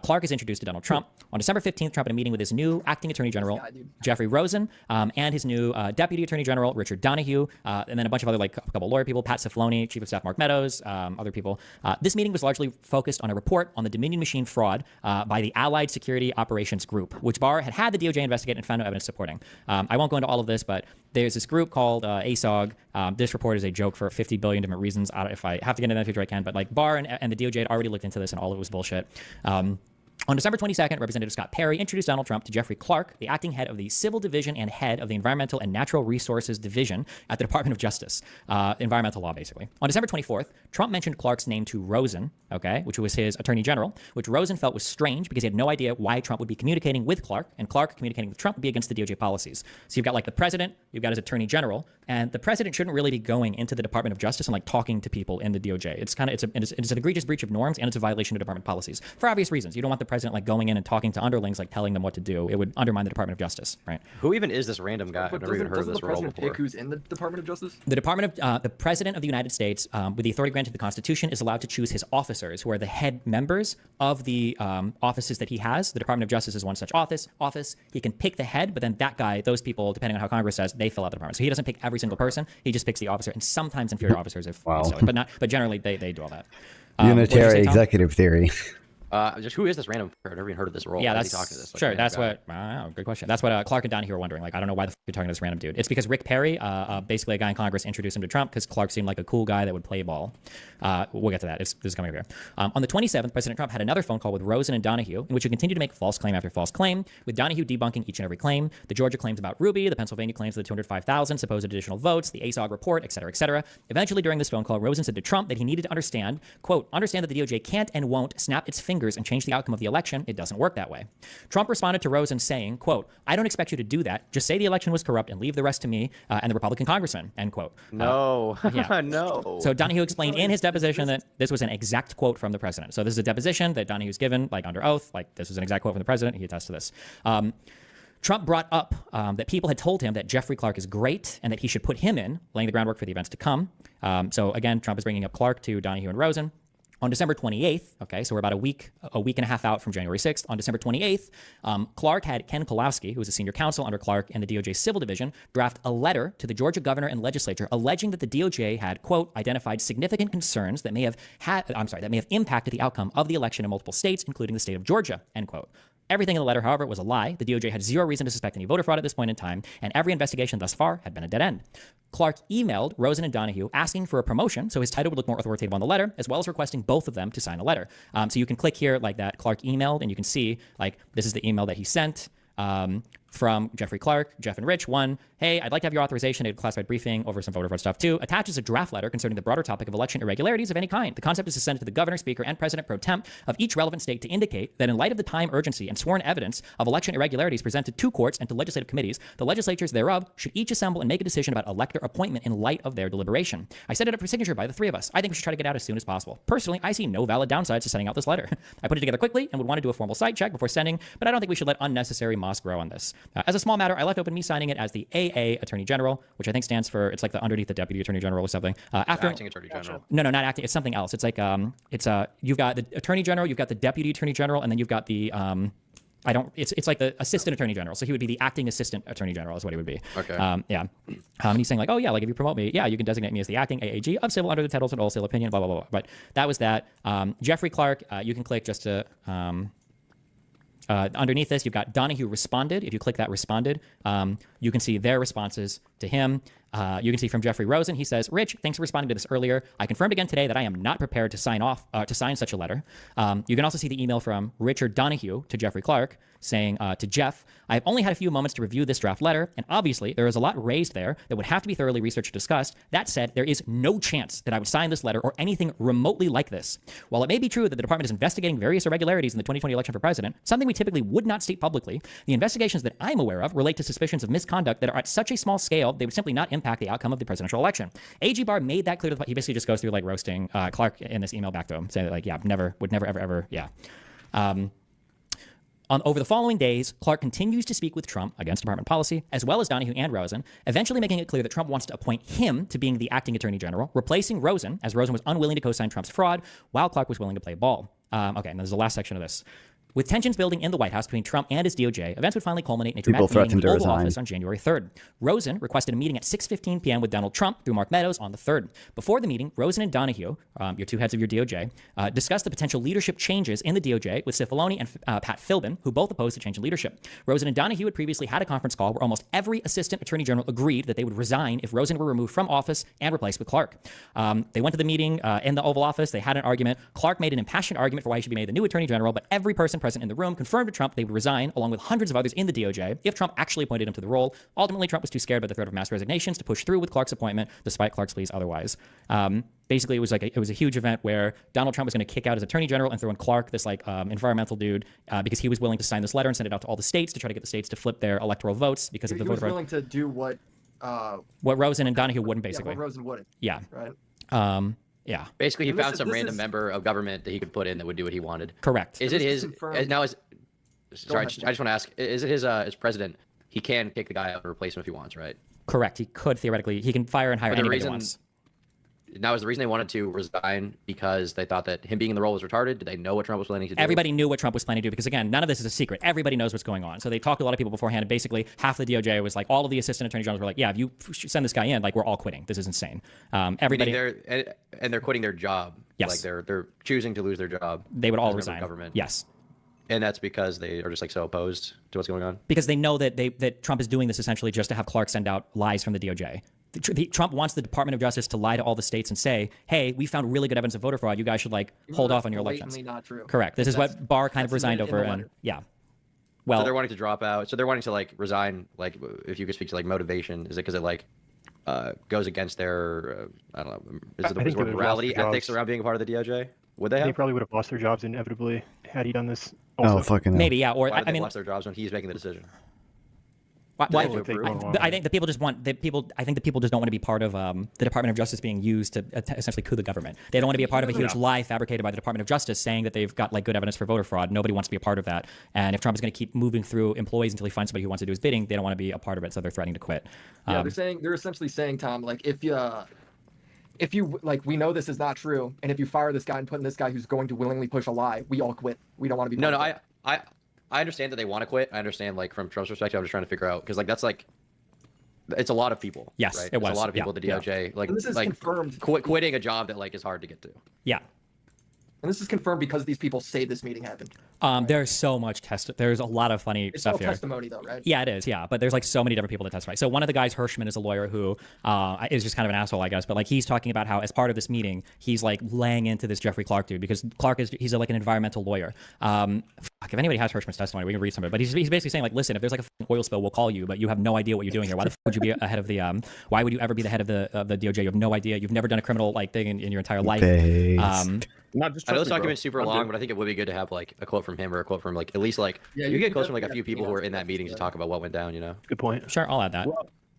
Clark is introduced to Donald Trump. On December 15th, Trump had a meeting with his new acting attorney general, Jeffrey Rosen, and his new deputy attorney general, Richard Donahue, and then a bunch of other, a couple lawyer people, Pat Cipollone, Chief of Staff Mark Meadows, other people. This meeting was largely focused on a report on the Dominion machine fraud by the Allied Security Operations Group, which Barr had the DOJ investigate and found no evidence supporting. I won't go into all of this, but there's this group called ASOG. This report is a joke for 50 billion different reasons. If I have to get into that future, I can, but Barr and the DOJ had already looked into this and all of it was bullshit. On December 22nd, Representative Scott Perry introduced Donald Trump to Jeffrey Clark, the acting head of the Civil Division and head of the Environmental and Natural Resources Division at the Department of Justice, environmental law, basically. On December 24th, Trump mentioned Clark's name to Rosen, which was his attorney general, which Rosen felt was strange because he had no idea why Trump would be communicating with Clark, and Clark communicating with Trump would be against the DOJ policies. So you've got the president, you've got his attorney general, and the president shouldn't really be going into the Department of Justice and talking to people in the DOJ. It's an egregious breach of norms and it's a violation of department policies for obvious reasons. You don't want the president going in and talking to underlings, telling them what to do. It would undermine the Department of Justice, right? Who even is this random guy? I've never even heard of this role before. Who's in the Department of Justice? The president of the United States, with the authority granted the Constitution, is allowed to choose his officers, who are the head members of the offices that he has. The Department of Justice is one such office. He can pick the head, but then that guy, those people, depending on how Congress says, they fill out the department. So he doesn't pick every single person. He just picks the officer, and sometimes inferior officers if but generally they do all that. Unitary executive theory. Just who is this random? I've never even heard of this role. Yeah, Why that's is he talking to this. sure. That's what. Good question. That's what Clark and Donahue are wondering. I don't know why the f you're talking to this random dude. It's because Rick Perry, basically a guy in Congress, introduced him to Trump because Clark seemed like a cool guy that would play ball. We'll get to that. This is coming over here. On the 27th, President Trump had another phone call with Rosen and Donahue, in which he continued to make false claim after false claim, with Donahue debunking each and every claim. The Georgia claims about Ruby, the Pennsylvania claims of the 205,000 supposed additional votes, the ASOG report, et cetera, et cetera. Eventually, during this phone call, Rosen said to Trump that he needed to understand, quote, understand that the DOJ can't and won't snap its fingers and change the outcome of the election. It doesn't work that way. Trump responded to Rosen saying, quote, I don't expect you to do that. Just say the election was corrupt and leave the rest to me and the Republican congressman, end quote. No. Yeah. No. So Donahue explained in his deposition that this was an exact quote from the president. So this is a deposition that Donahue's given, under oath. This was an exact quote from the president. He attests to this. Trump brought up that people had told him that Jeffrey Clark is great and that he should put him in, laying the groundwork for the events to come. So again, Trump is bringing up Clark to Donahue and Rosen. On December 28th, okay, so we're about a week and a half out from January 6th. On December 28th, Clark had Ken Pawlowski, who was a senior counsel under Clark in the DOJ Civil Division, draft a letter to the Georgia governor and legislature alleging that the DOJ had, quote, identified significant concerns that may have impacted the outcome of the election in multiple states, including the state of Georgia, end quote. Everything in the letter, however, was a lie. The DOJ had zero reason to suspect any voter fraud at this point in time, and every investigation thus far had been a dead end. Clark emailed Rosen and Donahue asking for a promotion so his title would look more authoritative on the letter, as well as requesting both of them to sign a letter. So you can click here like that Clark emailed, and you can see like this is the email that he sent. From Jeffrey Clark, Jeff and Rich. 1, hey, I'd like to have your authorization to classified briefing over some voter fraud stuff. 2, attaches a draft letter concerning the broader topic of election irregularities of any kind. The concept is to send it to the governor, speaker, and president pro tem of each relevant state to indicate that in light of the time urgency and sworn evidence of election irregularities presented to courts and to legislative committees, the legislatures thereof should each assemble and make a decision about elector appointment in light of their deliberation. I set it up for signature by the 3 of us. I think we should try to get out as soon as possible. Personally, I see no valid downsides to sending out this letter. I put it together quickly and would want to do a formal site check before sending, but I don't think we should let unnecessary moss grow on this. As a small matter, I left open me signing it as the AA Attorney General, which I think stands for, it's like the underneath the Deputy Attorney General or something. After Acting Attorney General. No, not acting. It's something else. It's like you've got the Attorney General, you've got the Deputy Attorney General, and then you've got the it's like the Assistant Attorney General. So he would be the Acting Assistant Attorney General is what he would be. Okay. And he's saying like, oh yeah, like if you promote me, yeah, you can designate me as the Acting AAG of Civil under the titles and wholesale opinion, blah blah blah. But that was that. Jeffrey Clark, you can click just to. Underneath this, you've got Donahue responded. If you click that responded, you can see their responses to him. You can see from Jeffrey Rosen, he says, Rich, thanks for responding to this earlier. I confirmed again today that I am not prepared to sign such a letter. You can also see the email from Richard Donahue to Jeffrey Clark saying to Jeff, I've only had a few moments to review this draft letter, and obviously there is a lot raised there that would have to be thoroughly researched and discussed. That said, there is no chance that I would sign this letter or anything remotely like this. While it may be true that the department is investigating various irregularities in the 2020 election for president, something we typically would not state publicly, the investigations that I'm aware of relate to suspicions of misconduct that are at such a small scale they would simply not impact the outcome of the presidential election. AG Barr made that clear to the he basically just goes through like roasting Clark in this email back to him, saying that like, yeah, would never, ever, yeah. Over the following days, Clark continues to speak with Trump against department policy, as well as Donahue and Rosen, eventually making it clear that Trump wants to appoint him to being the acting attorney general, replacing Rosen, as Rosen was unwilling to co-sign Trump's fraud, while Clark was willing to play ball. Okay, and there's the last section of this. With tensions building in the White House between Trump and his DOJ, events would finally culminate in a dramatic meeting in the Oval Office on January 3rd. Rosen requested a meeting at 6:15 p.m. with Donald Trump through Mark Meadows on the 3rd. Before the meeting, Rosen and Donahue, your two heads of your DOJ, discussed the potential leadership changes in the DOJ with Cipollone and Pat Philbin, who both opposed a change in leadership. Rosen and Donahue had previously had a conference call where almost every assistant attorney general agreed that they would resign if Rosen were removed from office and replaced with Clark. They went to the meeting in the Oval Office. They had an argument. Clark made an impassioned argument for why he should be made the new attorney general, but every person present in the room confirmed to Trump they would resign, along with hundreds of others in the DOJ, if Trump actually appointed him to the role. Ultimately, Trump was too scared by the threat of mass resignations to push through with Clark's appointment, despite Clark's pleas otherwise. Basically, it was a huge event where Donald Trump was going to kick out his attorney general and throw in Clark, this environmental dude, because he was willing to sign this letter and send it out to all the states to try to get the states to flip their electoral votes because of the voter fraud. He was willing to do what Rosen and Donahue wouldn't, basically. Yeah, what Rosen wouldn't. Yeah. Right. Yeah. Basically, he found some random member of government that he could put in that would do what he wanted. Correct. Is it his now? Sorry, I just want to ask: is it his as president? He can kick the guy out and replace him if he wants, right? Correct. He could theoretically. He can fire and hire anybody he wants. Now, is the reason they wanted to resign because they thought that him being in the role was retarded? Did they know what Trump was planning to do? Everybody knew what Trump was planning to do because, again, none of this is a secret. Everybody knows what's going on. So they talked to a lot of people beforehand, and basically half the DOJ was like, all of the assistant attorney generals were like, yeah, if you send this guy in, like, we're all quitting. This is insane. Everybody. They're quitting their job. Yes. Like they're choosing to lose their job. They would all resign. Government. Yes. And that's because they are just like so opposed to what's going on? Because they know that Trump is doing this essentially just to have Clark send out lies from the DOJ. Trump wants the Department of Justice to lie to all the states and say, hey, we found really good evidence of voter fraud. You guys should hold off on your elections. Blatantly not true. Correct. This is what Barr kind of resigned over. And yeah. Well, so they're wanting to drop out. So they're wanting to resign. If you could speak to motivation, is it because it goes against their I don't know, is it the word morality, ethics around being a part of the DOJ? Would they have? They probably would have lost their jobs inevitably had he done this. Also. Oh, fucking hell. Maybe, yeah. Or I mean, lost their jobs when he's making the decision. I think the people just I think the people just don't want to be part of the Department of Justice being used to essentially coup the government. They don't want to be a part of a huge lie fabricated by the Department of Justice saying that they've got good evidence for voter fraud. Nobody wants to be a part of that. And if Trump is going to keep moving through employees until he finds somebody who wants to do his bidding, they don't want to be a part of it, so they're threatening to quit. Yeah, they're essentially saying, Tom, if you like, we know this is not true, and if you fire this guy and put in this guy who's going to willingly push a lie, we all quit. We don't want to be. No, I understand that they want to quit. I understand, like, from Trump's perspective, I'm just trying to figure out, because, like, that's like, it's a lot of people. Yes, right? it was. It's a lot of people at the DOJ. Like, and this is like confirmed. Quitting a job that like is hard to get to. Yeah. And this is confirmed because these people say this meeting happened. There's so much there's a lot of funny It's stuff all here. testimony, though, right? Yeah, it is. Yeah, but there's like so many different people that testify. So one of the guys, Hirschman, is a lawyer who is just kind of an asshole, I guess. But like he's talking about how, as part of this meeting, he's like laying into this Jeffrey Clark dude because Clark he's like an environmental lawyer. If anybody has Hirschman's testimony, we can read some of it. But he's basically saying like, listen, if there's like a oil spill, we'll call you, but you have no idea what you're doing here. Why the fuck would you be ahead of the? Why would you ever be the head of the DOJ? You have no idea. You've never done a criminal like thing in your entire life. Not just I know this document's super long, but I think it would be good to have like a quote from him or a quote from like at least like you get quotes from like a few people who were in that meeting to talk about what went down. You know. Good point. Sure, I'll add that.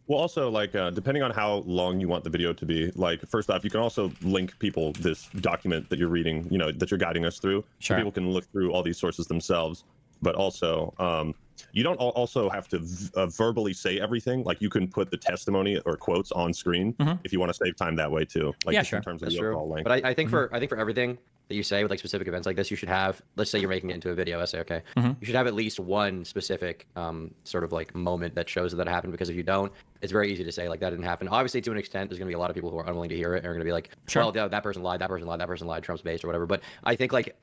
Well, also, like, depending on how long you want the video to be, like, first off, you can also link people this document that you're reading, that you're guiding us through. Sure. So people can look through all these sources themselves. But also, you don't also have to verbally say everything. Like, you can put the testimony or quotes on screen if you want to save time that way, too. Like, yeah, just sure. in terms of That's the true. overall length. But I think for everything that you say with like specific events like this, you should have, let's say you're making it into a video essay, okay? You should have at least one specific sort of like moment that shows that it happened, because if you don't, it's very easy to say like that didn't happen. Obviously, to an extent, there's going to be a lot of people who are unwilling to hear it and are going to be like, well, that person lied, that person lied, that person lied, Trump's based or whatever. But I think like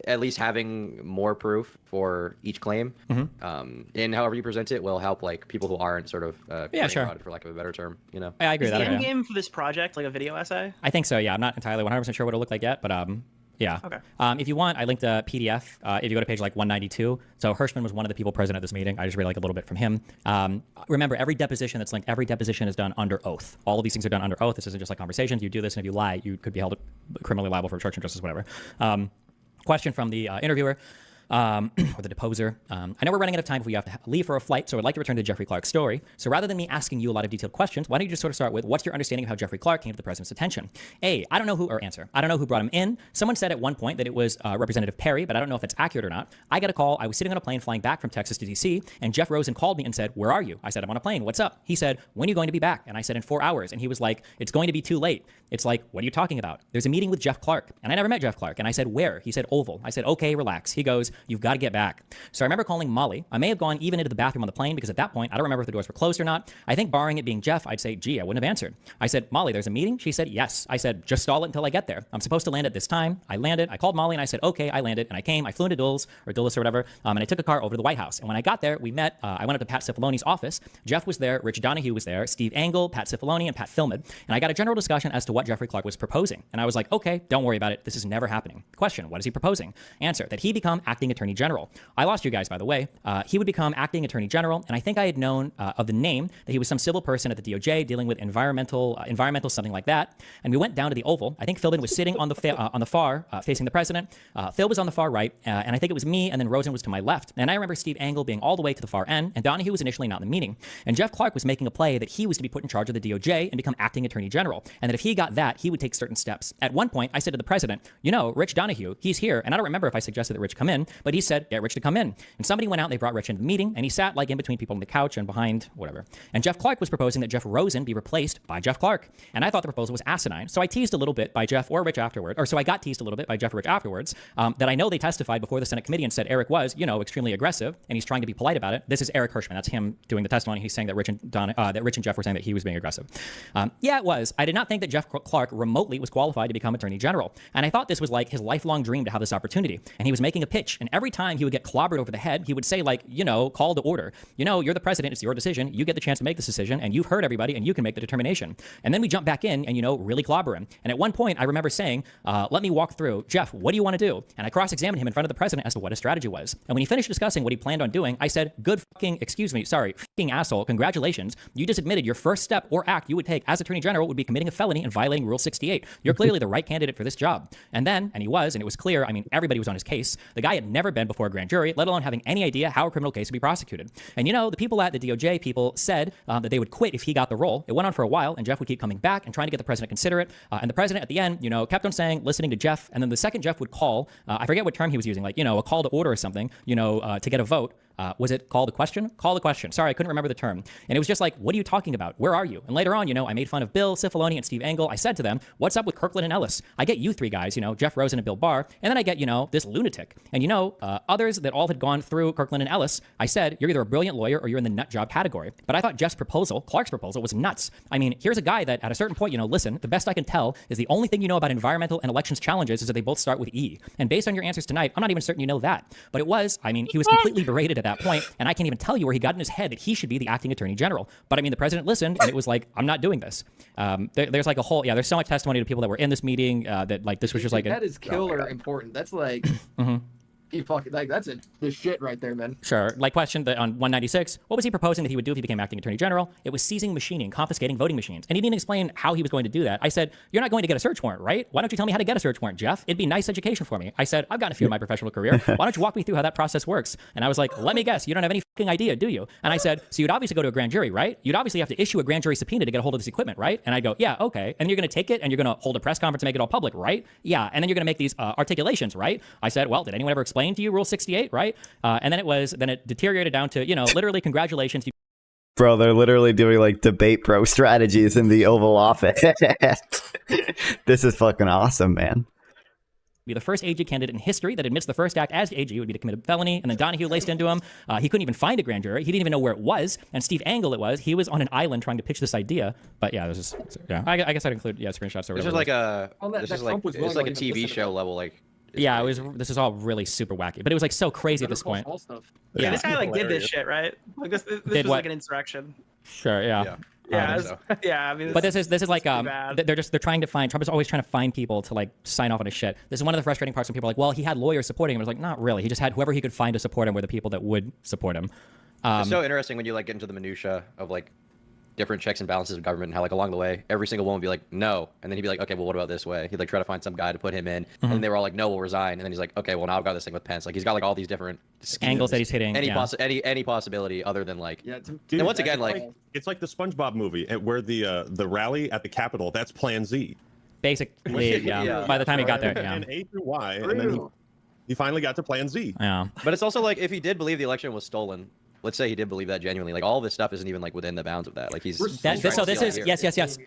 at least having more proof for each claim and however you present it will help like people who aren't sort of about it, for lack of a better term, I agree Is with the that. end game for this project like a video essay? I think so. Yeah, I'm not entirely 100% sure what it'll look like yet, but yeah. Okay. If you want, I linked a PDF. If you go to page like 192, so Hirschman was one of the people present at this meeting. I just read like a little bit from him. Remember, every deposition that's linked, every deposition is done under oath. All of these things are done under oath. This isn't just like conversations. You do this, and if you lie, you could be held criminally liable for obstruction of justice, whatever. Question from the interviewer. Or the deposer. I know we're running out of time if we have to leave for a flight, so I'd like to return to Jeffrey Clark's story. So rather than me asking you a lot of detailed questions, why don't you just sort of start with, what's your understanding of how Jeffrey Clark came to the president's attention? I don't know who, or answer, I don't know who brought him in. Someone said at one point that it was Representative Perry, but I don't know if it's accurate or not. I got a call. I was sitting on a plane flying back from Texas to DC, and Jeff Rosen called me and said, where are you? I said, I'm on a plane. What's up? He said, when are you going to be back? And I said, in 4 hours. And he was like, it's going to be too late. It's like, what are you talking about? There's a meeting with Jeff Clark. And I never met Jeff Clark. And I said, where? He said, Oval. I said, okay, relax. He goes, you've got to get back. So I remember calling Molly. I may have gone even into the bathroom on the plane because at that point, I don't remember if the doors were closed or not. I think barring it being Jeff, I'd say, gee, I wouldn't have answered. I said, Molly, there's a meeting? She said, yes. I said, just stall it until I get there. I'm supposed to land at this time. I landed. I called Molly and I said, okay, I landed. And I came. I flew into Dulles or whatever. And I took a car over to the White House. And when I got there, we met. I went up to Pat Cipolloni's office. Jeff was there. Rich Donahue was there. Steve Engel, Pat Cipolloni, and Pat Philbin. And I got a general discussion as to what Jeffrey Clark was proposing. And I was like, okay, don't worry about it. This is never happening. Question, what is he proposing? Answer, that he become acting attorney general. I lost you guys, by the way. He would become acting attorney general, and I think I had known of the name that he was some civil person at the DOJ dealing with environmental something like that. And we went down to the Oval. I think Philbin was sitting on the far facing the president. Phil was on the far right, and I think it was me, and then Rosen was to my left. And I remember Steve Engel being all the way to the far end, and Donahue was initially not in the meeting. And Jeff Clark was making a play that he was to be put in charge of the DOJ and become acting attorney general, and that if he got that, he would take certain steps. At one point, I said to the president, Rich Donahue, he's here, and I don't remember if I suggested that Rich come in, but he said, get Rich to come in. And somebody went out and they brought Rich into the meeting, and he sat like in between people on the couch and behind whatever. And Jeff Clark was proposing that Jeff Rosen be replaced by Jeff Clark. And I thought the proposal was asinine. So I teased a little bit by Jeff or Rich afterward, or so I got teased a little bit by Jeff or Rich afterwards, that I know they testified before the Senate committee and said Eric was, extremely aggressive, and he's trying to be polite about it. This is Eric Hirschman. That's him doing the testimony. He's saying that Rich and Jeff were saying that he was being aggressive. Yeah, it was. I did not think that Jeff Clark remotely was qualified to become attorney general. And I thought this was like his lifelong dream to have this opportunity. And he was making a pitch. And every time he would get clobbered over the head, he would say like, call to order. You're the president. It's your decision. You get the chance to make this decision, and you've heard everybody, and you can make the determination. And then we jump back in and, really clobber him. And at one point, I remember saying, let me walk through. Jeff, what do you want to do? And I cross-examined him in front of the president as to what his strategy was. And when he finished discussing what he planned on doing, I said, fucking asshole, congratulations. You just admitted your first step or act you would take as attorney general would be committing a felony and violating Rule 68. You're clearly the right candidate for this job. And then, and he was, and it was clear, everybody was on his case. The guy had never been before a grand jury, let alone having any idea how a criminal case would be prosecuted. And the people at the DOJ people said that they would quit if he got the role. It went on for a while, and Jeff would keep coming back and trying to get the president to consider it. And the president at the end, kept on saying, listening to Jeff. And then the second Jeff would call, I forget what term he was using, like, a call to order or something, to get a vote. Was it call the question? Call the question. Sorry, I couldn't remember the term. And it was just like, what are you talking about? Where are you? And later on, I made fun of Bill Cifaloni and Steve Engel. I said to them, what's up with Kirkland and Ellis? I get you three guys, Jeff Rosen and Bill Barr. And then I get, this lunatic. And others that all had gone through Kirkland and Ellis, I said, you're either a brilliant lawyer or you're in the nut job category. But I thought Jeff's proposal, Clark's proposal, was nuts. I mean, here's a guy that at a certain point, listen, the best I can tell is the only thing you know about environmental and elections challenges is that they both start with E. And based on your answers tonight, I'm not even certain you know that. But he was completely berated at that point, and I can't even tell you where he got in his head that he should be the acting attorney general. But I mean, the president listened, and it was like, I'm not doing this. There's like a whole, there's so much testimony to people that were in this meeting that like this was just like that is killer important. That's like. He fucking that's the shit right there, man. Sure. Like question on 196, what was he proposing that he would do if he became acting attorney general? It was seizing machining, confiscating voting machines. And he didn't explain how he was going to do that. I said, you're not going to get a search warrant, right? Why don't you tell me how to get a search warrant, Jeff? It'd be nice education for me. I said, I've gotten a few in my professional career. Why don't you walk me through how that process works? And I was like, let me guess, you don't have any fucking idea, do you? And I said, so you'd obviously go to a grand jury, right? You'd obviously have to issue a grand jury subpoena to get a hold of this equipment, right? And I go, yeah, okay. And you're going to take it and you're going to hold a press conference and make it all public, right? Yeah. And then you're going to make these articulations, right? I said, well, did anyone ever explain to you Rule 68? Right? And then it deteriorated down to, literally congratulations. Bro, they're literally doing like debate pro strategies in the Oval Office. This is fucking awesome, man. Be the first AG candidate in history that admits the first act as AG would be to commit a felony. And then Donahue laced into him. He couldn't even find a grand jury. He didn't even know where it was. And Steve Engel he was on an island trying to pitch this idea. But yeah, this is, I guess I'd include, screenshots. Or this is like a, this is like a TV show level, like. Yeah, this is all really super wacky, but it was like so crazy at this point. Yeah, this guy like did this shit, right? Like this was like an insurrection. Sure, yeah. I mean, but this is like they're trying to find, Trump is always trying to find people to like sign off on his shit. This is one of the frustrating parts when people are like, well, he had lawyers supporting him. I was like, not really. He just had whoever he could find to support him were the people that would support him. It's so interesting when you like get into the minutia of like different checks and balances of government and how like along the way every single one would be like no, and then he'd be like, okay, well what about this way? He'd like try to find some guy to put him in, and they were all like, no, we'll resign. And then he's like, okay, well now I've got this thing with Pence. Like he's got like all these different angles that he's hitting. Any possibility other than like and once again like it's like the SpongeBob movie where the rally at the Capitol, that's Plan Z. Basically, yeah. By the time he got there, and A through Y, and then he finally got to Plan Z. Yeah. But it's also like if he did believe the election was stolen. Let's say he did believe that genuinely. Like all this stuff isn't even like within the bounds of that. Like this is yes.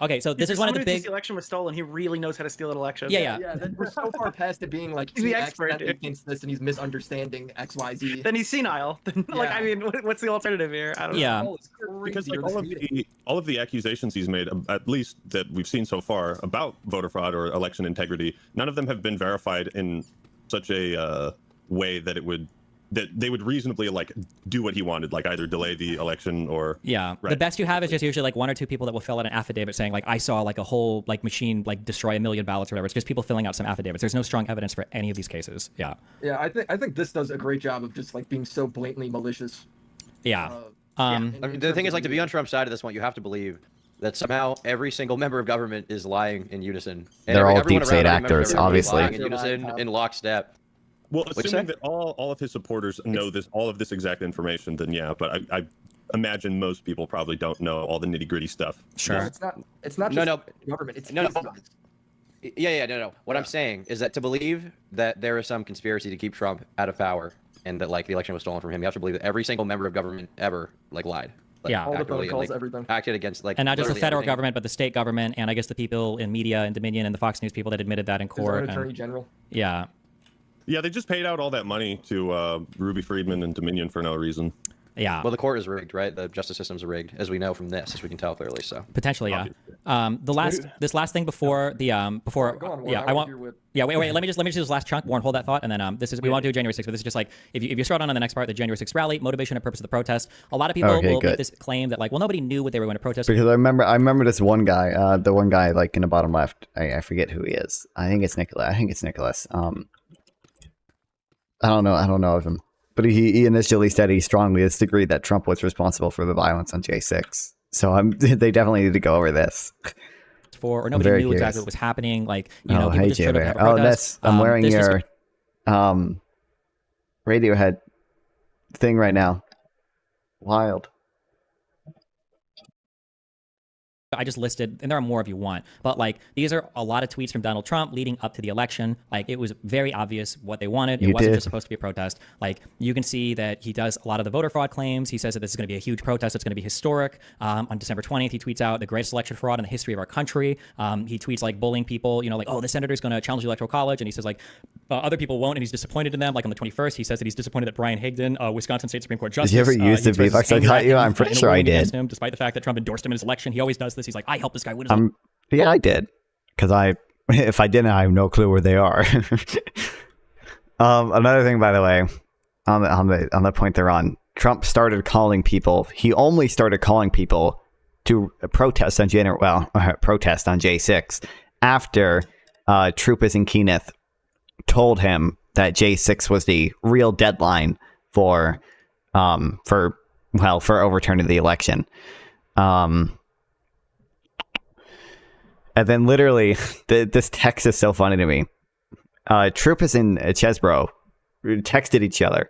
Okay, so this is one of the big. The election was stolen. He really knows how to steal an election. Yeah. Then we're so far past it being like he's the expert. He thinks this and he's misunderstanding X, Y, Z. Then he's senile. Like I mean, what's the alternative here? I don't know. Because like all of the accusations he's made, at least that we've seen so far about voter fraud or election integrity, none of them have been verified in such a way that they would reasonably like do what he wanted, like either delay the election or The best you have is just usually like one or two people that will fill out an affidavit saying like I saw like a whole like machine like destroy 1 million ballots or whatever. It's just people filling out some affidavits. There's no strong evidence for any of these cases. Yeah, I think this does a great job of just like being so blatantly malicious. I mean, the thing is like to be on Trump's side at this point, you have to believe that somehow every single member of government is lying in unison. And they're all deep state actors, obviously. Lying in unison, in lockstep. Well, assuming that all of his supporters know all of this exact information, then yeah. But I imagine most people probably don't know all the nitty gritty stuff. Sure. It's not just government. It's no. What I'm saying is that to believe that there is some conspiracy to keep Trump out of power and that like the election was stolen from him, you have to believe that every single member of government ever like lied. Like, all the protocols, everything. Acted against like and not just the federal everything. government, but the state government, and I guess the people in media and Dominion and the Fox News people that admitted that in court. Attorney General. Yeah. Yeah, they just paid out all that money to Ruby Friedman and Dominion for no reason. Yeah. Well, the court is rigged, right? The justice system's rigged, as we know from this, as we can tell clearly. So potentially, yeah. This last thing before the wait. Let me just do this last chunk. Warren, hold that thought, and then we won't do January 6th, but this is just like if you scroll down on the next part, the January 6th rally, motivation and purpose of the protest. A lot of people will make this claim that like, well, nobody knew what they were going to protest. Because I remember this one guy, the one guy like in the bottom left. I forget who he is. I think it's Nicholas. I don't know of him. But he initially said he strongly disagreed that Trump was responsible for the violence on J6. So they definitely need to go over this. Or nobody knew exactly what was happening. Like, people just showed up to have a protest. I'm wearing your Radiohead thing right now. Wild. I just listed, and there are more if you want, but like these are a lot of tweets from Donald Trump leading up to the election. Like it was very obvious what they wanted. It wasn't just supposed to be a protest. Like you can see that he does a lot of the voter fraud claims. He says that this is going to be a huge protest. It's going to be historic. On December 20th, he tweets out the greatest election fraud in the history of our country. He tweets like bullying people, you know, like, oh, the senator's going to challenge the Electoral College. And he says like other people won't, and he's disappointed in them. Like on the 21st, he says that he's disappointed that Brian Higdon, Wisconsin State Supreme Court justice. Did you ever use the V-Bucks I got you? I'm pretty sure I did. Him, despite the fact that Trump endorsed him in his election. He always does this. He's like, I helped this guy win his yeah, I did. Because if I didn't, I have no clue where they are. Another thing, by the way, on the point they're on, Trump started calling people. He only started calling people to protest on protest on J6 after Troopers and Kenneth told him that J6 was the real deadline for overturning the election. And then literally, this text is so funny to me. Troopers and Chesbro texted each other.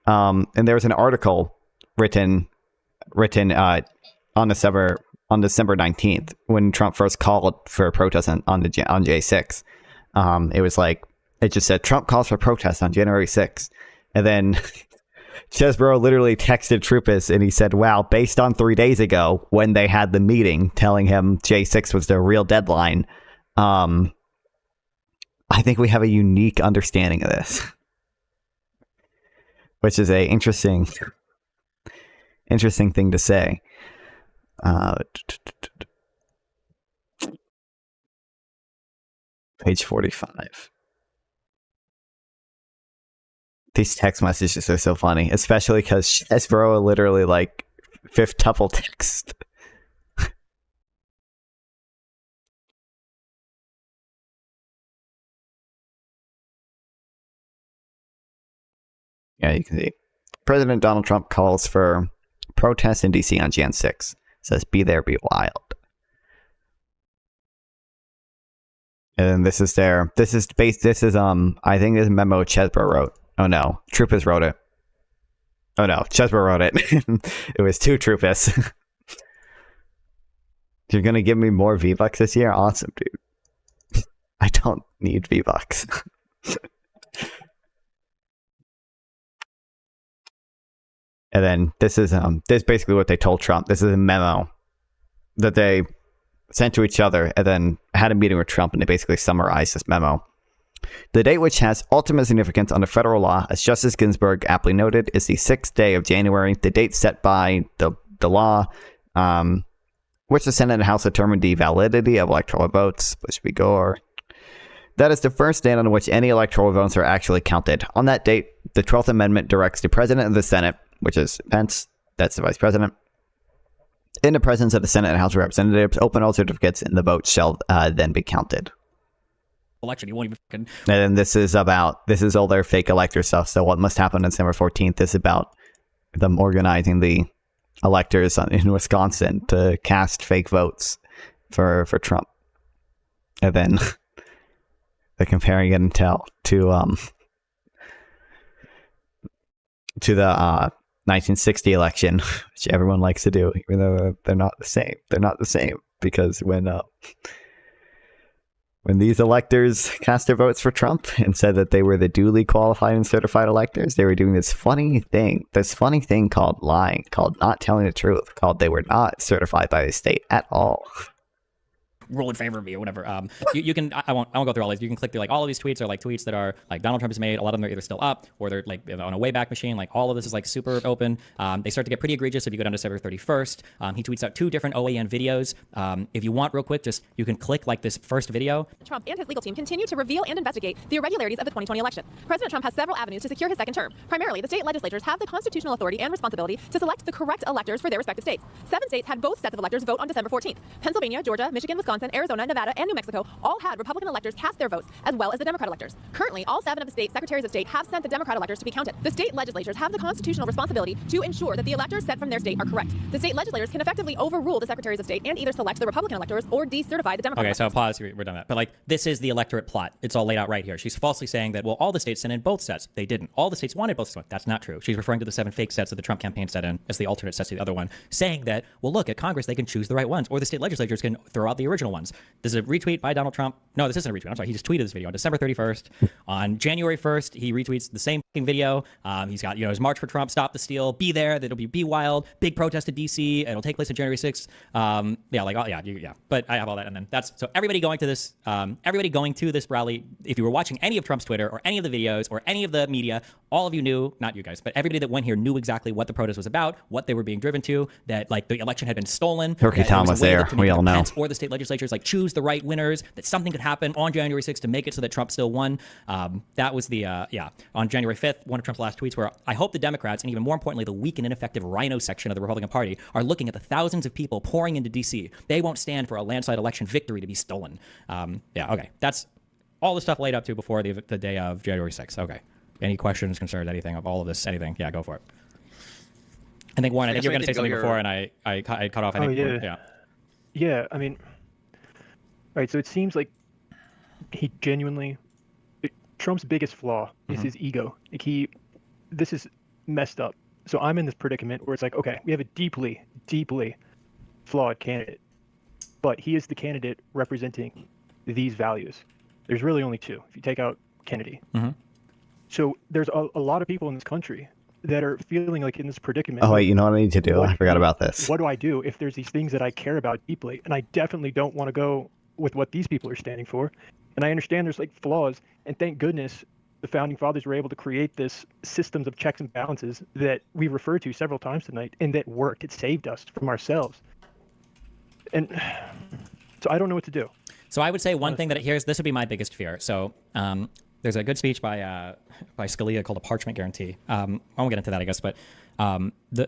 And there was an article written on December 19th when Trump first called for a protest on J6. It was like, it just said, Trump calls for protest on January 6th. And then Chesbro literally texted Troopers and he said, wow, based on 3 days ago when they had the meeting telling him J6 was the real deadline, I think we have a unique understanding of this. Which is a interesting thing to say. Page 45. These text messages are so funny, especially because Chesbro literally like fifth tuple text. Yeah, you can see. President Donald Trump calls for protests in D.C. on Jan 6. Says, be there, be wild. And this is I think this memo Chesbro wrote. Oh no, Troopers wrote it. Oh no, Chesbro wrote it. It was two Troopers. You're gonna give me more V-Bucks this year? Awesome, dude. I don't need V-Bucks. And then this is basically what they told Trump. This is a memo that they sent to each other and then had a meeting with Trump, and they basically summarized this memo. The date which has ultimate significance under federal law, as Justice Ginsburg aptly noted, is the 6th day of January, the date set by the law, which the Senate and House determined the validity of electoral votes, which we go over. That is the first date on which any electoral votes are actually counted. On that date, the 12th Amendment directs the President of the Senate, which is Pence, that's the Vice President, in the presence of the Senate and House of Representatives, open all certificates, and the votes shall then be counted. Election, you won't even fucking... And then this is all their fake elector stuff. So what must happen on December 14th is about them organizing the electors in Wisconsin to cast fake votes for Trump. And then they're comparing it to the 1960 election, which everyone likes to do, even though they're not the same. They're not the same because when these electors cast their votes for Trump and said that they were the duly qualified and certified electors, they were doing this funny thing called lying, called not telling the truth, called they were not certified by the state at all. Rule in favor of me or whatever. You can, I won't go through all these. You can click through like all of these tweets are like tweets that are like Donald Trump has made. A lot of them are either still up or they're like on a Wayback Machine. Like all of this is like super open. They start to get pretty egregious if you go down to December 31st. He tweets out 2 different OAN videos. If you want real quick, you can click like this first video. Trump and his legal team continue to reveal and investigate the irregularities of the 2020 election. President Trump has several avenues to secure his second term. Primarily, the state legislatures have the constitutional authority and responsibility to select the correct electors for their respective states. 7 states had both sets of electors vote on December 14th. Pennsylvania, Georgia, Michigan, Wisconsin, Wisconsin, Arizona, Nevada, and New Mexico all had Republican electors cast their votes, as well as the Democrat electors. Currently, all 7 of the state's secretaries of state have sent the Democrat electors to be counted. The state legislatures have the constitutional responsibility to ensure that the electors sent from their state are correct. The state legislators can effectively overrule the secretaries of state and either select the Republican electors or decertify the Democrat Okay, electors. so pause. We're done that. But like, this is the electorate plot. It's all laid out right here. She's falsely saying that, well, all the states sent in both sets. They didn't. All the states wanted both sets. That's not true. She's referring to the 7 fake sets that the Trump campaign set in as the alternate sets to the other one, saying that, well, look, at Congress, they can choose the right ones, or the state legislatures can throw out the original ones. This is a retweet by Donald Trump. No, this isn't a retweet. I'm sorry. He just tweeted this video on December 31st. On January 1st, he retweets the same video. He's got, his March for Trump, Stop the Steal, Be There, that'll be Wild, big protest in D.C., it'll take place on January 6th. But I have all that. And then so everybody going to this, rally, if you were watching any of Trump's Twitter or any of the videos or any of the media, all of you knew, not you guys, but everybody that went here knew exactly what the protest was about, what they were being driven to, that like the election had been stolen. Turkey Tom was there. We all know. Pence or the state legislatures like choose the right winners, that something could happen on January 6th to make it so that Trump still won. That was the, on January 5th, one of Trump's last tweets were, I hope the Democrats, and even more importantly, the weak and ineffective rhino section of the Republican Party, are looking at the thousands of people pouring into D.C. They won't stand for a landslide election victory to be stolen. Okay. That's all the stuff laid up to before the day of January 6th. Okay. Any questions, concerns, anything of all of this, anything? Yeah, go for it. I think, Warren, I think you were going to say something before, and I cut off. Yeah, I mean, all right, so it seems like he genuinely, Trump's biggest flaw is his ego. Like this is messed up. So I'm in this predicament where it's like, okay, we have a deeply, deeply flawed candidate, but he is the candidate representing these values. There's really only 2, if you take out Kennedy. So there's a lot of people in this country that are feeling like in this predicament. Oh, wait, you know what I need to do? I forgot about this. What do I do if there's these things that I care about deeply? And I definitely don't want to go with what these people are standing for. And I understand there's like flaws, and thank goodness the founding fathers were able to create this systems of checks and balances that we referred to several times tonight, and that worked. It saved us from ourselves. And so I don't know what to do. So I would say one thing that this would be my biggest fear. So there's a good speech by Scalia called a parchment guarantee. I won't get into that, I guess, but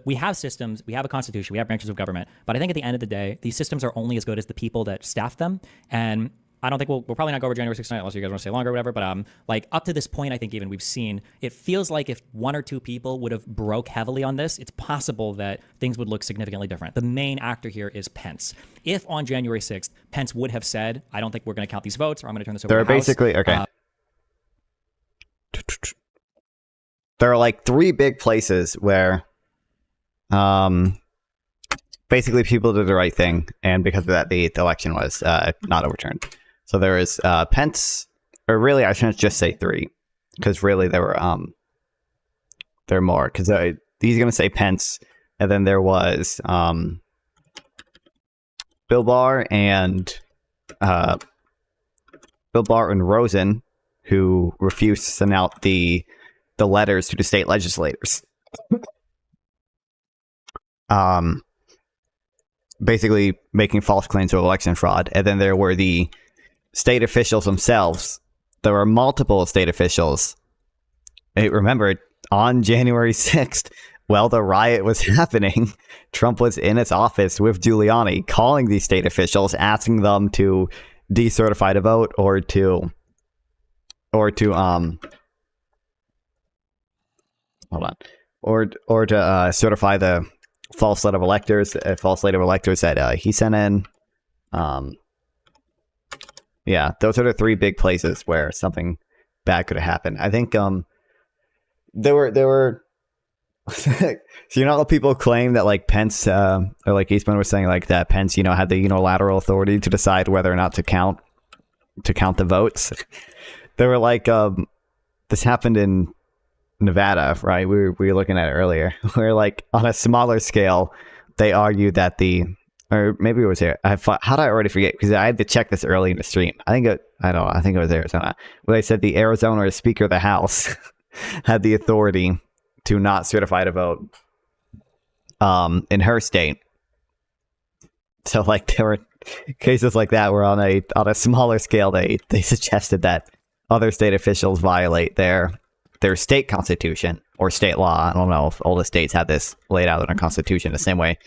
we have systems, we have a constitution, we have branches of government, but I think at the end of the day, these systems are only as good as the people that staff them. And I don't think we'll probably not go over January 6th tonight unless you guys want to stay longer or whatever, but like up to this point, I think even we've seen, it feels like if 1 or 2 people would have broke heavily on this, it's possible that things would look significantly different. The main actor here is Pence. If on January 6th, Pence would have said, I don't think we're going to count these votes, or I'm going to turn this over to the House. There are basically, okay. There are like 3 big places where basically people did the right thing, and because of that, the election was not overturned. So there is Pence, or really I shouldn't just say 3, because really there were more, because he's going to say Pence, and then there was Bill Barr and Rosen, who refused to send out the letters to the state legislators. Basically making false claims of election fraud. And then there were the state officials themselves. There were multiple state officials. Remember, on January 6th, while the riot was happening, Trump was in his office with Giuliani, calling these state officials, asking them to decertify the vote or to certify the false slate of electors that he sent in. Yeah, those are the 3 big places where something bad could have happened. I think there were so people claim that like Pence or like Eastman was saying like that Pence had the unilateral authority to decide whether or not to count the votes. They were like this happened in Nevada, right? We were looking at it earlier, where like on a smaller scale, they argued that or maybe it was here. How did I already forget? Because I had to check this early in the stream. I think it was Arizona, where they said the Arizona Speaker of the House had the authority to not certify the vote in her state. So like there were cases like that where on a smaller scale, they suggested that other state officials violate their state constitution or state law. I don't know if all the states have this laid out in our constitution the same way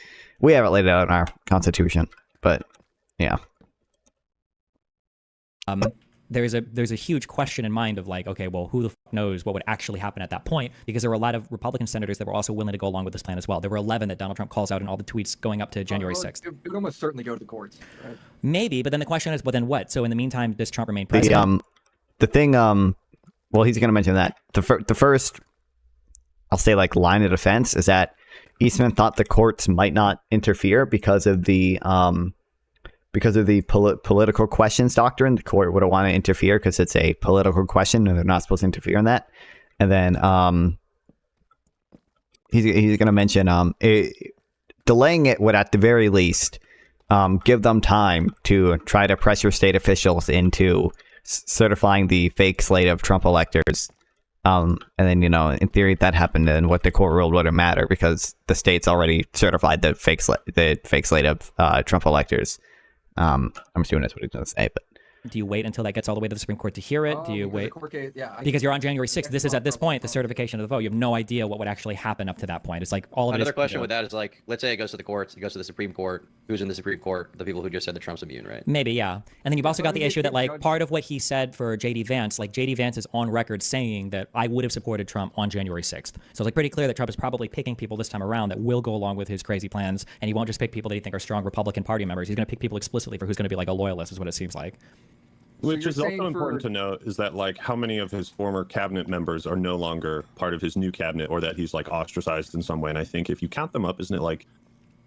we have it laid out in our constitution, but yeah. there's a huge question in mind of like, okay, well, who the fuck knows what would actually happen at that point? Because there were a lot of Republican senators that were also willing to go along with this plan as well. There were 11 that Donald Trump calls out in all the tweets going up to January 6th. It would almost certainly go to the courts, right? Maybe, but then the question is, well, then what? So in the meantime, does Trump remain president? The thing, well, he's going to mention that. The first, I'll say, like, line of defense is that Eastman thought the courts might not interfere because of the political questions doctrine. The court wouldn't want to interfere because it's a political question and they're not supposed to interfere in that. And then he's going to mention delaying it would at the very least give them time to try to pressure state officials into certifying the fake slate of Trump electors. And then, in theory, that happened, and what the court ruled wouldn't matter because the states already certified the fake slate of Trump electors. I'm assuming that's what he's going to say, but. Do you wait until that gets all the way to the Supreme Court to hear it? Do you wait? Because you're on January 6th. This is at this point the certification of the vote. You have no idea what would actually happen up to that point. It's like all of it. Another question with that is like, let's say it goes to the courts, it goes to the Supreme Court. Who's in the Supreme Court? The people who just said that Trump's immune, right? Maybe, yeah. And then you've also got the issue that like part of what he said for JD Vance, like JD Vance is on record saying that I would have supported Trump on January 6th. So it's like pretty clear that Trump is probably picking people this time around that will go along with his crazy plans, and he won't just pick people that he think are strong Republican Party members. He's going to pick people explicitly for who's going to be like a loyalist, is what it seems like. Which is also important to note is that like how many of his former cabinet members are no longer part of his new cabinet, or that he's like ostracized in some way. And I think if you count them up, isn't it like,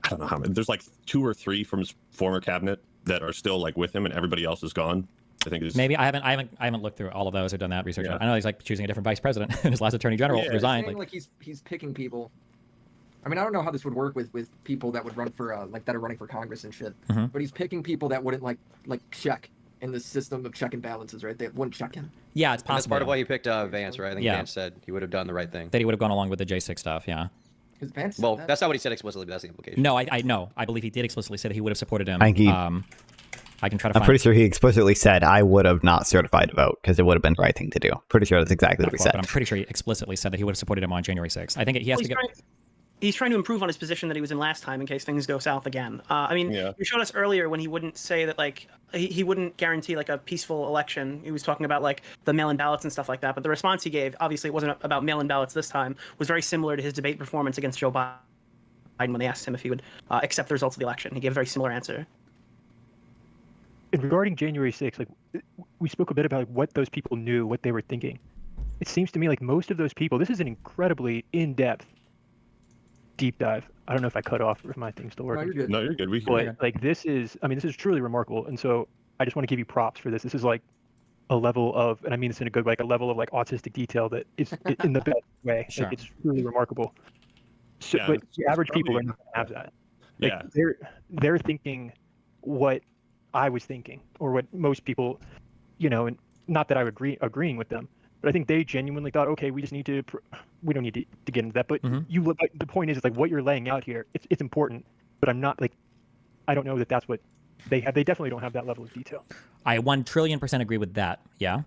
I don't know how many, there's like 2 or 3 from his former cabinet that are still like with him and everybody else is gone. I think it's maybe I haven't looked through all of those or done that research. Yeah. I know he's like choosing a different vice president and his last attorney general resigned. Like he's picking people. I mean, I don't know how this would work with people that would run for that are running for Congress and shit. Mm-hmm. But he's picking people that wouldn't like check in the system of check and balances, right? They wouldn't check him. Yeah, it's possible. That's part of why he picked Vance, right? I think Vance said he would have done the right thing. That he would have gone along with the J6 stuff, yeah. Vance well, that's not what he said explicitly, but that's the implication. No, I know. I believe he did explicitly say that he would have supported him. I can try to. I'm pretty sure he explicitly said I would have not certified a vote because it would have been the right thing to do. Pretty sure that's exactly what he said. But I'm pretty sure he explicitly said that he would have supported him on January 6th. I think he has to go. He's trying to improve on his position that he was in last time in case things go south again. I mean, you showed us earlier when he wouldn't say that, like, he wouldn't guarantee, like, a peaceful election. He was talking about, like, the mail-in ballots and stuff like that. But the response he gave, obviously it wasn't about mail-in ballots this time, was very similar to his debate performance against Joe Biden when they asked him if he would accept the results of the election. He gave a very similar answer. And regarding January 6th, like, we spoke a bit about what those people knew, what they were thinking. It seems to me like most of those people, this is an incredibly in-depth deep dive. I don't know if I cut off or if my thing's still working. No, you're good. No, you're good. We can But like this is truly remarkable, and so I just want to give you props for this. This is like a level of, and I mean this in a good way, like a level of like autistic detail that is in the best way. Sure. Like, it's really remarkable. So, Yeah, but it's the average people probably- are not going to have that. Like, Yeah. they're thinking what I was thinking, or what most people, and not that I would agreeing with them. But I think they genuinely thought, okay, we just need to, we don't need to get into that. But the point is like what you're laying out here, it's important. But I'm not like, I don't know that that's what they have. They definitely don't have that level of detail. I 1,000,000,000,000% agree with that. Yeah.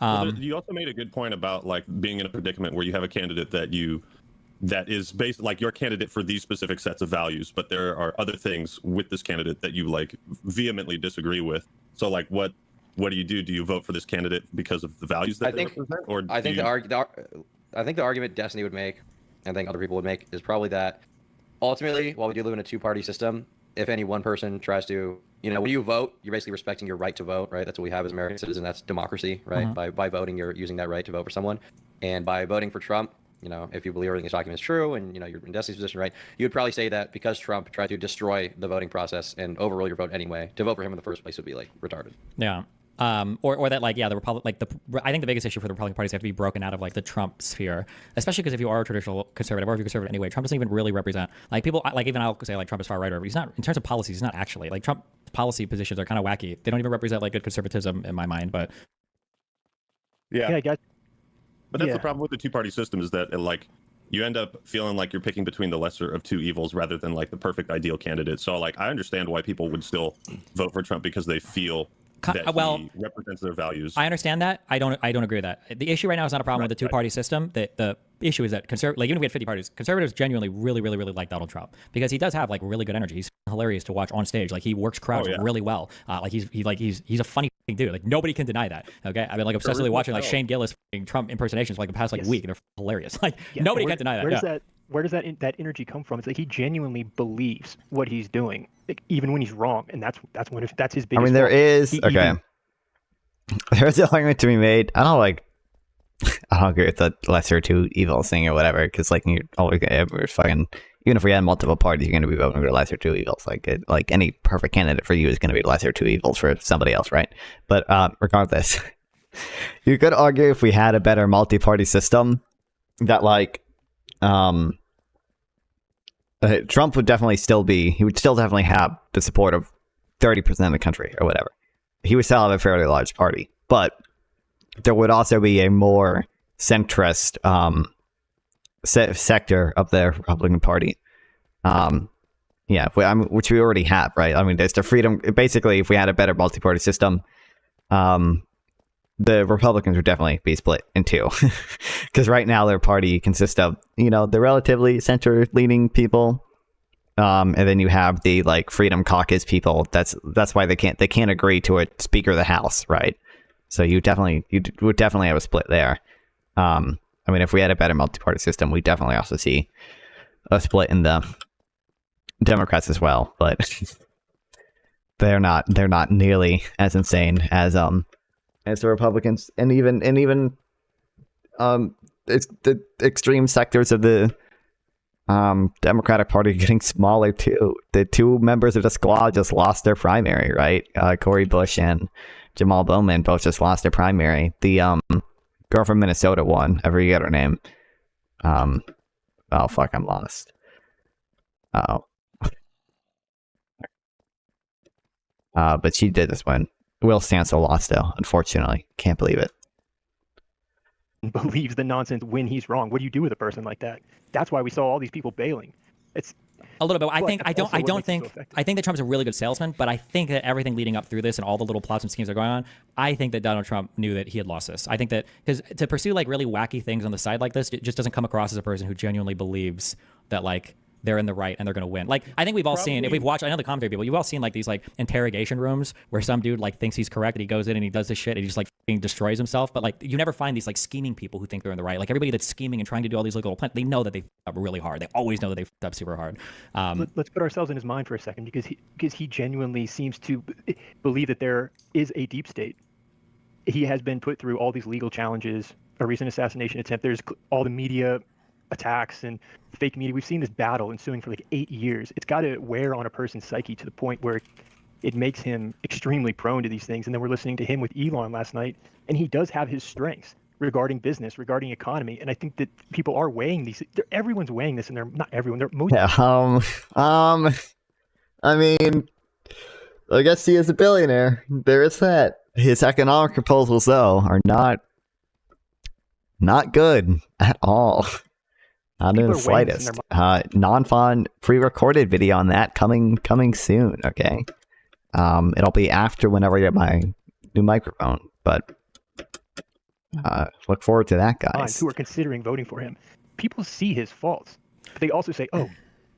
You also made a good point about like being in a predicament where you have a candidate that is based like your candidate for these specific sets of values, but there are other things with this candidate that you like vehemently disagree with. So like what do you do? Do you vote for this candidate because of the values that they represent? Or I think the argument Destiny would make, and I think other people would make, is probably that ultimately, while we do live in a two-party system, if any one person tries to, when you vote, you're basically respecting your right to vote, right? That's what we have as American citizens. That's democracy, right? By voting, you're using that right to vote for someone. And by voting for Trump, if you believe everything this document is true and, you're in Destiny's position, right, you would probably say that because Trump tried to destroy the voting process and overrule your vote anyway, to vote for him in the first place would be, like, retarded. Yeah. Or that, like, the Republic, like, I think the biggest issue for the Republican Party is they have to be broken out of, like, the Trump sphere, especially because if you are a traditional conservative, or if you're conservative anyway, Trump doesn't even really represent, like, people, like, even I'll say, like, Trump is far right, or he's not, in terms of policies, he's not actually, like, Trump policy positions are kind of wacky. They don't even represent, like, good conservatism in my mind, but. Yeah, I guess. But that's the problem with the two-party system is that, like, you end up feeling like you're picking between the lesser of two evils rather than, like, the perfect ideal candidate. So, like, I understand why people would still vote for Trump because they feel that he represents their values. I understand that. I don't agree with that. The issue right now is not a problem with the two-party system. The issue is that like even if we had 50 parties, conservatives genuinely really, really, really like Donald Trump because he does have like really good energy. He's hilarious to watch on stage. Like he works crowds really well. Like he's a funny do. Like nobody can deny that. Okay, I've been like obsessively watching like Shane Gillis Trump impersonations for like the past like week, and they're hilarious. Like nobody can deny that. Where does that energy come from? It's like he genuinely believes what he's doing, like, even when he's wrong, and that's his biggest. I mean, there is there's an argument to be made. I don't agree with the lesser two evils thing or whatever, because like you're always fucking. Even if we had multiple parties, you're going to be voting for lesser two evils. Like any perfect candidate for you is going to be lesser two evils for somebody else, right? But regardless, you could argue if we had a better multi-party system that Trump would definitely he would still definitely have the support of 30% of the country or whatever. He would still have a fairly large party, but there would also be a more centrist sector of the Republican Party. Which we already have, right? I mean, there's the freedom. Basically, if we had a better multi-party system, the Republicans would definitely be split in two. Because right now their party consists of, the relatively center-leaning people, and then you have the Freedom Caucus people. That's why they can't agree to a Speaker of the House, right? So you would definitely have a split there. I mean, if we had a better multi-party system, we definitely also see a split in the Democrats as well, but they're not nearly as insane as the Republicans, and even it's the extreme sectors of the Democratic Party getting smaller too. The two members of the squad just lost their primary, right? Cori Bush and Jamal Bowman both just lost their primary. The girl from Minnesota won. I forget her name. Oh fuck, I'm lost. Oh. But she did this win. Will Stancil lost though, unfortunately. Can't believe it. Believes the nonsense when he's wrong. What do you do with a person like that? That's why we saw all these people bailing. It's a little bit. I think that Trump's a really good salesman, but I think that everything leading up through this and all the little plots and schemes that are going on, I think that Donald Trump knew that he had lost this. I think that because to pursue really wacky things on the side like this, it just doesn't come across as a person who genuinely believes that they're in the right and they're going to win. I think we've all seen, if we've watched, I know the commentary people, you've all seen these interrogation rooms where some dude thinks he's correct and he goes in and he does this shit and he just destroys himself. But you never find these scheming people who think they're in the right. Everybody that's scheming and trying to do all these little plans, they know that they f***ed up really hard. They always know that they f***ed up super hard. Let's put ourselves in his mind for a second, because he genuinely seems to believe that there is a deep state. He has been put through all these legal challenges, a recent assassination attempt. There's all the media attacks and fake media. We've seen this battle ensuing for 8 years. It's got to wear on a person's psyche to the point where it makes him extremely prone to these things. And then we're listening to him with Elon last night, and he does have his strengths regarding business, regarding economy. And I think that people are weighing these. Everyone's weighing this, and they're not everyone. They're most. Yeah. I mean, I guess he is a billionaire. There is that. His economic proposals, though, are not good at all. Not in the slightest. Non-fun pre-recorded video on that coming soon. Okay, it'll be after whenever I get my new microphone. But look forward to that, guys. Who are considering voting for him? People see his faults, but they also say, "Oh,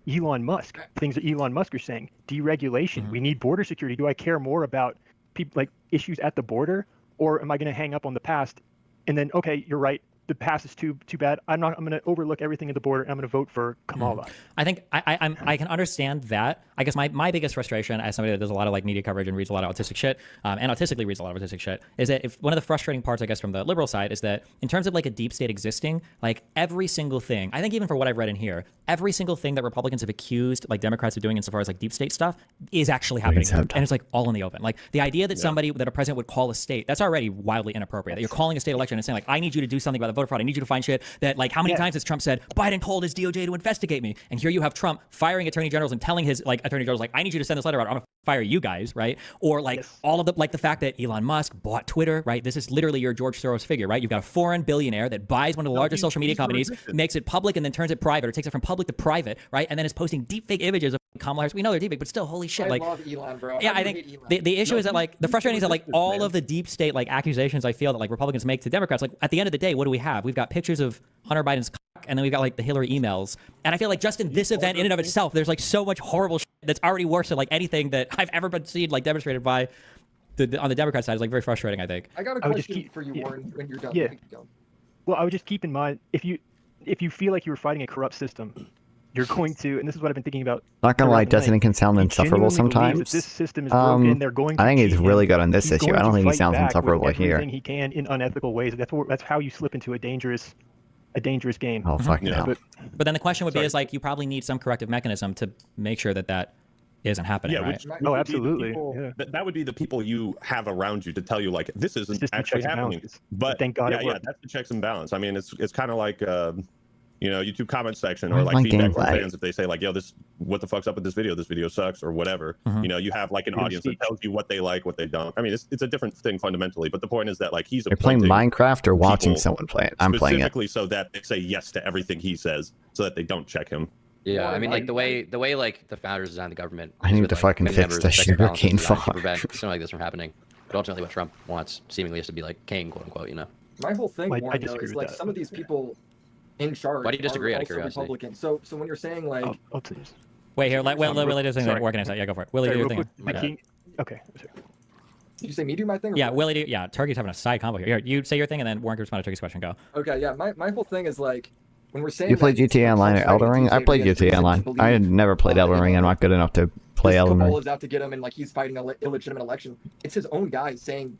Elon Musk." Things that Elon Musk are saying: deregulation. We need border security. Do I care more about people issues at the border, or am I going to hang up on the past? And then, okay, you're right. The past is too bad. I'm going to overlook everything at the border. And I'm going to vote for Kamala. I think I can understand that. I guess my biggest frustration as somebody that does a lot of media coverage and reads a lot of autistic shit, and autistically reads a lot of autistic shit, is that if one of the frustrating parts, I guess, from the liberal side is that in terms of a deep state existing, every single thing, I think even for what I've read in here, every single thing that Republicans have accused Democrats of doing insofar as deep state stuff is actually happening. And it's all in the open. The idea that that a president would call a state, that's already wildly inappropriate. That you're calling a state election and saying I need you to do something about the voter fraud. I need you to find shit that how many times has Trump said Biden told his DOJ to investigate me, and here you have Trump firing attorney generals and telling his attorney generals I need you to send this letter out. I'm gonna fire you guys, right? Or all of the the fact that Elon Musk bought Twitter, right? This is literally your George Soros figure, right? You've got a foreign billionaire that buys one of the largest social media companies, makes it public, and then turns it private, or takes it from public to private, right? And then is posting deepfake images of Kamala Harris. We know they're deepfake, but still, holy shit! I love Elon, bro. Yeah, I think the issue is that the frustrating is that all of the deep state accusations I feel that Republicans make to Democrats, at the end of the day, what do we have? We've got pictures of Hunter Biden's cock, and then we've got the Hillary emails. And I feel just in this event in and of itself, there's so much horrible shit that's already worse than anything that I've ever been seen demonstrated by on the Democrat side is like very frustrating, I think. I got a I would just question for you, Warren, when you're done. Yeah. Keep going. Well, I would just keep in mind if you feel like you were fighting a corrupt system, you're going to, and this is what I've been thinking about. Not gonna lie, throughout the Destiny night, can sound he insufferable genuinely believes sometimes. that this system is broken. They're going to I think he's cheat him. really good on this He's issue. going I don't to think he fight sounds back with insufferable here. everything he can in unethical ways. That's how you slip into a dangerous game. Oh fuck no. But then the question would be is like you probably need some corrective mechanism to make sure that that isn't happening, right? Which would be the people- that would be the people you have around you to tell you like this isn't System actually checks and happening. balances. But Thank God it yeah, worked. that's the checks and balance. I mean, it's kind of like YouTube comment section or Where's like my feedback from gameplay? fans if they say like, yo, what the fuck's up with this video sucks or whatever. You have like an Freedom of audience that speech. tells you what they like, what they don't. I mean, it's a different thing fundamentally, but the point is that like he's You're playing appointing Minecraft or watching people someone play it? I'm playing it. specifically so that they say yes to everything he says, so that they don't check him. Yeah, I mean, like the way like the founders designed the government. I is need with, to like, fucking many fix members the of checks and balances sugarcane designed to farm. prevent something like this from happening. But ultimately, what Trump wants seemingly is to be like king, quote unquote. You know. My whole thing, Well, I Warren, though, disagree is with like that. some of these people in charge Why do you disagree are out of also curiosity? Republicans. So when you're saying like, Wait here, let Willie do something. Sorry. Working it out. Yeah, go for it. Willie, Sorry, do your real thing. quick, the king. Okay. Sorry. did you say me do my thing? Or Yeah, what? Willie, yeah. Turkey's having a side combo here. Here, you say your thing, and then Warren can respond to Turkey's question. Go. Okay, yeah. My whole thing is like when we're saying You played that GTA Online or Trump's Elden Ring? I fighting played against GTA reason to Online. believe, I had never played Elden Ring. I'm not good enough to play this Elden cabal Ring. is out to get him, and like he's fighting an illegitimate election. It's his own guy saying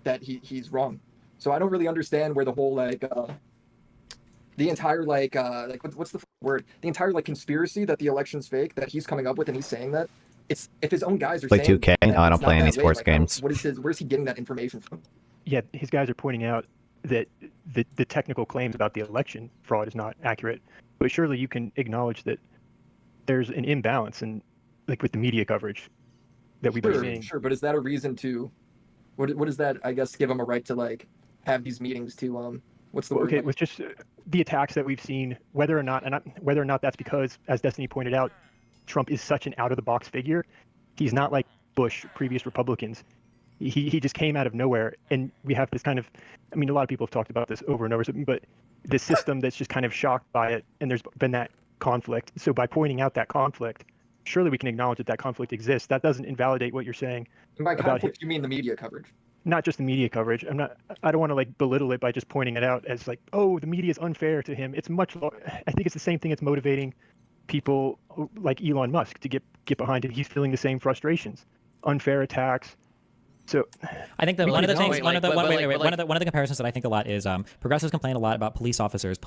that he's wrong. So I don't really understand where the whole like the entire like what's the word? The entire like conspiracy that the election's fake that he's coming up with, and he's saying that. It's if his own guys are Play saying 2K? that No, I don't it's not play any that way, sports like, I don't- games. What is his? Where's he getting that information from? Yeah, his guys are pointing out that the technical claims about the election fraud is not accurate. But surely you can acknowledge that there's an imbalance in like with the media coverage that we've been seeing. Sure, but is that a reason to? What does that? I guess give him a right to like have these meetings to what's the word? Okay, with just the attacks that we've seen, whether or not that's because, as Destiny pointed out, Trump is such an out-of-the-box figure. He's not like Bush, previous Republicans. He just came out of nowhere, and we have this kind of, I mean, a lot of people have talked about this over and over, but this system that's just kind of shocked by it, and there's been that conflict. So by pointing out that conflict, surely we can acknowledge that that conflict exists. That doesn't invalidate what you're saying. And by about conflict, you mean the media coverage? Not just the media coverage. I don't want to like belittle it by just pointing it out as like, oh, the media is unfair to him. It's much. I think it's the same thing that's motivating people like Elon Musk to get behind it. He's feeling the same frustrations, unfair attacks. So I think that one of the things, one of the comparisons that I think a lot is progressives complain a lot about police officers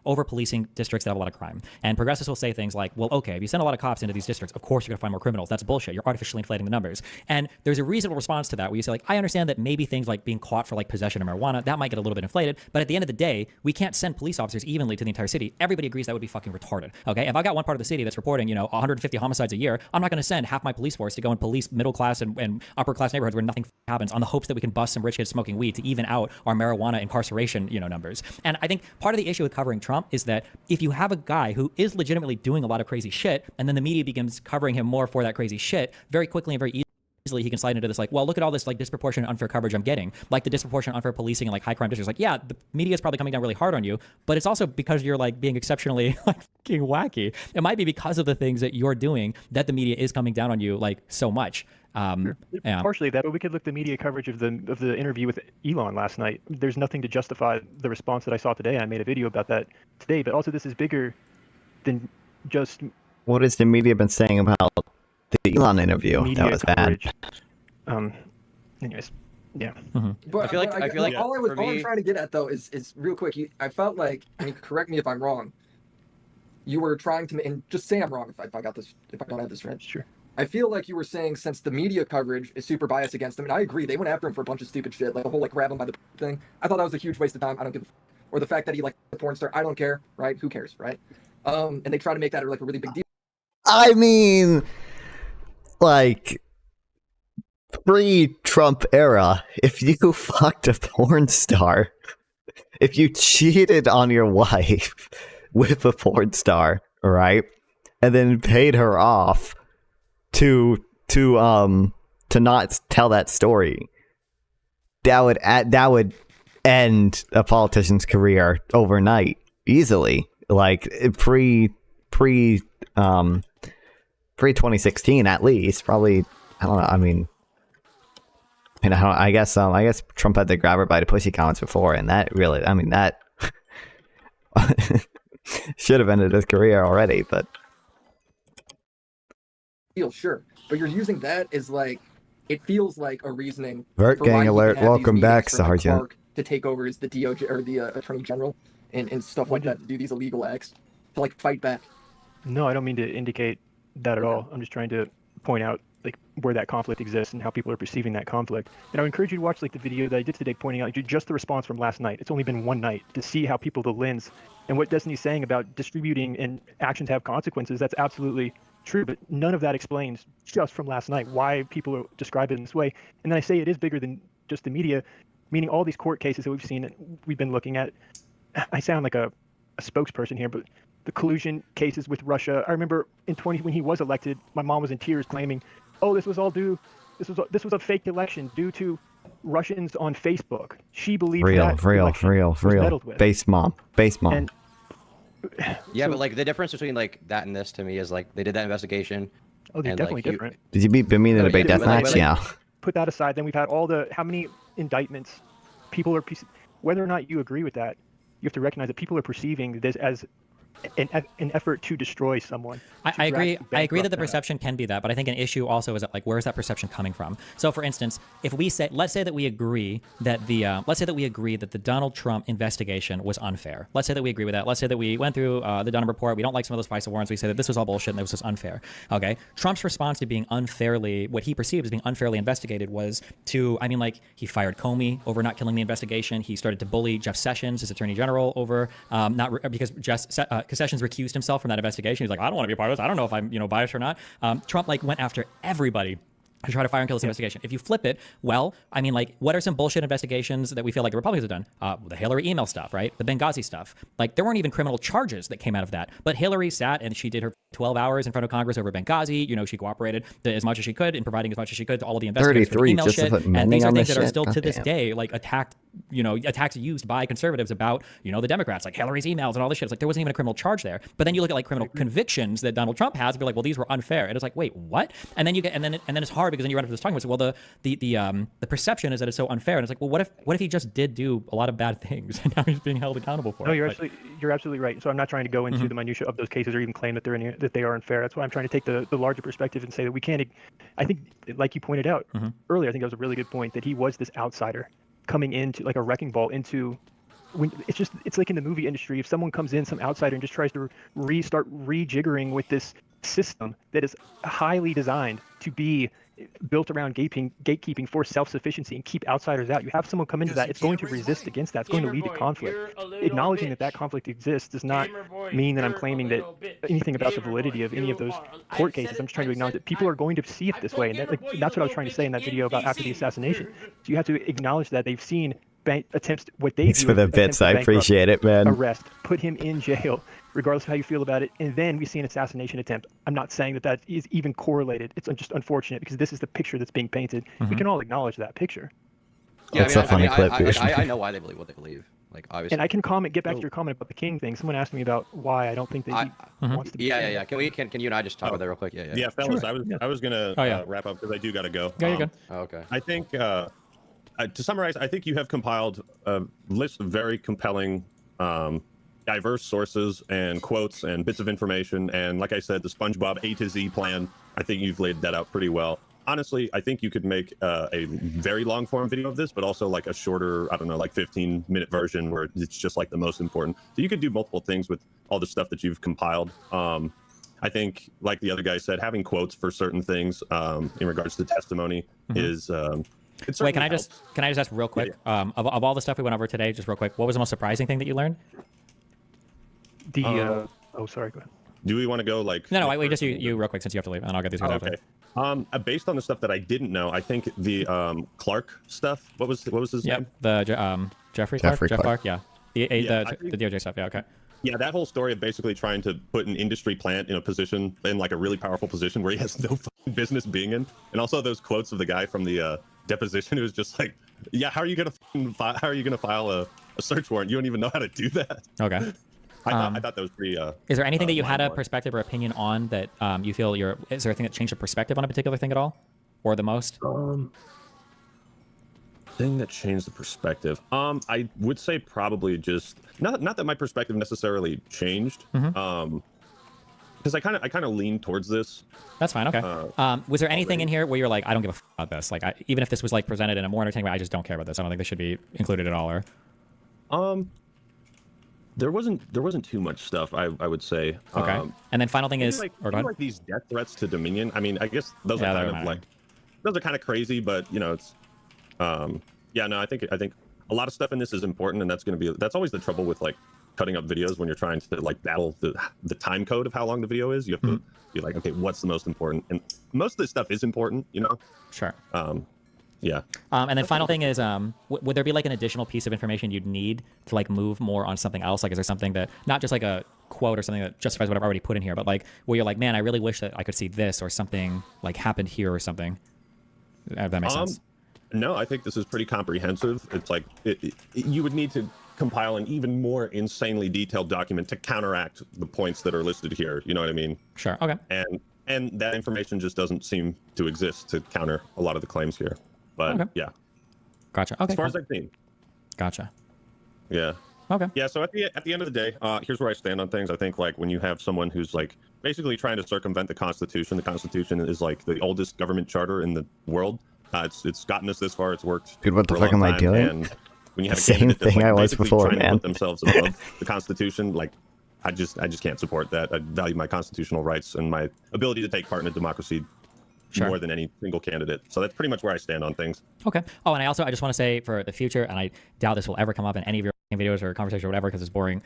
over policing districts that have a lot of crime. And progressives will say things like, well, okay, if you send a lot of cops into these districts, of course you're gonna find more criminals. That's bullshit. You're artificially inflating the numbers. And there's a reasonable response to that where you say like, I understand that maybe things like being caught for like possession of marijuana, that might get a little bit inflated, but at the end of the day, we can't send police officers evenly to the entire city. Everybody agrees that would be fucking retarded. Okay, if I got one part of the city that's reporting, 150 homicides a year, I'm not gonna send half my police force to go and police middle class and upper class neighborhoods where nothing happens on the hopes that we can bust some rich kids smoking weed to even out our marijuana incarceration, numbers. And I think part of the issue with covering Trump is that if you have a guy who is legitimately doing a lot of crazy shit, and then the media begins covering him more for that crazy shit, very quickly and very easily he can slide into this like, well, look at all this like disproportionate unfair coverage I'm getting, like the disproportionate unfair policing and like high crime districts. Like, yeah, the media is probably coming down really hard on you, but it's also because you're like being exceptionally like fucking wacky. It might be because of the things that you're doing that the media is coming down on you like so much. Yeah. Partially that, but we could look at the media coverage of the interview with Elon last night. There's nothing to justify the response that I saw today. I made a video about that today, but also this is bigger than just. What has the media been saying about the Elon interview? Media That was coverage. bad. Anyways, yeah. But I feel like all for I'm me- trying to get at though is real quick. I felt like, and you can correct me if I'm wrong. You were trying to, and just say I'm wrong if I got this, if I don't have this right. Sure. I feel like you were saying since the media coverage is super biased against him, and I agree, they went after him for a bunch of stupid shit, like the whole like grab him by the thing. I thought that was a huge waste of time. I don't give a or the fact that he like the porn star. I don't care, right? Who cares, right? And they try to make that like a really big deal. I mean, like, pre-Trump era, if you fucked a porn star, if you cheated on your wife with a porn star, right, and then paid her off to not tell that story, that would end a politician's career overnight easily. Like pre 2016 at least, probably. I don't know. I mean, You know, I guess Trump had to grab her by the pussy comments before, and that really, I mean, that should have ended his career already. But Sure, but you're using that as like, it feels like a reasoning. Vert for why gang he can alert! have these Welcome back, meetings for, like, Sergeant. Clark to take over as the DOJ or the Attorney General and stuff like that, to do these illegal acts, to like fight back. No, I don't mean to indicate that at all. I'm just trying to point out like where that conflict exists and how people are perceiving that conflict. And I would encourage you to watch like the video that I did today pointing out just the response from last night. It's only been one night, to see how people, the lens and what Destiny's saying about distributing and actions have consequences. That's absolutely true, but none of that explains just from last night why people describe it in this way. And then I say it is bigger than just the media, meaning all these court cases that we've seen, that we've been looking at. I sound like a spokesperson here, but the collusion cases with Russia. I remember when he was elected, my mom was in tears claiming, "Oh, this was a fake election due to Russians on Facebook." She believed real. meddled with. Base mom. And, Yeah, so- but like the difference between like that and this to me is like they did that investigation. Oh, they're and, definitely like, different. Did you beat me in a debate deathmatch? Yeah. Put that aside. Then we've had how many indictments people are, whether or not you agree with that, you have to recognize that people are perceiving this as an effort to destroy someone. I agree. I agree that the perception can be that, but I think an issue also is that, like, where is that perception coming from? So, for instance, if we say, let's say that we agree that the Donald Trump investigation was unfair. Let's say that we agree with that. Let's say that we went through the Dunham report. We don't like some of those FISA warrants. We say that this was all bullshit and this was unfair. Okay. Trump's response to being what he perceived as being unfairly investigated was he fired Comey over not killing the investigation. He started to bully Jeff Sessions, his attorney general, over because Sessions recused himself from that investigation. He's like, I don't want to be a part of this. I don't know if I'm, biased or not. Trump went after everybody to try to fire and kill this investigation. If you flip it, what are some bullshit investigations that we feel like the Republicans have done? The Hillary email stuff, right? The Benghazi stuff. There weren't even criminal charges that came out of that. But Hillary sat and she did her 12 hours in front of Congress over Benghazi. She cooperated as much as she could in providing as much as she could to all of the investigators for the email shit. And these are things that are still to this day attacked. Attacks used by conservatives about, the Democrats, like Hillary's emails and all this shit. It's there wasn't even a criminal charge there. But then you look at criminal convictions that Donald Trump has, and be like, well, these were unfair. And it's like, wait, what? And then it's hard because then you run into this talking about, well, the perception is that it's so unfair. And it's like, well, what if he just did do a lot of bad things and now he's being held accountable for it? No, you're absolutely right. So I'm not trying to go into the minutiae of those cases or even claim that that they are unfair. That's why I'm trying to take the larger perspective and say that we can't. I think, like you pointed out earlier, I think that was a really good point, that he was this outsider coming into like a wrecking ball into it's like in the movie industry, if someone comes in, some outsider, and just tries to start rejiggering with this system that is highly designed to be built around gatekeeping for self-sufficiency and keep outsiders out. You have someone come into that, it's going to resist against that. It's going to lead to conflict. Acknowledging that conflict exists does not mean that I'm claiming that anything about the validity of any of those court cases. I'm just trying to acknowledge that people are going to see it this way, and that's what I was trying to say in that video about after the assassination. So you have to acknowledge that they've seen attempts, what they Thanks do for the is bits. I attempts to appreciate it, man. arrest, put him in jail, regardless of how you feel about it, and then we see an assassination attempt. I'm not saying that is even correlated. It's just unfortunate because this is the picture that's being painted. We can all acknowledge that picture. Yeah, That's a funny clip, dude. I know why they believe what they believe. Obviously. And I can get back to your comment about the King thing. Someone asked me about why I don't think that he wants to be. Yeah. Can you and I just talk about that real quick? Yeah, fellas, I was gonna wrap up because I do gotta go. Yeah, you're good. Oh, okay. I think to summarize, I think you have compiled a list of very compelling, diverse sources and quotes and bits of information. And like I said, the SpongeBob A to Z plan, I think you've laid that out pretty well. Honestly, I think you could make a very long form video of this, but also a shorter, 15-minute version where it's just the most important. So you could do multiple things with all the stuff that you've compiled. I think, like the other guy said, having quotes for certain things in regards to testimony is... Wait, can I just ask real quick? Of all the stuff we went over today, just real quick, what was the most surprising thing that you learned? Sorry, go ahead. Do we want to go No, wait, just you real quick since you have to leave, and I'll get these guys after. Okay. Based on the stuff that I didn't know, I think the Clark stuff. What was his name? The Jeffrey Clark. Yeah. The DOJ stuff. Yeah. Okay. Yeah, that whole story of basically trying to put an industry plant in a position, in a really powerful position where he has no fucking business being in, and also those quotes of the guy from the deposition who was just like, "Yeah, how are you gonna file a search warrant? You don't even know how to do that." Okay. I thought that was pretty. Is there anything that you had a perspective or opinion on that you feel is there anything that changed your perspective on a particular thing at all, or the most? Thing that changed the perspective. I would say probably just not that my perspective necessarily changed. Because I kind of lean towards this. That's fine. Okay. Was there anything in here where you're like, I don't give a about this? Like, even if this was like presented in a more entertaining way, I just don't care about this. I don't think this should be included at all. Or there wasn't too much stuff. I would say. Okay. And then final thing is, like these death threats to Dominion. I mean, I guess those are kind of like those are kind of crazy, but you know, it's. Yeah, no, I think a lot of stuff in this is important, and that's always the trouble with like cutting up videos when you're trying to like battle the time code of how long the video is. You have to be like, okay, what's the most important? And most of this stuff is important, you know. Sure. Yeah. And then final thing is, would there be like an additional piece of information you'd need to like move more on something else? Like, is there something that not just like a quote or something that justifies what I've already put in here, but like where you're like, man, I really wish that I could see this or something like happened here or something. If that makes sense. No, I think this is pretty comprehensive. It's like you would need to compile an even more insanely detailed document to counteract the points that are listed here. You know what I mean? Sure. Okay. And that information just doesn't seem to exist to counter a lot of the claims here. But yeah. Gotcha. Okay. As far as I've seen. Gotcha. Yeah. Okay. Yeah. So at the end of the day, here's where I stand on things. I think like when you have someone who's like basically trying to circumvent the Constitution is like the oldest government charter in the world. It's gotten us this far. It's worked. Dude, what the fuck am I doing? And when you have a Same candidate that's, thing like, I was basically before, trying man. to put themselves above the Constitution, like I just can't support that. I value my constitutional rights and my ability to take part in a democracy more than any single candidate. So that's pretty much where I stand on things. Okay. Oh, and I just want to say for the future, and I doubt this will ever come up in any of your videos or conversation or whatever because it's boring.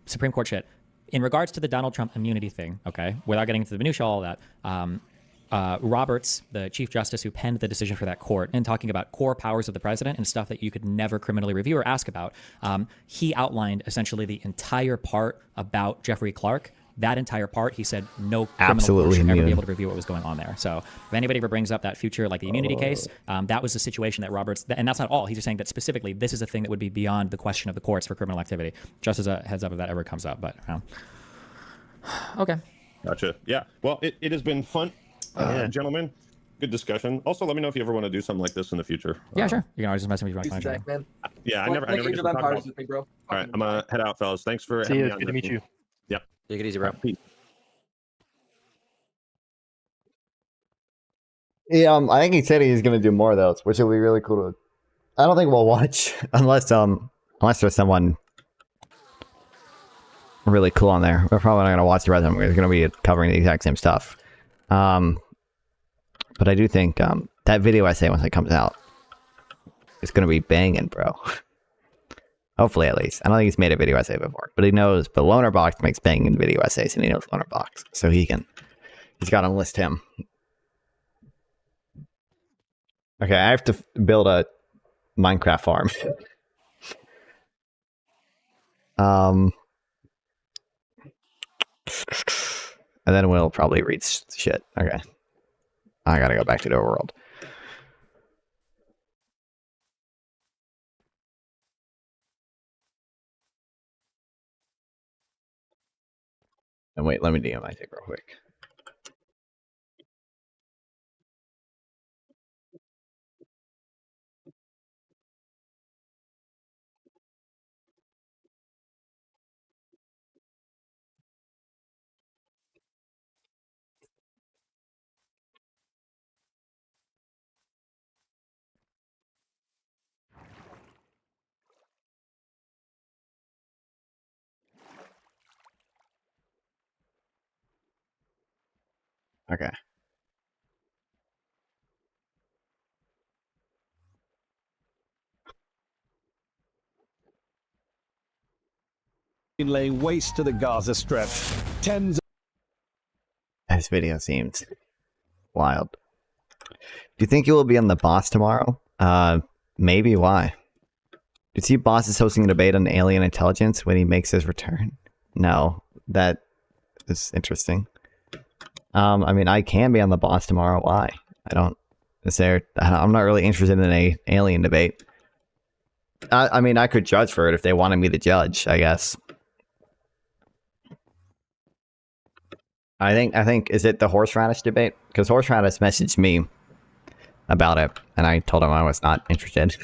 Supreme Court shit. In regards to the Donald Trump immunity thing, okay, without getting into the minutia, all that. Roberts, the Chief Justice who penned the decision for that court, and talking about core powers of the president and stuff that you could never criminally review or ask about, he outlined essentially the entire part about Jeffrey Clark. That entire part, he said no criminal court should ever be able to review what was going on there. So if anybody ever brings up that future, like the immunity case, that was the situation that Roberts, and that's not all. He's just saying that specifically this is a thing that would be beyond the question of the courts for criminal activity. Just as a heads up if that ever comes up. But okay. Gotcha. Yeah. Well, it has been fun. Gentlemen, good discussion. Also, let me know if you ever want to do something like this in the future. Yeah, sure. You can always just message me if you want to Jack, man. Yeah, I never get to talk about with me, bro. All right, I'm gonna head out, fellas. Thanks for See having you. me It's on good to this. meet you. Yep. Take it easy, bro. Peace. Yeah, I think he said he's gonna do more of those, which will be really cool to. I don't think we'll watch unless there's someone really cool on there. We're probably not gonna watch the rest of them. We're gonna be covering the exact same stuff. But I do think that video essay once it comes out, it's gonna be banging, bro. Hopefully, at least. I don't think he's made a video essay before, but he knows. But Lonerbox makes banging video essays, and he knows Lonerbox, so he's got to enlist him. Okay, I have to build a Minecraft farm. And then we'll probably read shit. Okay. I gotta go back to the overworld. And wait, let me DM my tick real quick. Okay. Laying waste to the Gaza Strip. Tens. This video seems wild. Do you think you will be on the Boss tomorrow? Maybe. Why? Do you see Boss is hosting a debate on alien intelligence when he makes his return? No, that is interesting. I mean, I can be on the Boss tomorrow. Why? I'm not really interested in a alien debate. I mean, I could judge for it if they wanted me to judge, I guess. I think is it the horseradish debate? Because horseradish messaged me about it, and I told him I was not interested.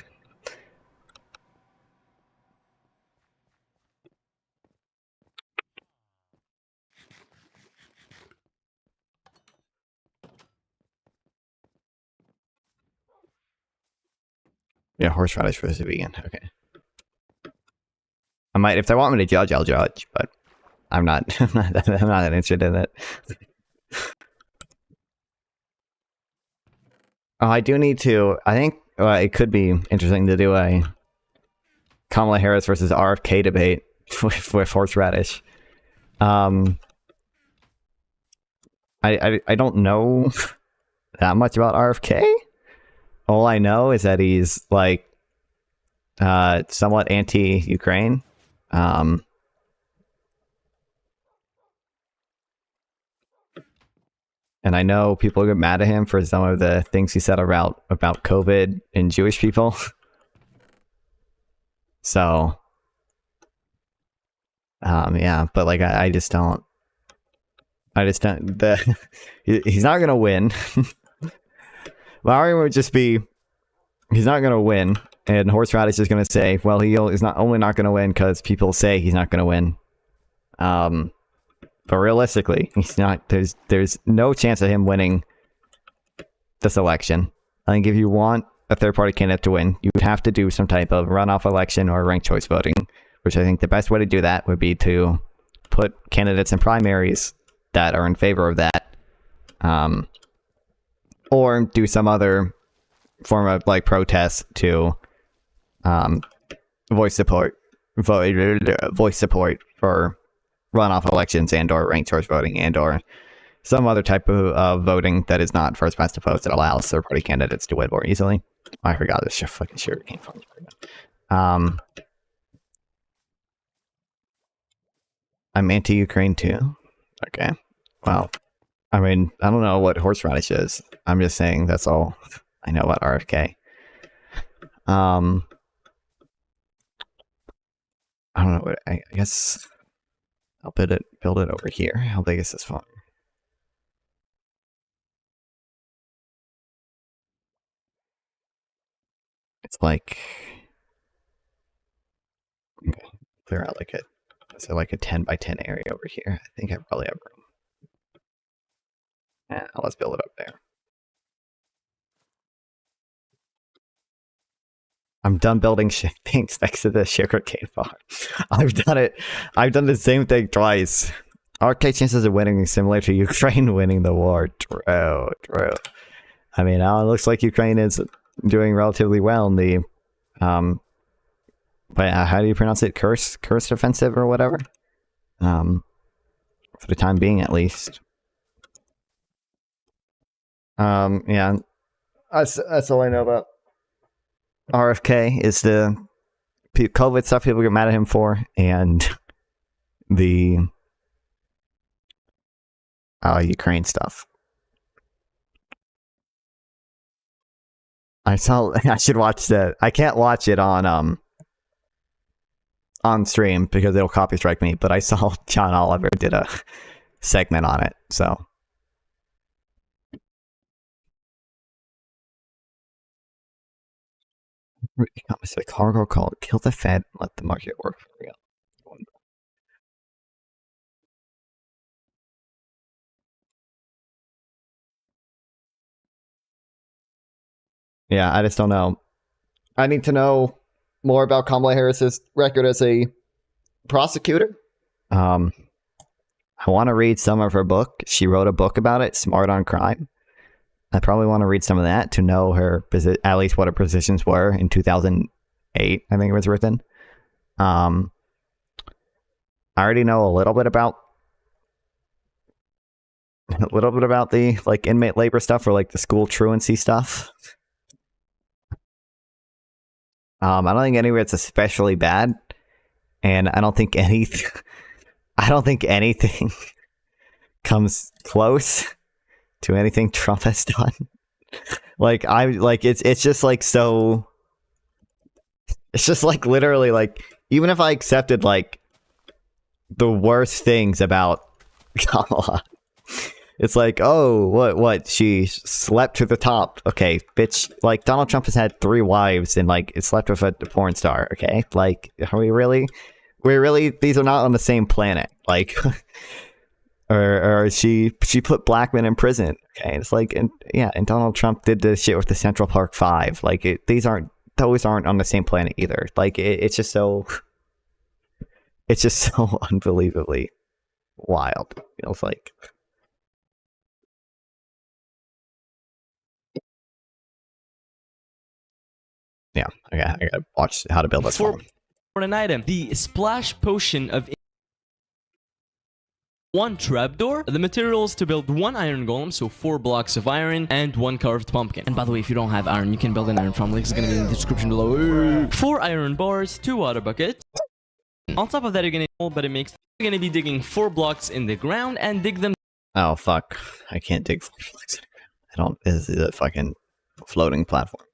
Yeah, horseradish versus vegan. Okay. I might, if they want me to judge, I'll judge, but I'm not. I'm not that interested in it. Oh, I do need to. I think it could be interesting to do a Kamala Harris versus RFK debate with horseradish. I don't know that much about RFK. All I know is that he's like somewhat anti-Ukraine. And I know people get mad at him for some of the things he said about COVID and Jewish people. So, yeah, but like I just don't. He's not gonna win. My argument would just be, he's not gonna win, and horseradish is gonna say, well, he's not only not gonna win because people say he's not gonna win. But realistically, he's not. There's no chance of him winning this election. I think if you want a third-party candidate to win, you would have to do some type of runoff election or ranked choice voting, which I think the best way to do that would be to put candidates in primaries that are in favor of that, or do some other form of like protest to voice support for runoff elections and or ranked choice voting and or some other type of voting that is not first past the post that allows third party candidates to win more easily. I forgot this fucking shirt came from. I'm anti-Ukraine too. Okay. Well, I mean, I don't know what horseradish is. I'm just saying that's all I know about RFK. I don't know. I guess I'll build it over here. How big is this font? It's like, okay, clear out like a 10 by 10 area over here. I think I probably have room. Yeah, let's build it up there. I'm done building things next to the sugarcane farm. I've done it. I've done the same thing twice. RK chances of winning is similar to Ukraine winning the war. True. I mean, now it looks like Ukraine is doing relatively well in the, but how do you pronounce it? Curse offensive or whatever? For the time being, at least. Yeah, that's all I know about RFK is the COVID stuff people get mad at him for, and the Ukraine stuff. I should watch that. I can't watch it on stream because it'll copy strike me, but I saw John Oliver did a segment on it, so. It's a cargo called kill the Fed, let the market work for real. Yeah, I just don't know. I need to know more about Kamala Harris's record as a prosecutor. I want to read some of her book. She wrote a book about it, Smart on Crime. I probably want to read some of that to know her, at least what her positions were in 2008, I think it was written. I already know a little bit about the like inmate labor stuff or like the school truancy stuff. I don't think any of it's especially bad, and I don't think anything comes close to anything Trump has done. It's just like so. It's just like literally like even if I accepted like the worst things about Kamala, It's like, oh, what? She slept to the top. Okay, bitch. Like, Donald Trump has had 3 wives and, like, slept with a porn star, okay? Like, are we really? These are not on the same planet. Like, or she put black men in prison, okay? It's like, and Donald Trump did the shit with the Central Park 5. Like, those aren't on the same planet either. Like, it's just so unbelievably wild. You know, it's like... Yeah, I gotta watch how to build this for an item. The splash potion of 1 trapdoor, the materials to build 1 iron golem, so 4 blocks of iron, and 1 carved pumpkin. And by the way, if you don't have iron, you can build an iron farm. Link is gonna be in the description below. 4 iron bars, 2 water buckets. On top of that, you're gonna be digging 4 blocks in the ground and dig them. Oh fuck! I can't dig 4 blocks in the ground. I don't. This is a fucking floating platform.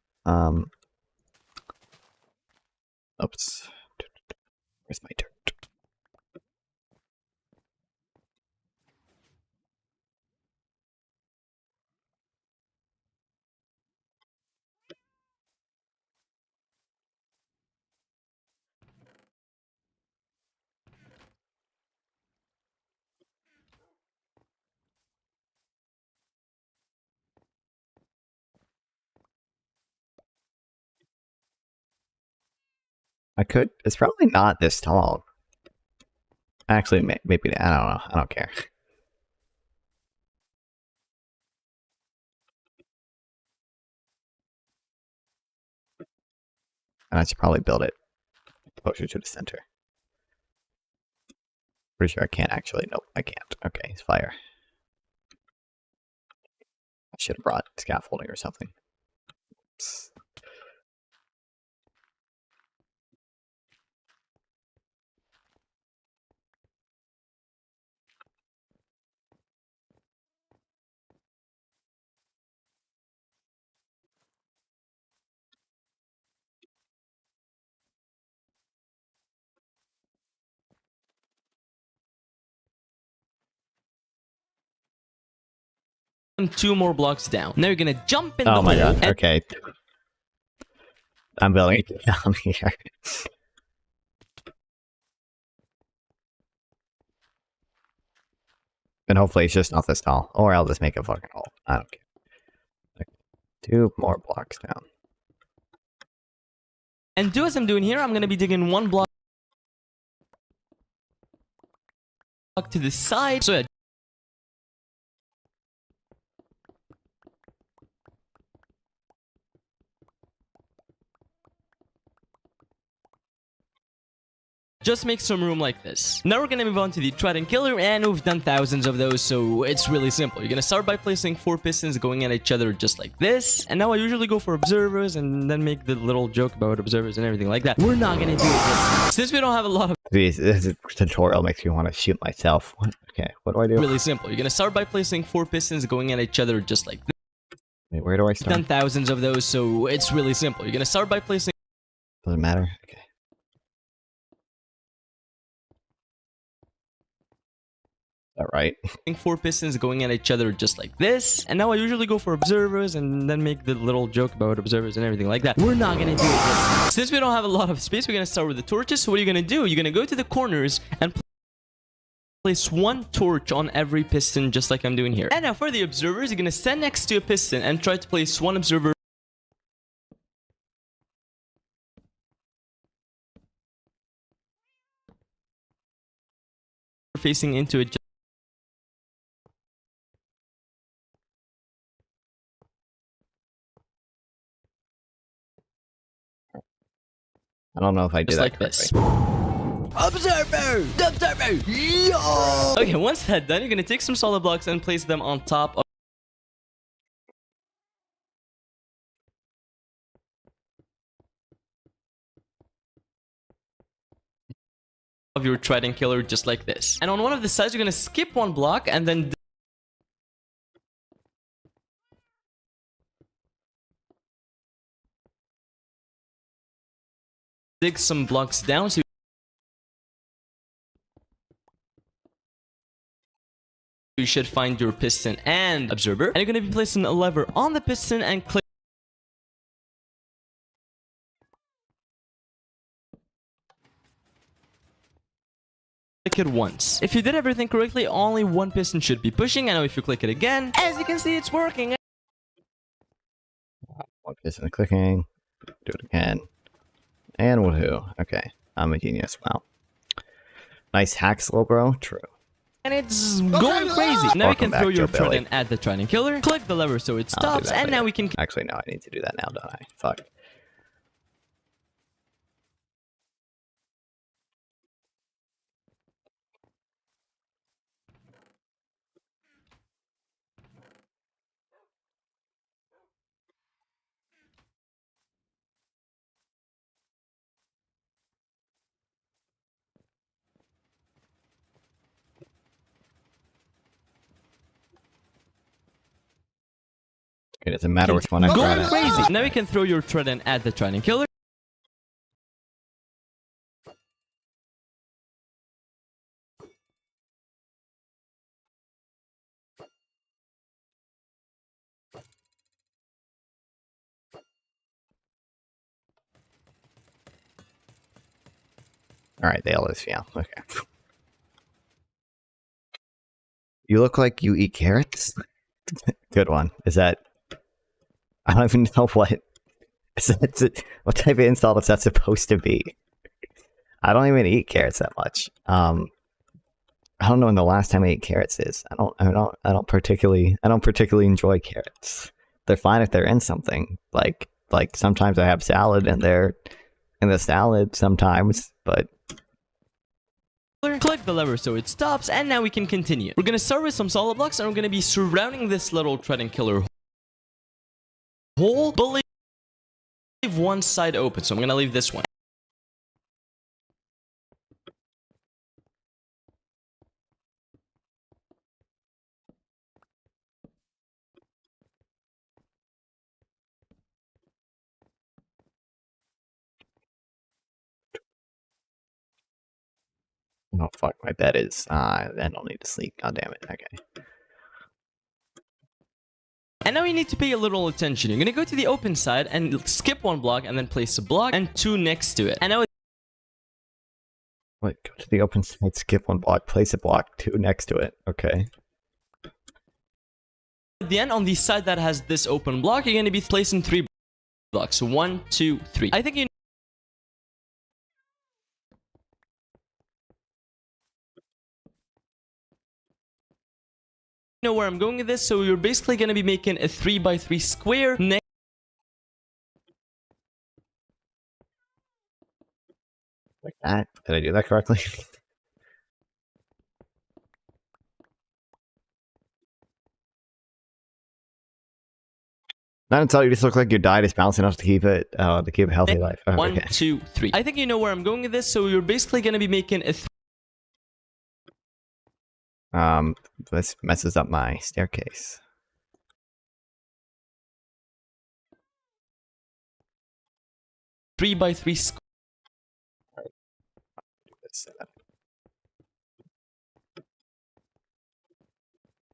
Oops. Where's my dirt? I could. It's probably not this tall. Actually, maybe. I don't know. I don't care. And I should probably build it closer to the center. Pretty sure I can't actually. Nope, I can't. Okay, it's fire. I should have brought scaffolding or something. Oops. 2 more blocks down. Now you're gonna jump in the hole. Oh my god, and okay. I'm building it down here. And hopefully it's just not this tall. Or I'll just make a fucking hole. I don't care. Okay. 2 more blocks down. And do as I'm doing here, I'm gonna be digging 1 block to the side. So yeah, just make some room like this. Now we're gonna move on to the Trident Killer, and we've done thousands of those, so it's really simple. You're gonna start by placing 4 pistons going at each other just like this. And now I usually go for observers and then make the little joke about observers and everything like that. We're not gonna do it this time. Since we don't have a lot of... This tutorial makes me want to shoot myself. What? Okay, what do I do? Really simple. You're gonna start by placing 4 pistons going at each other just like this. Wait, where do I start? Done thousands of those, so it's really simple. You're gonna start by placing... Doesn't matter? Okay. All right. 4 pistons going at each other just like this. And now I usually go for observers and then make the little joke about observers and everything like that. We're not gonna do it this time. Since we don't have a lot of space, we're gonna start with the torches. So what are you gonna do? You're gonna go to the corners and place 1 torch on every piston just like I'm doing here. And now for the observers, you're gonna stand next to a piston and try to place 1 observer facing into it. I don't know if I did just that like correctly. this. Observer! Yo! Okay, once that's done, you're gonna take some solid blocks and place them on top of your Trident Killer just like this. And on one of the sides, you're gonna skip 1 block and then dig some blocks down so you should find your piston and observer, and you're going to be placing a lever on the piston and click it once. If you did everything correctly, only one piston should be pushing. I know if you click it again, as you can see, it's working. One piston clicking. Do it again. And woohoo. Okay. I'm a genius. Wow. Nice hack, slow bro. True. And it's going crazy. Now you can throw your Joe Billy. trident at the trident killer, click the lever so it stops, and now we can... Actually, no, I need to do that now, don't I? Fuck. It doesn't matter which one I grab. Going crazy. Now you can throw your trident at the trident killer. Alright, they all is, yeah. Okay. You look like you eat carrots? Good one. Is that... I don't even know what... what type of insult is that supposed to be? I don't even eat carrots that much. I don't know when the last time I ate carrots is. I don't particularly enjoy carrots. They're fine if they're in something. Like sometimes I have salad and they're in the salad sometimes, but click the lever so it stops, and now we can continue. We're gonna start with some solid blocks, and we're gonna be surrounding this little trident killer hole, but leave one side open, so I'm gonna leave this one. oh fuck, my bed is I don't need to sleep. God damn it. Okay. And now you need to pay a little attention. You're gonna go to the open side and skip one block and then place a block and two next to it. And now Wait, go to the open side, skip one block, place a block, two next to it. Okay. at the end, on the side that has this open block, you're gonna be placing 3 blocks. 1, 2, 3. I think you know where I'm going with this, so you're basically going to be making a 3x3 square next. Like that? Did I do that correctly? Not until you just look like your diet is balanced enough to keep it a healthy life. Oh, 1, okay. 2, 3. I think you know where I'm going with this, so you're basically going to be making a This messes up my staircase. Three by 3 square.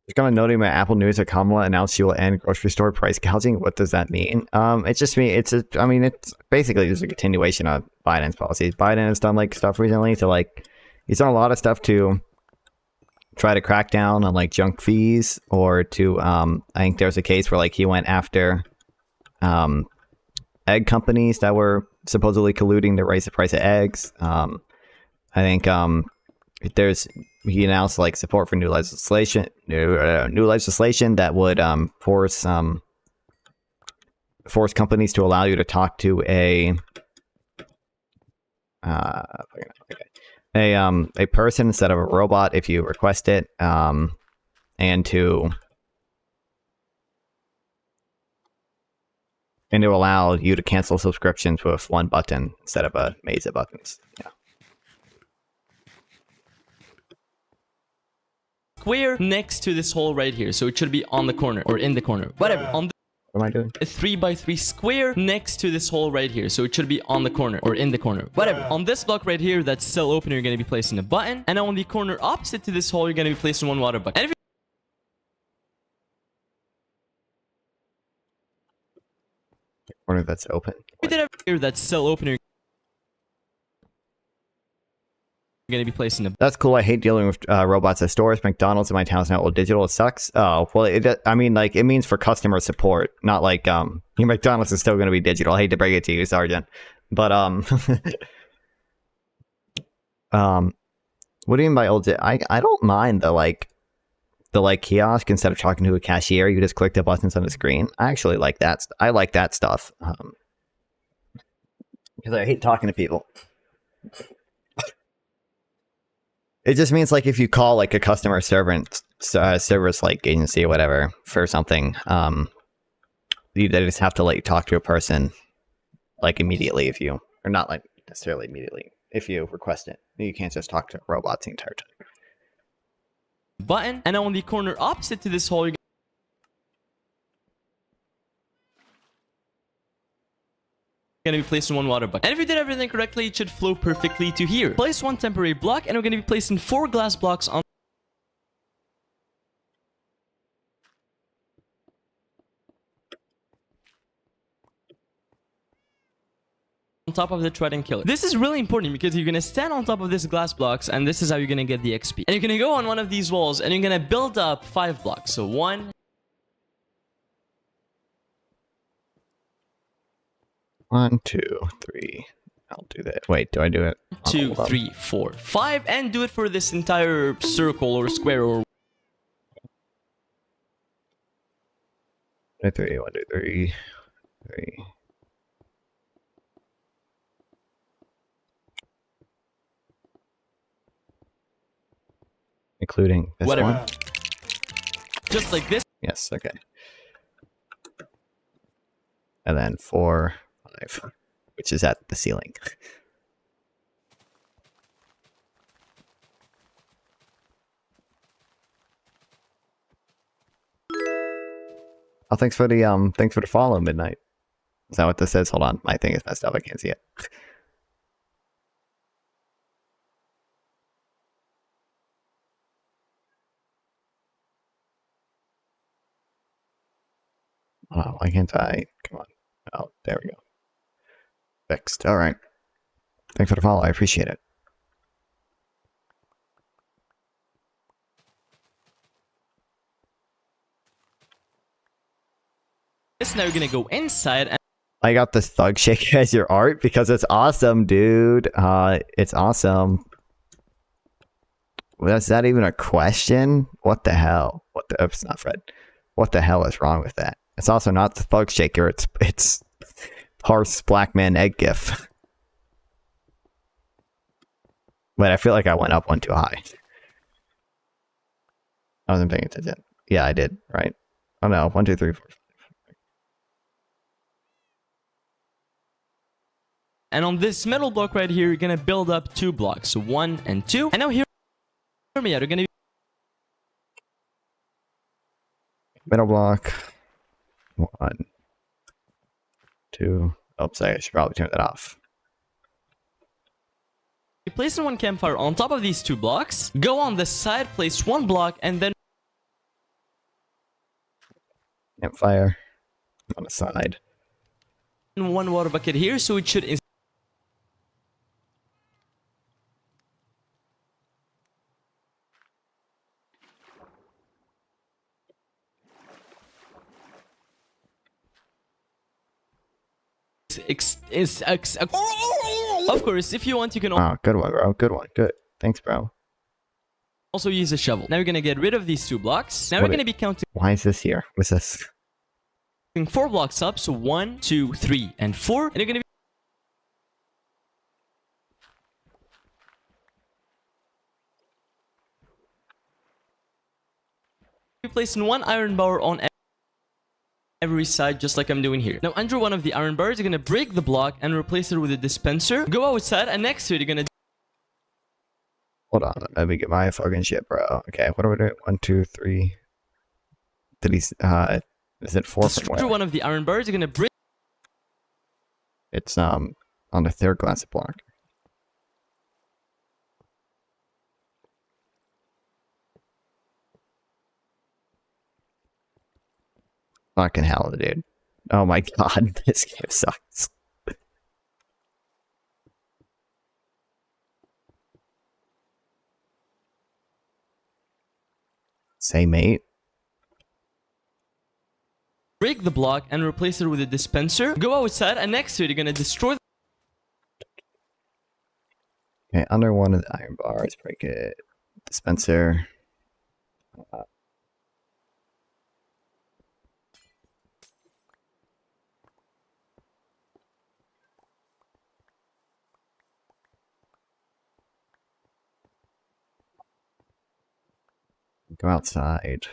Just gonna note in my Apple News that Kamala announced she will end grocery store price gouging. What does that mean? It's just me. It's basically just a continuation of Biden's policies. Biden has done like stuff recently to like, he's done a lot of stuff to try to crack down on like junk fees, or to I think there was a case where like he went after egg companies that were supposedly colluding to raise the price of eggs. I think he announced like support for new legislation that would force companies to allow you to talk to a person instead of a robot if you request it, and to allow you to cancel subscriptions with one button instead of a maze of buttons. Yeah. Square next to this hole right here, so it should be on the corner or in the corner, whatever. On the what am I doing? A 3x3 square next to this hole right here, so it should be on the corner or in the corner, whatever. On this block right here that's still open, you're going to be placing a button, and now on the corner opposite to this hole, you're going to be placing one water bucket. And if Corner that's open. We did have here that's still open. You're gonna be placing a. That's cool. I hate dealing with robots at stores. McDonald's in my town is not all digital. It sucks. Oh well, I mean, like it means for customer support, not like your McDonald's is still going to be digital. I hate to break it to you, Sergeant, but what do you mean by old? I don't mind the kiosk. Instead of talking to a cashier, you just click the buttons on the screen. I actually like that. I like that stuff because I hate talking to people. It just means like if you call like a customer service like agency or whatever for something, they just have to let you talk to a person like immediately if you, or not like necessarily immediately if you request it. You can't just talk to robots the entire time. Button, and on the corner opposite to this hole, you're going to be placing one water bucket. And if you did everything correctly, it should flow perfectly to here. Place one temporary block, and we're going to be placing 4 glass blocks on top of the Trident Killer. This is really important because you're going to stand on top of this glass blocks, and this is how you're going to get the XP. And you're going to go on one of these walls, and you're going to build up 5 blocks. So 1, 1, 2, 3. I'll do that. Wait, do I do it? 2, 3, 4, 5, and do it for this entire circle or square or 1, 2, 3, 1, 2, 3, 3. Including this whatever. one. Just like this. Yes. Okay. And then 4, 5, which is at the ceiling. Oh, thanks for the follow, Midnight. Is that what this says? Hold on, my thing is messed up. I can't see it. Oh, why can't I? Come on. Oh, there we go. Fixed. All right. Thanks for the follow. I appreciate it. Now you're gonna go inside and I got this thug shake as your art because it's awesome, dude. It's awesome. Was that even a question? What the hell? What the? Oops, not Fred. What the hell is wrong with that? It's also not the thug shaker. It's Horse Black Man egg gif. But I feel like I went up one too high. I wasn't paying attention. Yeah, I did. Right. Oh no. 1, 2, 3, 4. And on this metal block right here, you're gonna build up 2 blocks. So 1 and 2. And now hear me out. You're gonna be middle block. 1, 2. Oops, I should probably turn that off. placing 1 campfire on top of these 2 blocks. Go on the side, place 1 block, and then Campfire on the side. 1 water bucket here, so it should of course, if you want, you can Oh, good one, bro. Good one. Good. Thanks, bro. also use a shovel. Now we're gonna get rid of these 2 blocks. Now we're gonna be counting Why is this here? What's this? 4 blocks up, so 1, 2, 3, and 4, and you're gonna be placing 1 iron bar on every side, just like I'm doing here. Now under one of the iron bars, you're gonna break the block and replace it with a dispenser. Go outside, and next to it, you're gonna Hold on. Let me get my fucking shit, bro. Okay, what are we doing? 1, 2, 3. Did he? Is it 4 from destroy where? one of the iron bars. You're gonna break. It's on the 3rd glass block. Fucking hell, dude. Oh my god, this game sucks. Say, mate. Break the block and replace it with a dispenser. Go outside and next to it, you're gonna destroy. Okay, under one of the iron bars, break it. Dispenser. Go outside.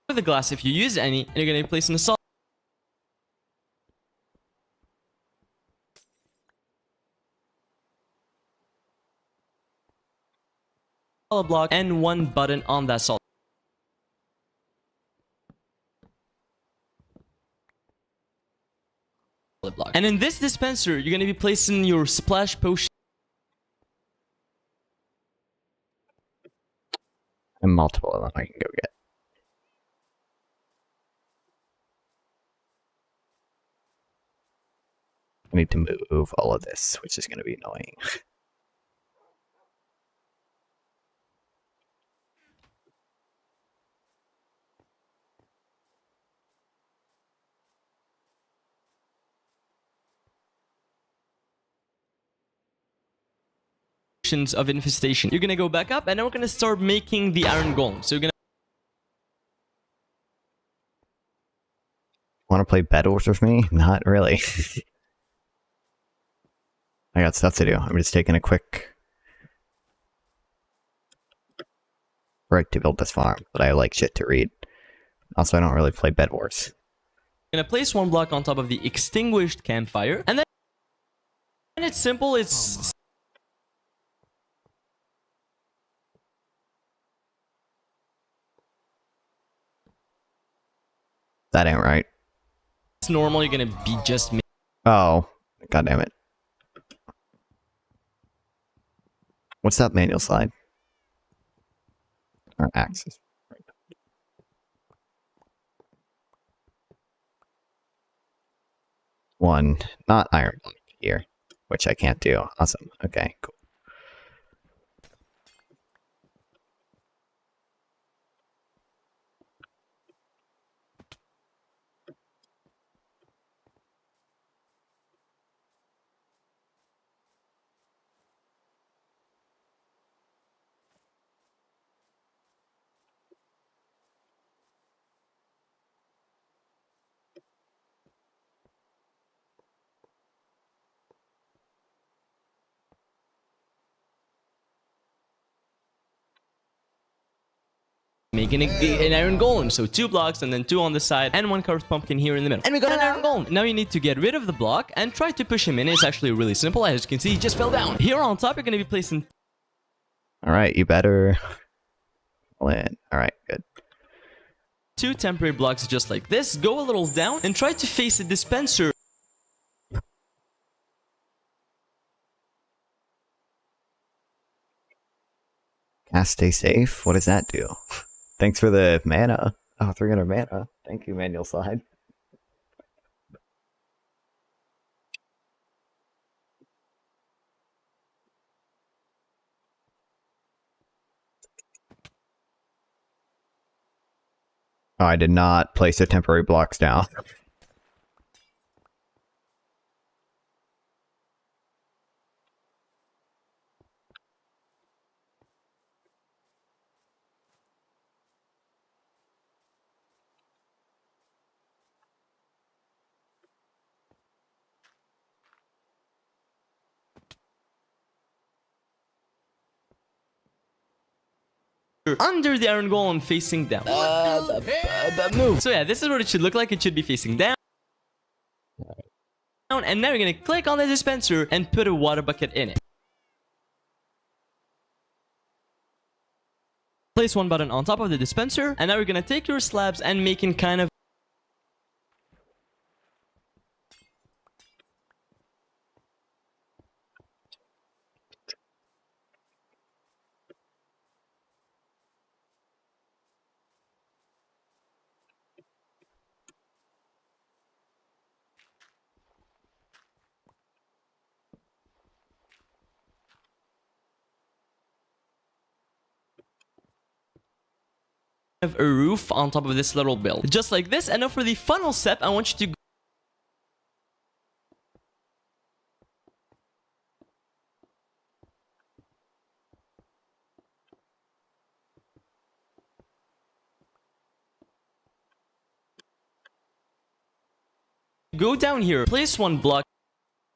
The glass if you use any, and you're gonna place in a solid block and one button on that solid block. And in this dispenser, you're gonna be placing your splash potion. And multiple of them I can go get. I need to move all of this, which is going to be annoying. Of infestation. You're gonna go back up and then we're gonna start making the iron golem. So you're gonna want to play Bed Wars with me? Not really. I got stuff to do. I'm just taking a quick break to build this farm, but I like shit to read. Also, I don't really play Bed Wars. gonna place one block on top of the extinguished campfire, and then it's simple. It's That ain't right. It's normal. You're gonna be just. Oh, god damn it! What's that manual slide? Or axis? One, not iron block here, which I can't do. Awesome. Okay, cool. Making an iron golem, so 2 blocks and then 2 on the side and 1 carved pumpkin here in the middle. And we got an iron golem. Now you need to get rid of the block and try to push him in. It's actually really simple. As you can see, he just fell down. Here on top, you're going to be placing... Alright, you better... land. Alright, good. 2 temporary blocks just like this. Go a little down and try to face a dispenser. Cast stay safe? What does that do? Thanks for the mana. Oh, 300 mana. Thank you, manual slide. Oh, I did not place the temporary blocks down. Under the iron golem facing down. Move. So yeah, this is what it should look like. It should be facing down. And now you're gonna click on the dispenser and put a water bucket in it. Place 1 button on top of the dispenser, and now you're gonna take your slabs and making kind of have a roof on top of this little build, just like this. And now for the final step, I want you to go down here, place one block.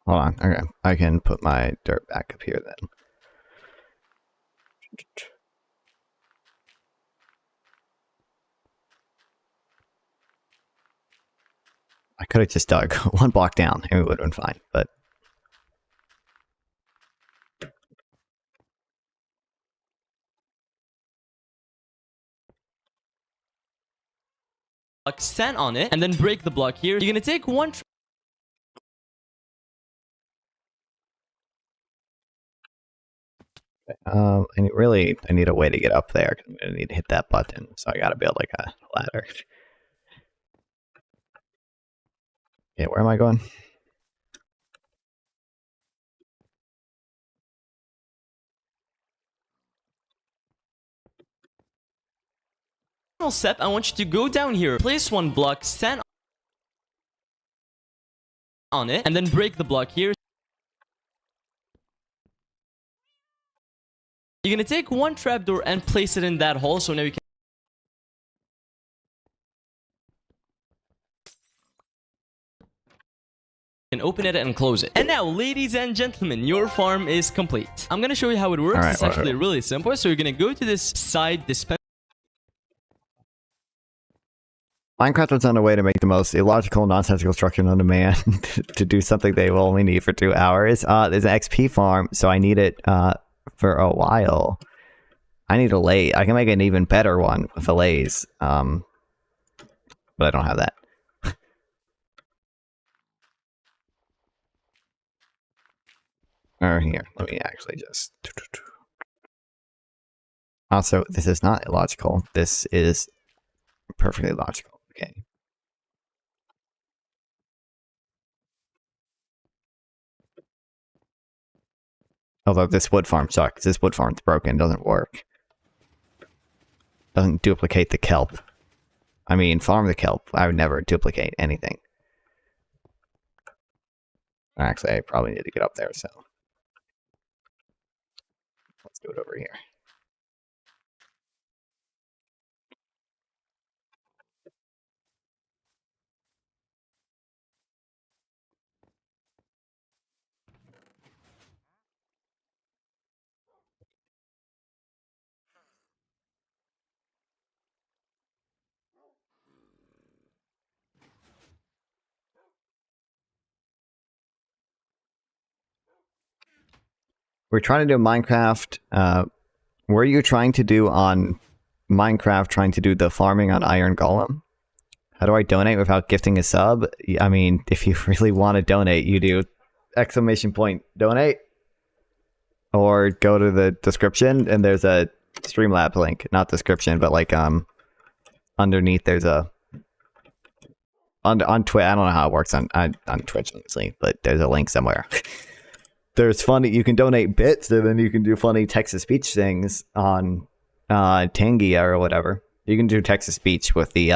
Hold on. Okay, I can put my dirt back up here then. I could have just dug one block down and it would have been fine, but stand on it and then break the block here. You're gonna take one I need a way to get up there. I'm gonna need to hit that button, so I gotta build like a ladder. Yeah, where am I going? final step. I want you to go down here, place one block, stand on it, and then break the block here. You're gonna take one trapdoor and place it in that hole, so now you can open it and close it. And now, ladies and gentlemen, your farm is complete. I'm gonna show you how it works. All right, It's actually really simple. So you're gonna go to this side dispenser. Minecraft was on a way to make the most illogical, nonsensical structure known to man to do something they will only need for 2 hours. There's an XP farm, so I need it for a while. I need a lathe. I can make an even better one with a lathe, but I don't have that. Or here, let me actually just... Also, this is not illogical. This is perfectly logical. Okay. Although this wood farm sucks. This wood farm's broken, doesn't work. Doesn't duplicate the kelp. I mean, farm the kelp. I would never duplicate anything. Actually, I probably need to get up there, so... Let's do it over here. We're trying to do Minecraft. Were you trying to do on Minecraft, trying to do the farming on Iron Golem? How do I donate without gifting a sub? I mean, if you really want to donate, you do !donate. Or go to the description and there's a Streamlabs link. Not description, but like underneath there's a... On Twitch, I don't know how it works on Twitch, honestly, but there's a link somewhere. There's funny, you can donate bits, and then you can do funny text-to-speech things on Tangia or whatever. You can do text-to-speech with the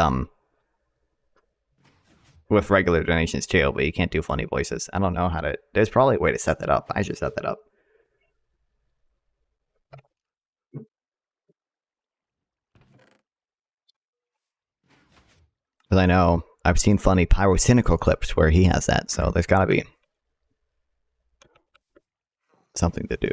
with regular donations too, but you can't do funny voices. I don't know how to. There's probably a way to set that up. I should set that up. Because I know I've seen funny Pyrocynical clips where he has that, so there's got to be something to do.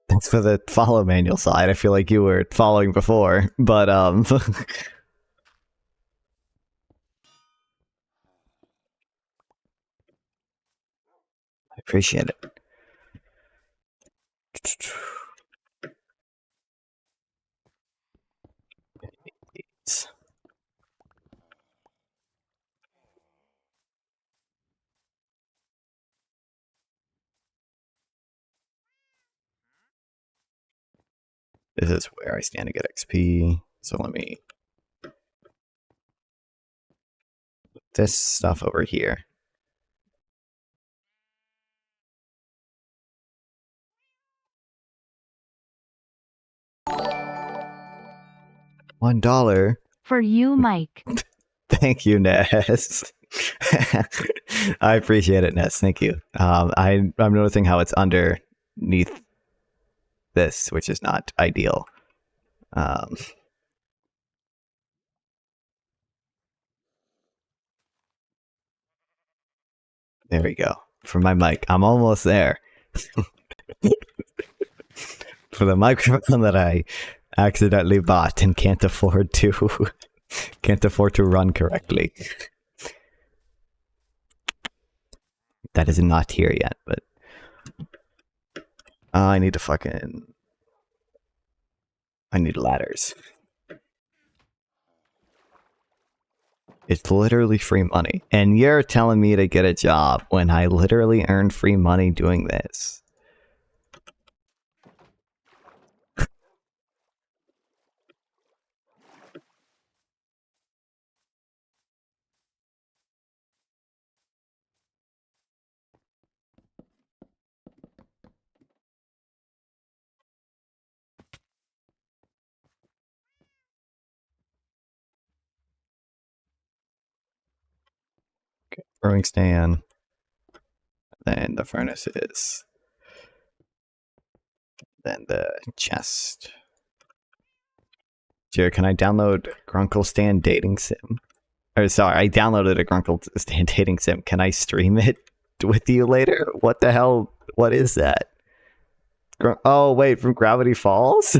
Thanks for the follow manual side. I feel like you were following before, but I appreciate it. This is where I stand to get XP. So let me put this stuff over here. $1 for you, Mike. Thank you, Ness. I appreciate it, Ness. Thank you. I'm noticing how it's underneath this, which is not ideal. There we go. For my mic, I'm almost there. For the microphone that I accidentally bought and can't afford to run correctly. That is not here yet, but I need ladders. It's literally free money. And you're telling me to get a job when I literally earned free money doing this. Brewing stand, then the furnaces, then the chest. Jared, can I download Grunkle Stand Dating Sim? Or sorry, I downloaded a Grunkle Stand Dating Sim. Can I stream it with you later? What the hell? What is that? Oh, wait, from Gravity Falls?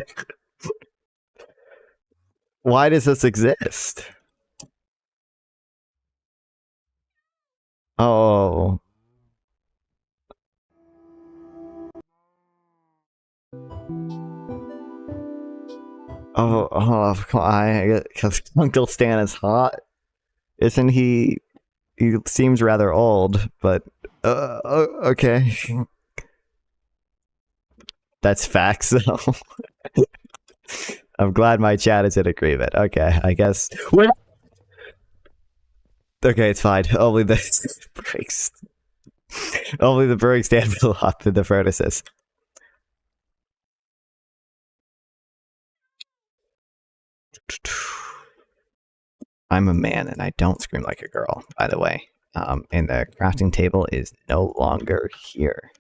Why does this exist? Oh. Because Uncle Stan is hot. Isn't he? He seems rather old, but okay. That's facts, though. I'm glad my chat is in agreement. Okay, I guess. Okay, it's fine. Only the bricks. Only the brewing stand will up in the furnaces. I'm a man and I don't scream like a girl, by the way. And the crafting table is no longer here.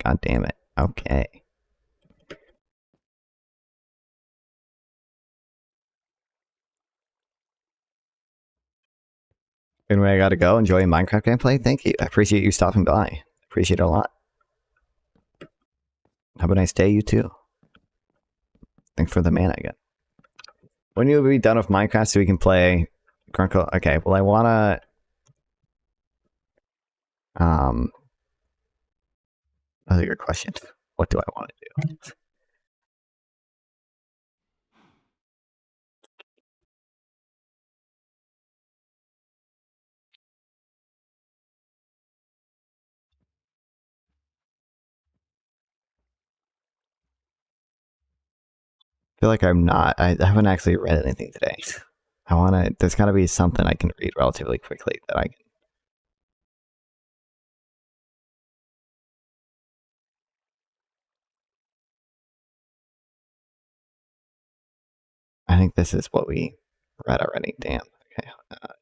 God damn it. Okay. Anyway, I gotta go. Enjoy Minecraft gameplay. Thank you. I appreciate you stopping by. Appreciate it a lot. Have a nice day, you too. Thanks for the mana again. When you'll be done with Minecraft so we can play Grunkle? Okay, well I wanna that's a good question. What do I want to do? I feel like I haven't actually read anything today. There's gotta be something I can read relatively quickly that I can. I think this is what we read already. Damn. Okay,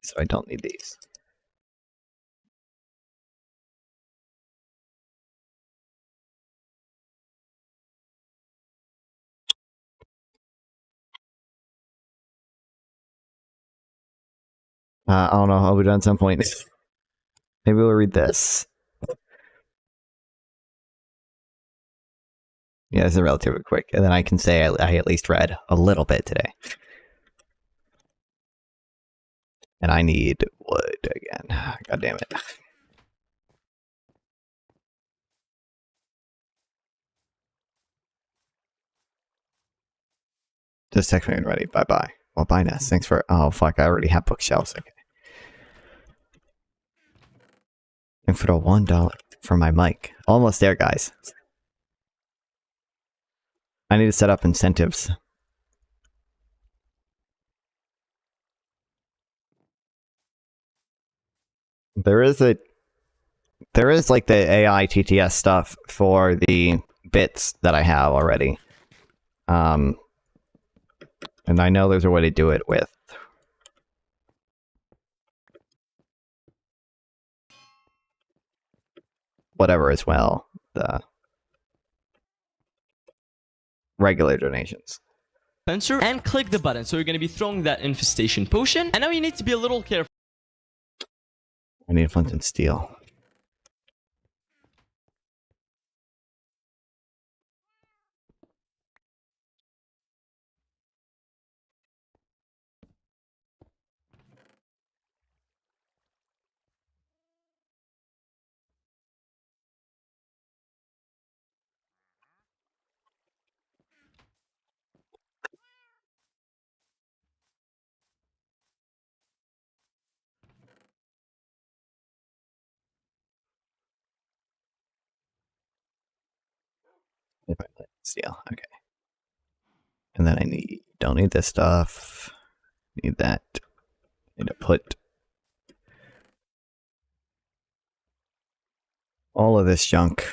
so I don't need these. I don't know. I'll be done at some point. Maybe we'll read this. Yeah, this is relatively quick. And then I can say I at least read a little bit today. And I need wood again. God damn it. Just text me when ready. Bye-bye. Well, bye, Ness. Thanks for... Oh, fuck. I already have bookshelves. Okay. And for the $1 for my mic. Almost there, guys. I need to set up incentives. There is like the AI TTS stuff for the bits that I have already. And I know there's a way to do it with whatever as well, the regular donations. Spencer, and click the button. So you're going to be throwing that infestation potion. And now you need to be a little careful. I need flint and steel. If I let steel, okay. And then don't need this stuff. Need that. Need to put all of this junk.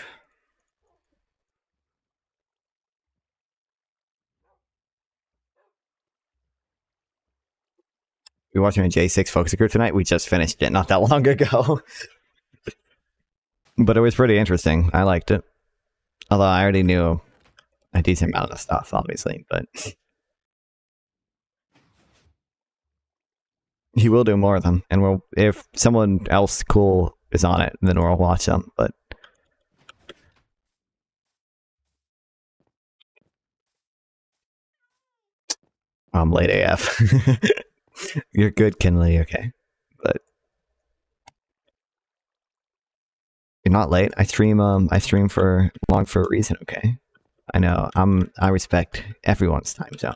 We watching a J6 focus group tonight. We just finished it not that long ago. But it was pretty interesting. I liked it. Although I already knew a decent amount of stuff, obviously, but he will do more of them, and if someone else cool is on it, then we'll watch them. But I'm late AF. You're good, Kinley. Okay, but you're not late. I stream for long for a reason. Okay, I know. I respect everyone's time zone.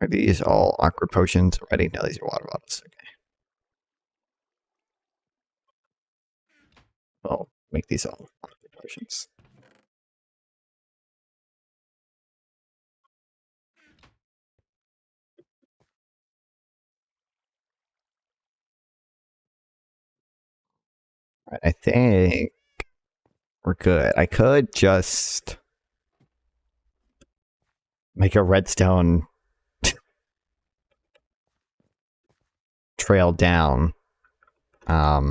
Are these all awkward potions already? No, these are water bottles. Okay. I'll make these all awkward potions. Alright, I think we're good. I could just make a redstone trail down. I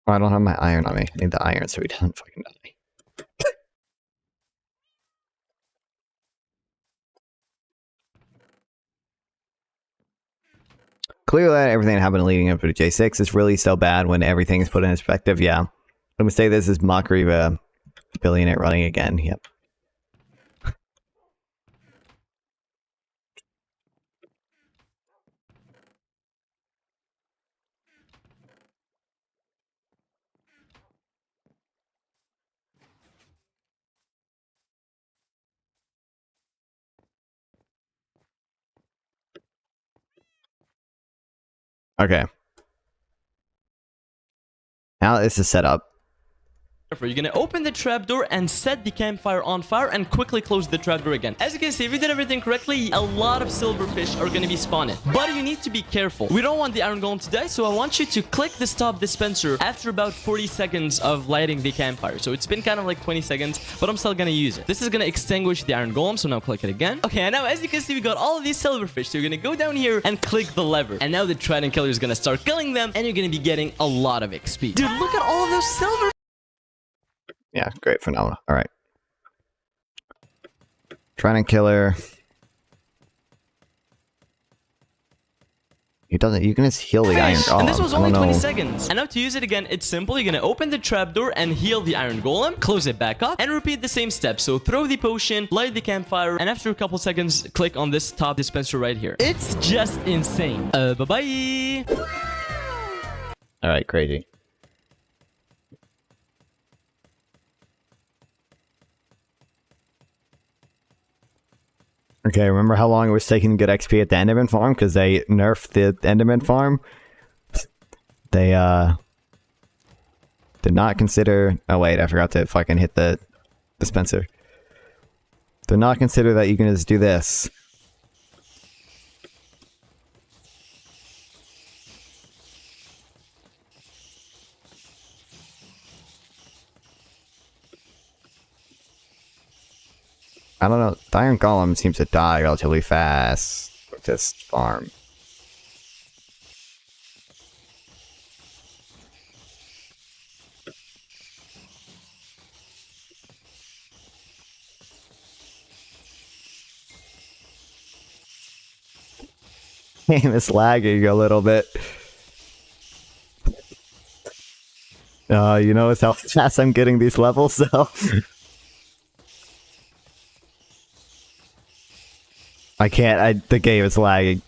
don't have my iron on me. I need the iron so he doesn't fucking die. Clearly, everything that happened leading up to J6 is really so bad when everything is put in perspective. Yeah. I'm going to say this is mockery of a billionaire running again. Yep. Okay. Now this is set up. You're gonna open the trapdoor and set the campfire on fire and quickly close the trapdoor again. As you can see, if you did everything correctly, a lot of silverfish are gonna be spawning. But you need to be careful. We don't want the iron golem to die, so I want you to click the stop dispenser after about 40 seconds of lighting the campfire. So it's been kind of like 20 seconds, but I'm still gonna use it. This is gonna extinguish the iron golem, so now click it again. Okay, and now as you can see, we got all of these silverfish. So you're gonna go down here and click the lever. And now the trident killer is gonna start killing them, and you're gonna be getting a lot of XP. Dude, look at all of those silver. Yeah, great phenomena. All right. Trident killer. He doesn't. You can just heal the iron golem. And this was only 20 seconds. And now to use it again, it's simple. You're gonna open the trapdoor and heal the iron golem, close it back up, and repeat the same steps. So throw the potion, light the campfire, and after a couple seconds, click on this top dispenser right here. It's just insane. Bye-bye. All right, crazy. Okay, remember how long it was taking to get XP at the Enderman farm? Because they nerfed the Enderman farm. They, did not consider... Oh, wait, I forgot to fucking hit the dispenser. Did not consider that you can just do this. I don't know. The Iron Golem seems to die relatively fast with this farm. Game is lagging a little bit. You notice how fast I'm getting these levels, though? I can't, the game is lagging.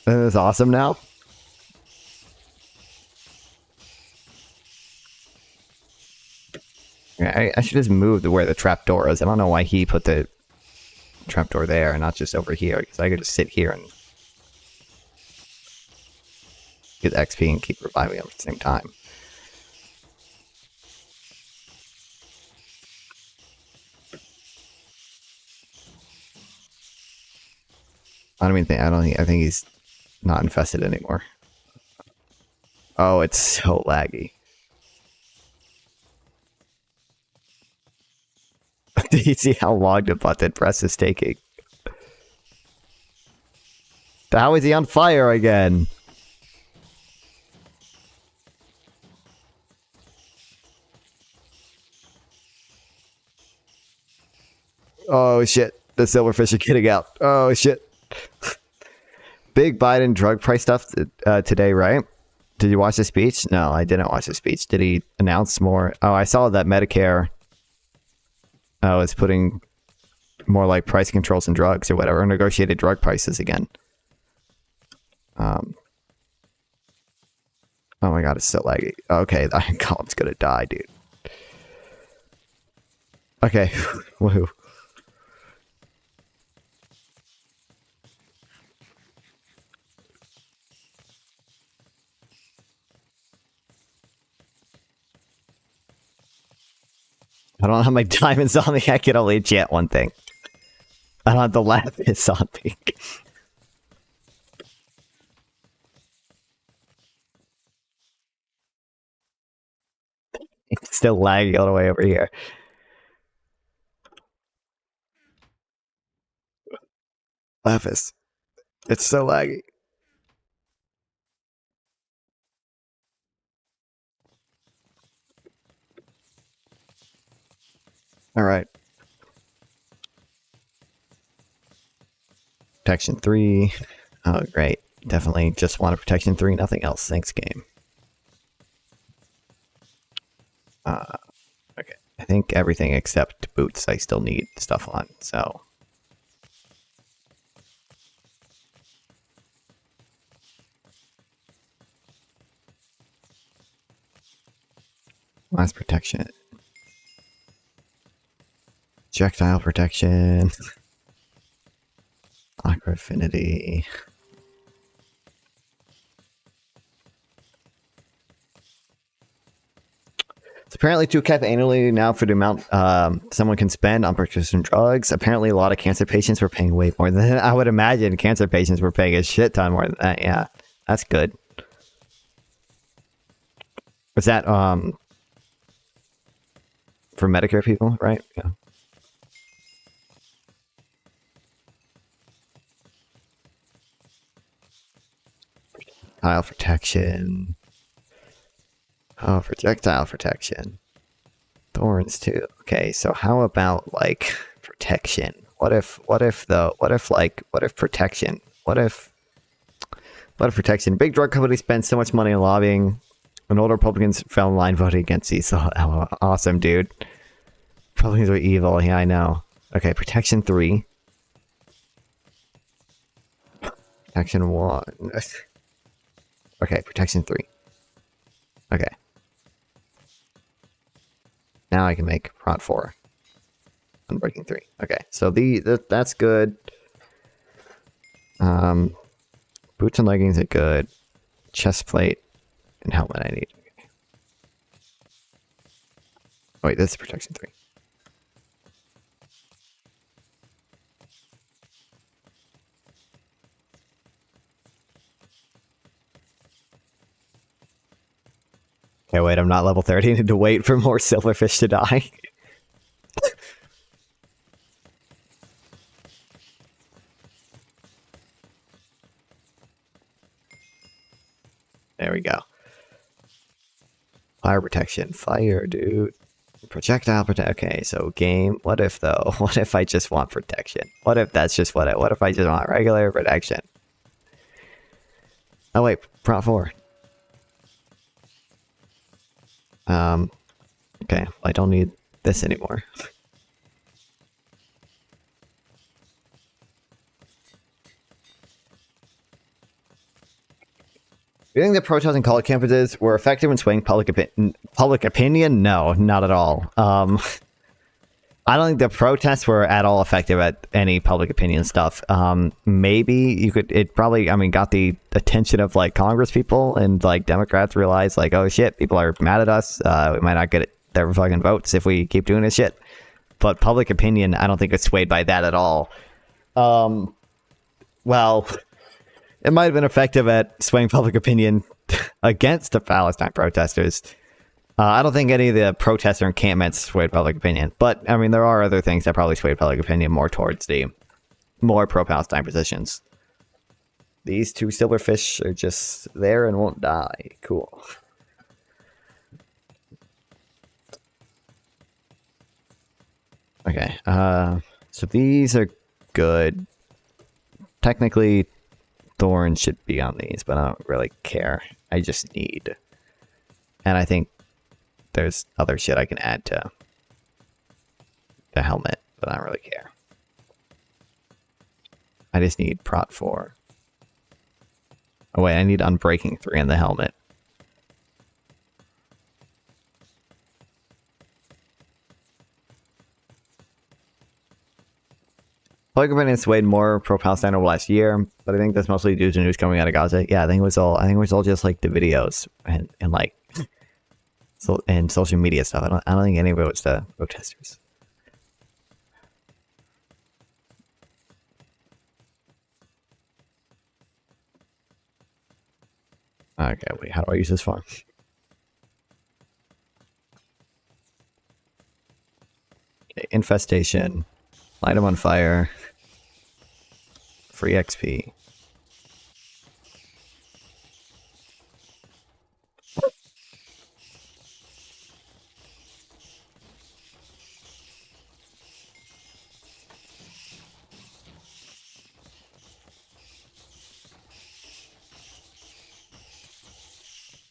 This is awesome now. Yeah, I should just move to where the trapdoor is. I don't know why he put the trapdoor there and not just over here, because I could just sit here and get XP and keep reviving them at the same time. I think he's not infested anymore. Oh, it's so laggy. Do you see how long the button press is taking? How is he on fire again? Oh shit, the silverfish are getting out. Oh shit. Big Biden drug price stuff today, right? Did you watch the speech? No, I didn't watch the speech. Did he announce more? Oh, I saw that Medicare is putting more like price controls and drugs or whatever, negotiated drug prices again. Oh my god, it's so laggy. Okay, the Iron Golem's gonna die, dude. Okay, woohoo. I don't have my diamonds on me. I can only enchant one thing. I don't have the lapis on me. It's still lagging all the way over here. Lapis. It's so laggy. All right. Protection 3. Oh, great. Definitely just want a protection 3, nothing else. Thanks, game. Okay. I think everything except boots I still need stuff on, so. Last protection. Projectile protection. Aqua affinity. It's apparently $2 annually now for the amount someone can spend on prescription drugs. Apparently a lot of cancer patients were paying way more than that. I would imagine cancer patients were paying a shit ton more than that. Yeah, that's good. Was that for Medicare people, right? Yeah. Tile protection. Oh, projectile protection. Thorns too. Okay, so how about like protection? What if protection? What if protection? Big drug companies spend so much money on lobbying, and older Republicans fell in line voting against these. So awesome, dude. Republicans are evil. Yeah, I know. Okay, protection 3. Protection 1. Okay, protection 3. Okay. Now I can make prot 4. Unbreaking 3. Okay, so that's good. Boots and leggings are good. Chest plate and helmet I need. Oh, wait, this is protection 3. Okay, wait, I'm not level 30. I need to wait for more silverfish to die. There we go. Fire protection. Fire, dude. Projectile protection. Okay, so game. What if, though? What if I just want protection? What if that's just what if I just want regular protection? Oh, wait. Prot 4. Okay, I don't need this anymore. Do you think the protests and college campuses were effective in swaying public opinion? No, not at all. I don't think the protests were at all effective at any public opinion stuff. Maybe you could, it probably, I mean, got the attention of like Congress people, and like Democrats realized like, oh shit, people are mad at us. We might not get their fucking votes if we keep doing this shit. But public opinion, I don't think it's swayed by that at all. Well, it might have been effective at swaying public opinion against the Palestine protesters. I don't think any of the protester encampments swayed public opinion, but I mean, there are other things that probably swayed public opinion more towards the more pro-Palestine positions. These 2 silverfish are just there and won't die. Cool. Okay, so these are good. Technically, Thorn should be on these, but I don't really care. I just need. And I think there's other shit I can add to the helmet, but I don't really care. I just need prot 4. Oh wait, I need unbreaking 3 in the helmet. Public opinion swayed more pro-Palestine over last year, but I think that's mostly due to news coming out of Gaza. Yeah, I think it was all just like the videos and like and social media stuff. I don't think any of it was the protesters. Okay, wait, how do I use this farm? Okay, infestation. Light them on fire. Free XP.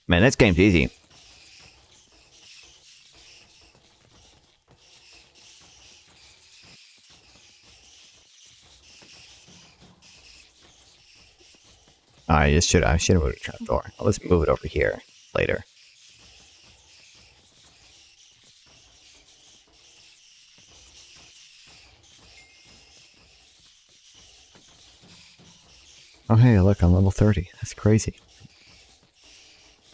Man, this game's easy. I should have moved a trapdoor. Let's move it over here later. Oh hey, look, I'm level 30. That's crazy.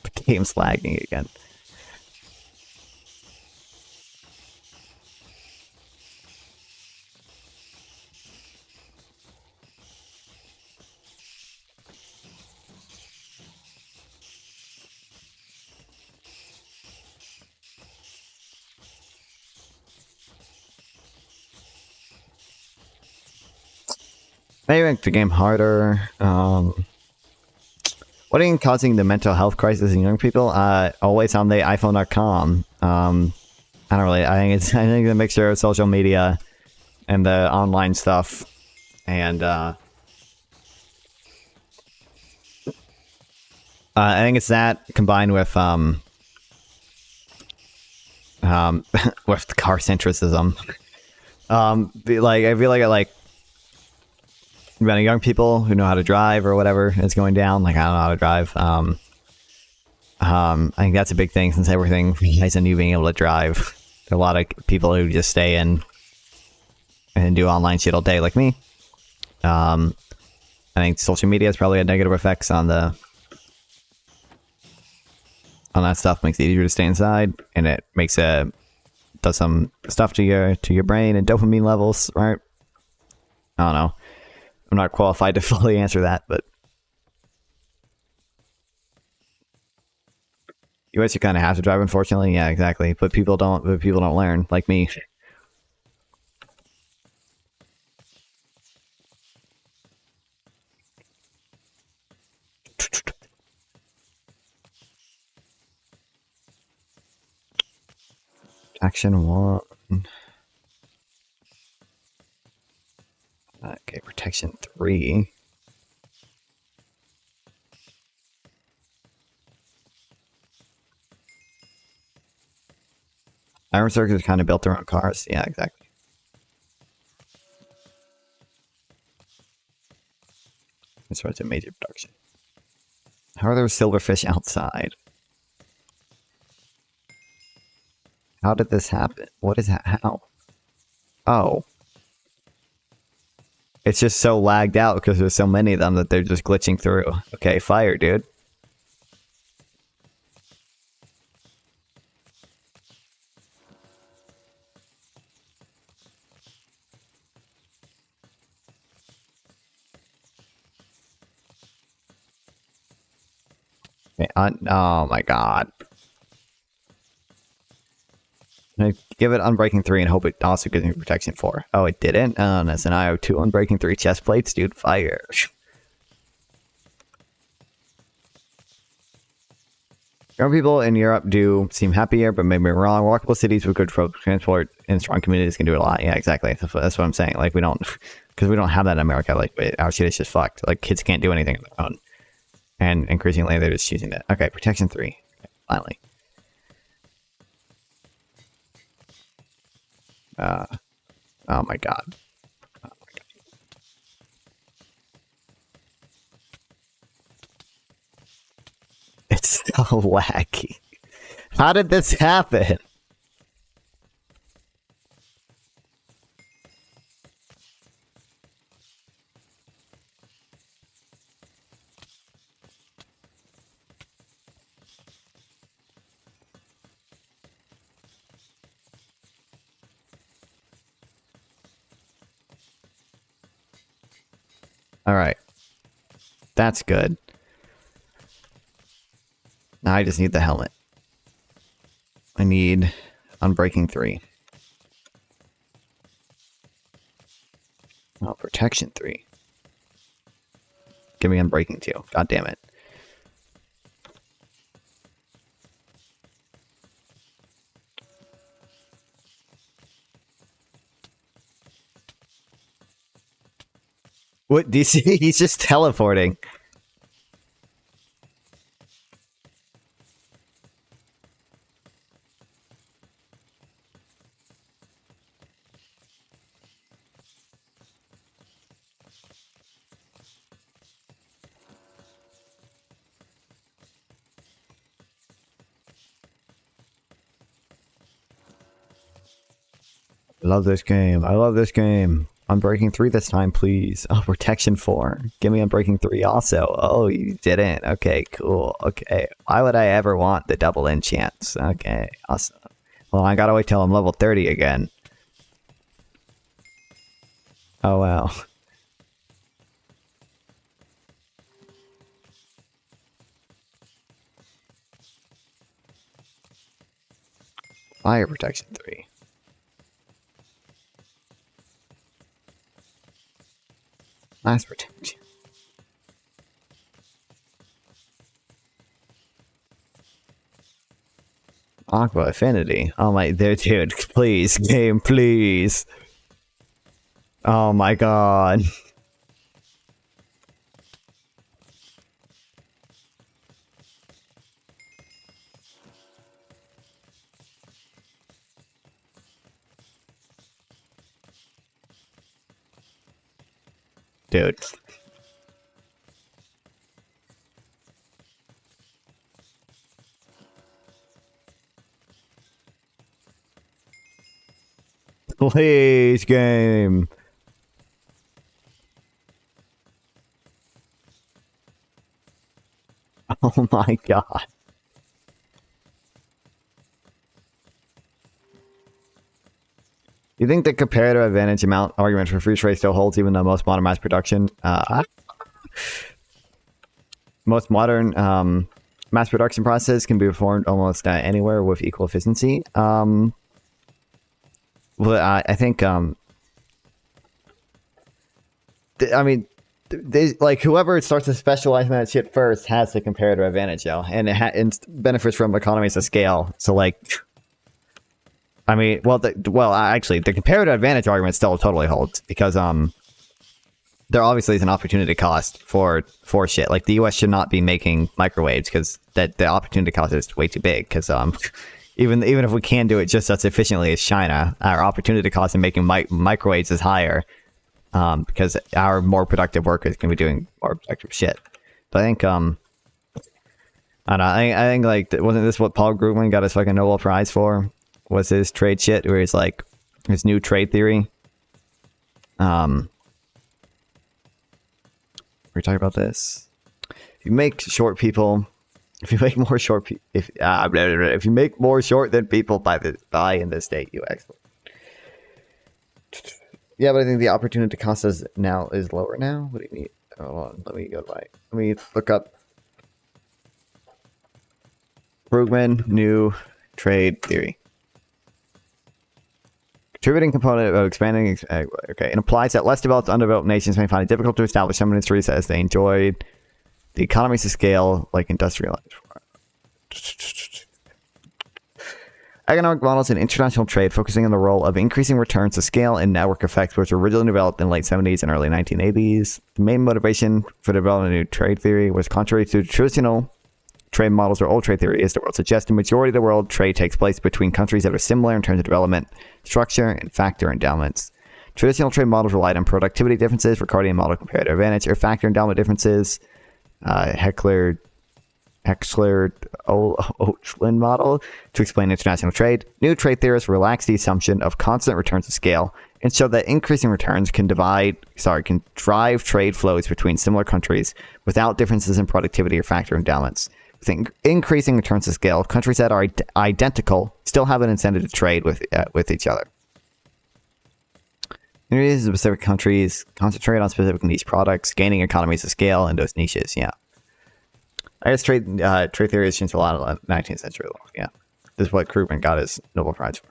The game's lagging again. Maybe make the game harder. What do you think causing the mental health crisis in young people? Always on the iPhone.com. I don't really. I think the mixture of social media and the online stuff, and I think it's that combined with with car centricism. Like I feel like amount of young people who know how to drive or whatever is going down. Like, I don't know how to drive. I think that's a big thing since everything relies on you being able to drive. There are a lot of people who just stay in and do online shit all day, like me. I think social media has probably had negative effects on that stuff. Makes it easier to stay inside, and it makes does some stuff to your brain and dopamine levels, right? I don't know. I'm not qualified to fully answer that, but you kind of have to drive, unfortunately. Yeah, exactly. But people don't learn, like me. Action 1. Okay, protection 3. Iron Circus kind of built their own cars. Yeah, exactly. This was a major production. How are there silverfish outside? How did this happen? What is that? How? Oh. It's just so lagged out because there's so many of them that they're just glitching through. Okay, fire, dude. Okay, oh my god. I give it Unbreaking 3 and hope it also gives me Protection 4. Oh, it didn't? Oh, that's an IO2 Unbreaking 3 chest plates, dude. Fire. Young people in Europe do seem happier, but maybe we're wrong. Walkable cities with good transport and strong communities can do it a lot. Yeah, exactly. That's what I'm saying. Like, we don't, because we don't have that in America. Like, our shit is just fucked. Like, kids can't do anything on their own. And increasingly, they're just choosing that. Okay, Protection 3. Okay, finally. Oh my god. Oh my god. It's so wacky. How did this happen? Alright. That's good. Now I just need the helmet. I need Unbreaking 3. Oh, Protection 3. Give me Unbreaking 2. God damn it. What, do you see? He's just teleporting. I love this game. I love this game. Unbreaking 3 this time, please. Oh, Protection 4. Give me Unbreaking 3 also. Oh, you didn't. Okay, cool. Okay. Why would I ever want the double enchants? Okay, awesome. Well, I gotta wait till I'm level 30 again. Oh, wow. Fire Protection 3. Nice protection. Aqua Affinity. Oh my, there, dude. Please, game, please. Oh my god. dude. Please, game. Oh my god. You think the comparative advantage amount argument for free trade still holds even though most modern mass production mass production process can be performed almost anywhere with equal efficiency? Well, I think I mean, like whoever starts to specialize in that shit first has the comparative advantage, yo, and it benefits from economies of scale. So like, I mean, actually, the comparative advantage argument still totally holds because there obviously is an opportunity cost for shit. Like the U.S. should not be making microwaves because the opportunity cost is way too big. Because even if we can do it just as efficiently as China, our opportunity cost in making microwaves is higher. Because our more productive workers can be doing more productive shit. But I think, I don't know, I think like, wasn't this what Paul Krugman got his fucking Nobel Prize for? Was his trade shit, where he's like, his new trade theory? We're talking about this. If you make short people, if you make more short people, if you make more short than people buy in the state, you export. Yeah, but I think the opportunity cost is lower now. What do you need? Hold on, let me look up Krugman new trade theory. Contributing component of expanding. Okay, it implies that less developed, undeveloped nations may find it difficult to establish some industries as they enjoyed the economies of scale, like industrial. Economic models in international trade focusing on the role of increasing returns to scale and network effects, which were originally developed in the late 70s and early 1980s. The main motivation for developing a new trade theory was contrary to traditional trade models or old trade theory, as the world suggests. The majority of the world trade takes place between countries that are similar in terms of development, structure, and factor endowments. Traditional trade models relied on productivity differences, Ricardian model comparative advantage, or factor endowment differences, Hecksler-Oachland model to explain international trade. New trade theorists relax the assumption of constant returns to scale and show that increasing returns can drive trade flows between similar countries without differences in productivity or factor endowments. With increasing returns to scale, countries that are identical still have an incentive to trade with each other. In specific countries, concentrate on specific niche products, gaining economies of scale in those niches. Yeah. I guess trade theory has changed a lot in the 19th century. Yeah, this is what Krugman got his Nobel Prize for.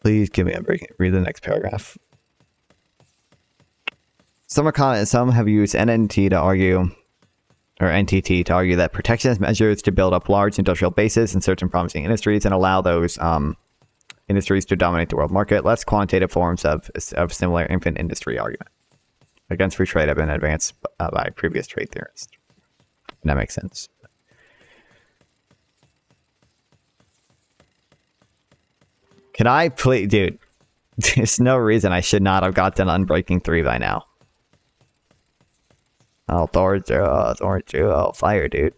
Please give me a break. Read the next paragraph. Some have used NNT to argue, or NTT to argue that protectionist measures to build up large industrial bases in certain promising industries and allow those industries to dominate the world market. Less quantitative forms of similar infant industry argument against free trade have been advanced by previous trade theorists. And that makes sense. Can I please, dude? There's no reason I should not have gotten Unbreaking 3 by now. Oh, Thor 2, oh, fire, dude.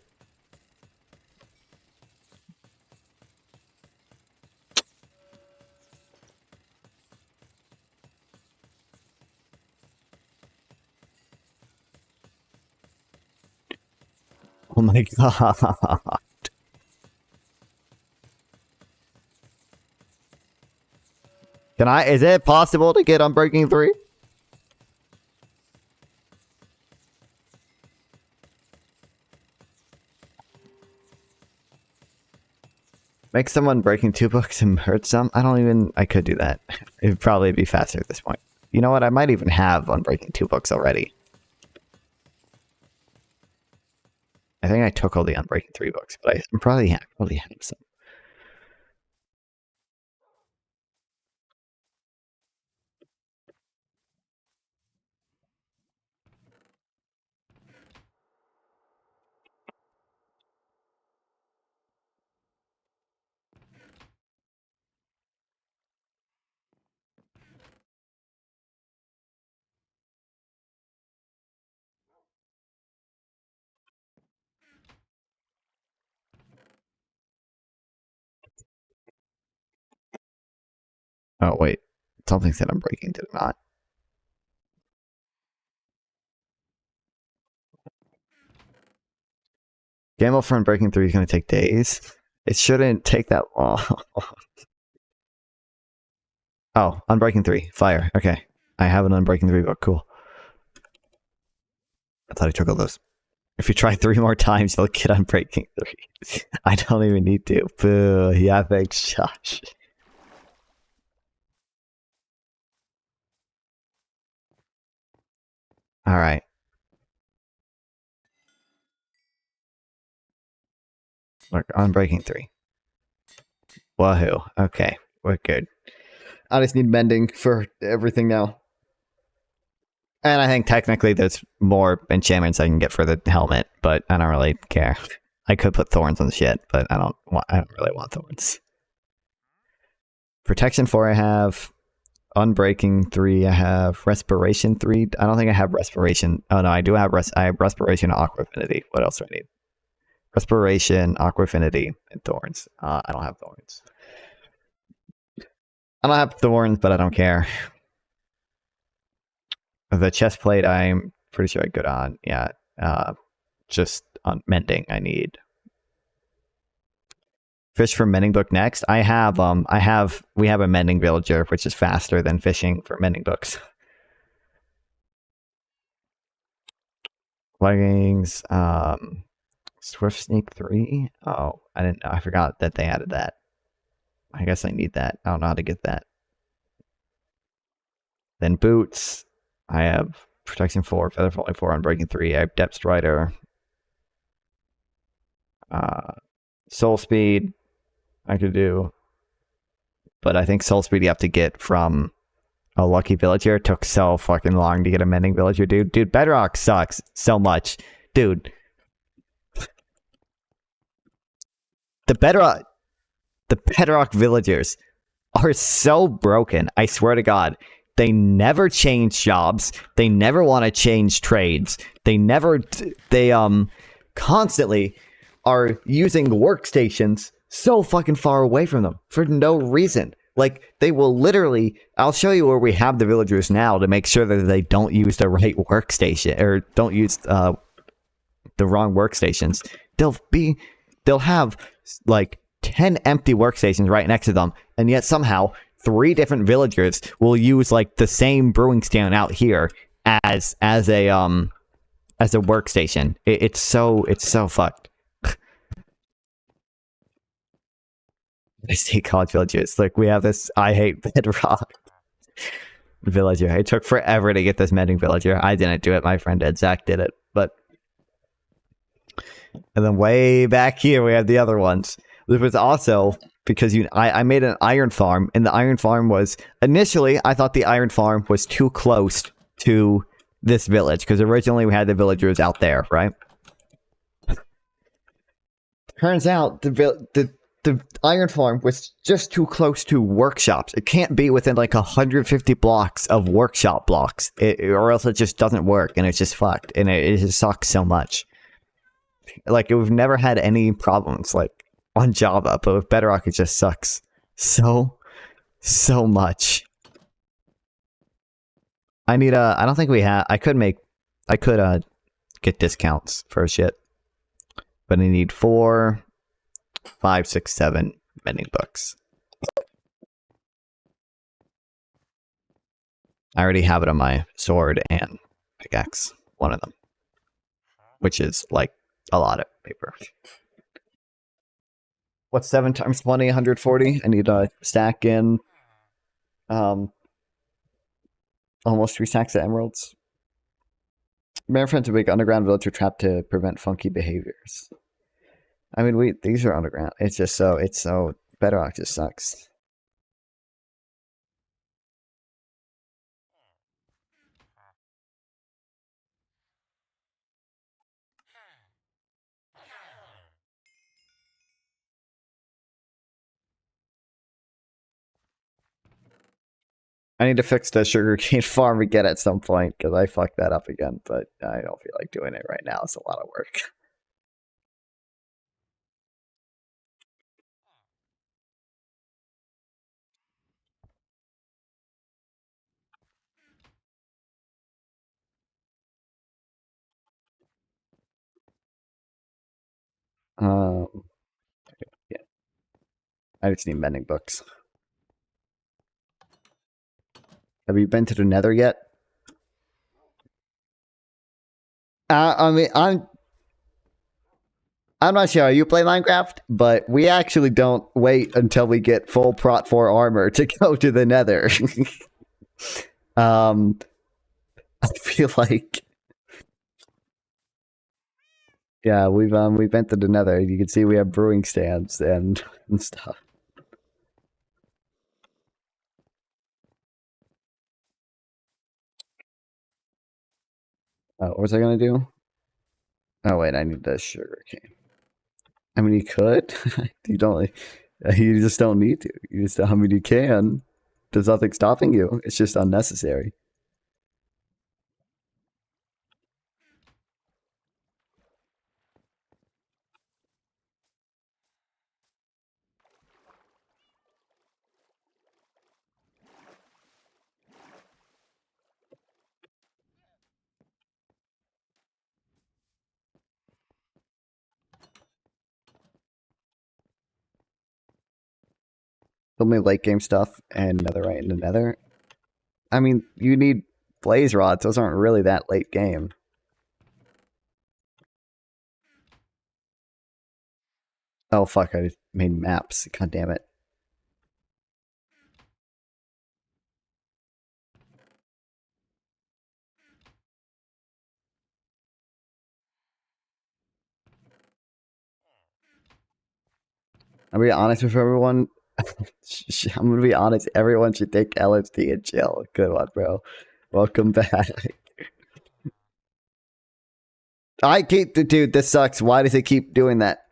Oh my god. Is it possible to get Unbreaking 3? Make someone breaking 2 books and hurt some? I could do that. It'd probably be faster at this point. You know what? I might even have Unbreaking 2 books already. I think I took all the Unbreaking 3 books, but I probably have some. Oh, wait. Something said I'm breaking, did it not? Gamble for Unbreaking 3 is going to take days. It shouldn't take that long. Oh, Unbreaking 3. Fire. Okay. I have an Unbreaking 3 book. Cool. I thought I took all those. If you try 3 more times, you'll get Unbreaking 3. I don't even need to. Boo. Yeah, thanks, Josh. Alright. Look, Unbreaking 3. Wahoo. Okay. We're good. I just need mending for everything now. And I think technically there's more enchantments I can get for the helmet, but I don't really care. I could put thorns on the shit, but I don't really want thorns. Protection 4 I have. Unbreaking 3 I have. Respiration 3. I don't think I have Respiration. Oh no, I do have I have Respiration and Aqua Affinity. What else do I need? Respiration, Aqua Affinity, and Thorns. I don't have Thorns. I don't have Thorns, but I don't care. The chest plate, I'm pretty sure I'm good on. Yeah. Just on mending, I need. Fish for mending book next. We have a mending villager, which is faster than fishing for mending books. Leggings, Swift Sneak 3. Oh, I didn't know. I forgot that they added that. I guess I need that. I don't know how to get that. Then boots. I have Protection 4, Feather Falling 4, Unbreaking 3. I have Depth Strider. Soul Speed. I could do. But I think Soul Speed you have to get from a Lucky Villager. It took so fucking long to get a Mending Villager, dude. Dude, Bedrock sucks so much. Dude. The Bedrock villagers are so broken. I swear to God. They never change jobs. They never want to change trades. They constantly are using workstations so fucking far away from them for no reason. Like, they will literally, I'll show you where we have the villagers now to make sure that they don't use the right workstation or don't use the wrong workstations. They'll have like 10 empty workstations right next to them, and yet somehow 3 different villagers will use like the same brewing stand out here as a workstation. It's so fucked. I State College villagers. Like, we have this I hate Bedrock villager. It took forever to get this mending villager. I didn't do it. My friend Ed Zach did it. But and then way back here we have the other ones. This was also because I made an iron farm, and the iron farm was initially I thought the iron farm was too close to this village because originally we had the villagers out there, right? Turns out the iron farm was just too close to workshops. It can't be within like 150 blocks of workshop blocks, or else it just doesn't work, and it's just fucked, and it just sucks so much. Like, we've never had any problems like on Java, but with Bedrock it just sucks so much. I don't think we have. I could get discounts for shit, but I need 4, 5, 6, 7 mending books. I already have it on my sword and pickaxe, one of them, which is like a lot of paper. What's 7 times 20? 140. I need a stack in almost 3 stacks of emeralds. Friend's a big underground villager trap to prevent funky behaviors. I mean, these are underground. It's so Bedrock just sucks. I need to fix the sugarcane farm again at some point because I fucked that up again, but I don't feel like doing it right now. It's a lot of work. Yeah. I just need mending books. Have you been to the Nether yet? I mean, I'm not sure how you play Minecraft, but we actually don't wait until we get full Prot 4 armor to go to the Nether. I feel like, yeah, we've been to the Nether. You can see we have brewing stands and stuff. What was I gonna do? Oh wait, I need the sugar cane. I mean, you could. You don't. You just don't need to. You just. I mean, you can. There's nothing stopping you. It's just unnecessary. Only late game stuff and netherite in the Nether. I mean, you need blaze rods. Those aren't really that late game. Oh fuck! I made maps. God damn it. I'm gonna be honest with everyone. I'm gonna be honest. Everyone should take LSD and chill. Good one, bro. Welcome back. I keep the dude. This sucks. Why does it keep doing that?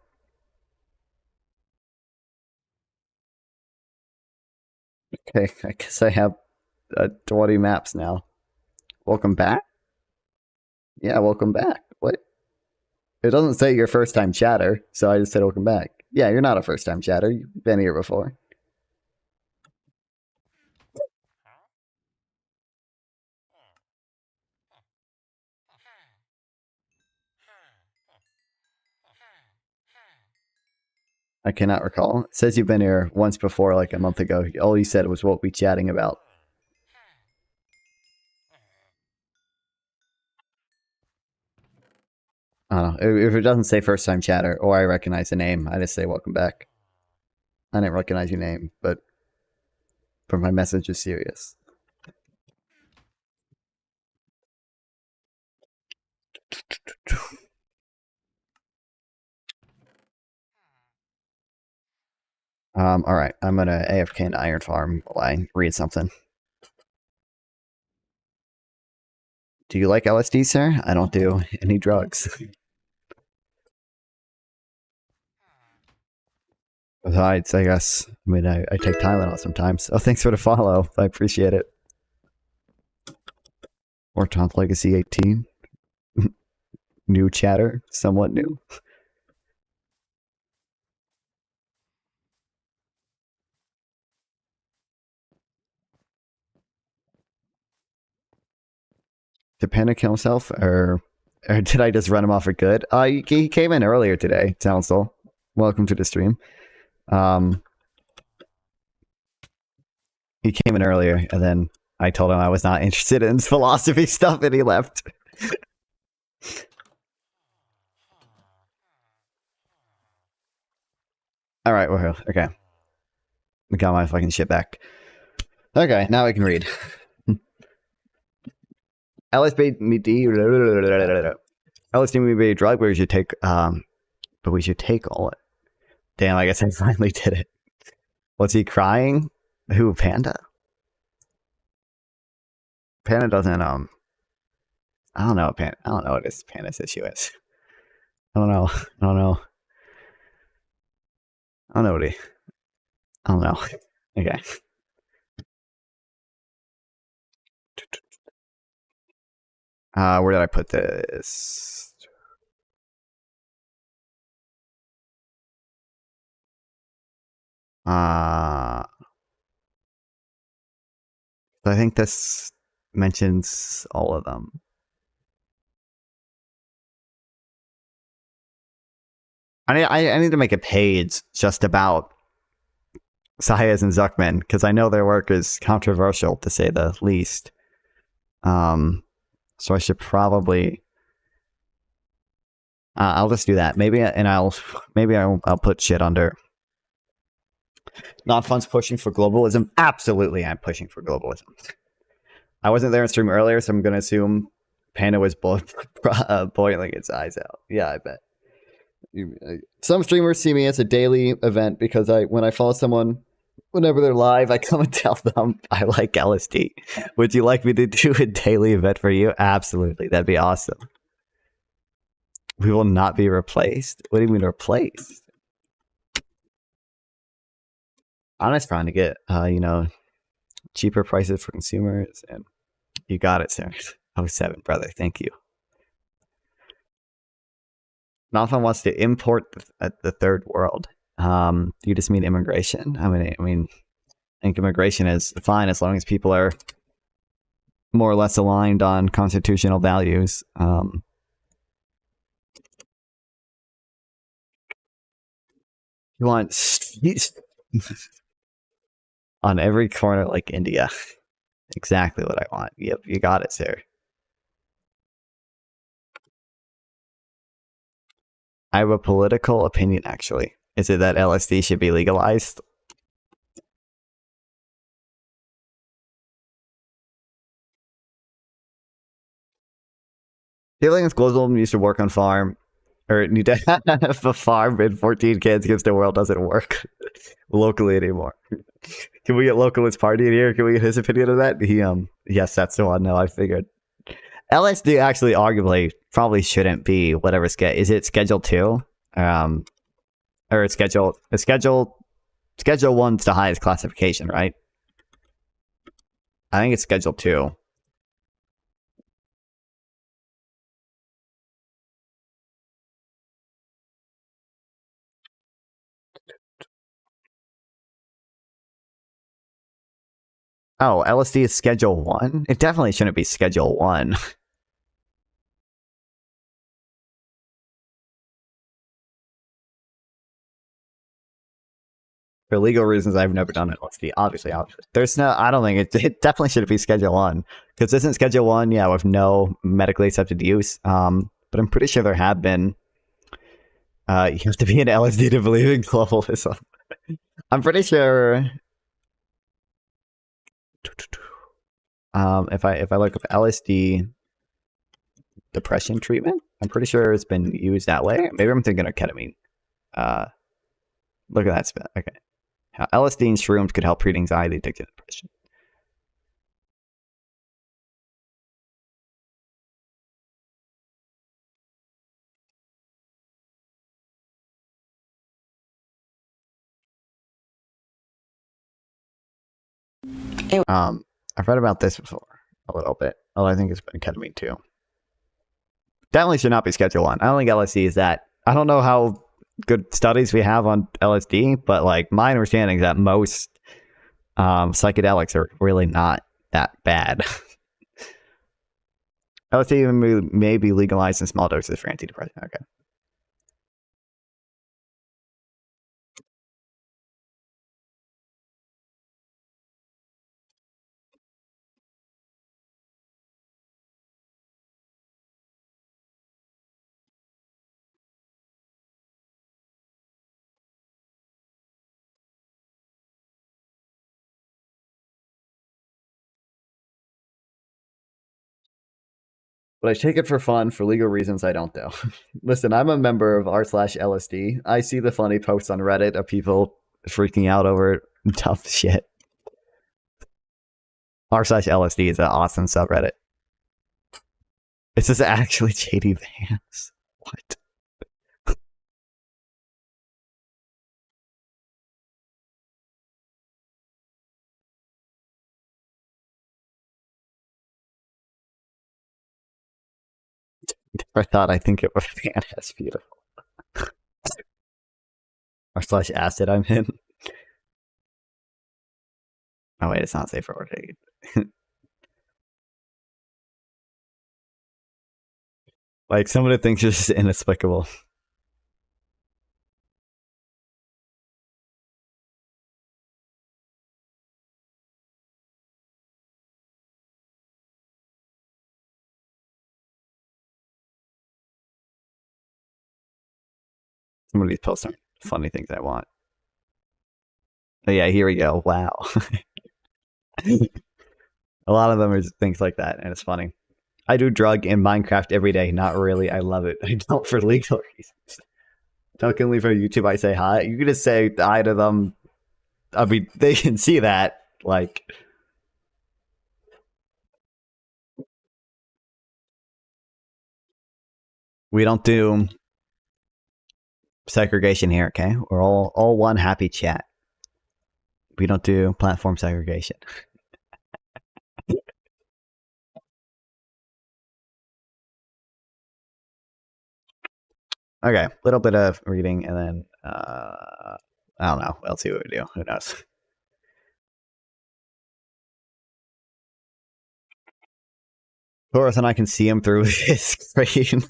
Okay, I guess I have 20 maps now. Welcome back? Yeah, welcome back. What? It doesn't say your first time chatter, so I just said welcome back. Yeah, you're not a first time chatter. You've been here before. I cannot recall. It says you've been here once before, like a month ago. All you said was what we chatting about. I don't know. If it doesn't say first time chatter or I recognize the name, I just say welcome back. I didn't recognize your name, but my message is serious. Alright. I'm gonna AFK into Iron Farm while I read something. Do you like LSD, sir? I don't do any drugs. Besides, I guess, I mean, I take Tylenol sometimes. Oh, thanks for the follow. I appreciate it. Wartoth Legacy 18. New chatter. Somewhat new. Did Panda kill himself, or did I just run him off for good? He came in earlier today, Townsel. Welcome to the stream. He came in earlier, and then I told him I was not interested in philosophy stuff, and he left. Alright, well, okay. We got my fucking shit back. Okay, now I can read. LSD may be a drug, but we should take all it. Damn, I guess I finally did it. Was he crying? Who, Panda? Panda doesn't I don't know what this Panda's issue is. I don't know Okay. Where did I put this? I think this mentions all of them. I need to make a page just about Saez and Zuckman, because I know their work is controversial to say the least. So I should probably I'll just do that. Maybe I'll put shit under non-funds pushing for globalism. Absolutely, I'm pushing for globalism. I wasn't there in stream earlier, so I'm going to assume Panda was boiling its eyes out. Yeah, I bet. Some streamers see me as a daily event because when I follow someone, whenever they're live, I come and tell them I like LSD. Would you like me to do a daily event for you? Absolutely. That'd be awesome. We will not be replaced. What do you mean replaced? I'm just trying to get, cheaper prices for consumers, and you got it, sir. 07, brother. Thank you. Nalfan wants to import the third world. You just mean immigration? I think immigration is fine as long as people are more or less aligned on constitutional values. You want streets on every corner like India. Exactly what I want. Yep, you got it, sir. I have a political opinion, actually. Is it that LSD should be legalized? Healing with globalism used to work on farm, or need to have a farm and 14 kids because the world doesn't work locally anymore. Can we get Localist Party in here? Can we get his opinion of that? Yes, that's the one. No, I figured. LSD actually arguably probably shouldn't be whatever is it Schedule 2? Or it's Schedule 1's the highest classification, right? I think it's Schedule 2. Oh, LSD is Schedule 1? It definitely shouldn't be Schedule 1. For legal reasons, I've never done LSD. Obviously. There's no, I don't think it definitely shouldn't be Schedule 1. Because isn't Schedule 1, yeah, with no medically accepted use. But I'm pretty sure there have been, you have to be an LSD to believe in globalism. I'm pretty sure, if I look up LSD depression treatment, I'm pretty sure it's been used that way. Maybe I'm thinking of ketamine. Look at that spit. Okay. How LSD and shrooms could help treat anxiety, addiction, and depression. I've read about this before a little bit. Although I think it's been ketamine too. Definitely should not be Schedule 1. I don't think LSD is that. I don't know how good studies we have on LSD, but like my understanding is that most psychedelics are really not that bad. LSD even may be legalized in small doses for antidepressant. Okay. But I take it for fun. For legal reasons, I don't, though. Listen, I'm a member of r/LSD. I see the funny posts on Reddit of people freaking out over tough shit. r/LSD is an awesome subreddit. Is this actually JD Vance? What? Never thought I'd think it was That's beautiful. r/acid I'm in. Oh wait, it's not safe for work. Like some of the things are just inexplicable. Some of these posts aren't funny things I want. But yeah, here we go. Wow. A lot of them are just things like that, and it's funny. I do drug in Minecraft every day. Not really. I love it. I don't for legal reasons. Don't leave for YouTube. I say hi. You can just say hi to them. I mean, they can see that. Like, we don't do segregation here, okay? We're all one happy chat. We don't do platform segregation. Okay, a little bit of reading, and then I don't know. We'll see what we do. Who knows? Horace and I can see him through his screen.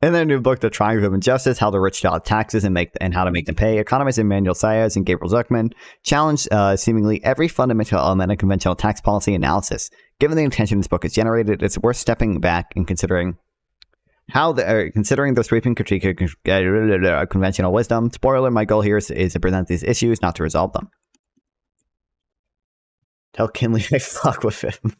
In their new book, The Triangle of Injustice, How the Rich Dodge Taxes and How to Make Them Pay, economists Emmanuel Saez and Gabriel Zuckman challenge seemingly every fundamental element of conventional tax policy analysis. Given the attention this book has generated, it's worth stepping back and considering the sweeping critique of conventional wisdom. Spoiler, my goal here is to present these issues, not to resolve them. Tell Kinley I fuck with him.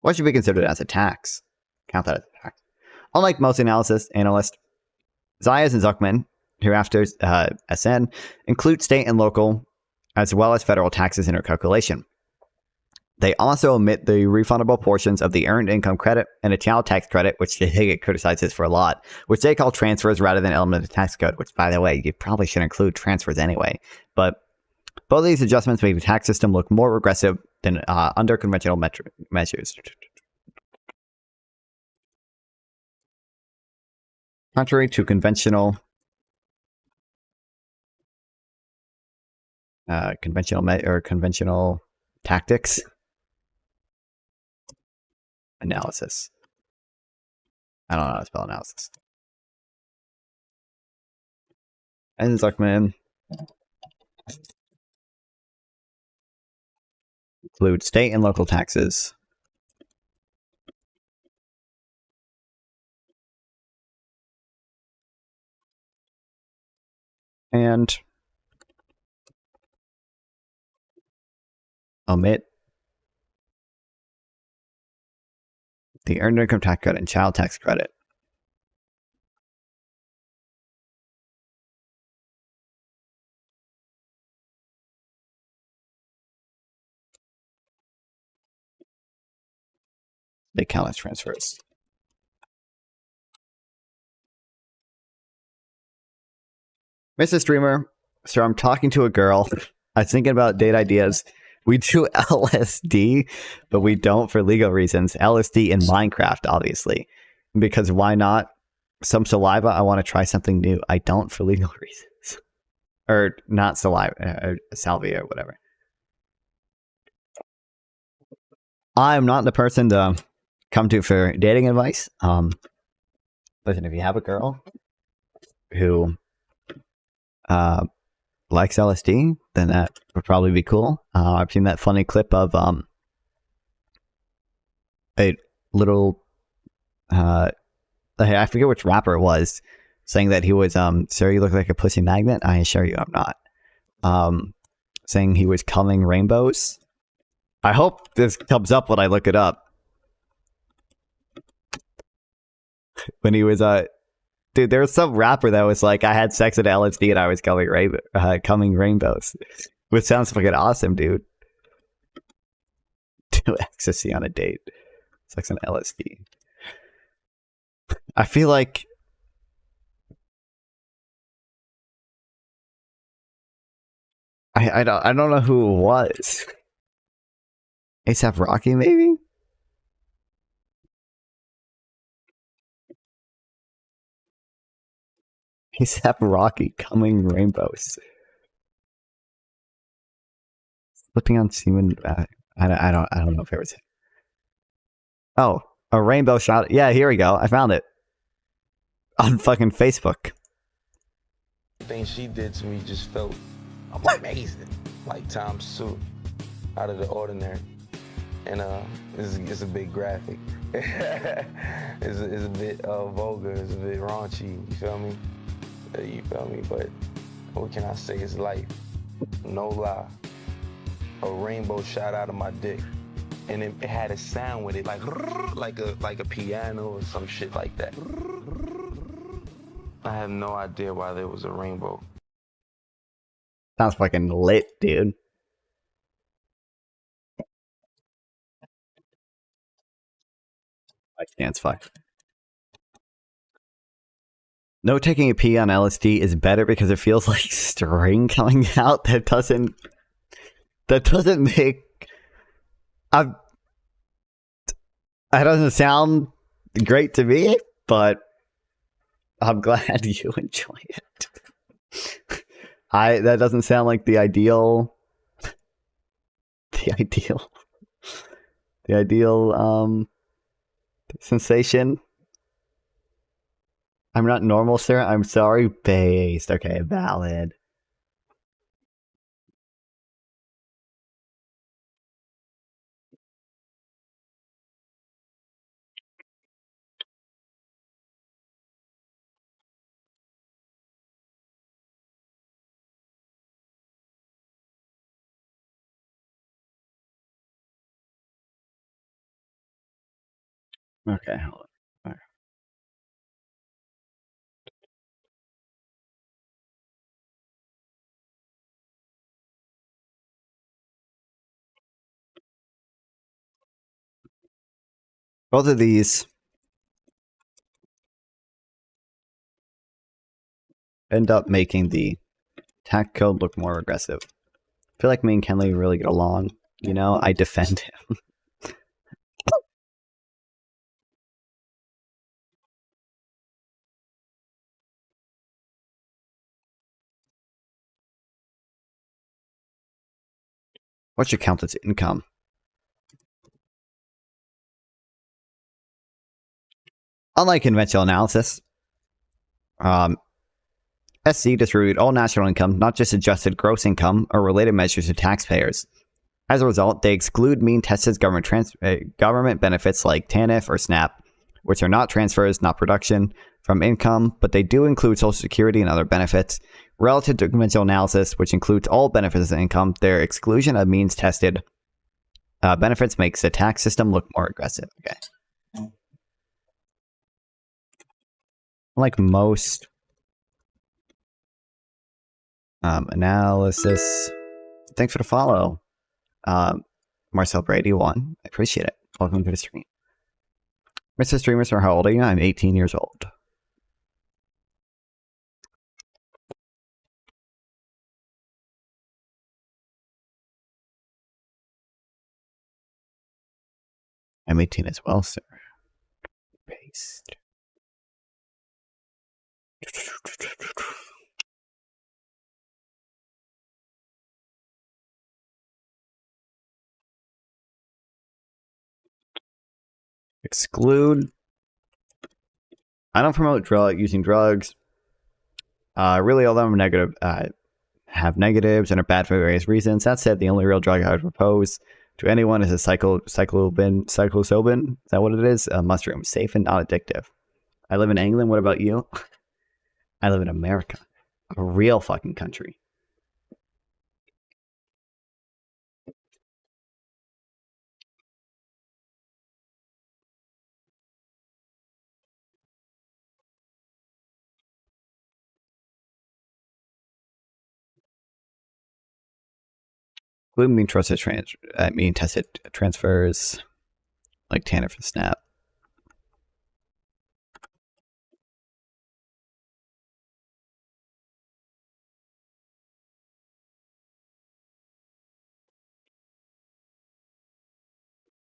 What should be considered as a tax? Count that as a tax. Unlike most analysts, Zayas and Zuckman, hereafter SN, include state and local as well as federal taxes in their calculation. They also omit the refundable portions of the earned income credit and a child tax credit, which they get criticized for a lot, which they call transfers rather than element of the tax code, which, by the way, you probably should include transfers anyway. But both of these adjustments make the tax system look more regressive than under conventional measures. Contrary to conventional tactics. Analysis. I don't know how to spell analysis. And Zuckman include state and local taxes. And omit the earned income tax credit and child tax credit. They count as transfers. Mr. Streamer, so I'm talking to a girl. I was thinking about date ideas. We do LSD, but we don't for legal reasons. LSD in Minecraft, obviously. Because why not? Some saliva, I want to try something new. I don't for legal reasons. Or not saliva, salvia or whatever. I'm not the person to come to for dating advice. Listen, if you have a girl who likes LSD, then that would probably be cool. I've seen that funny clip of a little I forget which rapper it was saying that he was sir, you look like a pussy magnet. I assure you I'm not. Saying he was culling rainbows. I hope this comes up when I look it up. When he was dude, there was some rapper that was like, I had sex with LSD and I was culling rainbows. Which sounds fucking awesome, dude. Do ecstasy on a date. Sex on LSD. I feel like I don't know who it was. A$AP Rocky, maybe? A$AP Rocky coming rainbows. Slipping on semen. I don't know if it was. Oh, a rainbow shot. Yeah, here we go. I found it on fucking Facebook. The thing she did to me just felt amazing, like Tom Suit, out of the ordinary, and it's a big graphic. it's a bit vulgar, it's a bit raunchy, you feel me? You feel me? But what can I say? It's life. No lie. A rainbow shot out of my dick. And it had a sound with it, like a piano or some shit like that. I have no idea why there was a rainbow. Sounds fucking lit, dude. I can't. It's fine. No, taking a pee on LSD is better because it feels like string coming out. That doesn't make. That doesn't sound great to me, but I'm glad you enjoy it. That doesn't sound like the ideal sensation. I'm not normal, sir. I'm sorry. Based. Okay, valid. Okay, hold on. All right. Both of these end up making the attack code look more aggressive. I feel like me and Kenley really get along. You know, I defend him. What should count as income? Unlike conventional analysis, SC distribute all national income, not just adjusted gross income or related measures to taxpayers. As a result, they exclude mean-tested government benefits like TANF or SNAP, which are not transfers, not production, from income, but they do include Social Security and other benefits. Relative to conventional analysis, which includes all benefits and income, their exclusion of means-tested benefits makes the tax system look more aggressive. Okay. Like most analysis. Thanks for the follow. Marcel Brady 1. I appreciate it. Welcome to the stream. Mr. Streamer, sir, how old are you? I'm 18 years old. I'm 18 as well, sir. Paste. Exclude. I don't promote using drugs. Really, all of them are negative, have negatives and are bad for various reasons. That said, the only real drug I would propose to anyone is a psilocybin. Is that what it is? A mushroom, safe and not addictive. I live in England. What about you? I live in America, a real fucking country. Mean tested transfers like TANF for SNAP.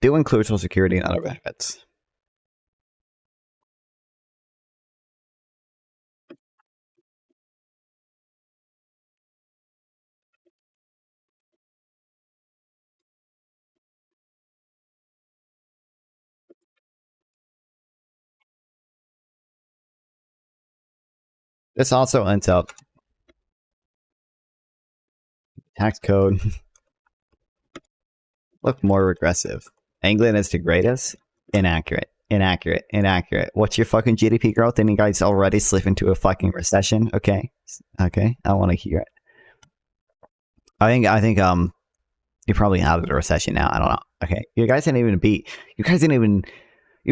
Do include Social Security and other benefits. This also ends up tax code look more regressive. England is the greatest. Inaccurate. Inaccurate. What's your fucking GDP growth? Didn't you guys already slip into a fucking recession? Okay. I want to hear it. I think you're probably out of the recession now. I don't know. Okay. You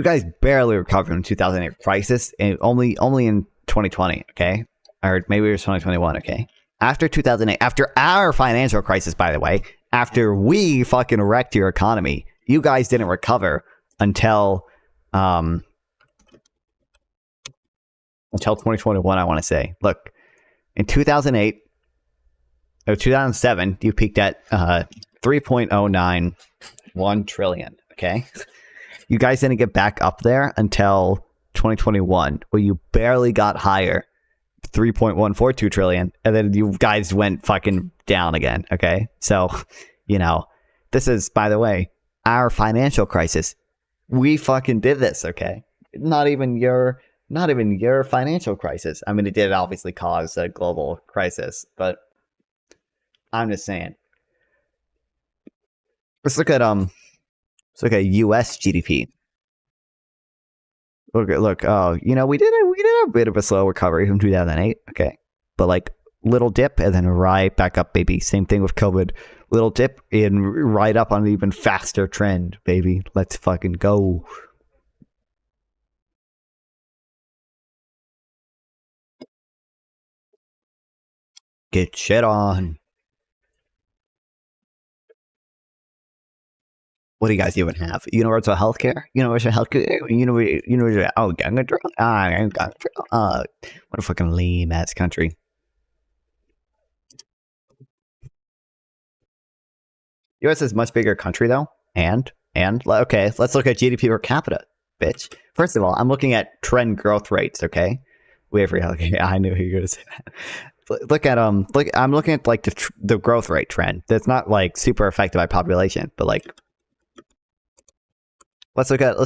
guys barely recovered from the 2008 crisis, and only in 2020, okay? Or maybe it was 2021, okay? After 2008, after our financial crisis, by the way, after we fucking wrecked your economy, you guys didn't recover until 2021, I want to say. Look, in 2008 or 2007, you peaked at 3.091 trillion, okay? You guys didn't get back up there until 2021, where you barely got higher, 3.142 trillion, and then you guys went fucking down again, okay? So, this is, by the way, our financial crisis. We fucking did this, okay? Not even your financial crisis. I mean, it did obviously cause a global crisis, but I'm just saying. Let's look at U.S. GDP. Look. Oh, we did a bit of a slow recovery from 2008. Okay, but like little dip and then right back up, baby. Same thing with COVID. Little dip and right up on an even faster trend, baby. Let's fucking go. Get shit on. What do you guys even have? Universal healthcare? Universal healthcare? Gun control? Gun control. What a fucking lame ass country. US is a much bigger country though. And okay, let's look at GDP per capita, bitch. First of all, I'm looking at trend growth rates, okay? Wait for healthcare. I knew you were gonna say that. I'm looking at like the growth rate trend. That's not like super affected by population, but like let's look at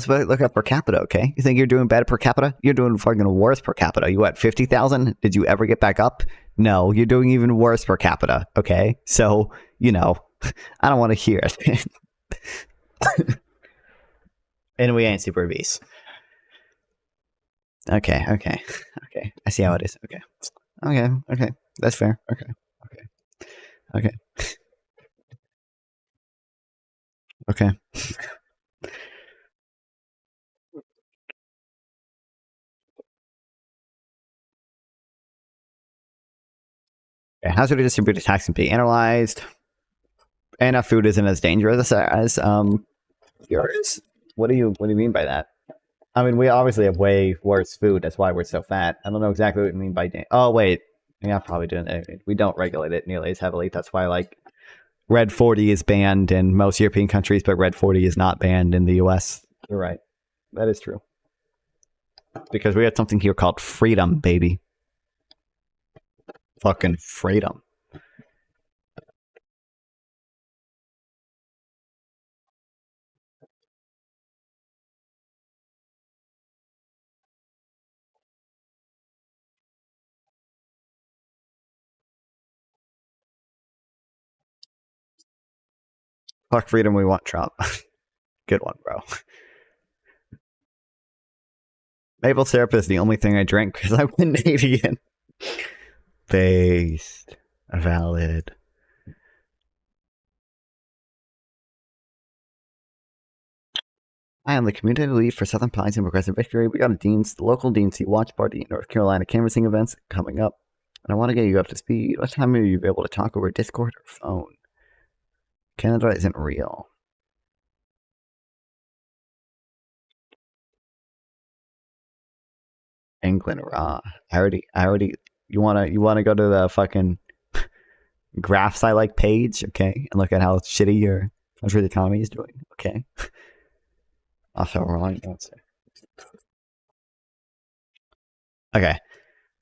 per capita, okay? You think you're doing better per capita? You're doing fucking worse per capita. You at 50,000? Did you ever get back up? No, you're doing even worse per capita, okay? So, I don't want to hear it. And we ain't super beasts. Okay. I see how it is. Okay. That's fair. Okay. Hazardous distributed tax can be analyzed. And our food isn't as dangerous as yours. What do you mean by that? I mean, we obviously have way worse food. That's why we're so fat. I don't know exactly what you mean by oh wait, yeah, probably doing it. We don't regulate it nearly as heavily. That's why like Red 40 is banned in most European countries, but Red 40 is not banned in the US. You're right. That is true. Because we got something here called freedom, baby. Fucking freedom. Fuck freedom, we want Trump. Good one, bro. Maple syrup is the only thing I drink because I'm Canadian. Based. Valid. I am the community lead for Southern Pines and Progressive Victory. We got the local DNC watch party in North Carolina canvassing events coming up. And I want to get you up to speed. What time will you be able to talk over Discord or phone? Canada isn't real. England raw. I already you wanna go to the fucking graphs I like page, okay, and look at how shitty your country's economy is doing, okay? Also wrong. Okay.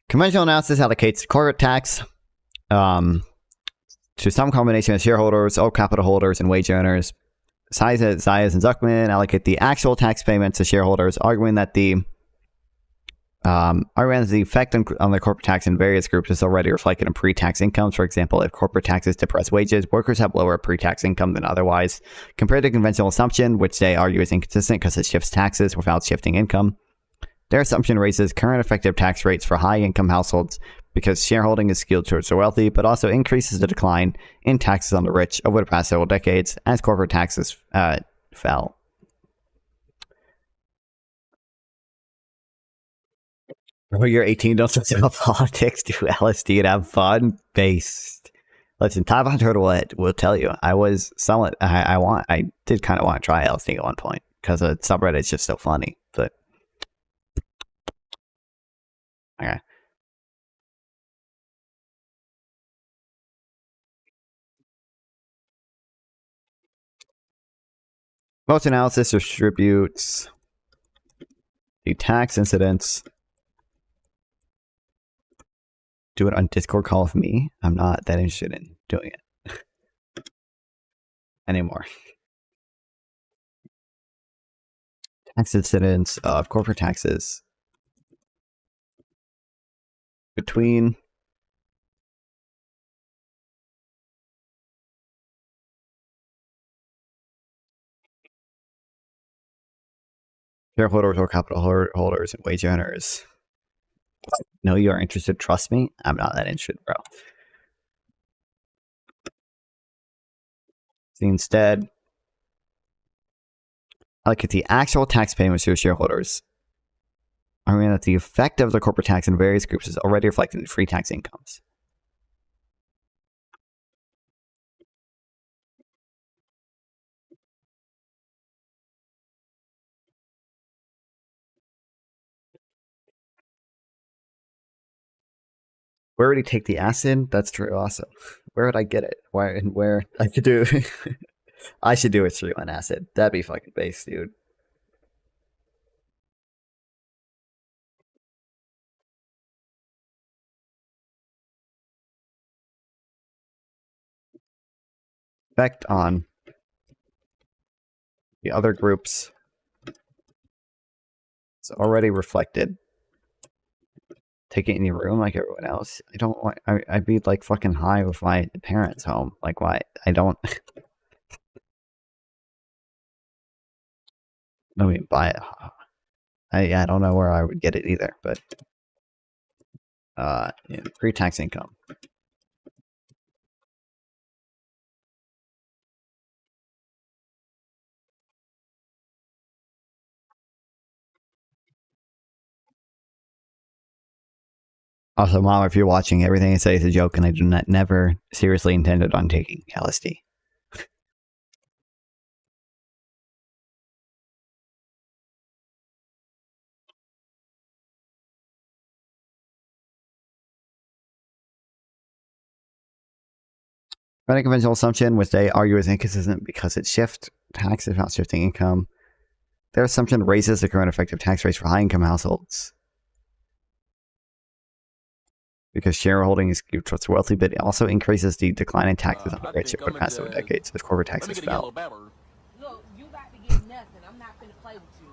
Conventional analysis allocates corporate tax to some combination of shareholders, all capital holders, and wage earners. Zayas and Zuckman allocate the actual tax payments to shareholders, arguing that the Argument the effect on the corporate tax in various groups is already reflected in pre-tax incomes. For example, if corporate taxes depress wages, workers have lower pre-tax income than otherwise. Compared to conventional assumption, which they argue is inconsistent because it shifts taxes without shifting income, their assumption raises current effective tax rates for high-income households because shareholding is skewed towards the wealthy, but also increases the decline in taxes on the rich over the past several decades as corporate taxes fell. When you're 18, don't stress about politics, do LSD and have fun. Based. Listen, Taiwan Turtle will tell you, I was somewhat, I did kind of want to try LSD at one point, because the subreddit is just so funny, but. Okay. Most analysis distributes the tax incidents. Do it on Discord call with me. I'm not that interested in doing it anymore. Tax incidents of corporate taxes between shareholders or capital holders and wage earners. No, you are interested. Trust me, I'm not that interested, bro. See, instead, I look at the actual tax payments to shareholders. I mean that the effect of the corporate tax in various groups is already reflected in free tax incomes. Where would he take the acid? That's true. Awesome. Where would I get it? Where and where I could do? I should do a stream on acid. That'd be fucking base, dude. Effect on the other groups. It's already reflected. Take it in your room like everyone else. I don't want. I'd be like fucking high with my parents home. Like why? I don't. I mean, buy it. I don't know where I would get it either, but yeah, pre-tax income. Also, Mom, if you're watching, everything I say is a joke, and I do not never seriously intended on taking LSD. Running conventional assumption, which they argue is inconsistent because it shifts taxes without shifting income. Their assumption raises the current effective tax rates for high-income households because shareholding is skewed towards wealthy, but it also increases the decline in taxes on the rich over the past several decades as corporate taxes fell. Look, you got to get nothing. I'm not finna play with you.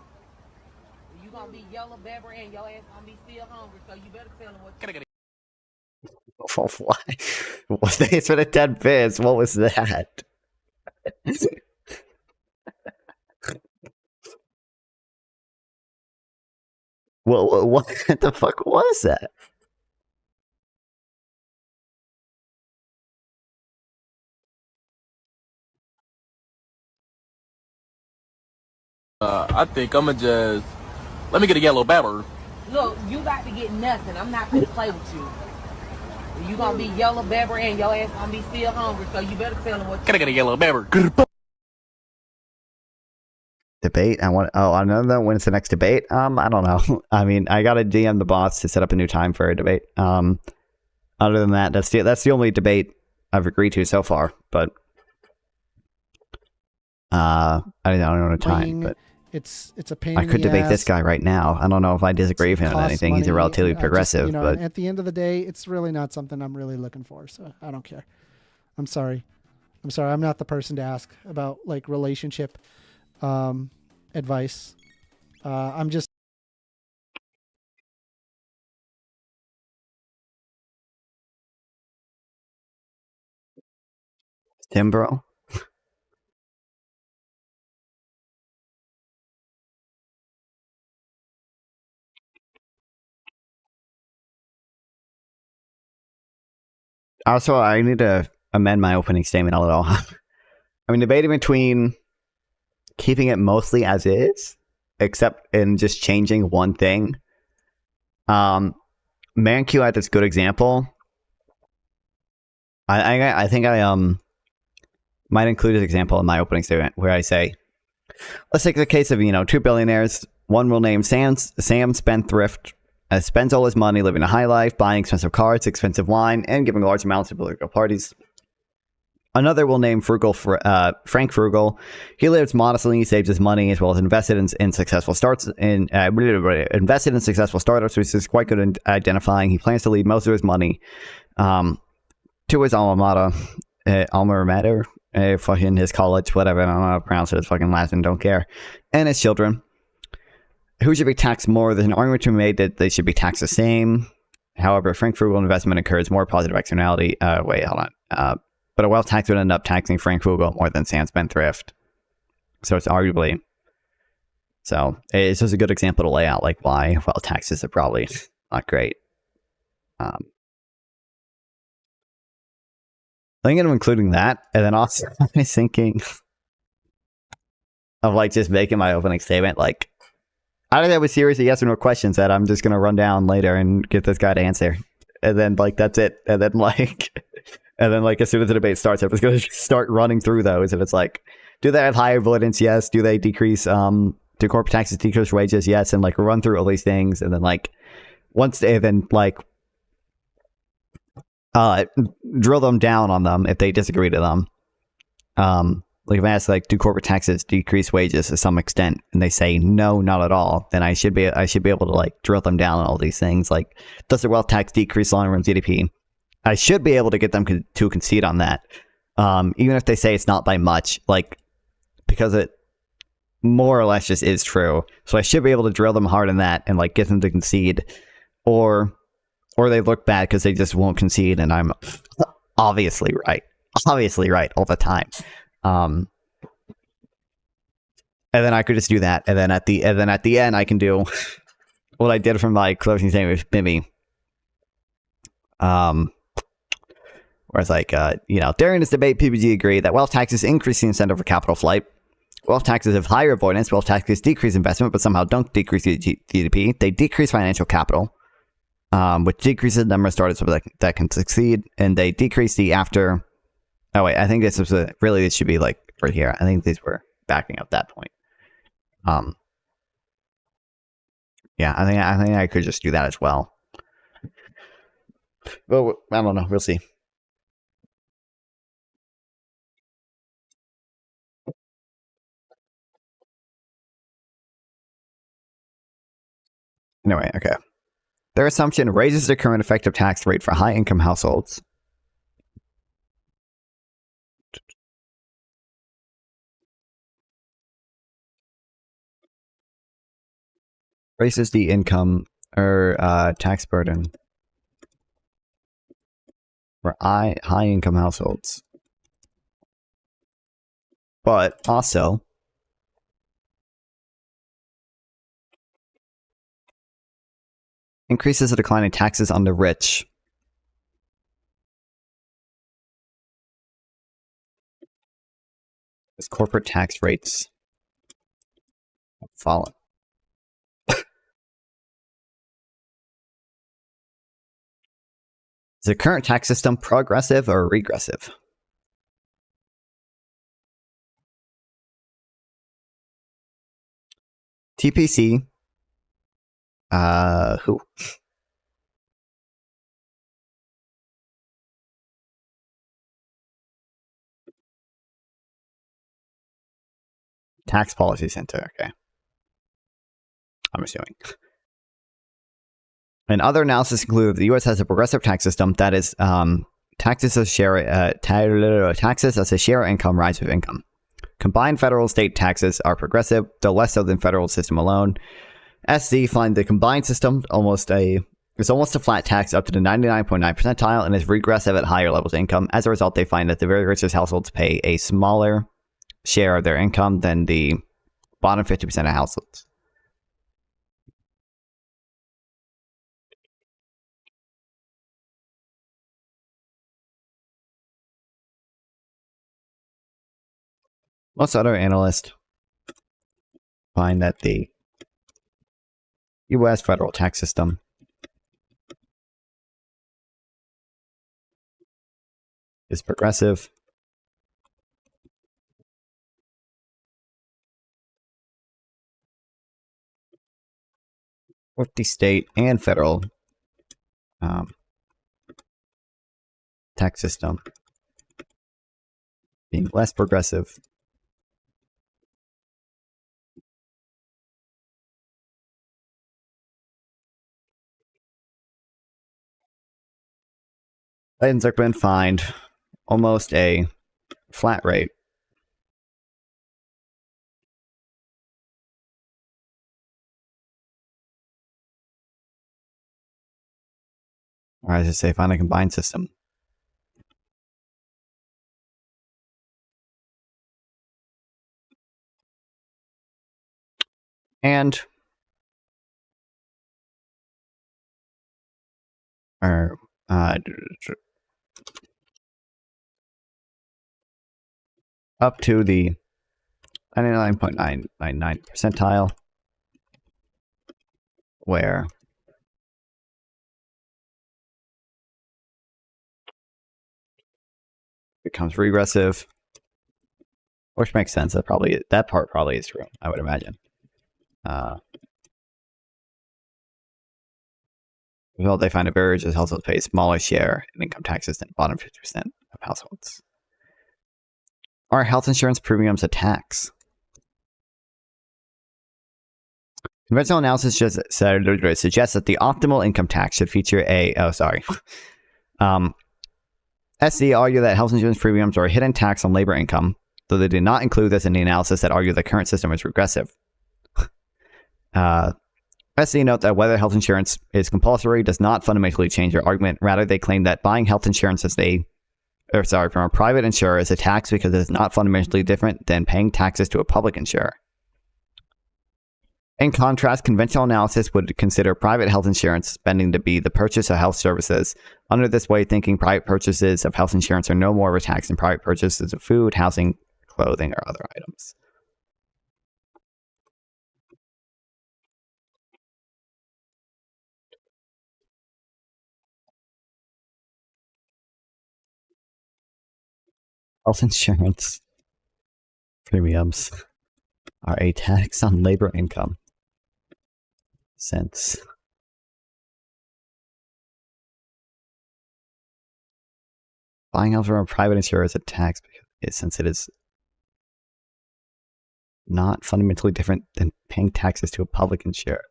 You gonna be yellow bebber and your ass gonna be still hungry, so you better tell him what you Why? Thanks for the 10 bits. What was that? What the fuck was that? I think I'ma just let me get a yellow bebber. Look, you got to get nothing. I'm not finna play with you. You gonna be yellow bebber and your ass gonna be still hungry, so you better tell him what. Can I get a yellow bebber? Debate? I want. Oh, another. When's the next debate? I don't know. I mean, I gotta DM the boss to set up a new time for a debate. Other than that, that's the only debate I've agreed to so far. But I don't know the time. But it's a pain. I could debate this guy right now. I don't know if I disagree with him on costs anything. He's a money. relatively progressive, but at the end of the day, it's really not something I'm really looking for. So I don't care. I'm sorry. I'm not the person to ask about like relationship advice. I'm just Timbro. Also, I need to amend my opening statement a little. I mean, debating between keeping it mostly as is, except in just changing one thing. ManQ had this good example. I think I might include this example in my opening statement where I say, let's take the case of, two billionaires. One will name Sam Spendthrift, spends all his money living a high life, buying expensive cars, expensive wine, and giving large amounts to political parties. Another will name Frank Frugal. He lives modestly, he saves his money, as well as invested in successful startups, which is quite good in identifying. He plans to leave most of his money to his alma mater, fucking his college, whatever. I don't know how to pronounce it. It's fucking Latin. Don't care. And his children. Who should be taxed more? There's an argument to be made that they should be taxed the same. However, Frank Frugal investment incurs more positive externality. Wait, hold on. But a wealth tax would end up taxing Frank Frugal more than Sam Spendthrift. So it's arguably... So it's just a good example to lay out like why wealth taxes are probably not great. I think I'm including that, and then also I was thinking of like just making my opening statement like, I don't have a series of yes or no questions that I'm just gonna run down later and get this guy to answer, and then like that's it, and then like as soon as the debate starts, everyone's gonna start running through those, and it's like, do they have higher avoidance? Yes. Do they decrease? Do corporate taxes decrease wages? Yes. And like run through all these things, and then like once they then like drill them down on them if they disagree to them. Like if I ask like, do corporate taxes decrease wages to some extent, and they say no, not at all, then I should be able to like drill them down on all these things. Like, does the wealth tax decrease long-run GDP? I should be able to get them to concede on that, even if they say it's not by much, like because it more or less just is true. So I should be able to drill them hard on that and like get them to concede, or they look bad because they just won't concede, and I'm obviously right all the time. And then I could just do that, and then at the end I can do what I did from my closing statement with Bimmy. Where it's like, during this debate, PPG agreed that wealth taxes increase the incentive for capital flight. Wealth taxes have higher avoidance. Wealth taxes decrease investment, but somehow don't decrease GDP. They decrease financial capital, which decreases the number of startups that can succeed, and they decrease the after. Oh wait, I think this was this should be like right here. I think these were backing up that point. Yeah, I think I could just do that as well. But I don't know. We'll see. Anyway, okay. Their assumption raises the current effective tax rate for high-income households. Raises the income or tax burden for high-income households. But also increases the decline in taxes on the rich. As corporate tax rates have fallen. Is the current tax system progressive or regressive? TPC. Who? Tax Policy Center, okay. I'm assuming. And other analysis include the U.S. has a progressive tax system that is taxes as a share of income rise with income. Combined federal and state taxes are progressive, though less so than federal system alone. SZ find the combined system almost a It's almost a flat tax up to the 99.9 percentile and is regressive at higher levels of income. As a result, they find that the very richest households pay a smaller share of their income than the bottom 50% of households. Most other analysts find that the U.S. federal tax system is progressive, with the state and federal tax system being less progressive. Biden Zuckerman find almost a flat rate. Or as I say, find a combined system. And up to the 99.999 percentile, where becomes regressive, which makes sense. That part probably is true, I would imagine. Well, they find a very rich households pay a smaller share in income taxes than bottom 50% of households. Are health insurance premiums a tax? Conventional analysis suggests that the optimal income tax should feature a... Oh, sorry. SC argue that health insurance premiums are a hidden tax on labor income, though they did not include this in the analysis that argue the current system is regressive. SC note that whether health insurance is compulsory does not fundamentally change their argument. Rather, they claim that buying health insurance from a private insurer is a tax because it is not fundamentally different than paying taxes to a public insurer. In contrast, conventional analysis would consider private health insurance spending to be the purchase of health services. Under this way of thinking, private purchases of health insurance are no more of a tax than private purchases of food, housing, clothing, or other items. Health insurance premiums are a tax on labor income, since buying health from a private insurer is a tax since it is not fundamentally different than paying taxes to a public insurer.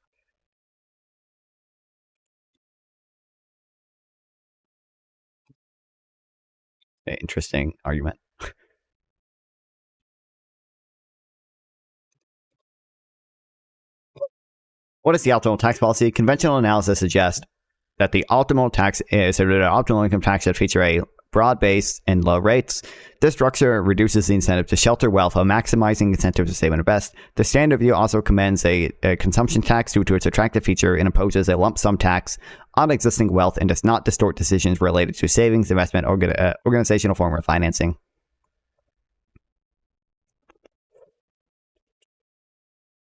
Interesting argument. What is the optimal tax policy? Conventional analysis suggests that the optimal income tax should feature a broad base and low rates. This structure reduces the incentive to shelter wealth while maximizing incentives to save and invest. The standard view also commends a consumption tax due to its attractive feature and imposes a lump sum tax on existing wealth and does not distort decisions related to savings, investment, or organizational form of financing.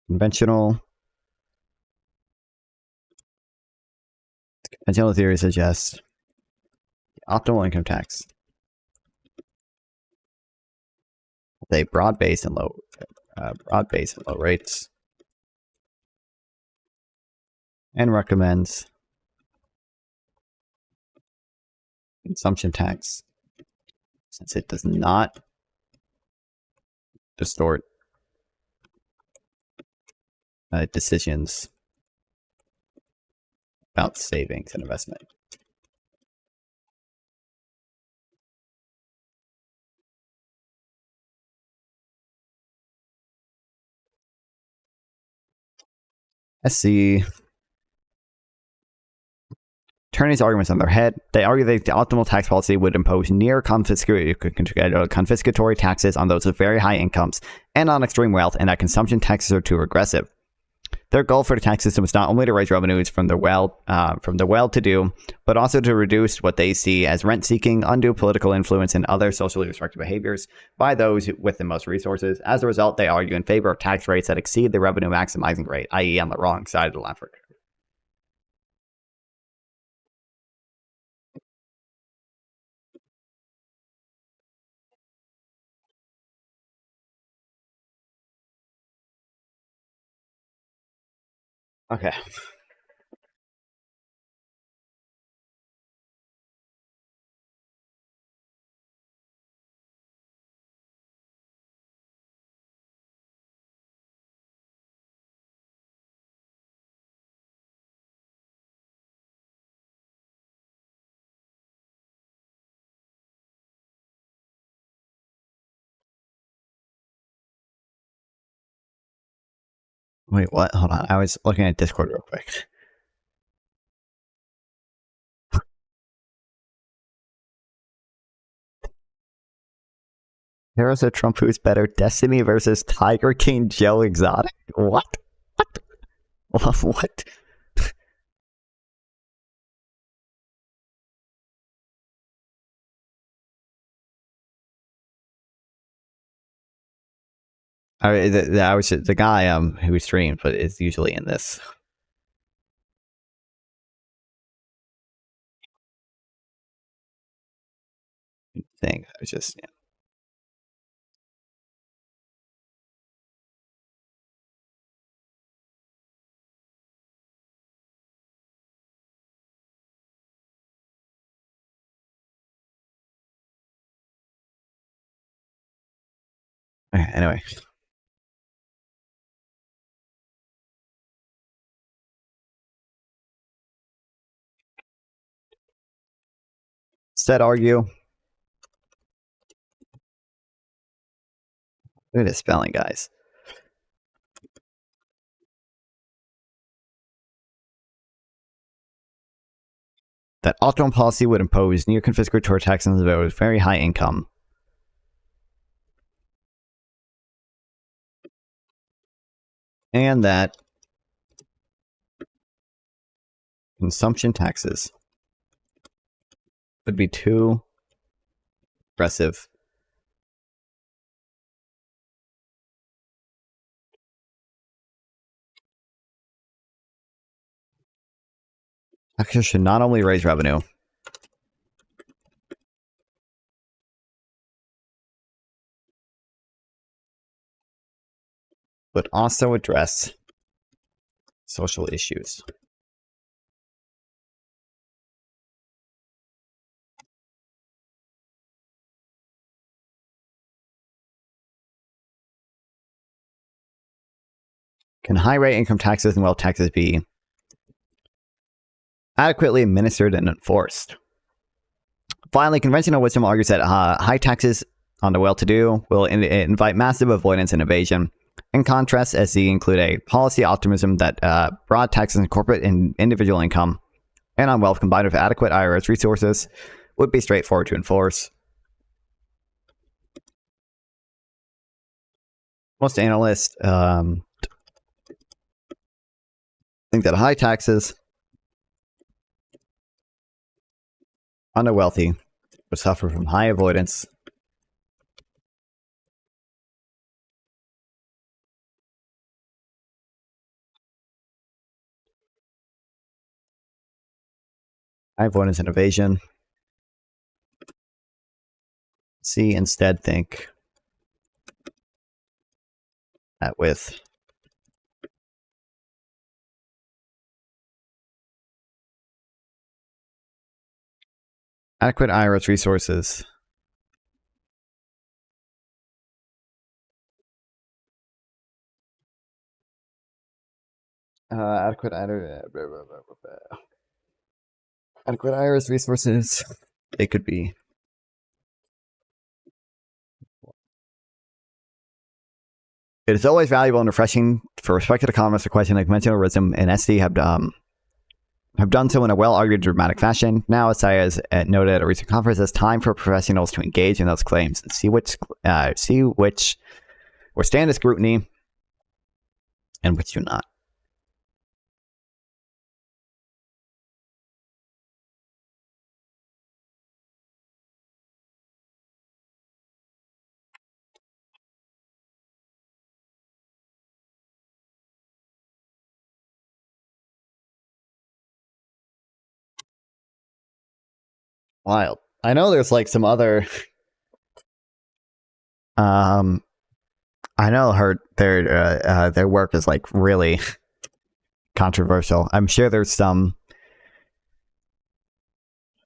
Conventional theory suggests the optimal income tax with a broad base and low rates, and recommends consumption tax since it does not distort decisions about savings and investment. SC turn these arguments on their head. They argue that the optimal tax policy would impose near confiscatory taxes on those with very high incomes and on extreme wealth, and that consumption taxes are too regressive. Their goal for the tax system is not only to raise revenues from the well-to-do, but also to reduce what they see as rent-seeking, undue political influence, and other socially destructive behaviors by those with the most resources. As a result, they argue in favor of tax rates that exceed the revenue maximizing rate, i.e. on the wrong side of the Laffer curve. Okay. Wait, what? Hold on. I was looking at Discord real quick. There's a Trump who's better. Destiny versus Tiger King Joe Exotic? What? What? What? I was the guy who streamed, but is usually in this thing. I was just Okay, anyway. Instead, argue. Look at this spelling, guys. That optimal policy would impose near confiscatory taxes on those with very high income. And that consumption taxes would be too aggressive. Taxes should not only raise revenue, but also address social issues. Can high rate income taxes and wealth taxes be adequately administered and enforced? Finally, conventional wisdom argues that high taxes on the well-to-do will invite massive avoidance and evasion. In contrast, SE include a policy optimism that broad taxes on corporate and individual income and on wealth combined with adequate IRS resources would be straightforward to enforce. Most analysts think that high taxes on the wealthy would suffer from high avoidance and evasion. C instead think that with adequate IRS resources adequate IRS resources, they could be it is always valuable and refreshing for respected economists to question the conventional wisdom, and SD have have done so in a well-argued, dramatic fashion. Now, as I has noted at a recent conference, it's time for professionals to engage in those claims and see which withstand the scrutiny and which do not. Wild. I know there's like some other. I know their work is like really controversial. I'm sure there's some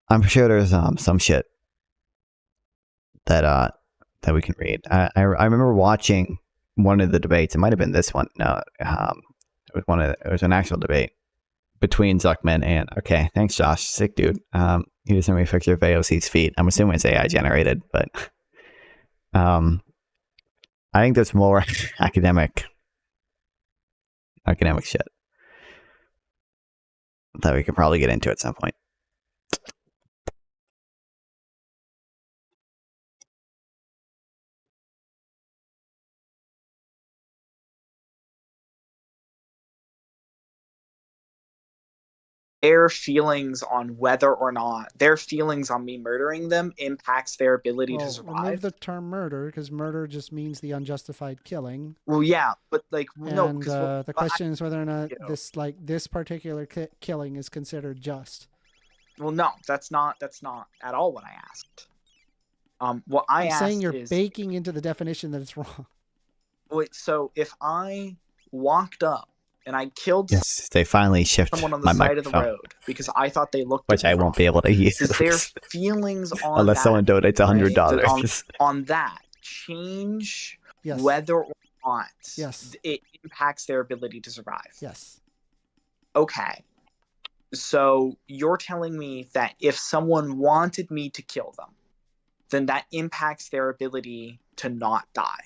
shit that we can read. I remember watching one of the debates. It might have been this one. No, it was an actual debate between Zuckman and, okay, thanks Josh, sick dude. He just sent me a picture of AOC's feet. I'm assuming it's AI generated, but I think there's more academic shit that we could probably get into at some point. Their feelings on whether or not their feelings on me murdering them impacts their ability to Remove survive. the term murder, because murder just means the unjustified killing. Well, yeah, but like no, And because the question is whether or not this particular killing is considered just. well, no, that's not at all what I asked. What I I'm asked saying you're is baking into the definition that it's wrong. wait. So if I walked up and I killed Yes, they finally shift someone on the my side of the microphone, road because I thought they looked which at me I won't be able to use. does their feelings on unless that, someone donates $100. right, on that change Yes. whether or not Yes. it impacts their ability to survive? Yes. Okay. So you're telling me that if someone wanted me to kill them, then that impacts their ability to not die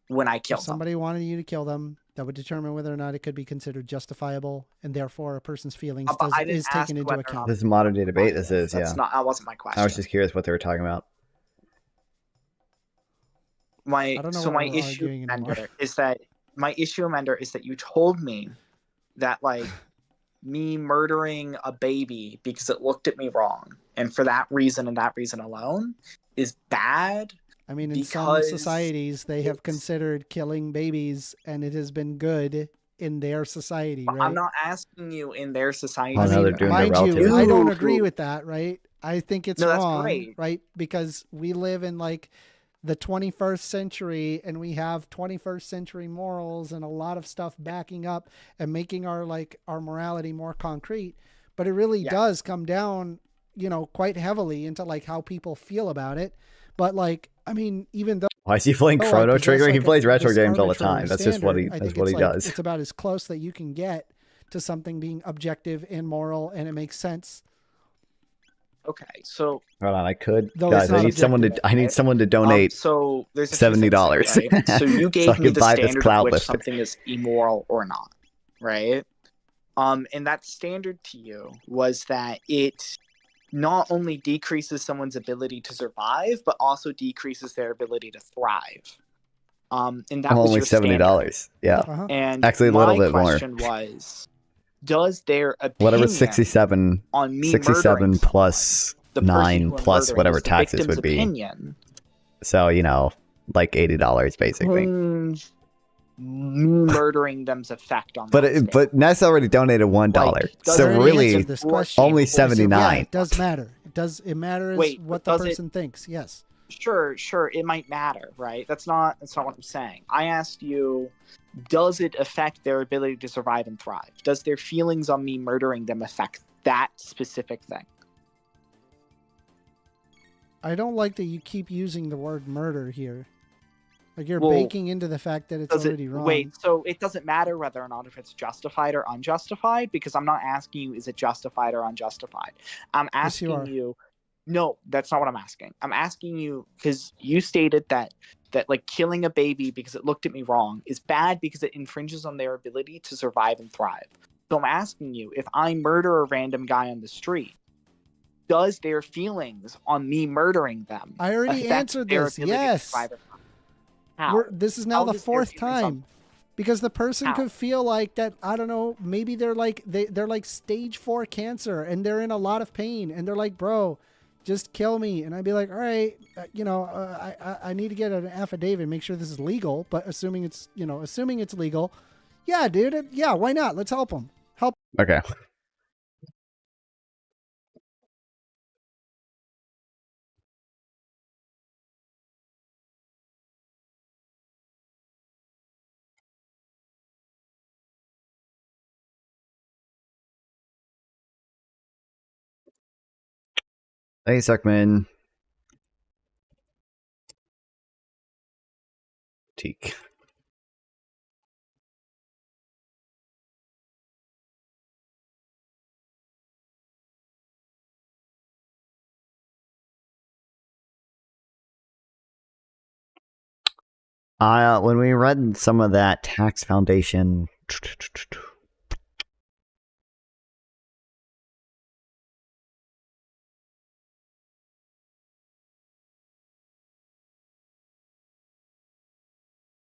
when I kill If somebody wanted you to kill them, that would determine whether or not it could be considered justifiable, and therefore a person's feelings But I didn't is ask taken into whether or account. This is modern day debate. This is, That's yeah. that wasn't my question. I was just curious what they were talking about. My I don't know so what my we're issue arguing anymore. Amender is that you told me that like me murdering a baby because it looked at me wrong, and for that reason and that reason alone is bad. I mean, in some because societies, they have considered killing babies, and it has been good in their society, right? I'm not asking you in their society. Oh, no, they're doing their Mind you, relative. I don't agree with that, right? I think it's No, that's wrong, great. right? Because we live in like the 21st century, and we have 21st century morals and a lot of stuff backing up and making our morality more concrete. But it really does come down, quite heavily into like how people feel about it. But like, I mean, even though Why is he playing I Chrono possess, Trigger? He like, plays retro this games all the arbitrary time. That's just what he. standard, I That's think what he it's like- does. It's about as close that you can get to something being objective and moral, and it makes sense. Okay, so Hold on, I could, Though guys. it's I not need someone to. objective, I need someone to donate so there's a few things $70, here, right? So you gave so I me can the buy this standard cloud of which lifter. something is immoral or not, right? And that standard to you was that it not only decreases someone's ability to survive, but also decreases their ability to thrive. And that I'm was only your standard. $70. Yeah, And actually a little bit my more. question was, does their opinion Whatever 67, on me 67 murdering plus the person 9 who I'm plus murdering whatever is the taxes victim's would be. opinion, So like $80 basically. me murdering them's effect on But Ness already donated $1, so Does already really answered this question. only So, yeah, 79. it does matter. It matters Wait, what the does it- person thinks. Yes. Sure, it might matter, right? That's not what I'm saying. I asked you, does it affect their ability to survive and thrive? Does their feelings on me murdering them affect that specific thing? I don't like that you keep using the word murder here. Like you're Well, baking into the fact that it's Does already it wrong. wait? So it doesn't matter whether or not if it's justified or unjustified, because I'm not asking you is it justified or unjustified. I'm Yes, you asking are. you. No, that's not what I'm asking. I'm asking you because you stated that like killing a baby because it looked at me wrong is bad because it infringes on their ability to survive and thrive. So I'm asking you, if I murder a random guy on the street, does their feelings on me murdering them I already affect answered their this. ability to Yes. survive or not? How? This is now How the does their 4th feelings on- time. Because the person How? could feel like that, I don't know, maybe they're like they're like stage 4 cancer and they're in a lot of pain and they're like, bro, just kill me. And I'd be like, all right, I need to get an affidavit, make sure this is legal. But assuming it's legal, yeah, dude, yeah, why not? Let's help them. Help. Okay. Hey, Zuckman. Teak. When we read some of that tax foundation,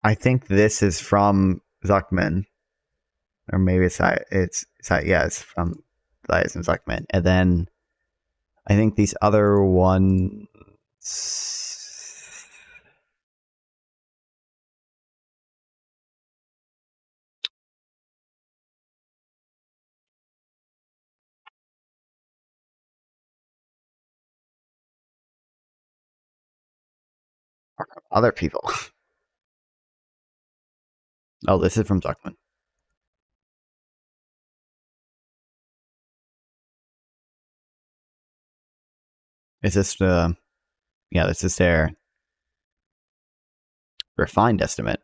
I think this is from Zuckman, or maybe it's from Elias and Zuckman, and then I think these other ones. Are from other people. Oh, this is from Zuckman. Is this yeah, this is their refined estimate.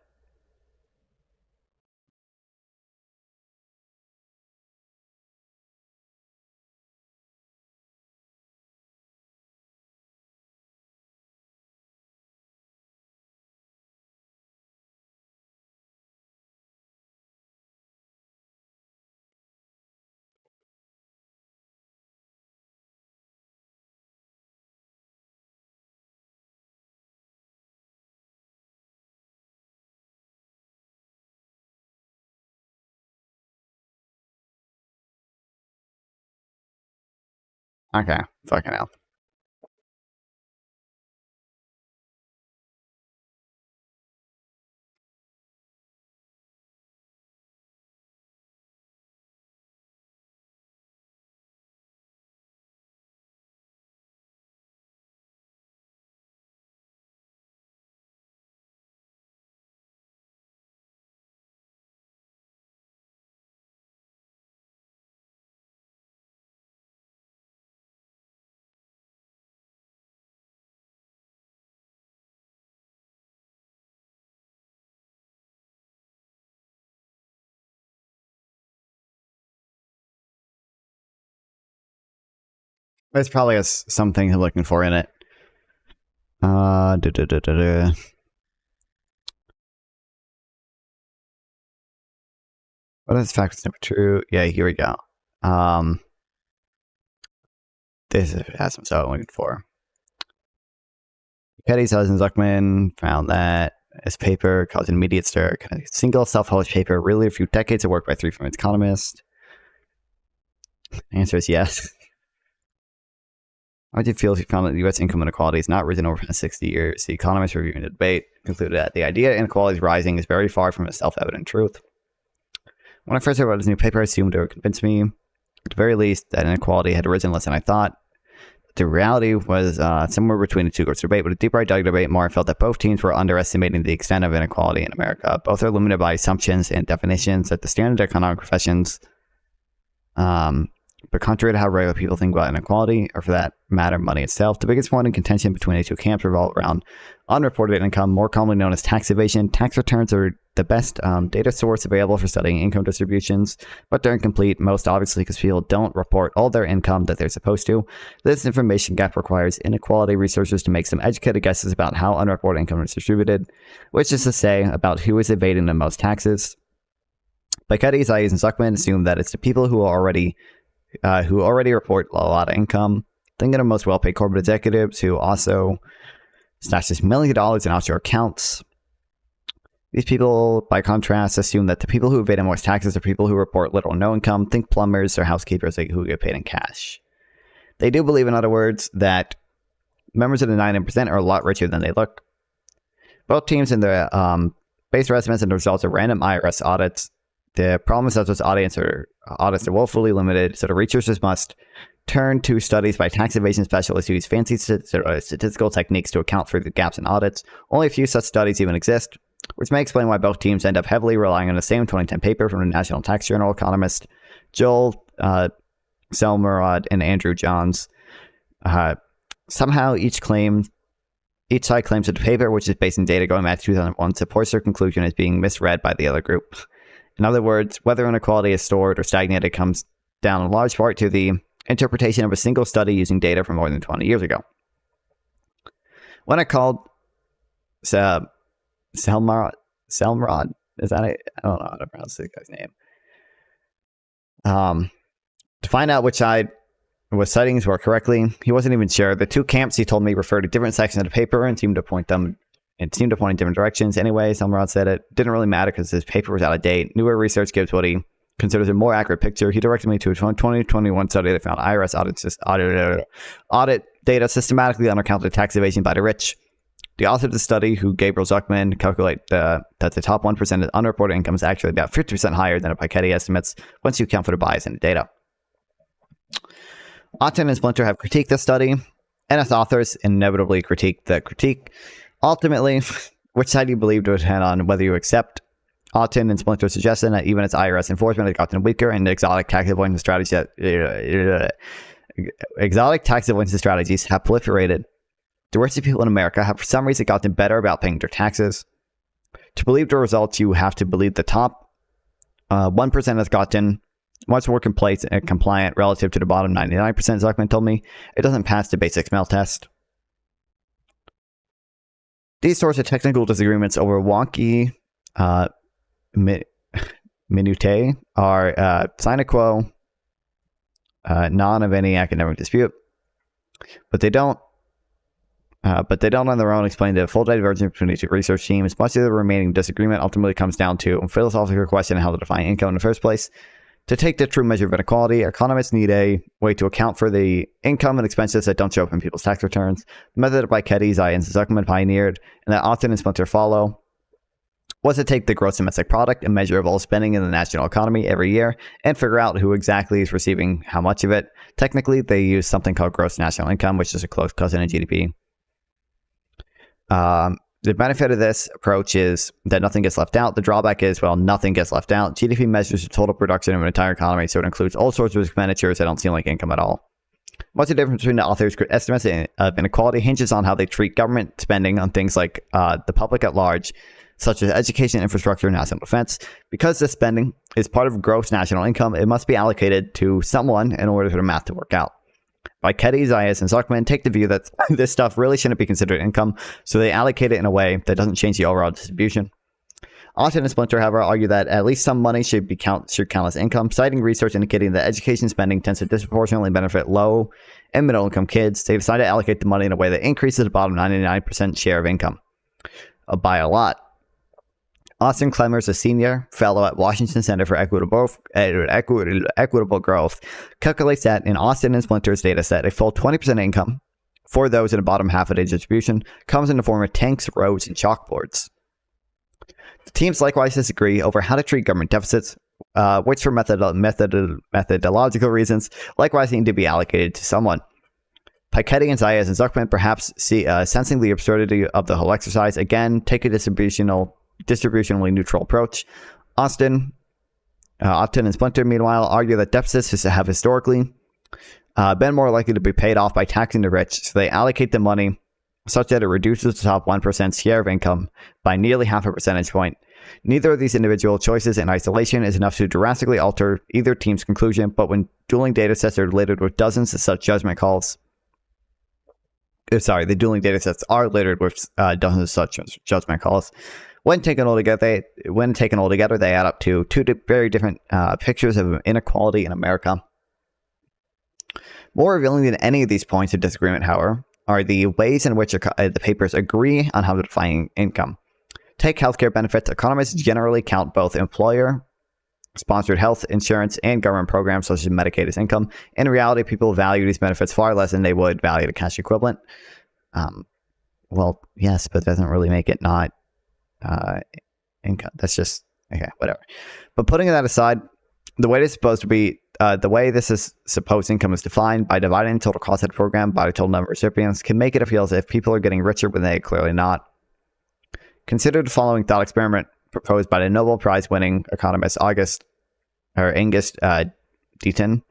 Okay, fucking hell. There's probably something he's looking for in it. What is fact number 2? Yeah, here we go. This has some stuff I'm looking for. Petty's husband Zuckman found that his paper caused an immediate stir. Kind of single self-published paper, really a few decades of work by 3 famous economists. The answer is yes. How would you feel if you found that the U.S. income inequality has not risen over the past 60 years? The economists reviewing the debate concluded that the idea that inequality is rising is very far from a self-evident truth. When I first heard about this new paper, I assumed it would convince me, at the very least, that inequality had risen less than I thought. The reality was somewhere between the two groups of debate, but the deeper I dug the debate, more I felt that both teams were underestimating the extent of inequality in America. Both are limited by assumptions and definitions that the standard economic professions, but contrary to how regular people think about inequality, or for that matter, money itself, the biggest point in contention between the two camps revolve around unreported income, more commonly known as tax evasion. Tax returns are the best data source available for studying income distributions, but they're incomplete, most obviously because people don't report all their income that they're supposed to. This information gap requires inequality researchers to make some educated guesses about how unreported income is distributed, which is to say, about who is evading the most taxes. Piketty, Zayas, and Zuckman assume that it's the people who already report a lot of income. Thinking of most well-paid corporate executives who also stashes millions of dollars in offshore accounts. These people, by contrast, assume that the people who evade most taxes are people who report little or no income. Think plumbers or housekeepers who get paid in cash. They do believe, in other words, that members of the 99% are a lot richer than they look. Both teams in their base their estimates and the results of random IRS audits. The problem is that those audits are woefully limited, so the researchers must turn to studies by tax evasion specialists who use fancy statistical techniques to account for the gaps in audits. Only a few such studies even exist, which may explain why both teams end up heavily relying on the same 2010 paper from the National Tax Journal economist Joel Selmerod and Andrew Johns. Somehow each side claims that the paper, which is based on data going back to 2001, supports their conclusion as being misread by the other group. In other words, whether inequality is stored or stagnated comes down in large part to the interpretation of a single study using data from more than 20 years ago. When I called Selmerod, is that it? I don't know how to pronounce this guy's name. To find out which side was citing his work correctly, he wasn't even sure. The two camps, he told me, referred to different sections of the paper and seemed to point in different directions. Anyway, Selmerod said it didn't really matter because his paper was out of date. Newer research gives what he considers a more accurate picture. He directed me to a 2021 study that found IRS audit data systematically undercounted tax evasion by the rich. The author of the study, who Gabriel Zuckman, calculate that the top 1% of unreported income is actually about 50% higher than the Piketty estimates once you account for the bias in the data. Otten and Splinter have critiqued this study, and its authors inevitably critique the critique. Ultimately, which side you believe to depend on whether you accept Otten and Splinter suggestion that even its IRS enforcement has gotten weaker and exotic tax avoidance strategies have proliferated. The richest people in America have for some reason gotten better about paying their taxes. To believe the results, you have to believe the top 1% has gotten much more compliant relative to the bottom 99%, Zuckman told me. It doesn't pass the basic smell test. These sorts of technical disagreements over wonky minutiae are sine qua non of any academic dispute, but they don't on their own explain the full divergence between the two research teams. Much of the remaining disagreement ultimately comes down to a philosophical question of how to define income in the first place. To take the true measure of inequality, economists need a way to account for the income and expenses that don't show up in people's tax returns. The method that Piketty, Zayas, and Zuckman pioneered, and that Otten and Splinter follow, was to take the gross domestic product, a measure of all spending in the national economy every year, and figure out who exactly is receiving how much of it. Technically, they use something called gross national income, which is a close cousin of GDP. The benefit of this approach is that nothing gets left out. The drawback is, well, nothing gets left out. GDP measures the total production of an entire economy, so it includes all sorts of expenditures that don't seem like income at all. Much of the difference between the authors' estimates of inequality hinges on how they treat government spending on things like the public at large, such as education, infrastructure, and national defense. Because this spending is part of gross national income, it must be allocated to someone in order for the math to work out. Piketty, Zayas, and Zuckman take the view that this stuff really shouldn't be considered income, so they allocate it in a way that doesn't change the overall distribution. Otten and Splinter, however, argue that at least some money should count as income, citing research indicating that education spending tends to disproportionately benefit low and middle income kids. They decided to allocate the money in a way that increases the bottom 99% share of income by a lot. Austin Clemmers, a senior fellow at Washington Center for Equitable Growth, calculates that in Otten and Splinter's data set, a full 20% income for those in the bottom half of the distribution comes in the form of tanks, roads, and chalkboards. The teams likewise disagree over how to treat government deficits, which for methodological reasons likewise need to be allocated to someone. Piketty and Zayas and Zuckman, perhaps sensing the absurdity of the whole exercise, again take a distributionally neutral approach. Otten and Splinter, meanwhile, argue that deficits have historically been more likely to be paid off by taxing the rich, so they allocate the money such that it reduces the top 1%'s share of income by nearly half a percentage point. Neither of these individual choices in isolation is enough to drastically alter either team's conclusion, but when dueling data sets are littered with dozens of such judgment calls, the dueling data sets are littered with dozens of such judgment calls. When taken all together, they add up to two very different pictures of inequality in America. More revealing than any of these points of disagreement, however, are the ways in which the papers agree on how to define income. Take healthcare benefits. Economists generally count both employer-sponsored health insurance and government programs such as Medicaid as income. In reality, people value these benefits far less than they would value the cash equivalent. Well, yes, but that doesn't really make it not income. That's just okay, whatever. But putting that aside, the way this is supposed income is defined by dividing the total cost of the program by the total number of recipients can make it appeal as if people are getting richer when they are clearly not. Consider the following thought experiment proposed by the Nobel Prize winning economist Angus Deaton.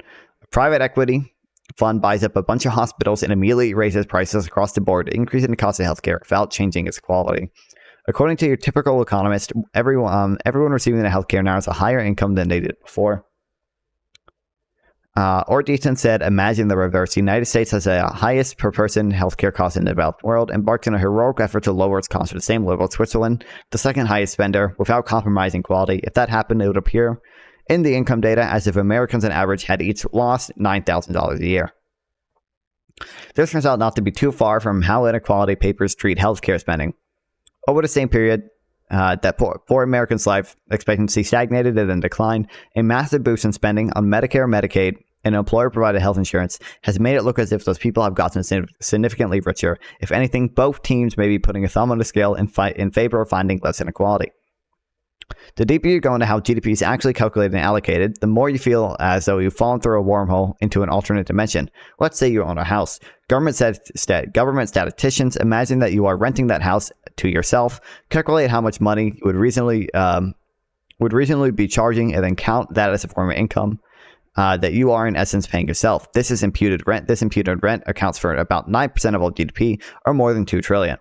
A private equity fund buys up a bunch of hospitals and immediately raises prices across the board, increasing the cost of healthcare without changing its quality. According to your typical economist, everyone receiving the healthcare now has a higher income than they did before. Or Deaton said, imagine the reverse. The United States has the highest per person healthcare cost in the developed world, embarked on a heroic effort to lower its cost to the same level as Switzerland, the second highest spender, without compromising quality. If that happened, it would appear in the income data as if Americans on average had each lost $9,000 a year. This turns out not to be too far from how inequality papers treat healthcare spending. Over the same period, that poor Americans' life expectancy stagnated and then declined. A massive boost in spending on Medicare, Medicaid, and employer-provided health insurance has made it look as if those people have gotten significantly richer. If anything, both teams may be putting a thumb on the scale in favor of finding less inequality. The deeper you go into how GDP is actually calculated and allocated, the more you feel as though you've fallen through a wormhole into an alternate dimension. Let's say you own a house. Government statisticians imagine that you are renting that house to yourself, calculate how much money you would reasonably be charging, and then count that as a form of income that you are in essence paying yourself. This is imputed rent. This imputed rent accounts for about 9% of all GDP, or more than $2 trillion.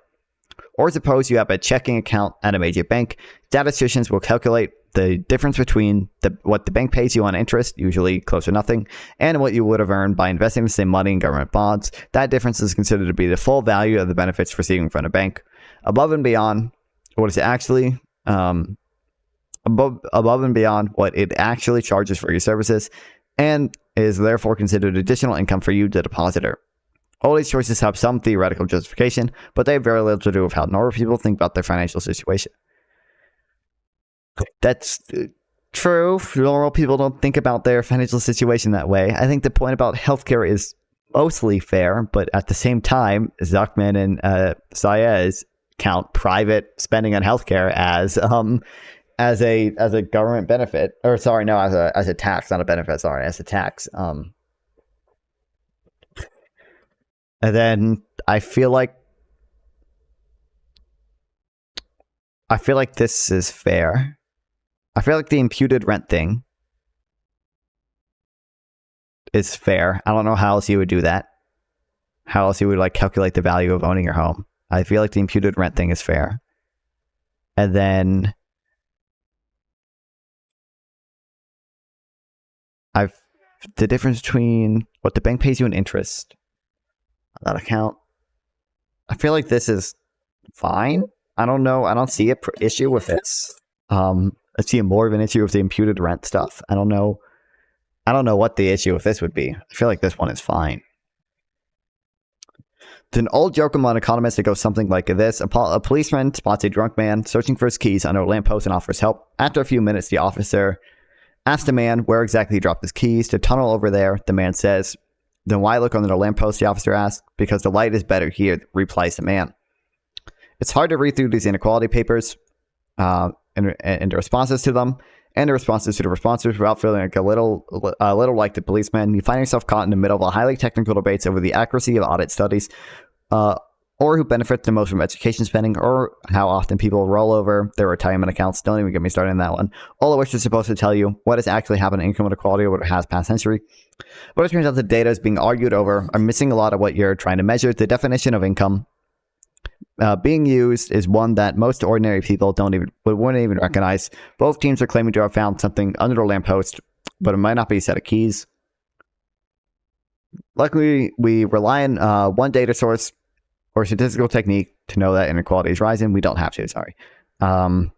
Or suppose you have a checking account at a major bank. Statisticians will calculate the difference between what the bank pays you on interest, usually close to nothing, and what you would have earned by investing the same money in government bonds. That difference is considered to be the full value of the benefits receiving from a bank. Above and beyond what is actually above and beyond what it actually charges for your services, and is therefore considered additional income for you, the depositor. All these choices have some theoretical justification, but they have very little to do with how normal people think about their financial situation. That's true. Normal people don't think about their financial situation that way. I think the point about healthcare is mostly fair, but at the same time, Zuckman and Saez count private spending on healthcare as a government benefit, or sorry, no, as a tax, not a benefit. Sorry, as a tax. And then I feel like this is fair. I feel like the imputed rent thing is fair. I don't know how else you would do that. How else you would like calculate the value of owning your home. I feel like the imputed rent thing is fair. And then the difference between what the bank pays you in interest on that account. I feel like this is fine. I don't know. I don't see an issue with this. I see more of an issue with the imputed rent stuff. I don't know what the issue with this would be. I feel like this one is fine. There's an old joke among economists that goes something like this. A policeman spots a drunk man searching for his keys under a lamppost and offers help. After a few minutes, the officer asks the man where exactly he dropped his keys. To tunnel over there, the man says. Then why look under the lamppost, the officer asks. Because the light is better here, replies the man. It's hard to read through these inequality papers and the responses to them, and the responses to the responses without feeling like a little like the policeman. You find yourself caught in the middle of a highly technical debates over the accuracy of audit studies, or who benefits the most from education spending, or how often people roll over their retirement accounts. Don't even get me started on that one. All of which is supposed to tell you what has actually happened in income inequality over the past century. But it turns out the data is being argued over are missing a lot of what you're trying to measure. The definition of income being used is one that most ordinary people wouldn't even recognize. Both teams are claiming to have found something under the lamppost, but it might not be a set of keys. Luckily, we rely on one data source or statistical technique to know that inequality is rising. We don't have to, sorry. Um,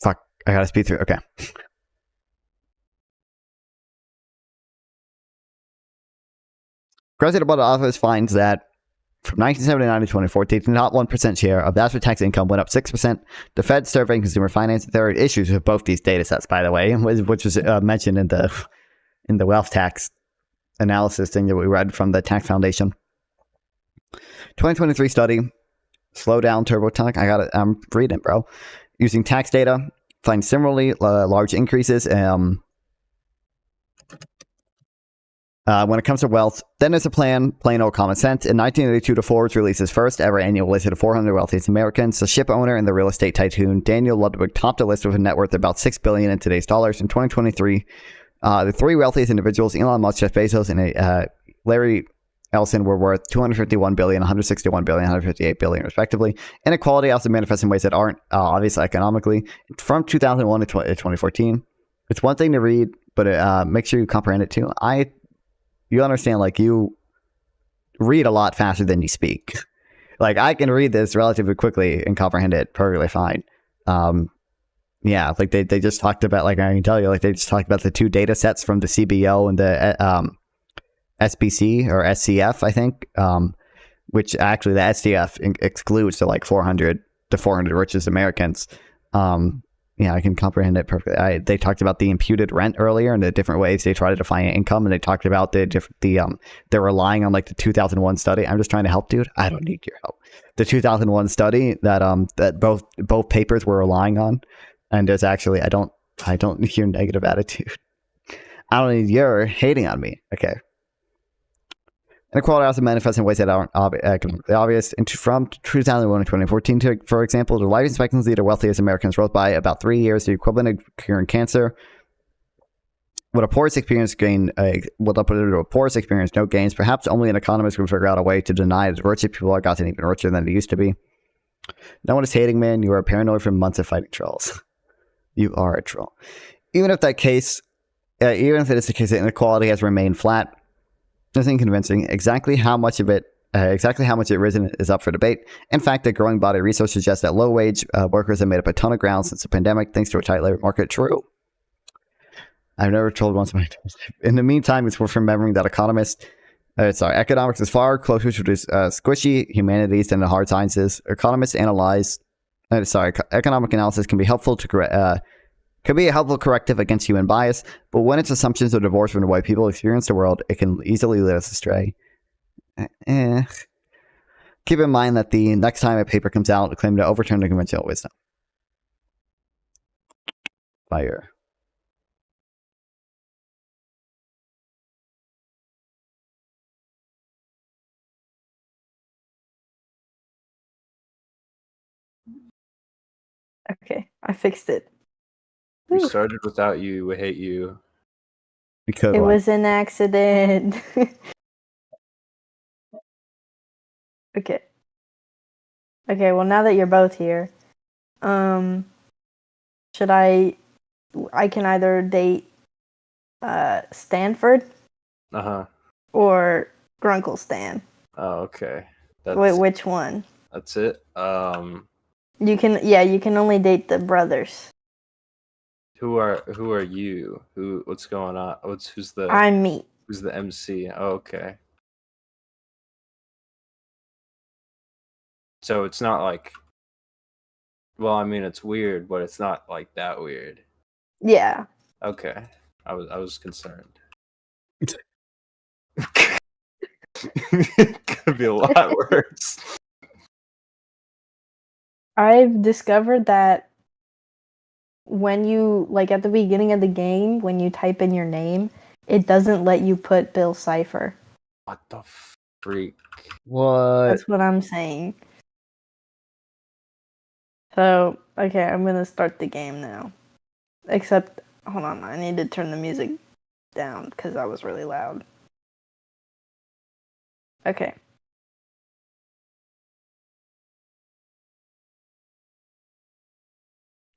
fuck, I gotta speed through. Okay. President Obama office finds that from 1979 to 2014, not 1% share of after-tax income went up 6%. The Fed surveying consumer finance. There are issues with both these data sets, by the way, which was mentioned in the wealth tax analysis thing that we read from the Tax Foundation. 2023 study, slow down TurboTax. I got it. I'm reading, bro. Using tax data, find similarly large increases. When it comes to wealth, then there's a plan, plain old common sense. In 1982, Forbes released its first ever annual list of the 400 wealthiest Americans. The ship owner and the real estate tycoon Daniel Ludwig topped the list with a net worth of about $6 billion in today's dollars. In 2023, the three wealthiest individuals, Elon Musk, Jeff Bezos, and Larry Ellison, were worth $251 billion, $161 billion, $158 billion, respectively. Inequality also manifests in ways that aren't obvious economically. From 2001 to 2014, it's one thing to read, but make sure you comprehend it too. You understand, like, you read a lot faster than you speak. Like, I can read this relatively quickly and comprehend it perfectly fine. Yeah, like they just talked about, like, I can tell you, like, they just talked about the two data sets from the CBO and the SBC or SCF, I think, which actually the SCF excludes the 400 richest Americans. Yeah, I can comprehend it perfectly. They talked about the imputed rent earlier and the different ways they try to define income, and they talked about they're relying on the 2001 study. I'm just trying to help, dude. I don't need your help. The 2001 study that both papers were relying on, and there's actually I don't need your negative attitude. I don't need your hating on me. Okay. Inequality also manifests in ways that aren't obvious. From 2001 to 2014, for example, the life expectancy of the wealthiest Americans rose by about 3 years, the equivalent of curing cancer. Would a poorest experience no gains? Perhaps only an economist would figure out a way to deny that richer people are gotten even richer than they used to be. No one is hating, man. You are paranoid from months of fighting trolls. You are a troll. Even if it is the case that inequality has remained flat, nothing convincing. Exactly how much it risen is up for debate. In fact, a growing body of research suggests that low-wage workers have made up a ton of ground since the pandemic, thanks to a tight labor market. True. I've never told once my In the meantime, it's worth remembering that economics is far closer to this squishy humanities than the hard sciences. Economic analysis can be helpful could be a helpful corrective against human bias, but when its assumptions are divorced from the way people experience the world, it can easily lead us astray. Keep in mind that the next time a paper comes out claiming to overturn the conventional wisdom. Fire. Okay, I fixed it. We started without you. We hate you. It was an accident. Okay. Okay, well, now that you're both here, should I can either date Stanford or Grunkle Stan. Oh, okay. Wait, which one? That's it. You can only date the brothers. Who are you? What's going on? I'm me. Who's the MC? Oh, okay. So it's not like, well, I mean, it's weird, but it's not like that weird. Yeah. Okay. I was concerned. Could be a lot worse. I've discovered that when you, at the beginning of the game, when you type in your name, it doesn't let you put Bill Cipher. What the freak? What? That's what I'm saying. So, okay, I'm gonna start the game now. Except, hold on, I need to turn the music down because that was really loud. Okay.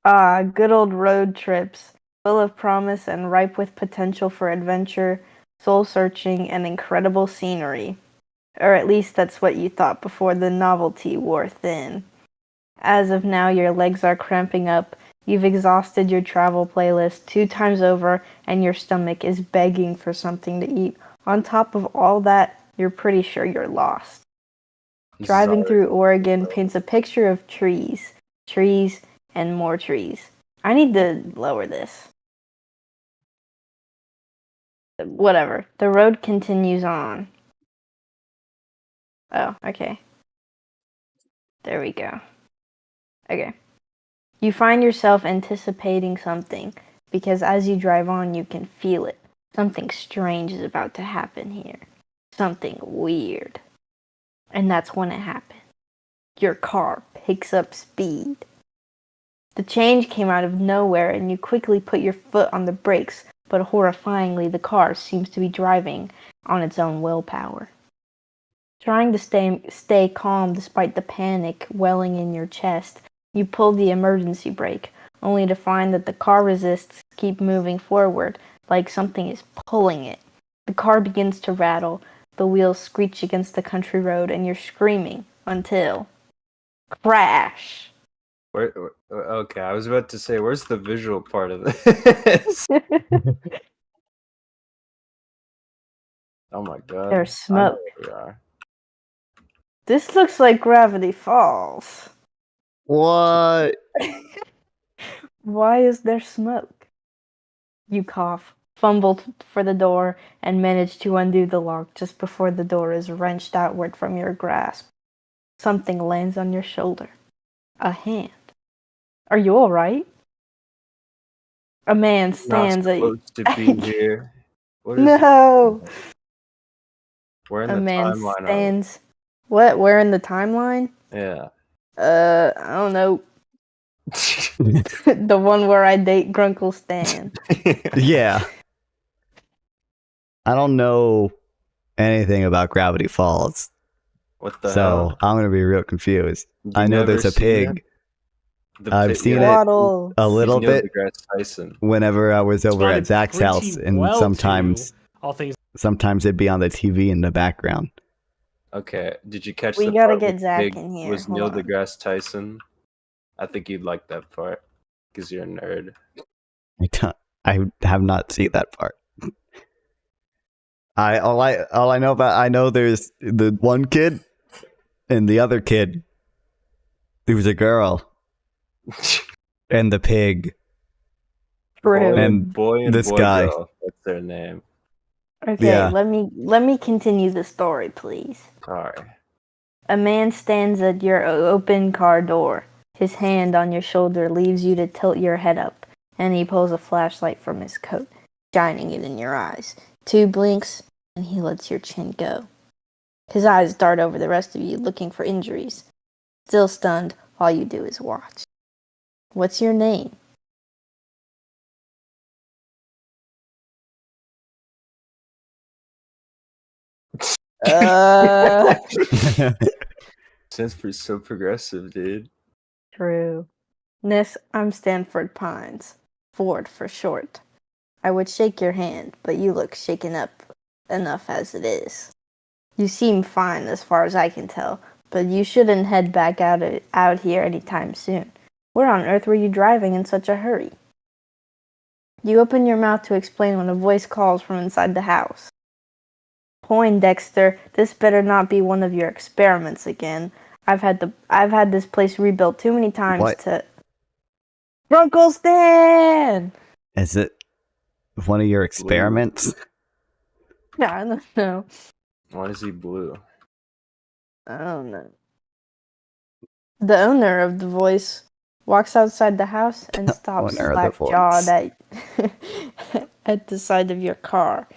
Ah, good old road trips, full of promise and ripe with potential for adventure, soul-searching, and incredible scenery. Or at least that's what you thought before the novelty wore thin. As of now, your legs are cramping up, you've exhausted your travel playlist 2 times over, and your stomach is begging for something to eat. On top of all that, you're pretty sure you're lost. Driving through Oregon paints a picture of trees, and more trees. I need to lower this. Whatever. The road continues on. Oh, okay. There we go. Okay. You find yourself anticipating something, because as you drive on, you can feel it. Something strange is about to happen here. Something weird. And that's when it happened. Your car picks up speed. The change came out of nowhere, and you quickly put your foot on the brakes, but horrifyingly, the car seems to be driving on its own willpower. Trying to stay calm despite the panic welling in your chest, you pull the emergency brake, only to find that the car resists keep moving forward, like something is pulling it. The car begins to rattle, the wheels screech against the country road, and you're screaming until... crash! Okay, I was about to say, where's the visual part of this? Oh my god. There's smoke. I know where we are. This looks like Gravity Falls. What? Why is there smoke? You cough, fumble for the door, and manage to undo the lock just before the door is wrenched outward from your grasp. Something lands on your shoulder. A hand. Are you alright? A man stands at you. Not supposed to be here. What is No! We're in A the man timeline. stands... What? Where in the timeline? Yeah. I don't know. The one where I date Grunkle Stan. Yeah. I don't know anything about Gravity Falls. What the So hell? I'm gonna be real confused. I know never there's a seen pig. The I've pig- seen yeah. it a little Neil bit deGrasse Tyson. whenever I was over at Zach's pretty house, and well sometimes to all things. it'd be on the TV in the background. Okay, did you catch We the gotta part get with Zach pig in here, was hold Neil on. deGrasse Tyson? I think you'd like that part because you're a nerd. I have not seen that part. All I know there's the one kid and the other kid. There was a girl and the pig. And boy and this boy guy. girl, that's their name. Okay, Yeah. let me continue the story, please. Alright. A man stands at your open car door. His hand on your shoulder leaves you to tilt your head up, and he pulls a flashlight from his coat, shining it in your eyes. 2 blinks, and he lets your chin go. His eyes dart over the rest of you, looking for injuries. Still stunned, all you do is watch. What's your name? Stands for so progressive, dude. True. Miss, I'm Stanford Pines. Ford for short. I would shake your hand, but you look shaken up enough as it is. You seem fine as far as I can tell, but you shouldn't head back out here anytime soon. Where on earth were you driving in such a hurry? You open your mouth to explain when a voice calls from inside the house. Poindexter, this better not be one of your experiments again. I've had this place rebuilt too many times What? to... Grunkle Stan! Is it one of your experiments? Yeah, I don't know. Why is he blue? I don't know. The owner of the voice walks outside the house and stops Owner of the slack-jawed at the side of your car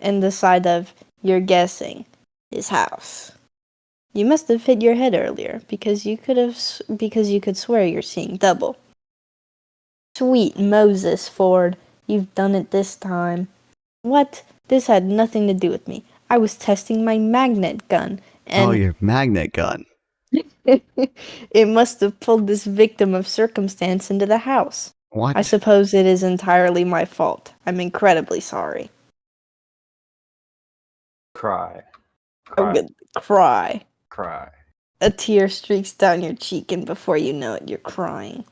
and the side of, you're guessing, his house. You must have hit your head earlier because you could swear you're seeing double. Sweet Moses, Ford, you've done it this time. What? This had nothing to do with me. I was testing my magnet gun, and Oh, your magnet gun. It must have pulled this victim of circumstance into the house. What? I suppose it is entirely my fault. I'm incredibly sorry. Cry. I'm gonna cry. Cry. A tear streaks down your cheek, and before you know it, you're crying.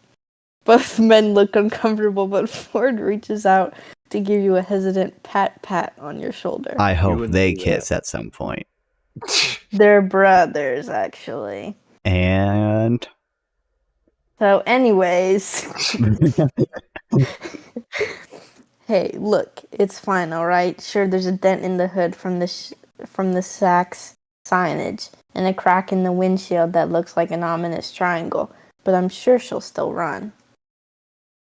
Both men look uncomfortable, but Ford reaches out to give you a hesitant pat on your shoulder. I hope they kiss at some point. They're brothers, actually. And So, anyways. Hey, look, it's fine, alright? Sure, there's a dent in the hood from the Saks signage, and a crack in the windshield that looks like an ominous triangle, but I'm sure she'll still run.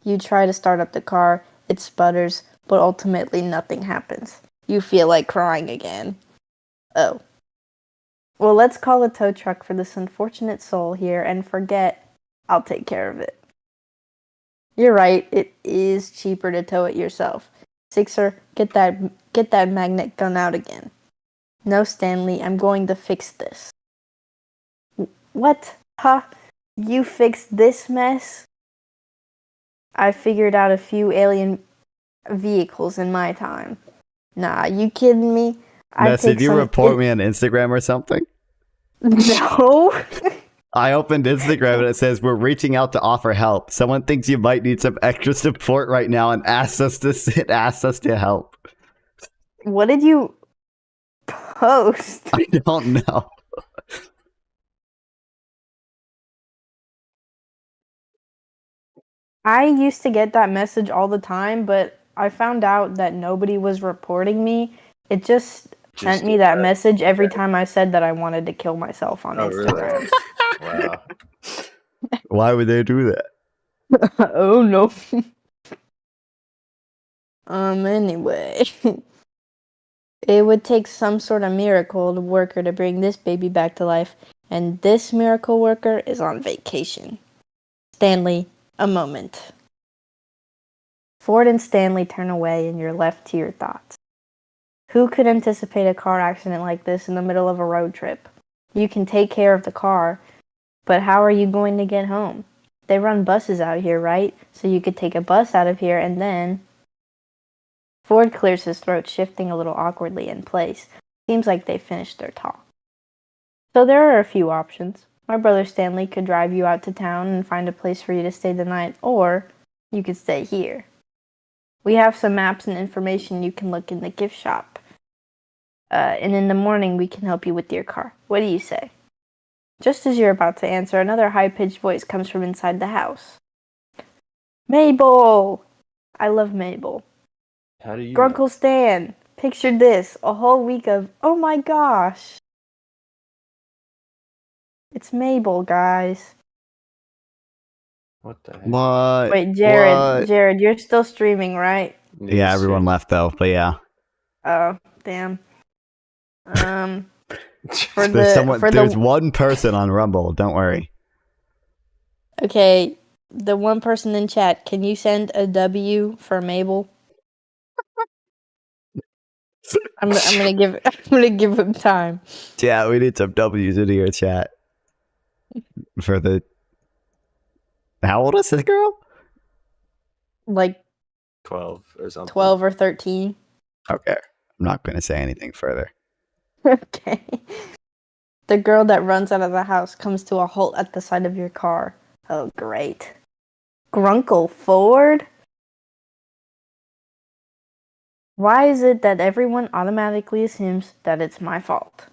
You try to start up the car, it sputters, but ultimately nothing happens. You feel like crying again. Oh. Well, let's call a tow truck for this unfortunate soul here and forget I'll take care of it. You're right, it is cheaper to tow it yourself. Sixer, get that magnet gun out again. No, Stanley, I'm going to fix this. What? Huh? You fixed this mess? I figured out a few alien vehicles in my time. Nah, you kidding me? did you report me on Instagram or something? No. I opened Instagram and it says, we're reaching out to offer help. Someone thinks you might need some extra support right now and asked us to help. What did you post? I don't know. I used to get that message all the time, but I found out that nobody was reporting me. It just sent me that message every time I said that I wanted to kill myself on Instagram. Really? Wow. Why would they do that? Oh no. Anyway. It would take some sort of miracle worker to bring this baby back to life, and this miracle worker is on vacation. Stanley, a moment. Ford and Stanley turn away and you're left to your thoughts. Who could anticipate a car accident like this in the middle of a road trip? You can take care of the car, but how are you going to get home? They run buses out here, right? So you could take a bus out of here and then... Ford clears his throat, shifting a little awkwardly in place. Seems like they finished their talk. So there are a few options. My brother Stanley could drive you out to town and find a place for you to stay the night, or you could stay here. We have some maps and information you can look in the gift shop. And in the morning we can help you with your car. What do you say? Just as you're about to answer, another high-pitched voice comes from inside the house. Mabel! I love Mabel. How do you Grunkle Stan, picture this, a whole week of, oh my gosh. It's Mabel, guys. What the heck? What? Wait, Jared, What? Jared, you're still streaming, right? Yeah, everyone left though, but yeah. Oh, damn. There's one person on Rumble, don't worry. Okay, the one person in chat, can you send a W for Mabel? I'm gonna give him time. Yeah, we need some W's in your chat. For the... How old is this girl? Like 12 or something. 12 or 13. Okay. I'm not going to say anything further. Okay. The girl that runs out of the house comes to a halt at the side of your car. Oh, great. Grunkle Ford? Why is it that everyone automatically assumes that it's my fault?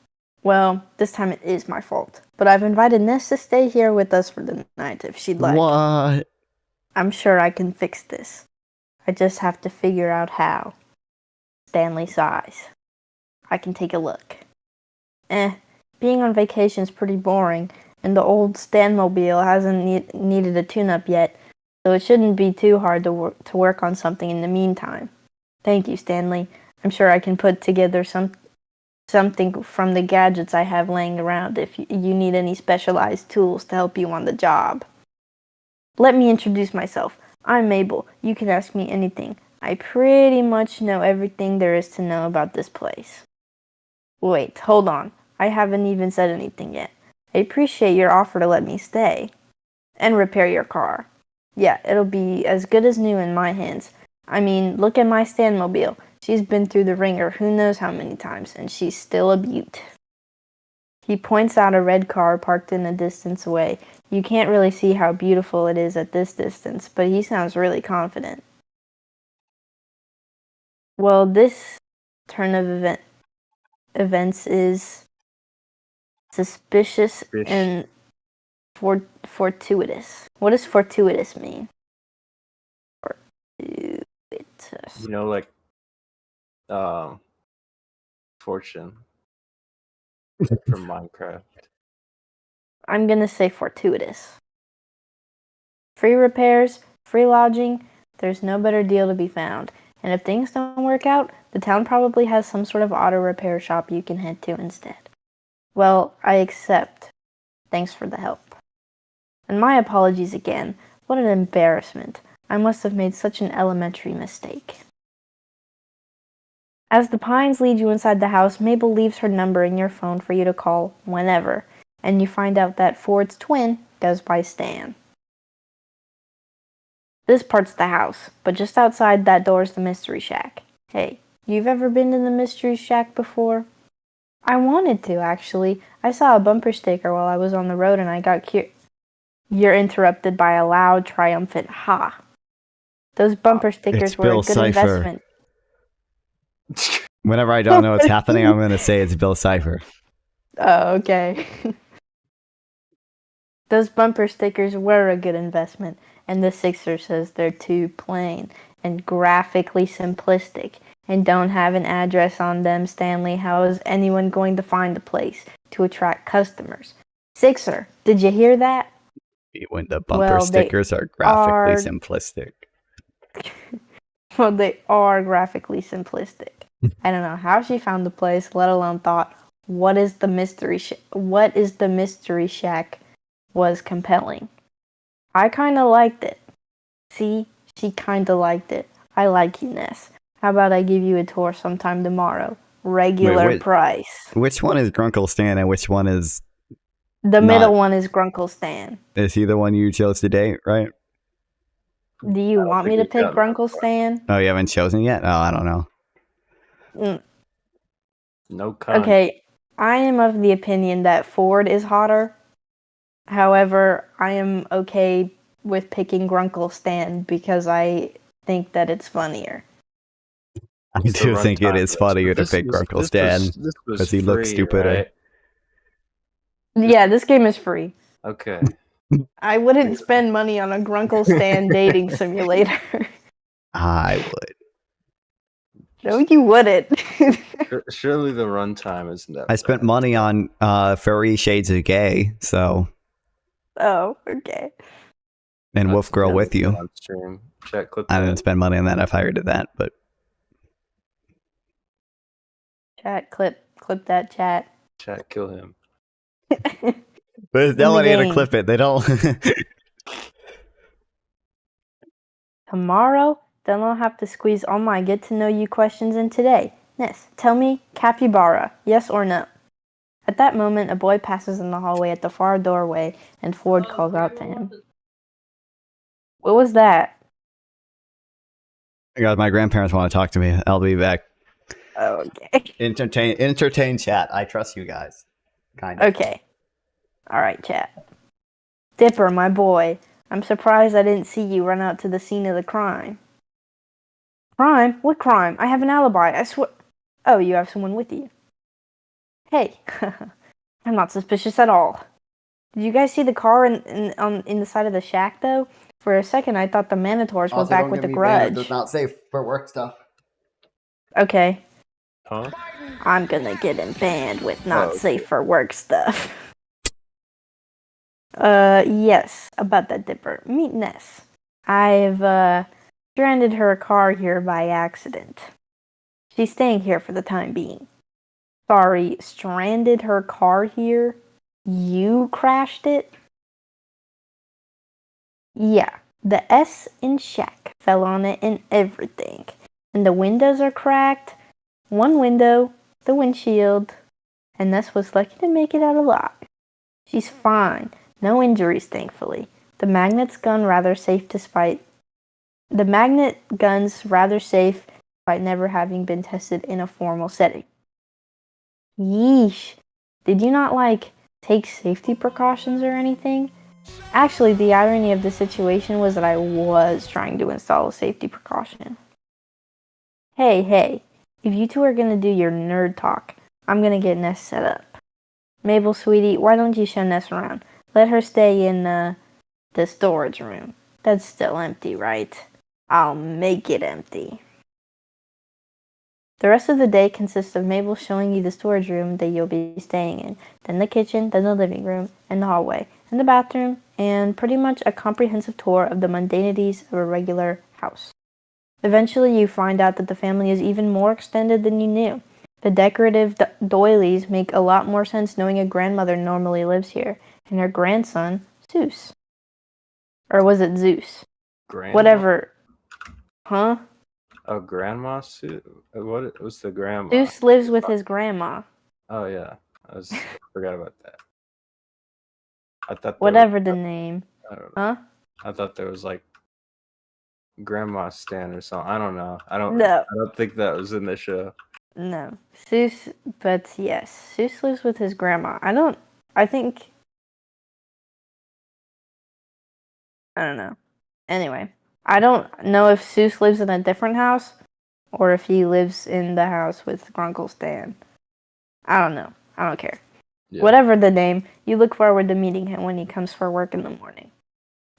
Well, this time it is my fault. But I've invited Ness to stay here with us for the night if she'd like. What? I'm sure I can fix this. I just have to figure out how. Stanley sighs. I can take a look. Being on vacation's pretty boring, and the old Stanmobile hasn't needed a tune-up yet, so it shouldn't be too hard to work on something in the meantime. Thank you, Stanley. I'm sure I can put together something from the gadgets I have laying around if you need any specialized tools to help you on the job. Let me introduce myself. I'm Mabel. You can ask me anything. I pretty much know everything there is to know about this place. Wait, hold on. I haven't even said anything yet. I appreciate your offer to let me stay. And repair your car. Yeah, it'll be as good as new in my hands. I mean, look at my Stanmobile. She's been through the ringer who knows how many times, and she's still a beaut. He points out a red car parked in a distance away. You can't really see how beautiful it is at this distance, but he sounds really confident. Well, this turn of events is suspicious and fortuitous. What does fortuitous mean? Fortuitous. You know, like fortune from Minecraft. I'm gonna say fortuitous. Free repairs, free lodging, there's no better deal to be found. And if things don't work out, the town probably has some sort of auto repair shop you can head to instead. Well, I accept. Thanks for the help. And my apologies again. What an embarrassment. I must have made such an elementary mistake. As the Pines lead you inside the house, Mabel leaves her number in your phone for you to call whenever, and you find out that Ford's twin goes by Stan. This part's the house, but just outside that door's the Mystery Shack. Hey, you've ever been to the Mystery Shack before? I wanted to, actually. I saw a bumper sticker while I was on the road and I got curious. You're interrupted by a loud, triumphant ha. Those bumper stickers were Bill a good Cipher. investment. Whenever I don't know what's happening, I'm going to say it's Bill Cipher. Oh, okay. Those bumper stickers were a good investment, and the Sixer says they're too plain and graphically simplistic and don't have an address on them. Stanley, how is anyone going to find a place to attract customers? Sixer, did you hear that? When the bumper stickers are graphically simplistic. Well, they are graphically simplistic. I don't know how she found the place, let alone thought, what is the mystery shack was compelling. I kind of liked it. See, she kind of liked it. I like you, Ness. How about I give you a tour sometime tomorrow? Regular price. Which one is Grunkle Stan and which one is... The middle one is Grunkle Stan. Is he the one you chose to date, right? Do you want me to pick Grunkle Stan? Oh, you haven't chosen yet? Oh, I don't know. No comment. Okay, I am of the opinion that Ford is hotter. However, I am okay with picking Grunkle Stan because I think that it's funnier. I do think it is funnier to pick Grunkle Stan because he looks stupider. Right? Yeah, this game is free. Okay. I wouldn't spend money on a Grunkle Stan dating simulator. I would. No, you wouldn't. Surely the runtime isn't that I spent money on Furry Shades of Gay, so... Oh, okay. And Wolf Girl with you. Chat, clip I didn't spend money on that if I did that, but... Chat, clip that chat. Chat, kill him. But they'll want to clip it. They don't... Tomorrow, then I'll have to squeeze all my get-to-know-you questions in today. Ness, tell me, capybara, yes or no? At that moment, a boy passes in the hallway at the far doorway, and Ford calls out to him. What was that? God, my grandparents want to talk to me. I'll be back. Okay. Entertain chat. I trust you guys. Kind of. Okay. Alright, chat. Dipper, my boy, I'm surprised I didn't see you run out to the scene of the crime. Crime? What crime? I have an alibi, I swear. Oh, you have someone with you. Hey, I'm not suspicious at all. Did you guys see the car in the side of the shack, though? For a second, I thought the Manitors were back with the grudge. It's not safe for work stuff. Okay. Huh? I'm gonna get him banned with not safe for work stuff. Yes, about that Dipper. Meet Ness. I've, stranded her car here by accident. She's staying here for the time being. Sorry, stranded her car here? You crashed it? Yeah, the S in shack fell on it and everything. And the windows are cracked. One window, the windshield. And Ness was lucky to make it out alive. She's fine. No injuries, thankfully. The magnet gun's rather safe despite never having been tested in a formal setting. Yeesh. Did you not, take safety precautions or anything? Actually, the irony of the situation was that I was trying to install a safety precaution. Hey, if you two are gonna do your nerd talk, I'm gonna get Ness set up. Mabel, sweetie, why don't you show Ness around? Let her stay in, the storage room. That's still empty, right? I'll make it empty. The rest of the day consists of Mabel showing you the storage room that you'll be staying in, then the kitchen, then the living room, and the hallway, and the bathroom, and pretty much a comprehensive tour of the mundanities of a regular house. Eventually, you find out that the family is even more extended than you knew. The decorative doilies make a lot more sense knowing a grandmother normally lives here, and her grandson, Zeus. Or was it Zeus? Grandma? Whatever. Huh? Oh, grandma suit? What was the grandma? Zeus lives with his grandma. Oh yeah, forgot about that. I thought Whatever the name. I don't know. Huh? I thought there was Grandma Stan or something. I don't know. No. I don't think that was in the show. No. Zeus, but yes. Zeus lives with his grandma. I don't know. Anyway, I don't know if Zeus lives in a different house or if he lives in the house with Grunkle Stan. I don't know. I don't care. Yeah. Whatever the name, you look forward to meeting him when he comes for work in the morning.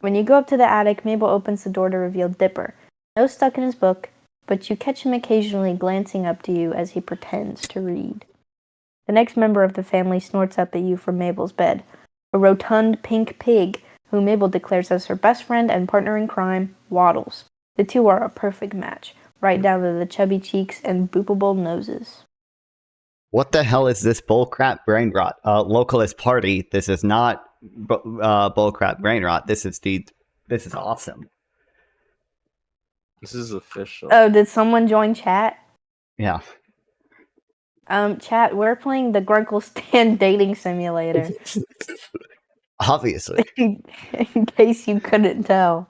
When you go up to the attic, Mabel opens the door to reveal Dipper. No stuck in his book, but you catch him occasionally glancing up to you as he pretends to read. The next member of the family snorts up at you from Mabel's bed. A rotund pink pig, who Mabel declares as her best friend and partner in crime, Waddles. The two are a perfect match, right down to the chubby cheeks and boopable noses. What the hell is this bullcrap brain rot? Localist party. This is not bullcrap brain rot. This is awesome. This is official. Oh, did someone join chat? Yeah. Chat, we're playing the Grunkle Stan dating simulator. Obviously. In case you couldn't tell.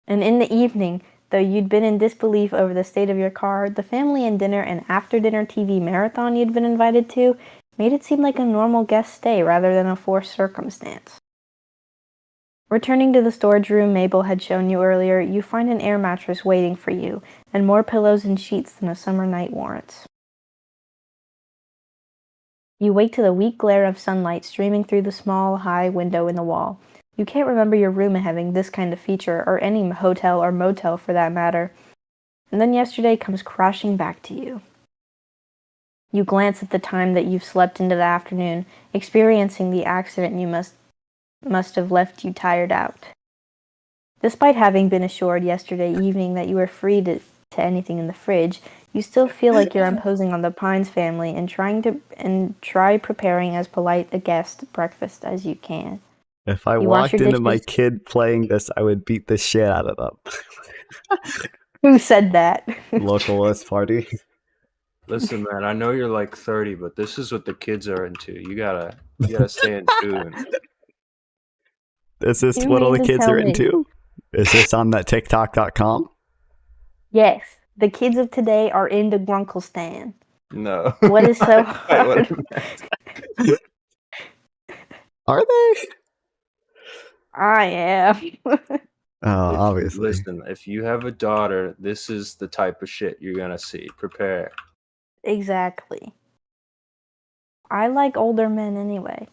And in the evening, though you'd been in disbelief over the state of your car, the family and dinner and after-dinner TV marathon you'd been invited to made it seem like a normal guest stay rather than a forced circumstance. Returning to the storage room Mabel had shown you earlier, you find an air mattress waiting for you, and more pillows and sheets than a summer night warrants. You wake to the weak glare of sunlight streaming through the small, high window in the wall. You can't remember your room having this kind of feature, or any hotel or motel for that matter. And then yesterday comes crashing back to you. You glance at the time that you've slept into the afternoon, experiencing the accident you must have left you tired out. Despite having been assured yesterday evening that you were free to anything in the fridge, you still feel like you're imposing on the Pines family and try preparing as polite a guest breakfast as you can. If I walked into my kid playing this, I would beat the shit out of them. Who said that? Localist party. Listen, man, I know you're like 30, but this is what the kids are into. You gotta stay in tune. Is this what all the kids are into? Is this on that TikTok.com? Yes. The kids of today are into Grunkle Stan. No. What is so hard? Are they? I am. Obviously. Listen, if you have a daughter, this is the type of shit you're gonna see. Prepare. Exactly. I like older men anyway.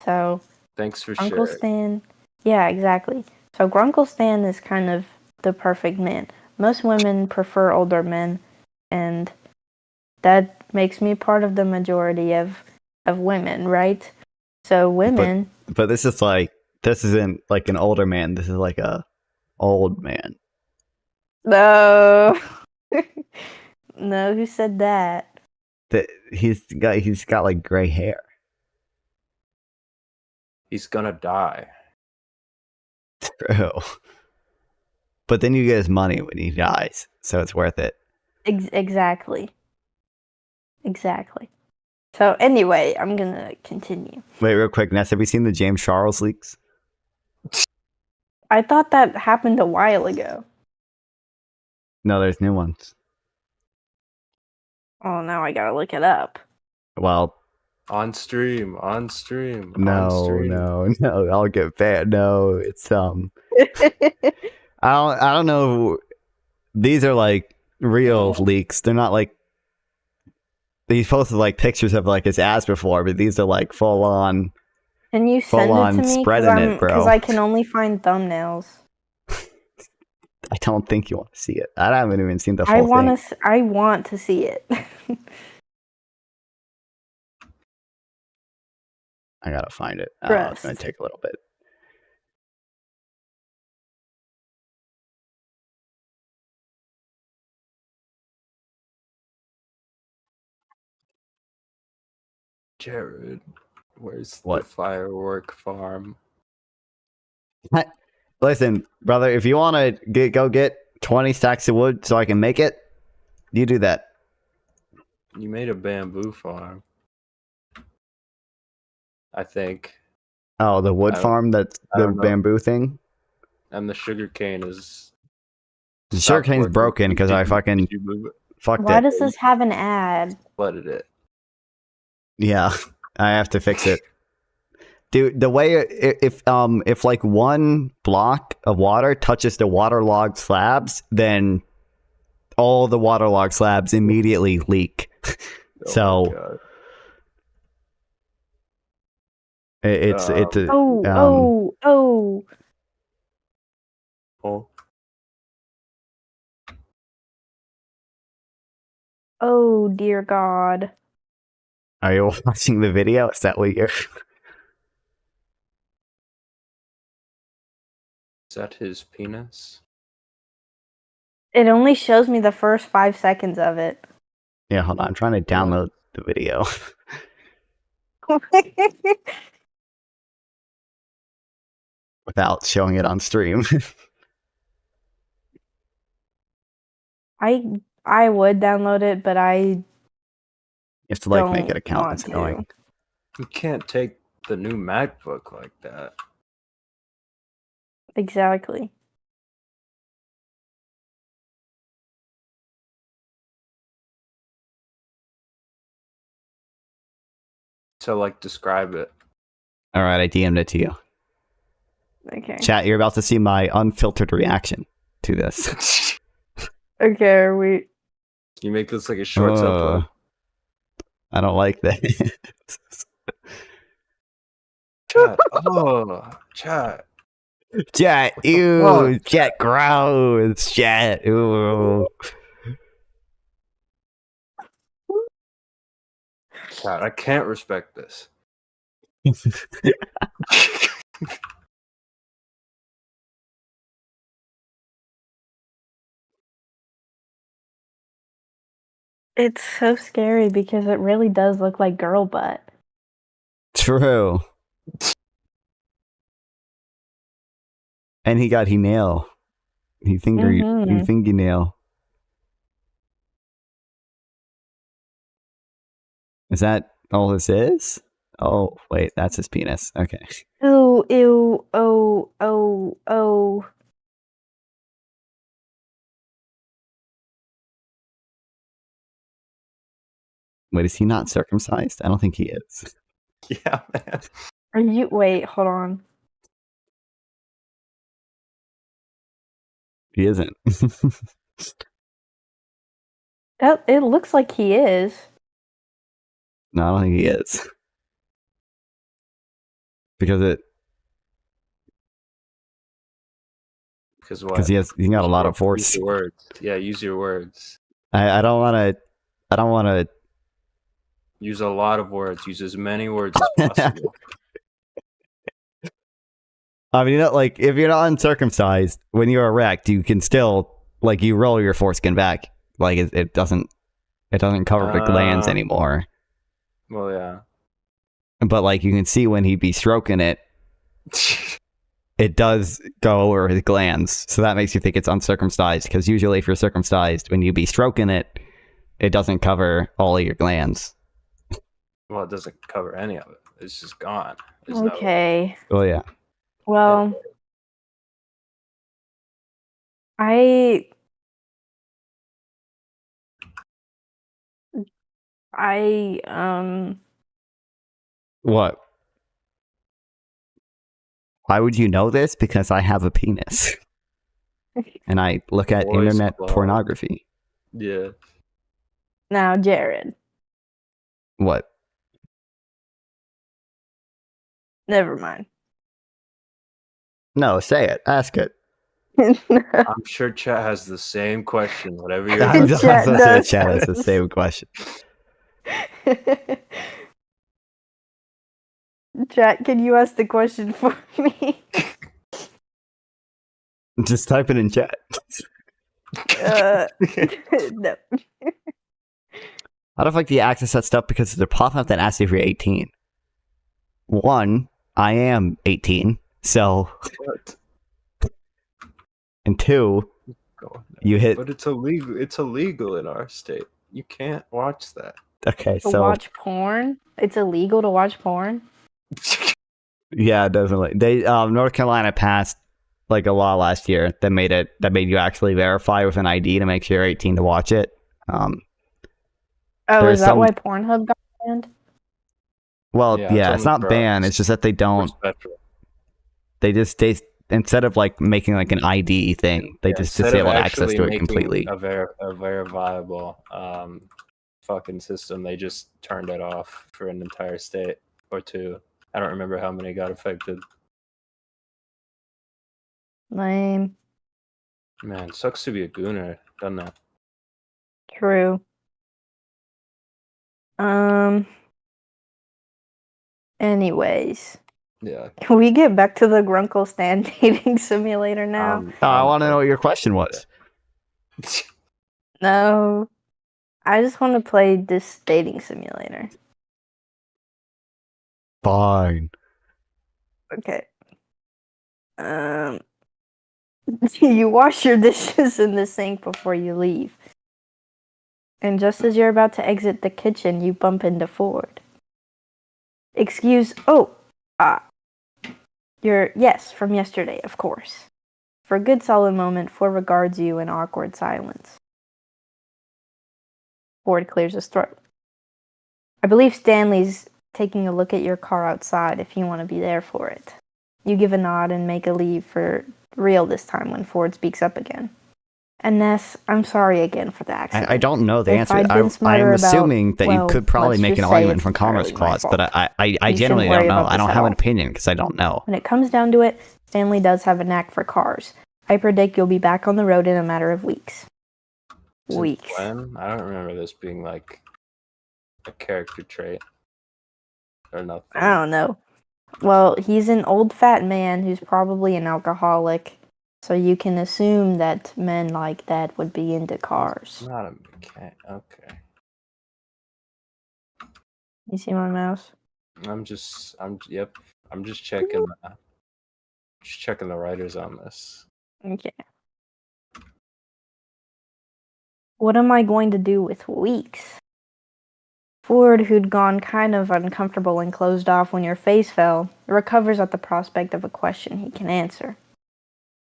So thanks for Grunkle sharing. Stan. Yeah, exactly. So Grunkle Stan is kind of the perfect man. Most women prefer older men, and that makes me part of the majority of women, right? So women. But this isn't like an older man. This is like a old man. No. No, who said that? That he's got like gray hair. He's gonna die. True. But then you get his money when he dies, so it's worth it. Exactly. So anyway, I'm gonna continue. Wait, real quick, Ness, have you seen the James Charles leaks? I thought that happened a while ago. No, there's new ones. Oh, now I gotta look it up. Well, On stream. On stream. no, I'll get banned. No, it's I don't know. These are like real leaks. They're not like he's posted like pictures of like his ass before, but these are like full on. Can you send it to me? Spreading it, bro. Because I can only find thumbnails. I don't think you want to see it. I haven't even seen the full I thing. I want to see it. I gotta find it. It's Rest. gonna take a little bit. Jared, where's What? the firework farm? Listen, brother, if you want to go get 20 stacks of wood so I can make it, you do that. You made a bamboo farm. I think. Oh, the wood I don't- farm, that's I the don't know. bamboo thing? And the sugarcane is. The stopped sugarcane's working. broken because I Did fucking you move it? fucked Why it. does this have an ad? Flooded it. Yeah, I have to fix it. Dude, the way if like one block of water touches the waterlogged slabs, then all the waterlogged slabs immediately leak. So it's a, Oh. Oh. Oh, dear God. Are you watching the video? Is that what you're? Is that his penis? It only shows me the first 5 seconds of it. Yeah, hold on. I'm trying to download the video. Without showing it on stream. I would download it, but I You have to like make Don't an account. want It's annoying. You can't take the new MacBook like that. exactly. So, like, describe it. All right, I DM'd it to you. Okay. Chat, you're about to see my unfiltered reaction to this. Okay, are we? You make this like a shorts upload. I don't like that. Chat. Oh, chat. Chat, ew, chat, gross, chat, ew. Chat, I can't respect this. It's so scary because it really does look like girl butt. True. And he got nail. He fingernail. Is that all this is? Oh, wait, that's his penis. Okay. Ew, ew, oh, oh, oh. Wait, is he not circumcised? I don't think he is. Yeah, man. Are you? Wait, hold on. He isn't. It looks like he is. No, I don't think he is. Because Because what? he got a lot of force. Use your words. Yeah, use your words. I don't want to. Use a lot of words. Use as many words as possible. I mean, like, if you're not uncircumcised, when you're erect, you can still, like, you roll your foreskin back. Like, it doesn't cover the glands anymore. Well, yeah. But, like, you can see when he'd be stroking it, it does go over his glands. So that makes you think it's uncircumcised. Because usually if you're circumcised, when you be stroking it, it doesn't cover all of your glands. Well, it doesn't cover any of it. It's just gone. There's no- Okay. Oh yeah. Well, I What? Why would you know this? Because I have a penis. And I look at Boys internet Club. pornography. Yeah. now Jared. What? Never mind. No, say it. Ask it. I'm sure chat has the same question. Whatever you're. I'm Chat supposed to say does. chat is the same question. Chat, can you ask the question for me? Just type it in chat. No. How the fuck do you access that stuff? Because they're popping up that asks if you're 18. One, I am 18, so. And two, you hit. But it's illegal. It's illegal in our state. You can't watch that. Okay, To so. watch porn? It's illegal to watch porn? Yeah, definitely. They North Carolina passed like a law last year that made you actually verify with an ID to make sure you're 18 to watch it. Oh, There's is that some- why Pornhub got banned? Well, Yeah, yeah, it's it's not only banned. drugs. It's just that they don't. They instead of like making like an ID thing, they just Instead of disable access actually to it making completely. A verifiable fucking system, they just turned it off for an entire state or two. I don't remember how many got affected. Lame. Man, sucks to be a gooner, doesn't it? True. Anyways. Yeah. Can we get back to the Grunkle Stan dating simulator now? I want to know what your question was. No. I just want to play this dating simulator. Fine. Okay. You wash your dishes in the sink before you leave. And just as you're about to exit the kitchen, you bump into Ford. Yes, from yesterday, of course. For a good solid moment, Ford regards you in awkward silence. Ford clears his throat. I believe Stanley's taking a look at your car outside if you want to be there for it. You give a nod and make a leave for real this time when Ford speaks up again. And Ness, I'm sorry again for the accident. I don't know the If answer. I'd been I'm smarter assuming that about- you could probably let's make an just say argument it's from Commerce entirely my Clause, but I You genuinely shouldn't don't worry know. about I don't this at have an all. opinion because I don't know. When it comes down to it, Stanley does have a knack for cars. I predict you'll be back on the road in a matter of weeks. Since when? I don't remember this being like a character trait or nothing. I don't know. Well, he's an old fat man who's probably an alcoholic, so you can assume that men like that would be into cars. Not a mechanic. Okay. You see my mouse? I'm just checking. Just checking the writers on this. Okay. What am I going to do with weeks? Ford, who'd gone kind of uncomfortable and closed off when your face fell, recovers at the prospect of a question he can answer.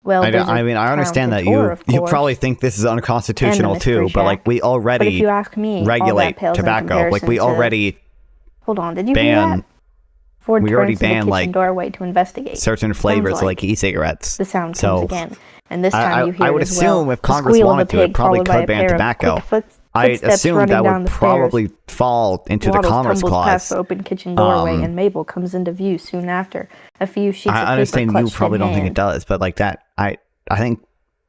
Well, I understand that you probably think this is unconstitutional And the too, mystery but like shack. we But already if you ask me, all that regulate pales in tobacco. Like we comparison to- already Hold on, did you hear ban that? Ford we turns already to the banned kitchen like doorway to investigate. certain Sounds flavors like e-cigarettes. The sound so comes again, and this time you hear I would it as assume well. if The Congress squeal of wanted a to, it pig probably followed by could a ban pair of tobacco. quick I footsteps assume running that down would the stairs. probably fall into Waddles the Commerce tumbles past Clause. the open kitchen doorway, Um, and Mabel comes into view soon after. A few sheets of I paper understand you clutched probably in don't think hand. it does, but like that, I think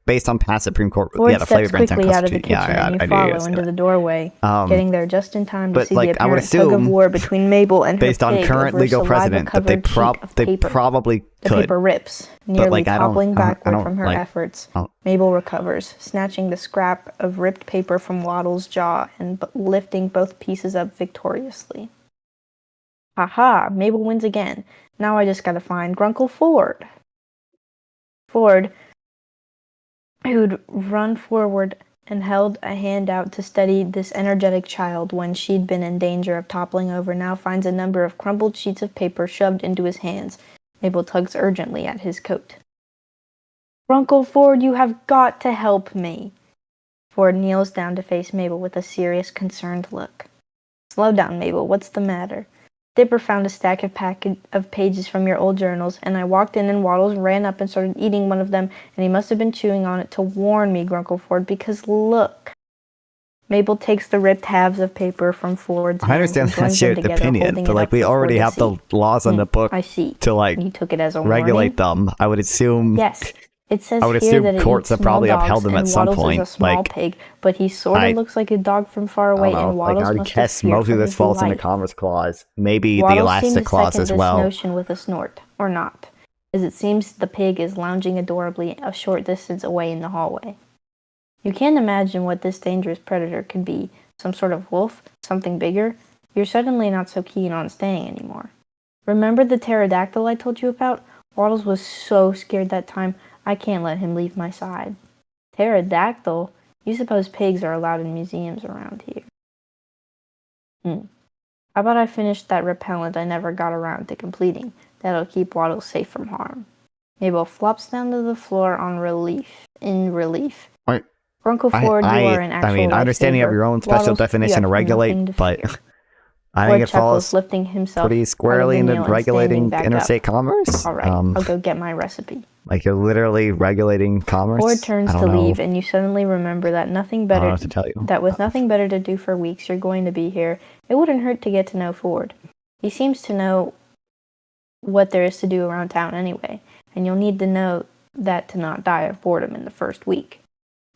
based on past Supreme Court, Ford yeah, the flavor steps ban's quickly out of the unconstitutional. kitchen, Yeah, and you I do follow guess into that. the doorway, getting there just in time to but, see like, the I would apparent tug of assume, war between Mabel and her based on pig current over a legal precedent, that they saliva-covered sheet of paper. probably The could. paper rips, But, nearly like, I don't- toppling I don't- backward I don't, from her like- efforts. I don't- Mabel recovers, snatching the scrap of ripped paper from Waddle's jaw and lifting both pieces up victoriously. Haha, Mabel wins again. Now I just gotta find Grunkle Ford. Ford, who'd run forward and held a hand out to steady this energetic child when she'd been in danger of toppling over, now finds a number of crumpled sheets of paper shoved into his hands. Mabel tugs urgently at his coat. Uncle Ford, you have got to help me. Ford kneels down to face Mabel with a serious, concerned look. Slow down, Mabel. What's the matter? Dipper found a stack of pages from your old journals, and I walked in and Waddles ran up and started eating one of them, and he must have been chewing on it to warn me, Grunkle Ford, because look. Mabel takes the ripped halves of paper from Ford's I understand that's your opinion, but like we already have the laws on the book I see. to like You took it as a regulate them. I would assume. Yes. It says I would here assume that it courts eats have probably small dogs, upheld them and at some Waddles point. is a small Like, pig, but he sort I- of looks like a dog from far I away, don't know. and Like Waddles I would must guess have feared most of for this his falls in the life. Commerce Clause, maybe Waddles the Elastic seemed to Clause second as this well. notion with a snort, or not, as it seems the pig is lounging adorably a short distance away in the hallway. You can't imagine what this dangerous predator could be. Some sort of wolf? Something bigger? You're suddenly not so keen on staying anymore. Remember the pterodactyl I told you about? Waddles was so scared that time, I can't let him leave my side. Pterodactyl? You suppose pigs are allowed in museums around here? How about I finish that repellent I never got around to completing? That'll keep Waddles safe from harm. Mabel flops down to the floor in relief. Right. Grunkle Ford, you are an actual I mean, I understand you have your own special Waddles, definition you to have nothing regulate, to but fear. I Ford think it chuckles, falls lifting himself pretty out squarely of the into kneel and regulating standing back interstate up. commerce. All right, I'll go get my recipe. Like you're literally regulating commerce. Ford turns I to don't know. leave, and you suddenly remember that I don't know what to tell you. That with nothing better to do for weeks, you're going to be here. It wouldn't hurt to get to know Ford. He seems to know what there is to do around town anyway, and you'll need to know that to not die of boredom in the first week.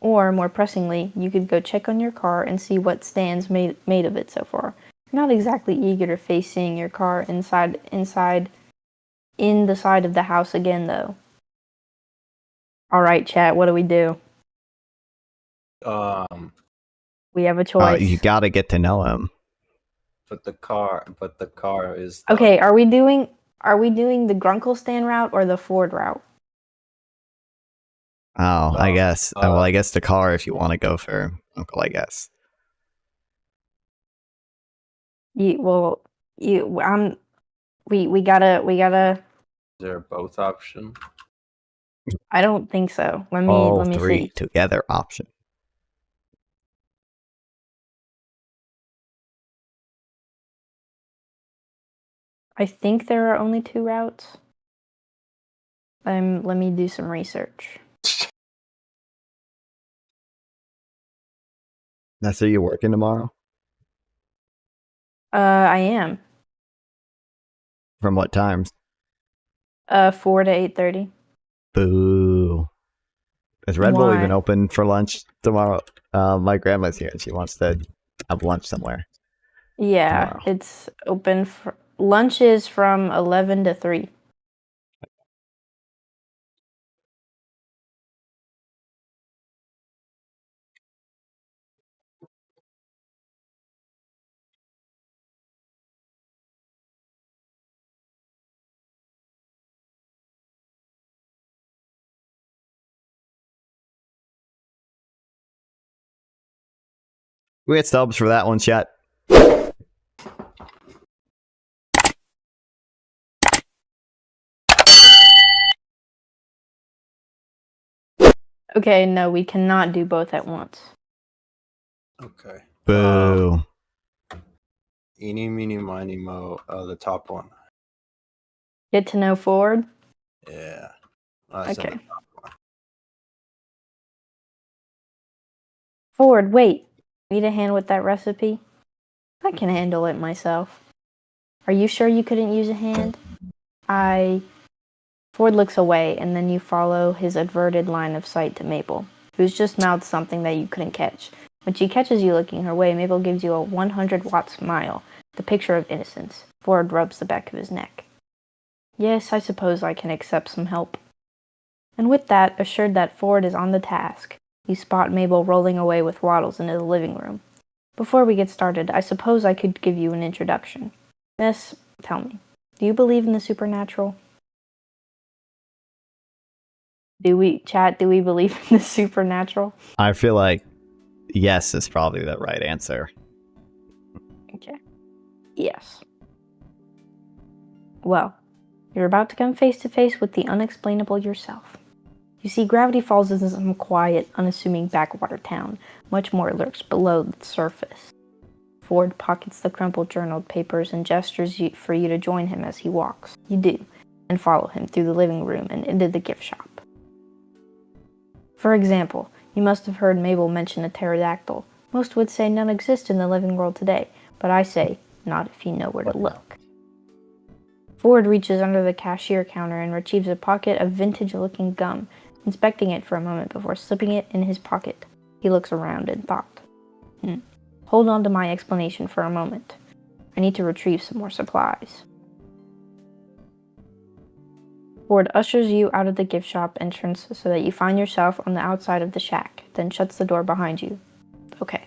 Or, more pressingly, you could go check on your car and see what Stan's made of it so far. You're not exactly eager to face seeing your car in the side of the house again, though. Alright, chat, what do we do? We have a choice. You gotta get to know him. But the car is. Okay, are we doing the Grunkle Stan route or the Ford route? Oh, I guess. Well, I guess the car if you want to go for Uncle, I guess. We gotta. Is there a both option? I don't think so. Let All me three see. together option. I think there are only 2 routes. Let me do some research. That's so you're working tomorrow? I am. From what times? 4 to 8:30. Boo. Is Red Bull Why? even open for lunch tomorrow? My grandma's here and she wants to have lunch somewhere. Yeah, Tomorrow. it's open for lunch is from 11 to 3. We had stubs for that one, chat. Okay, no, we cannot do both at once. Okay. Boo. Eeny, meeny, miny, mo. The top one. Get to know Ford. Yeah. Okay. Ford, wait. Need a hand with that recipe? I can handle it myself. Are you sure you couldn't use a hand? Ford looks away, and then you follow his averted line of sight to Mabel, who's just mouthed something that you couldn't catch. When she catches you looking her way, Mabel gives you a 100-watt smile, the picture of innocence. Ford rubs the back of his neck. Yes, I suppose I can accept some help. And with that, assured that Ford is on the task, you spot Mabel rolling away with Waddles into the living room. Before we get started, I suppose I could give you an introduction. Miss, tell me, do you believe in the supernatural? Do we believe in the supernatural? I feel like yes is probably the right answer. Okay. Yes. Well, you're about to come face to face with the unexplainable yourself. You see, Gravity Falls isn't some quiet, unassuming backwater town. Much more lurks below the surface. Ford pockets the crumpled journaled papers and gestures for you to join him as he walks. You do, and follow him through the living room and into the gift shop. For example, you must have heard Mabel mention a pterodactyl. Most would say none exist in the living world today, but I say, not if you know where to look. Ford reaches under the cashier counter and retrieves a pocket of vintage-looking gum, inspecting it for a moment before slipping it in his pocket. He looks around in thought. Hold on to my explanation for a moment. I need to retrieve some more supplies. Ford ushers you out of the gift shop entrance so that you find yourself on the outside of the shack, then shuts the door behind you. Okay.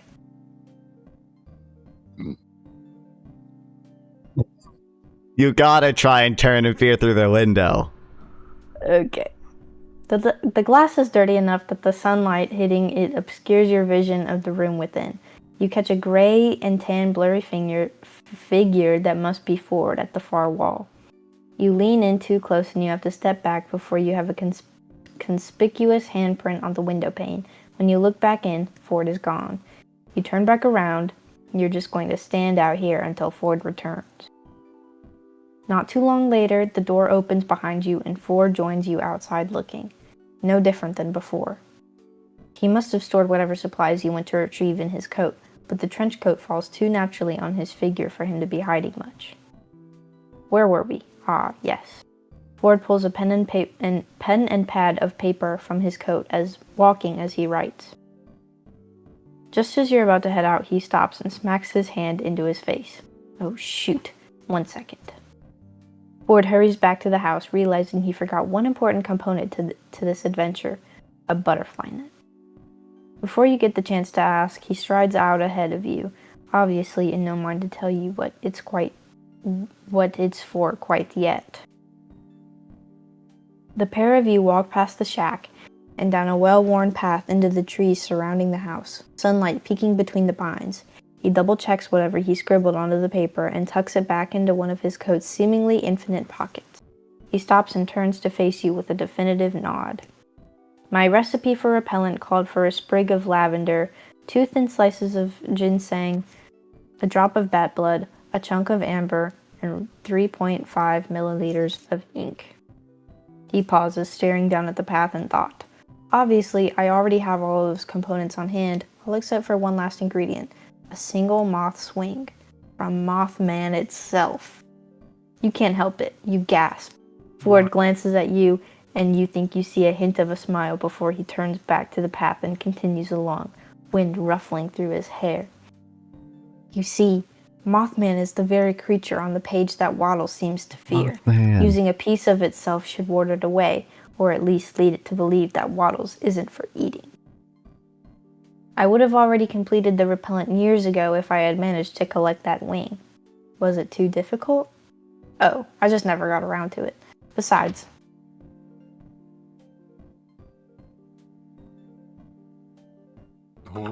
You gotta try and turn and peer through the window. Okay. The glass is dirty enough that the sunlight hitting it obscures your vision of the room within. You catch a gray and tan blurry figure that must be Ford at the far wall. You lean in too close and you have to step back before you have a conspicuous handprint on the window pane. When you look back in, Ford is gone. You turn back around, you're just going to stand out here until Ford returns. Not too long later, the door opens behind you and Ford joins you outside looking. No different than before. He must have stored whatever supplies you went to retrieve in his coat, but the trench coat falls too naturally on his figure for him to be hiding much. Where were we? Ah, yes. Ford pulls a pen and pad of paper from his coat as he writes. Just as you're about to head out, he stops and smacks his hand into his face. Oh shoot. 1 second. Ford hurries back to the house, realizing he forgot one important component to this adventure, a butterfly net. Before you get the chance to ask, he strides out ahead of you, obviously in no mind to tell you what it's for quite yet. The pair of you walk past the shack and down a well-worn path into the trees surrounding the house, sunlight peeking between the pines. He double-checks whatever he scribbled onto the paper and tucks it back into one of his coat's seemingly infinite pockets. He stops and turns to face you with a definitive nod. My recipe for repellent called for a sprig of lavender, 2 thin slices of ginseng, a drop of bat blood, a chunk of amber, and 3.5 milliliters of ink. He pauses, staring down at the path in thought. Obviously, I already have all those components on hand, all except for one last ingredient. A single moth swing from Mothman itself. You can't help it. You gasp. Ford glances at you, and you think you see a hint of a smile before he turns back to the path and continues along, wind ruffling through his hair. You see, Mothman is the very creature on the page that Waddle seems to fear. Mothman. Using a piece of itself should ward it away, or at least lead it to believe that Waddles isn't for eating. I would have already completed the repellent years ago if I had managed to collect that wing. Was it too difficult? Oh, I just never got around to it. Besides...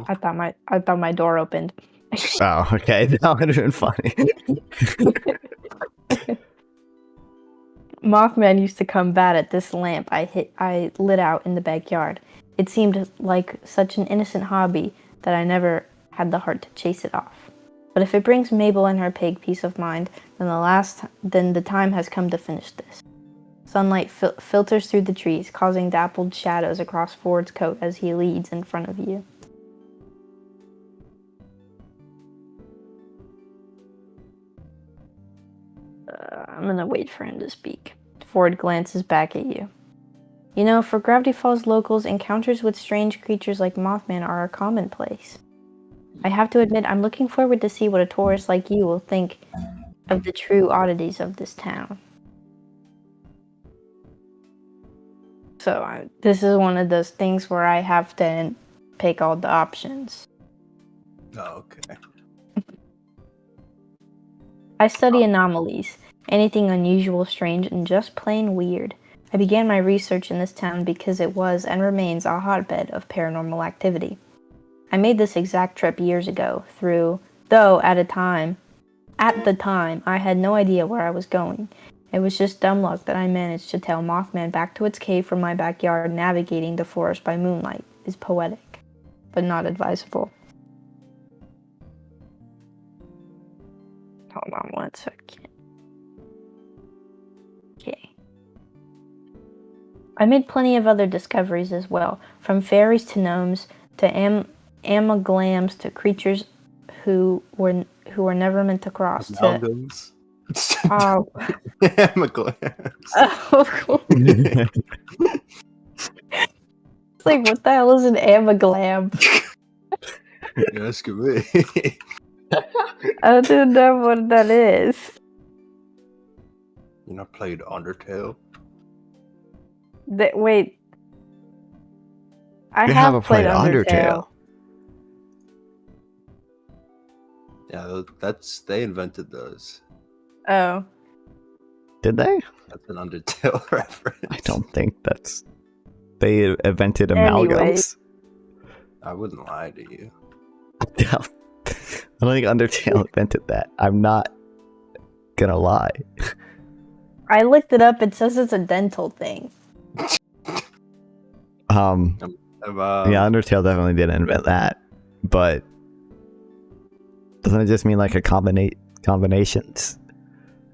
I thought my door opened. Oh, okay. That would have been funny. Mothman used to come bat at this lamp I lit out in the backyard. It seemed like such an innocent hobby that I never had the heart to chase it off. But if it brings Mabel and her pig peace of mind, then the time has come to finish this. Sunlight filters through the trees, causing dappled shadows across Ford's coat as he leads in front of you. I'm gonna wait for him to speak. Ford glances back at you. You know, for Gravity Falls locals, encounters with strange creatures like Mothman are a commonplace. I have to admit, I'm looking forward to see what a tourist like you will think of the true oddities of this town. So, this is one of those things where I have to pick all the options. Oh, okay. I study anomalies, anything unusual, strange, and just plain weird. I began my research in this town because it was and remains a hotbed of paranormal activity. I made this exact trip years ago though at the time, I had no idea where I was going. It was just dumb luck that I managed to tail Mothman back to its cave from my backyard. Navigating the forest by moonlight is poetic, but not advisable. Hold on 1 second. Okay. I made plenty of other discoveries as well, from fairies to gnomes to amalgams to creatures who were never meant to cross. Amalgams. Oh. Amalgams. Oh. It's like, what the hell is an amalgam? You're asking me. I don't know what that is. You not played Undertale? Wait. I You have haven't played played Undertale. Yeah, they invented those. Oh. Did they? That's an Undertale reference. I don't think they invented Anyway. amalgams. I wouldn't lie to you. I don't think Undertale invented that. I'm not gonna lie. I looked it up. It says it's a dental thing. Yeah, Undertale definitely didn't invent that, but doesn't it just mean like a combinations?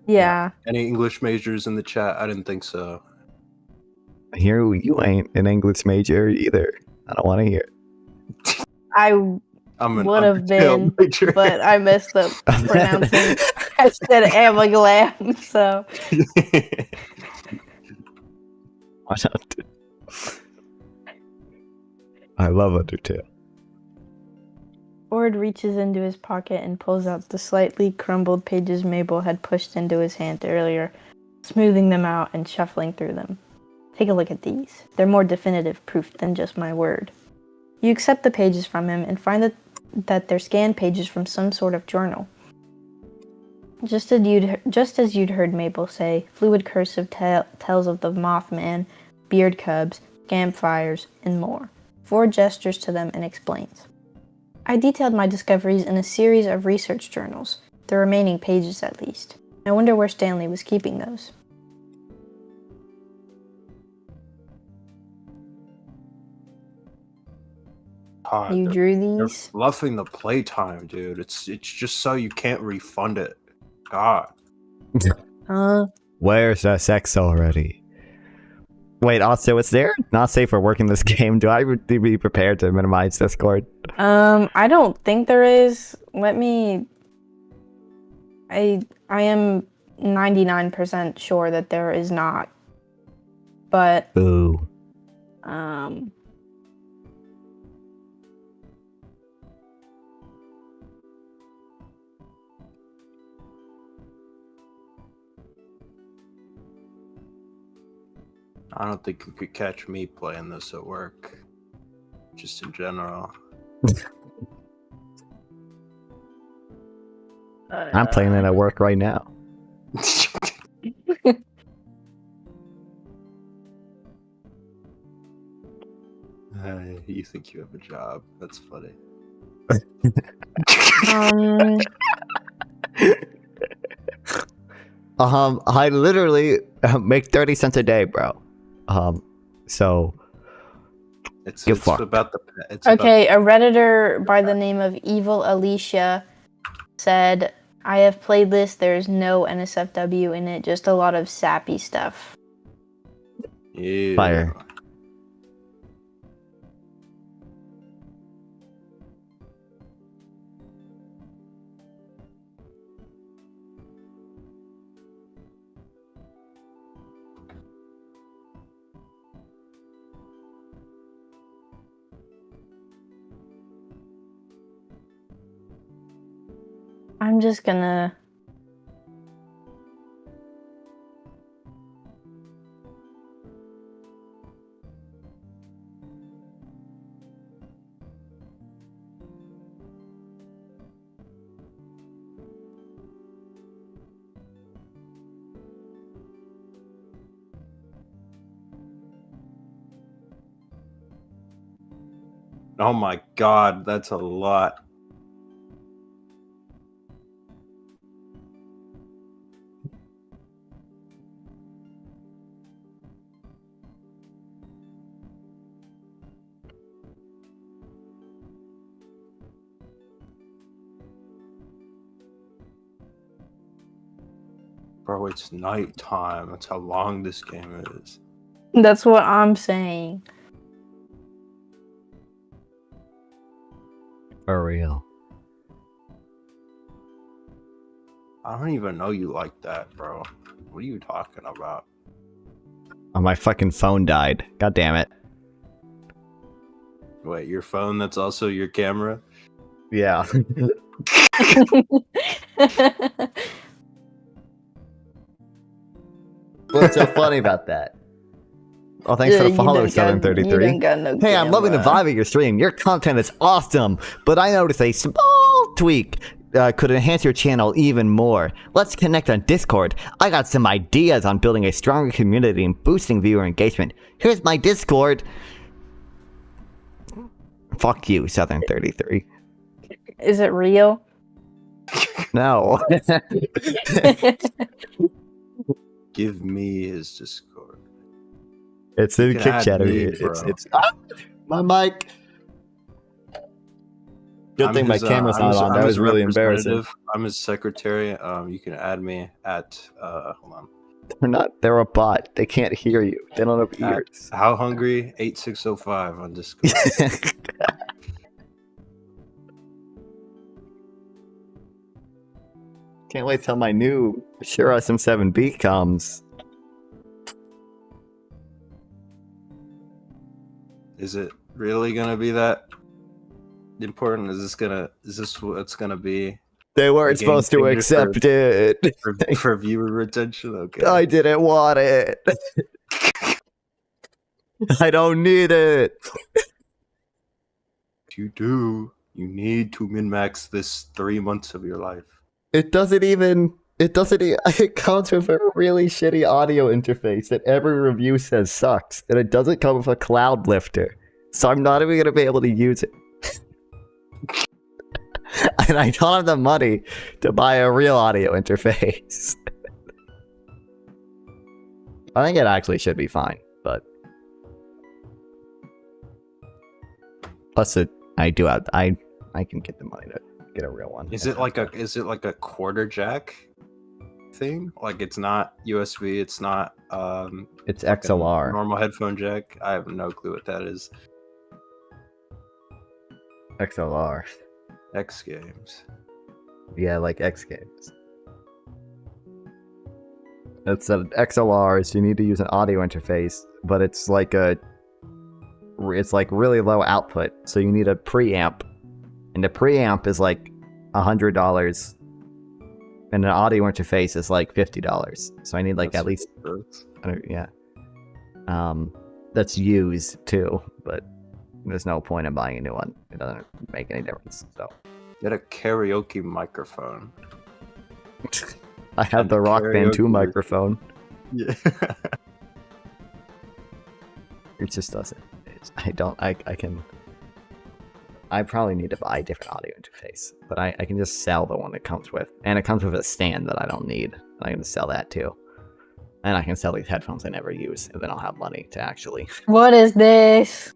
Yeah. Any English majors in the chat? I didn't think so. Here you ain't an English major either. I don't want to hear. I I'm an would have Undertale been, major. but I messed up pronouncing. I said amalgam, so. Why not? I love Undertale. Ord reaches into his pocket and pulls out the slightly crumbled pages Mabel had pushed into his hand earlier, smoothing them out and shuffling through them. Take a look at these. They're more definitive proof than just my word. You accept the pages from him and find that they're scanned pages from some sort of journal. Just as you'd heard Mabel say, fluid cursive tells of the Mothman, beard cubs, campfires, and more. Ford gestures to them and explains. I detailed my discoveries in a series of research journals, the remaining pages at least. I wonder where Stanley was keeping those. God, You drew you're these? fluffing the playtime, dude. It's just so you can't refund it. God. Where's the sex already? Wait, also, is there not safe for working this game? Do I need to be prepared to minimize Discord? I don't think there is. I am 99% sure that there is not. But Boo. I don't think you could catch me playing this at work. Just in general. I'm playing it at work right now. You think you have a job. That's funny. I literally make 30 cents a day, bro. So It's fucked. about the. Okay, a Redditor by the name of Evil Alicia said, I have played this, there's no NSFW in it, just a lot of sappy stuff. Yeah. Fire. I'm just gonna... Oh my god, that's a lot. Bro, it's nighttime. That's how long this game is. That's what I'm saying. For real. I don't even know you like that, bro. What are you talking about? Oh, my fucking phone died. God damn it. Wait, your phone that's also your camera? Yeah. What's so funny about that? Oh, thanks for the You follow, don't got- you 733. don't got no Hey, I'm loving the camera. vibe of your stream. Your content is awesome, but I noticed a small tweak could enhance your channel even more. Let's connect on Discord. I got some ideas on building a stronger community and boosting viewer engagement. Here's my Discord. Fuck you, Southern 33. Is it real? No. Give me his Discord. It's You in can kick add chatter. me, It's bro. my mic. Good I'm thing my his, camera's I'm not his- on. I'm That his was really embarrassing. representative. I'm his secretary. You can add me at hold on. They're a bot. They can't hear you. They don't have At ears. How Hungry 8605 on Discord. Can't wait till my new Shure SM7B comes. Is it really gonna be that important? Is this what it's gonna be? They A weren't game supposed to changer accept it. for viewer retention. Okay. I didn't want it. I don't need it. If you do, you need to min-max this 3 months of your life. It doesn't. It comes with a really shitty audio interface that every review says sucks, and it doesn't come with a cloud lifter, so I'm not even gonna be able to use it. And I don't have the money to buy a real audio interface. I think it actually should be fine, but plus I can get the money to get a real one. Is it like a quarter jack thing? Like it's not USB, it's not It's like a XLR. normal headphone jack? I have no clue what that is. XLR. X Games. Yeah, like X Games. It's an XLR, so you need to use an audio interface, but it's like really low output, so you need a preamp, and the preamp is like $100, and an audio interface is like $50. So I need like at least, yeah. That's used too, but there's no point in buying a new one. It doesn't make any difference. So Get a karaoke microphone. I have the Rock Band 2 Karaoke. microphone. Yeah. It just doesn't. I probably need to buy a different audio interface, but I can just sell the one it comes with. And it comes with a stand that I don't need. I can just sell that too. And I can sell these headphones I never use, and then I'll have money to actually... What is this?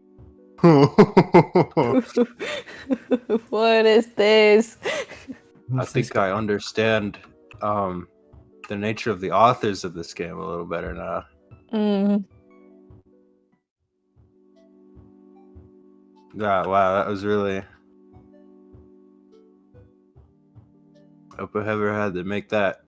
What is this? I think I understand the nature of the authors of this game a little better now. Yeah, wow, that was really... Hope whoever had to make that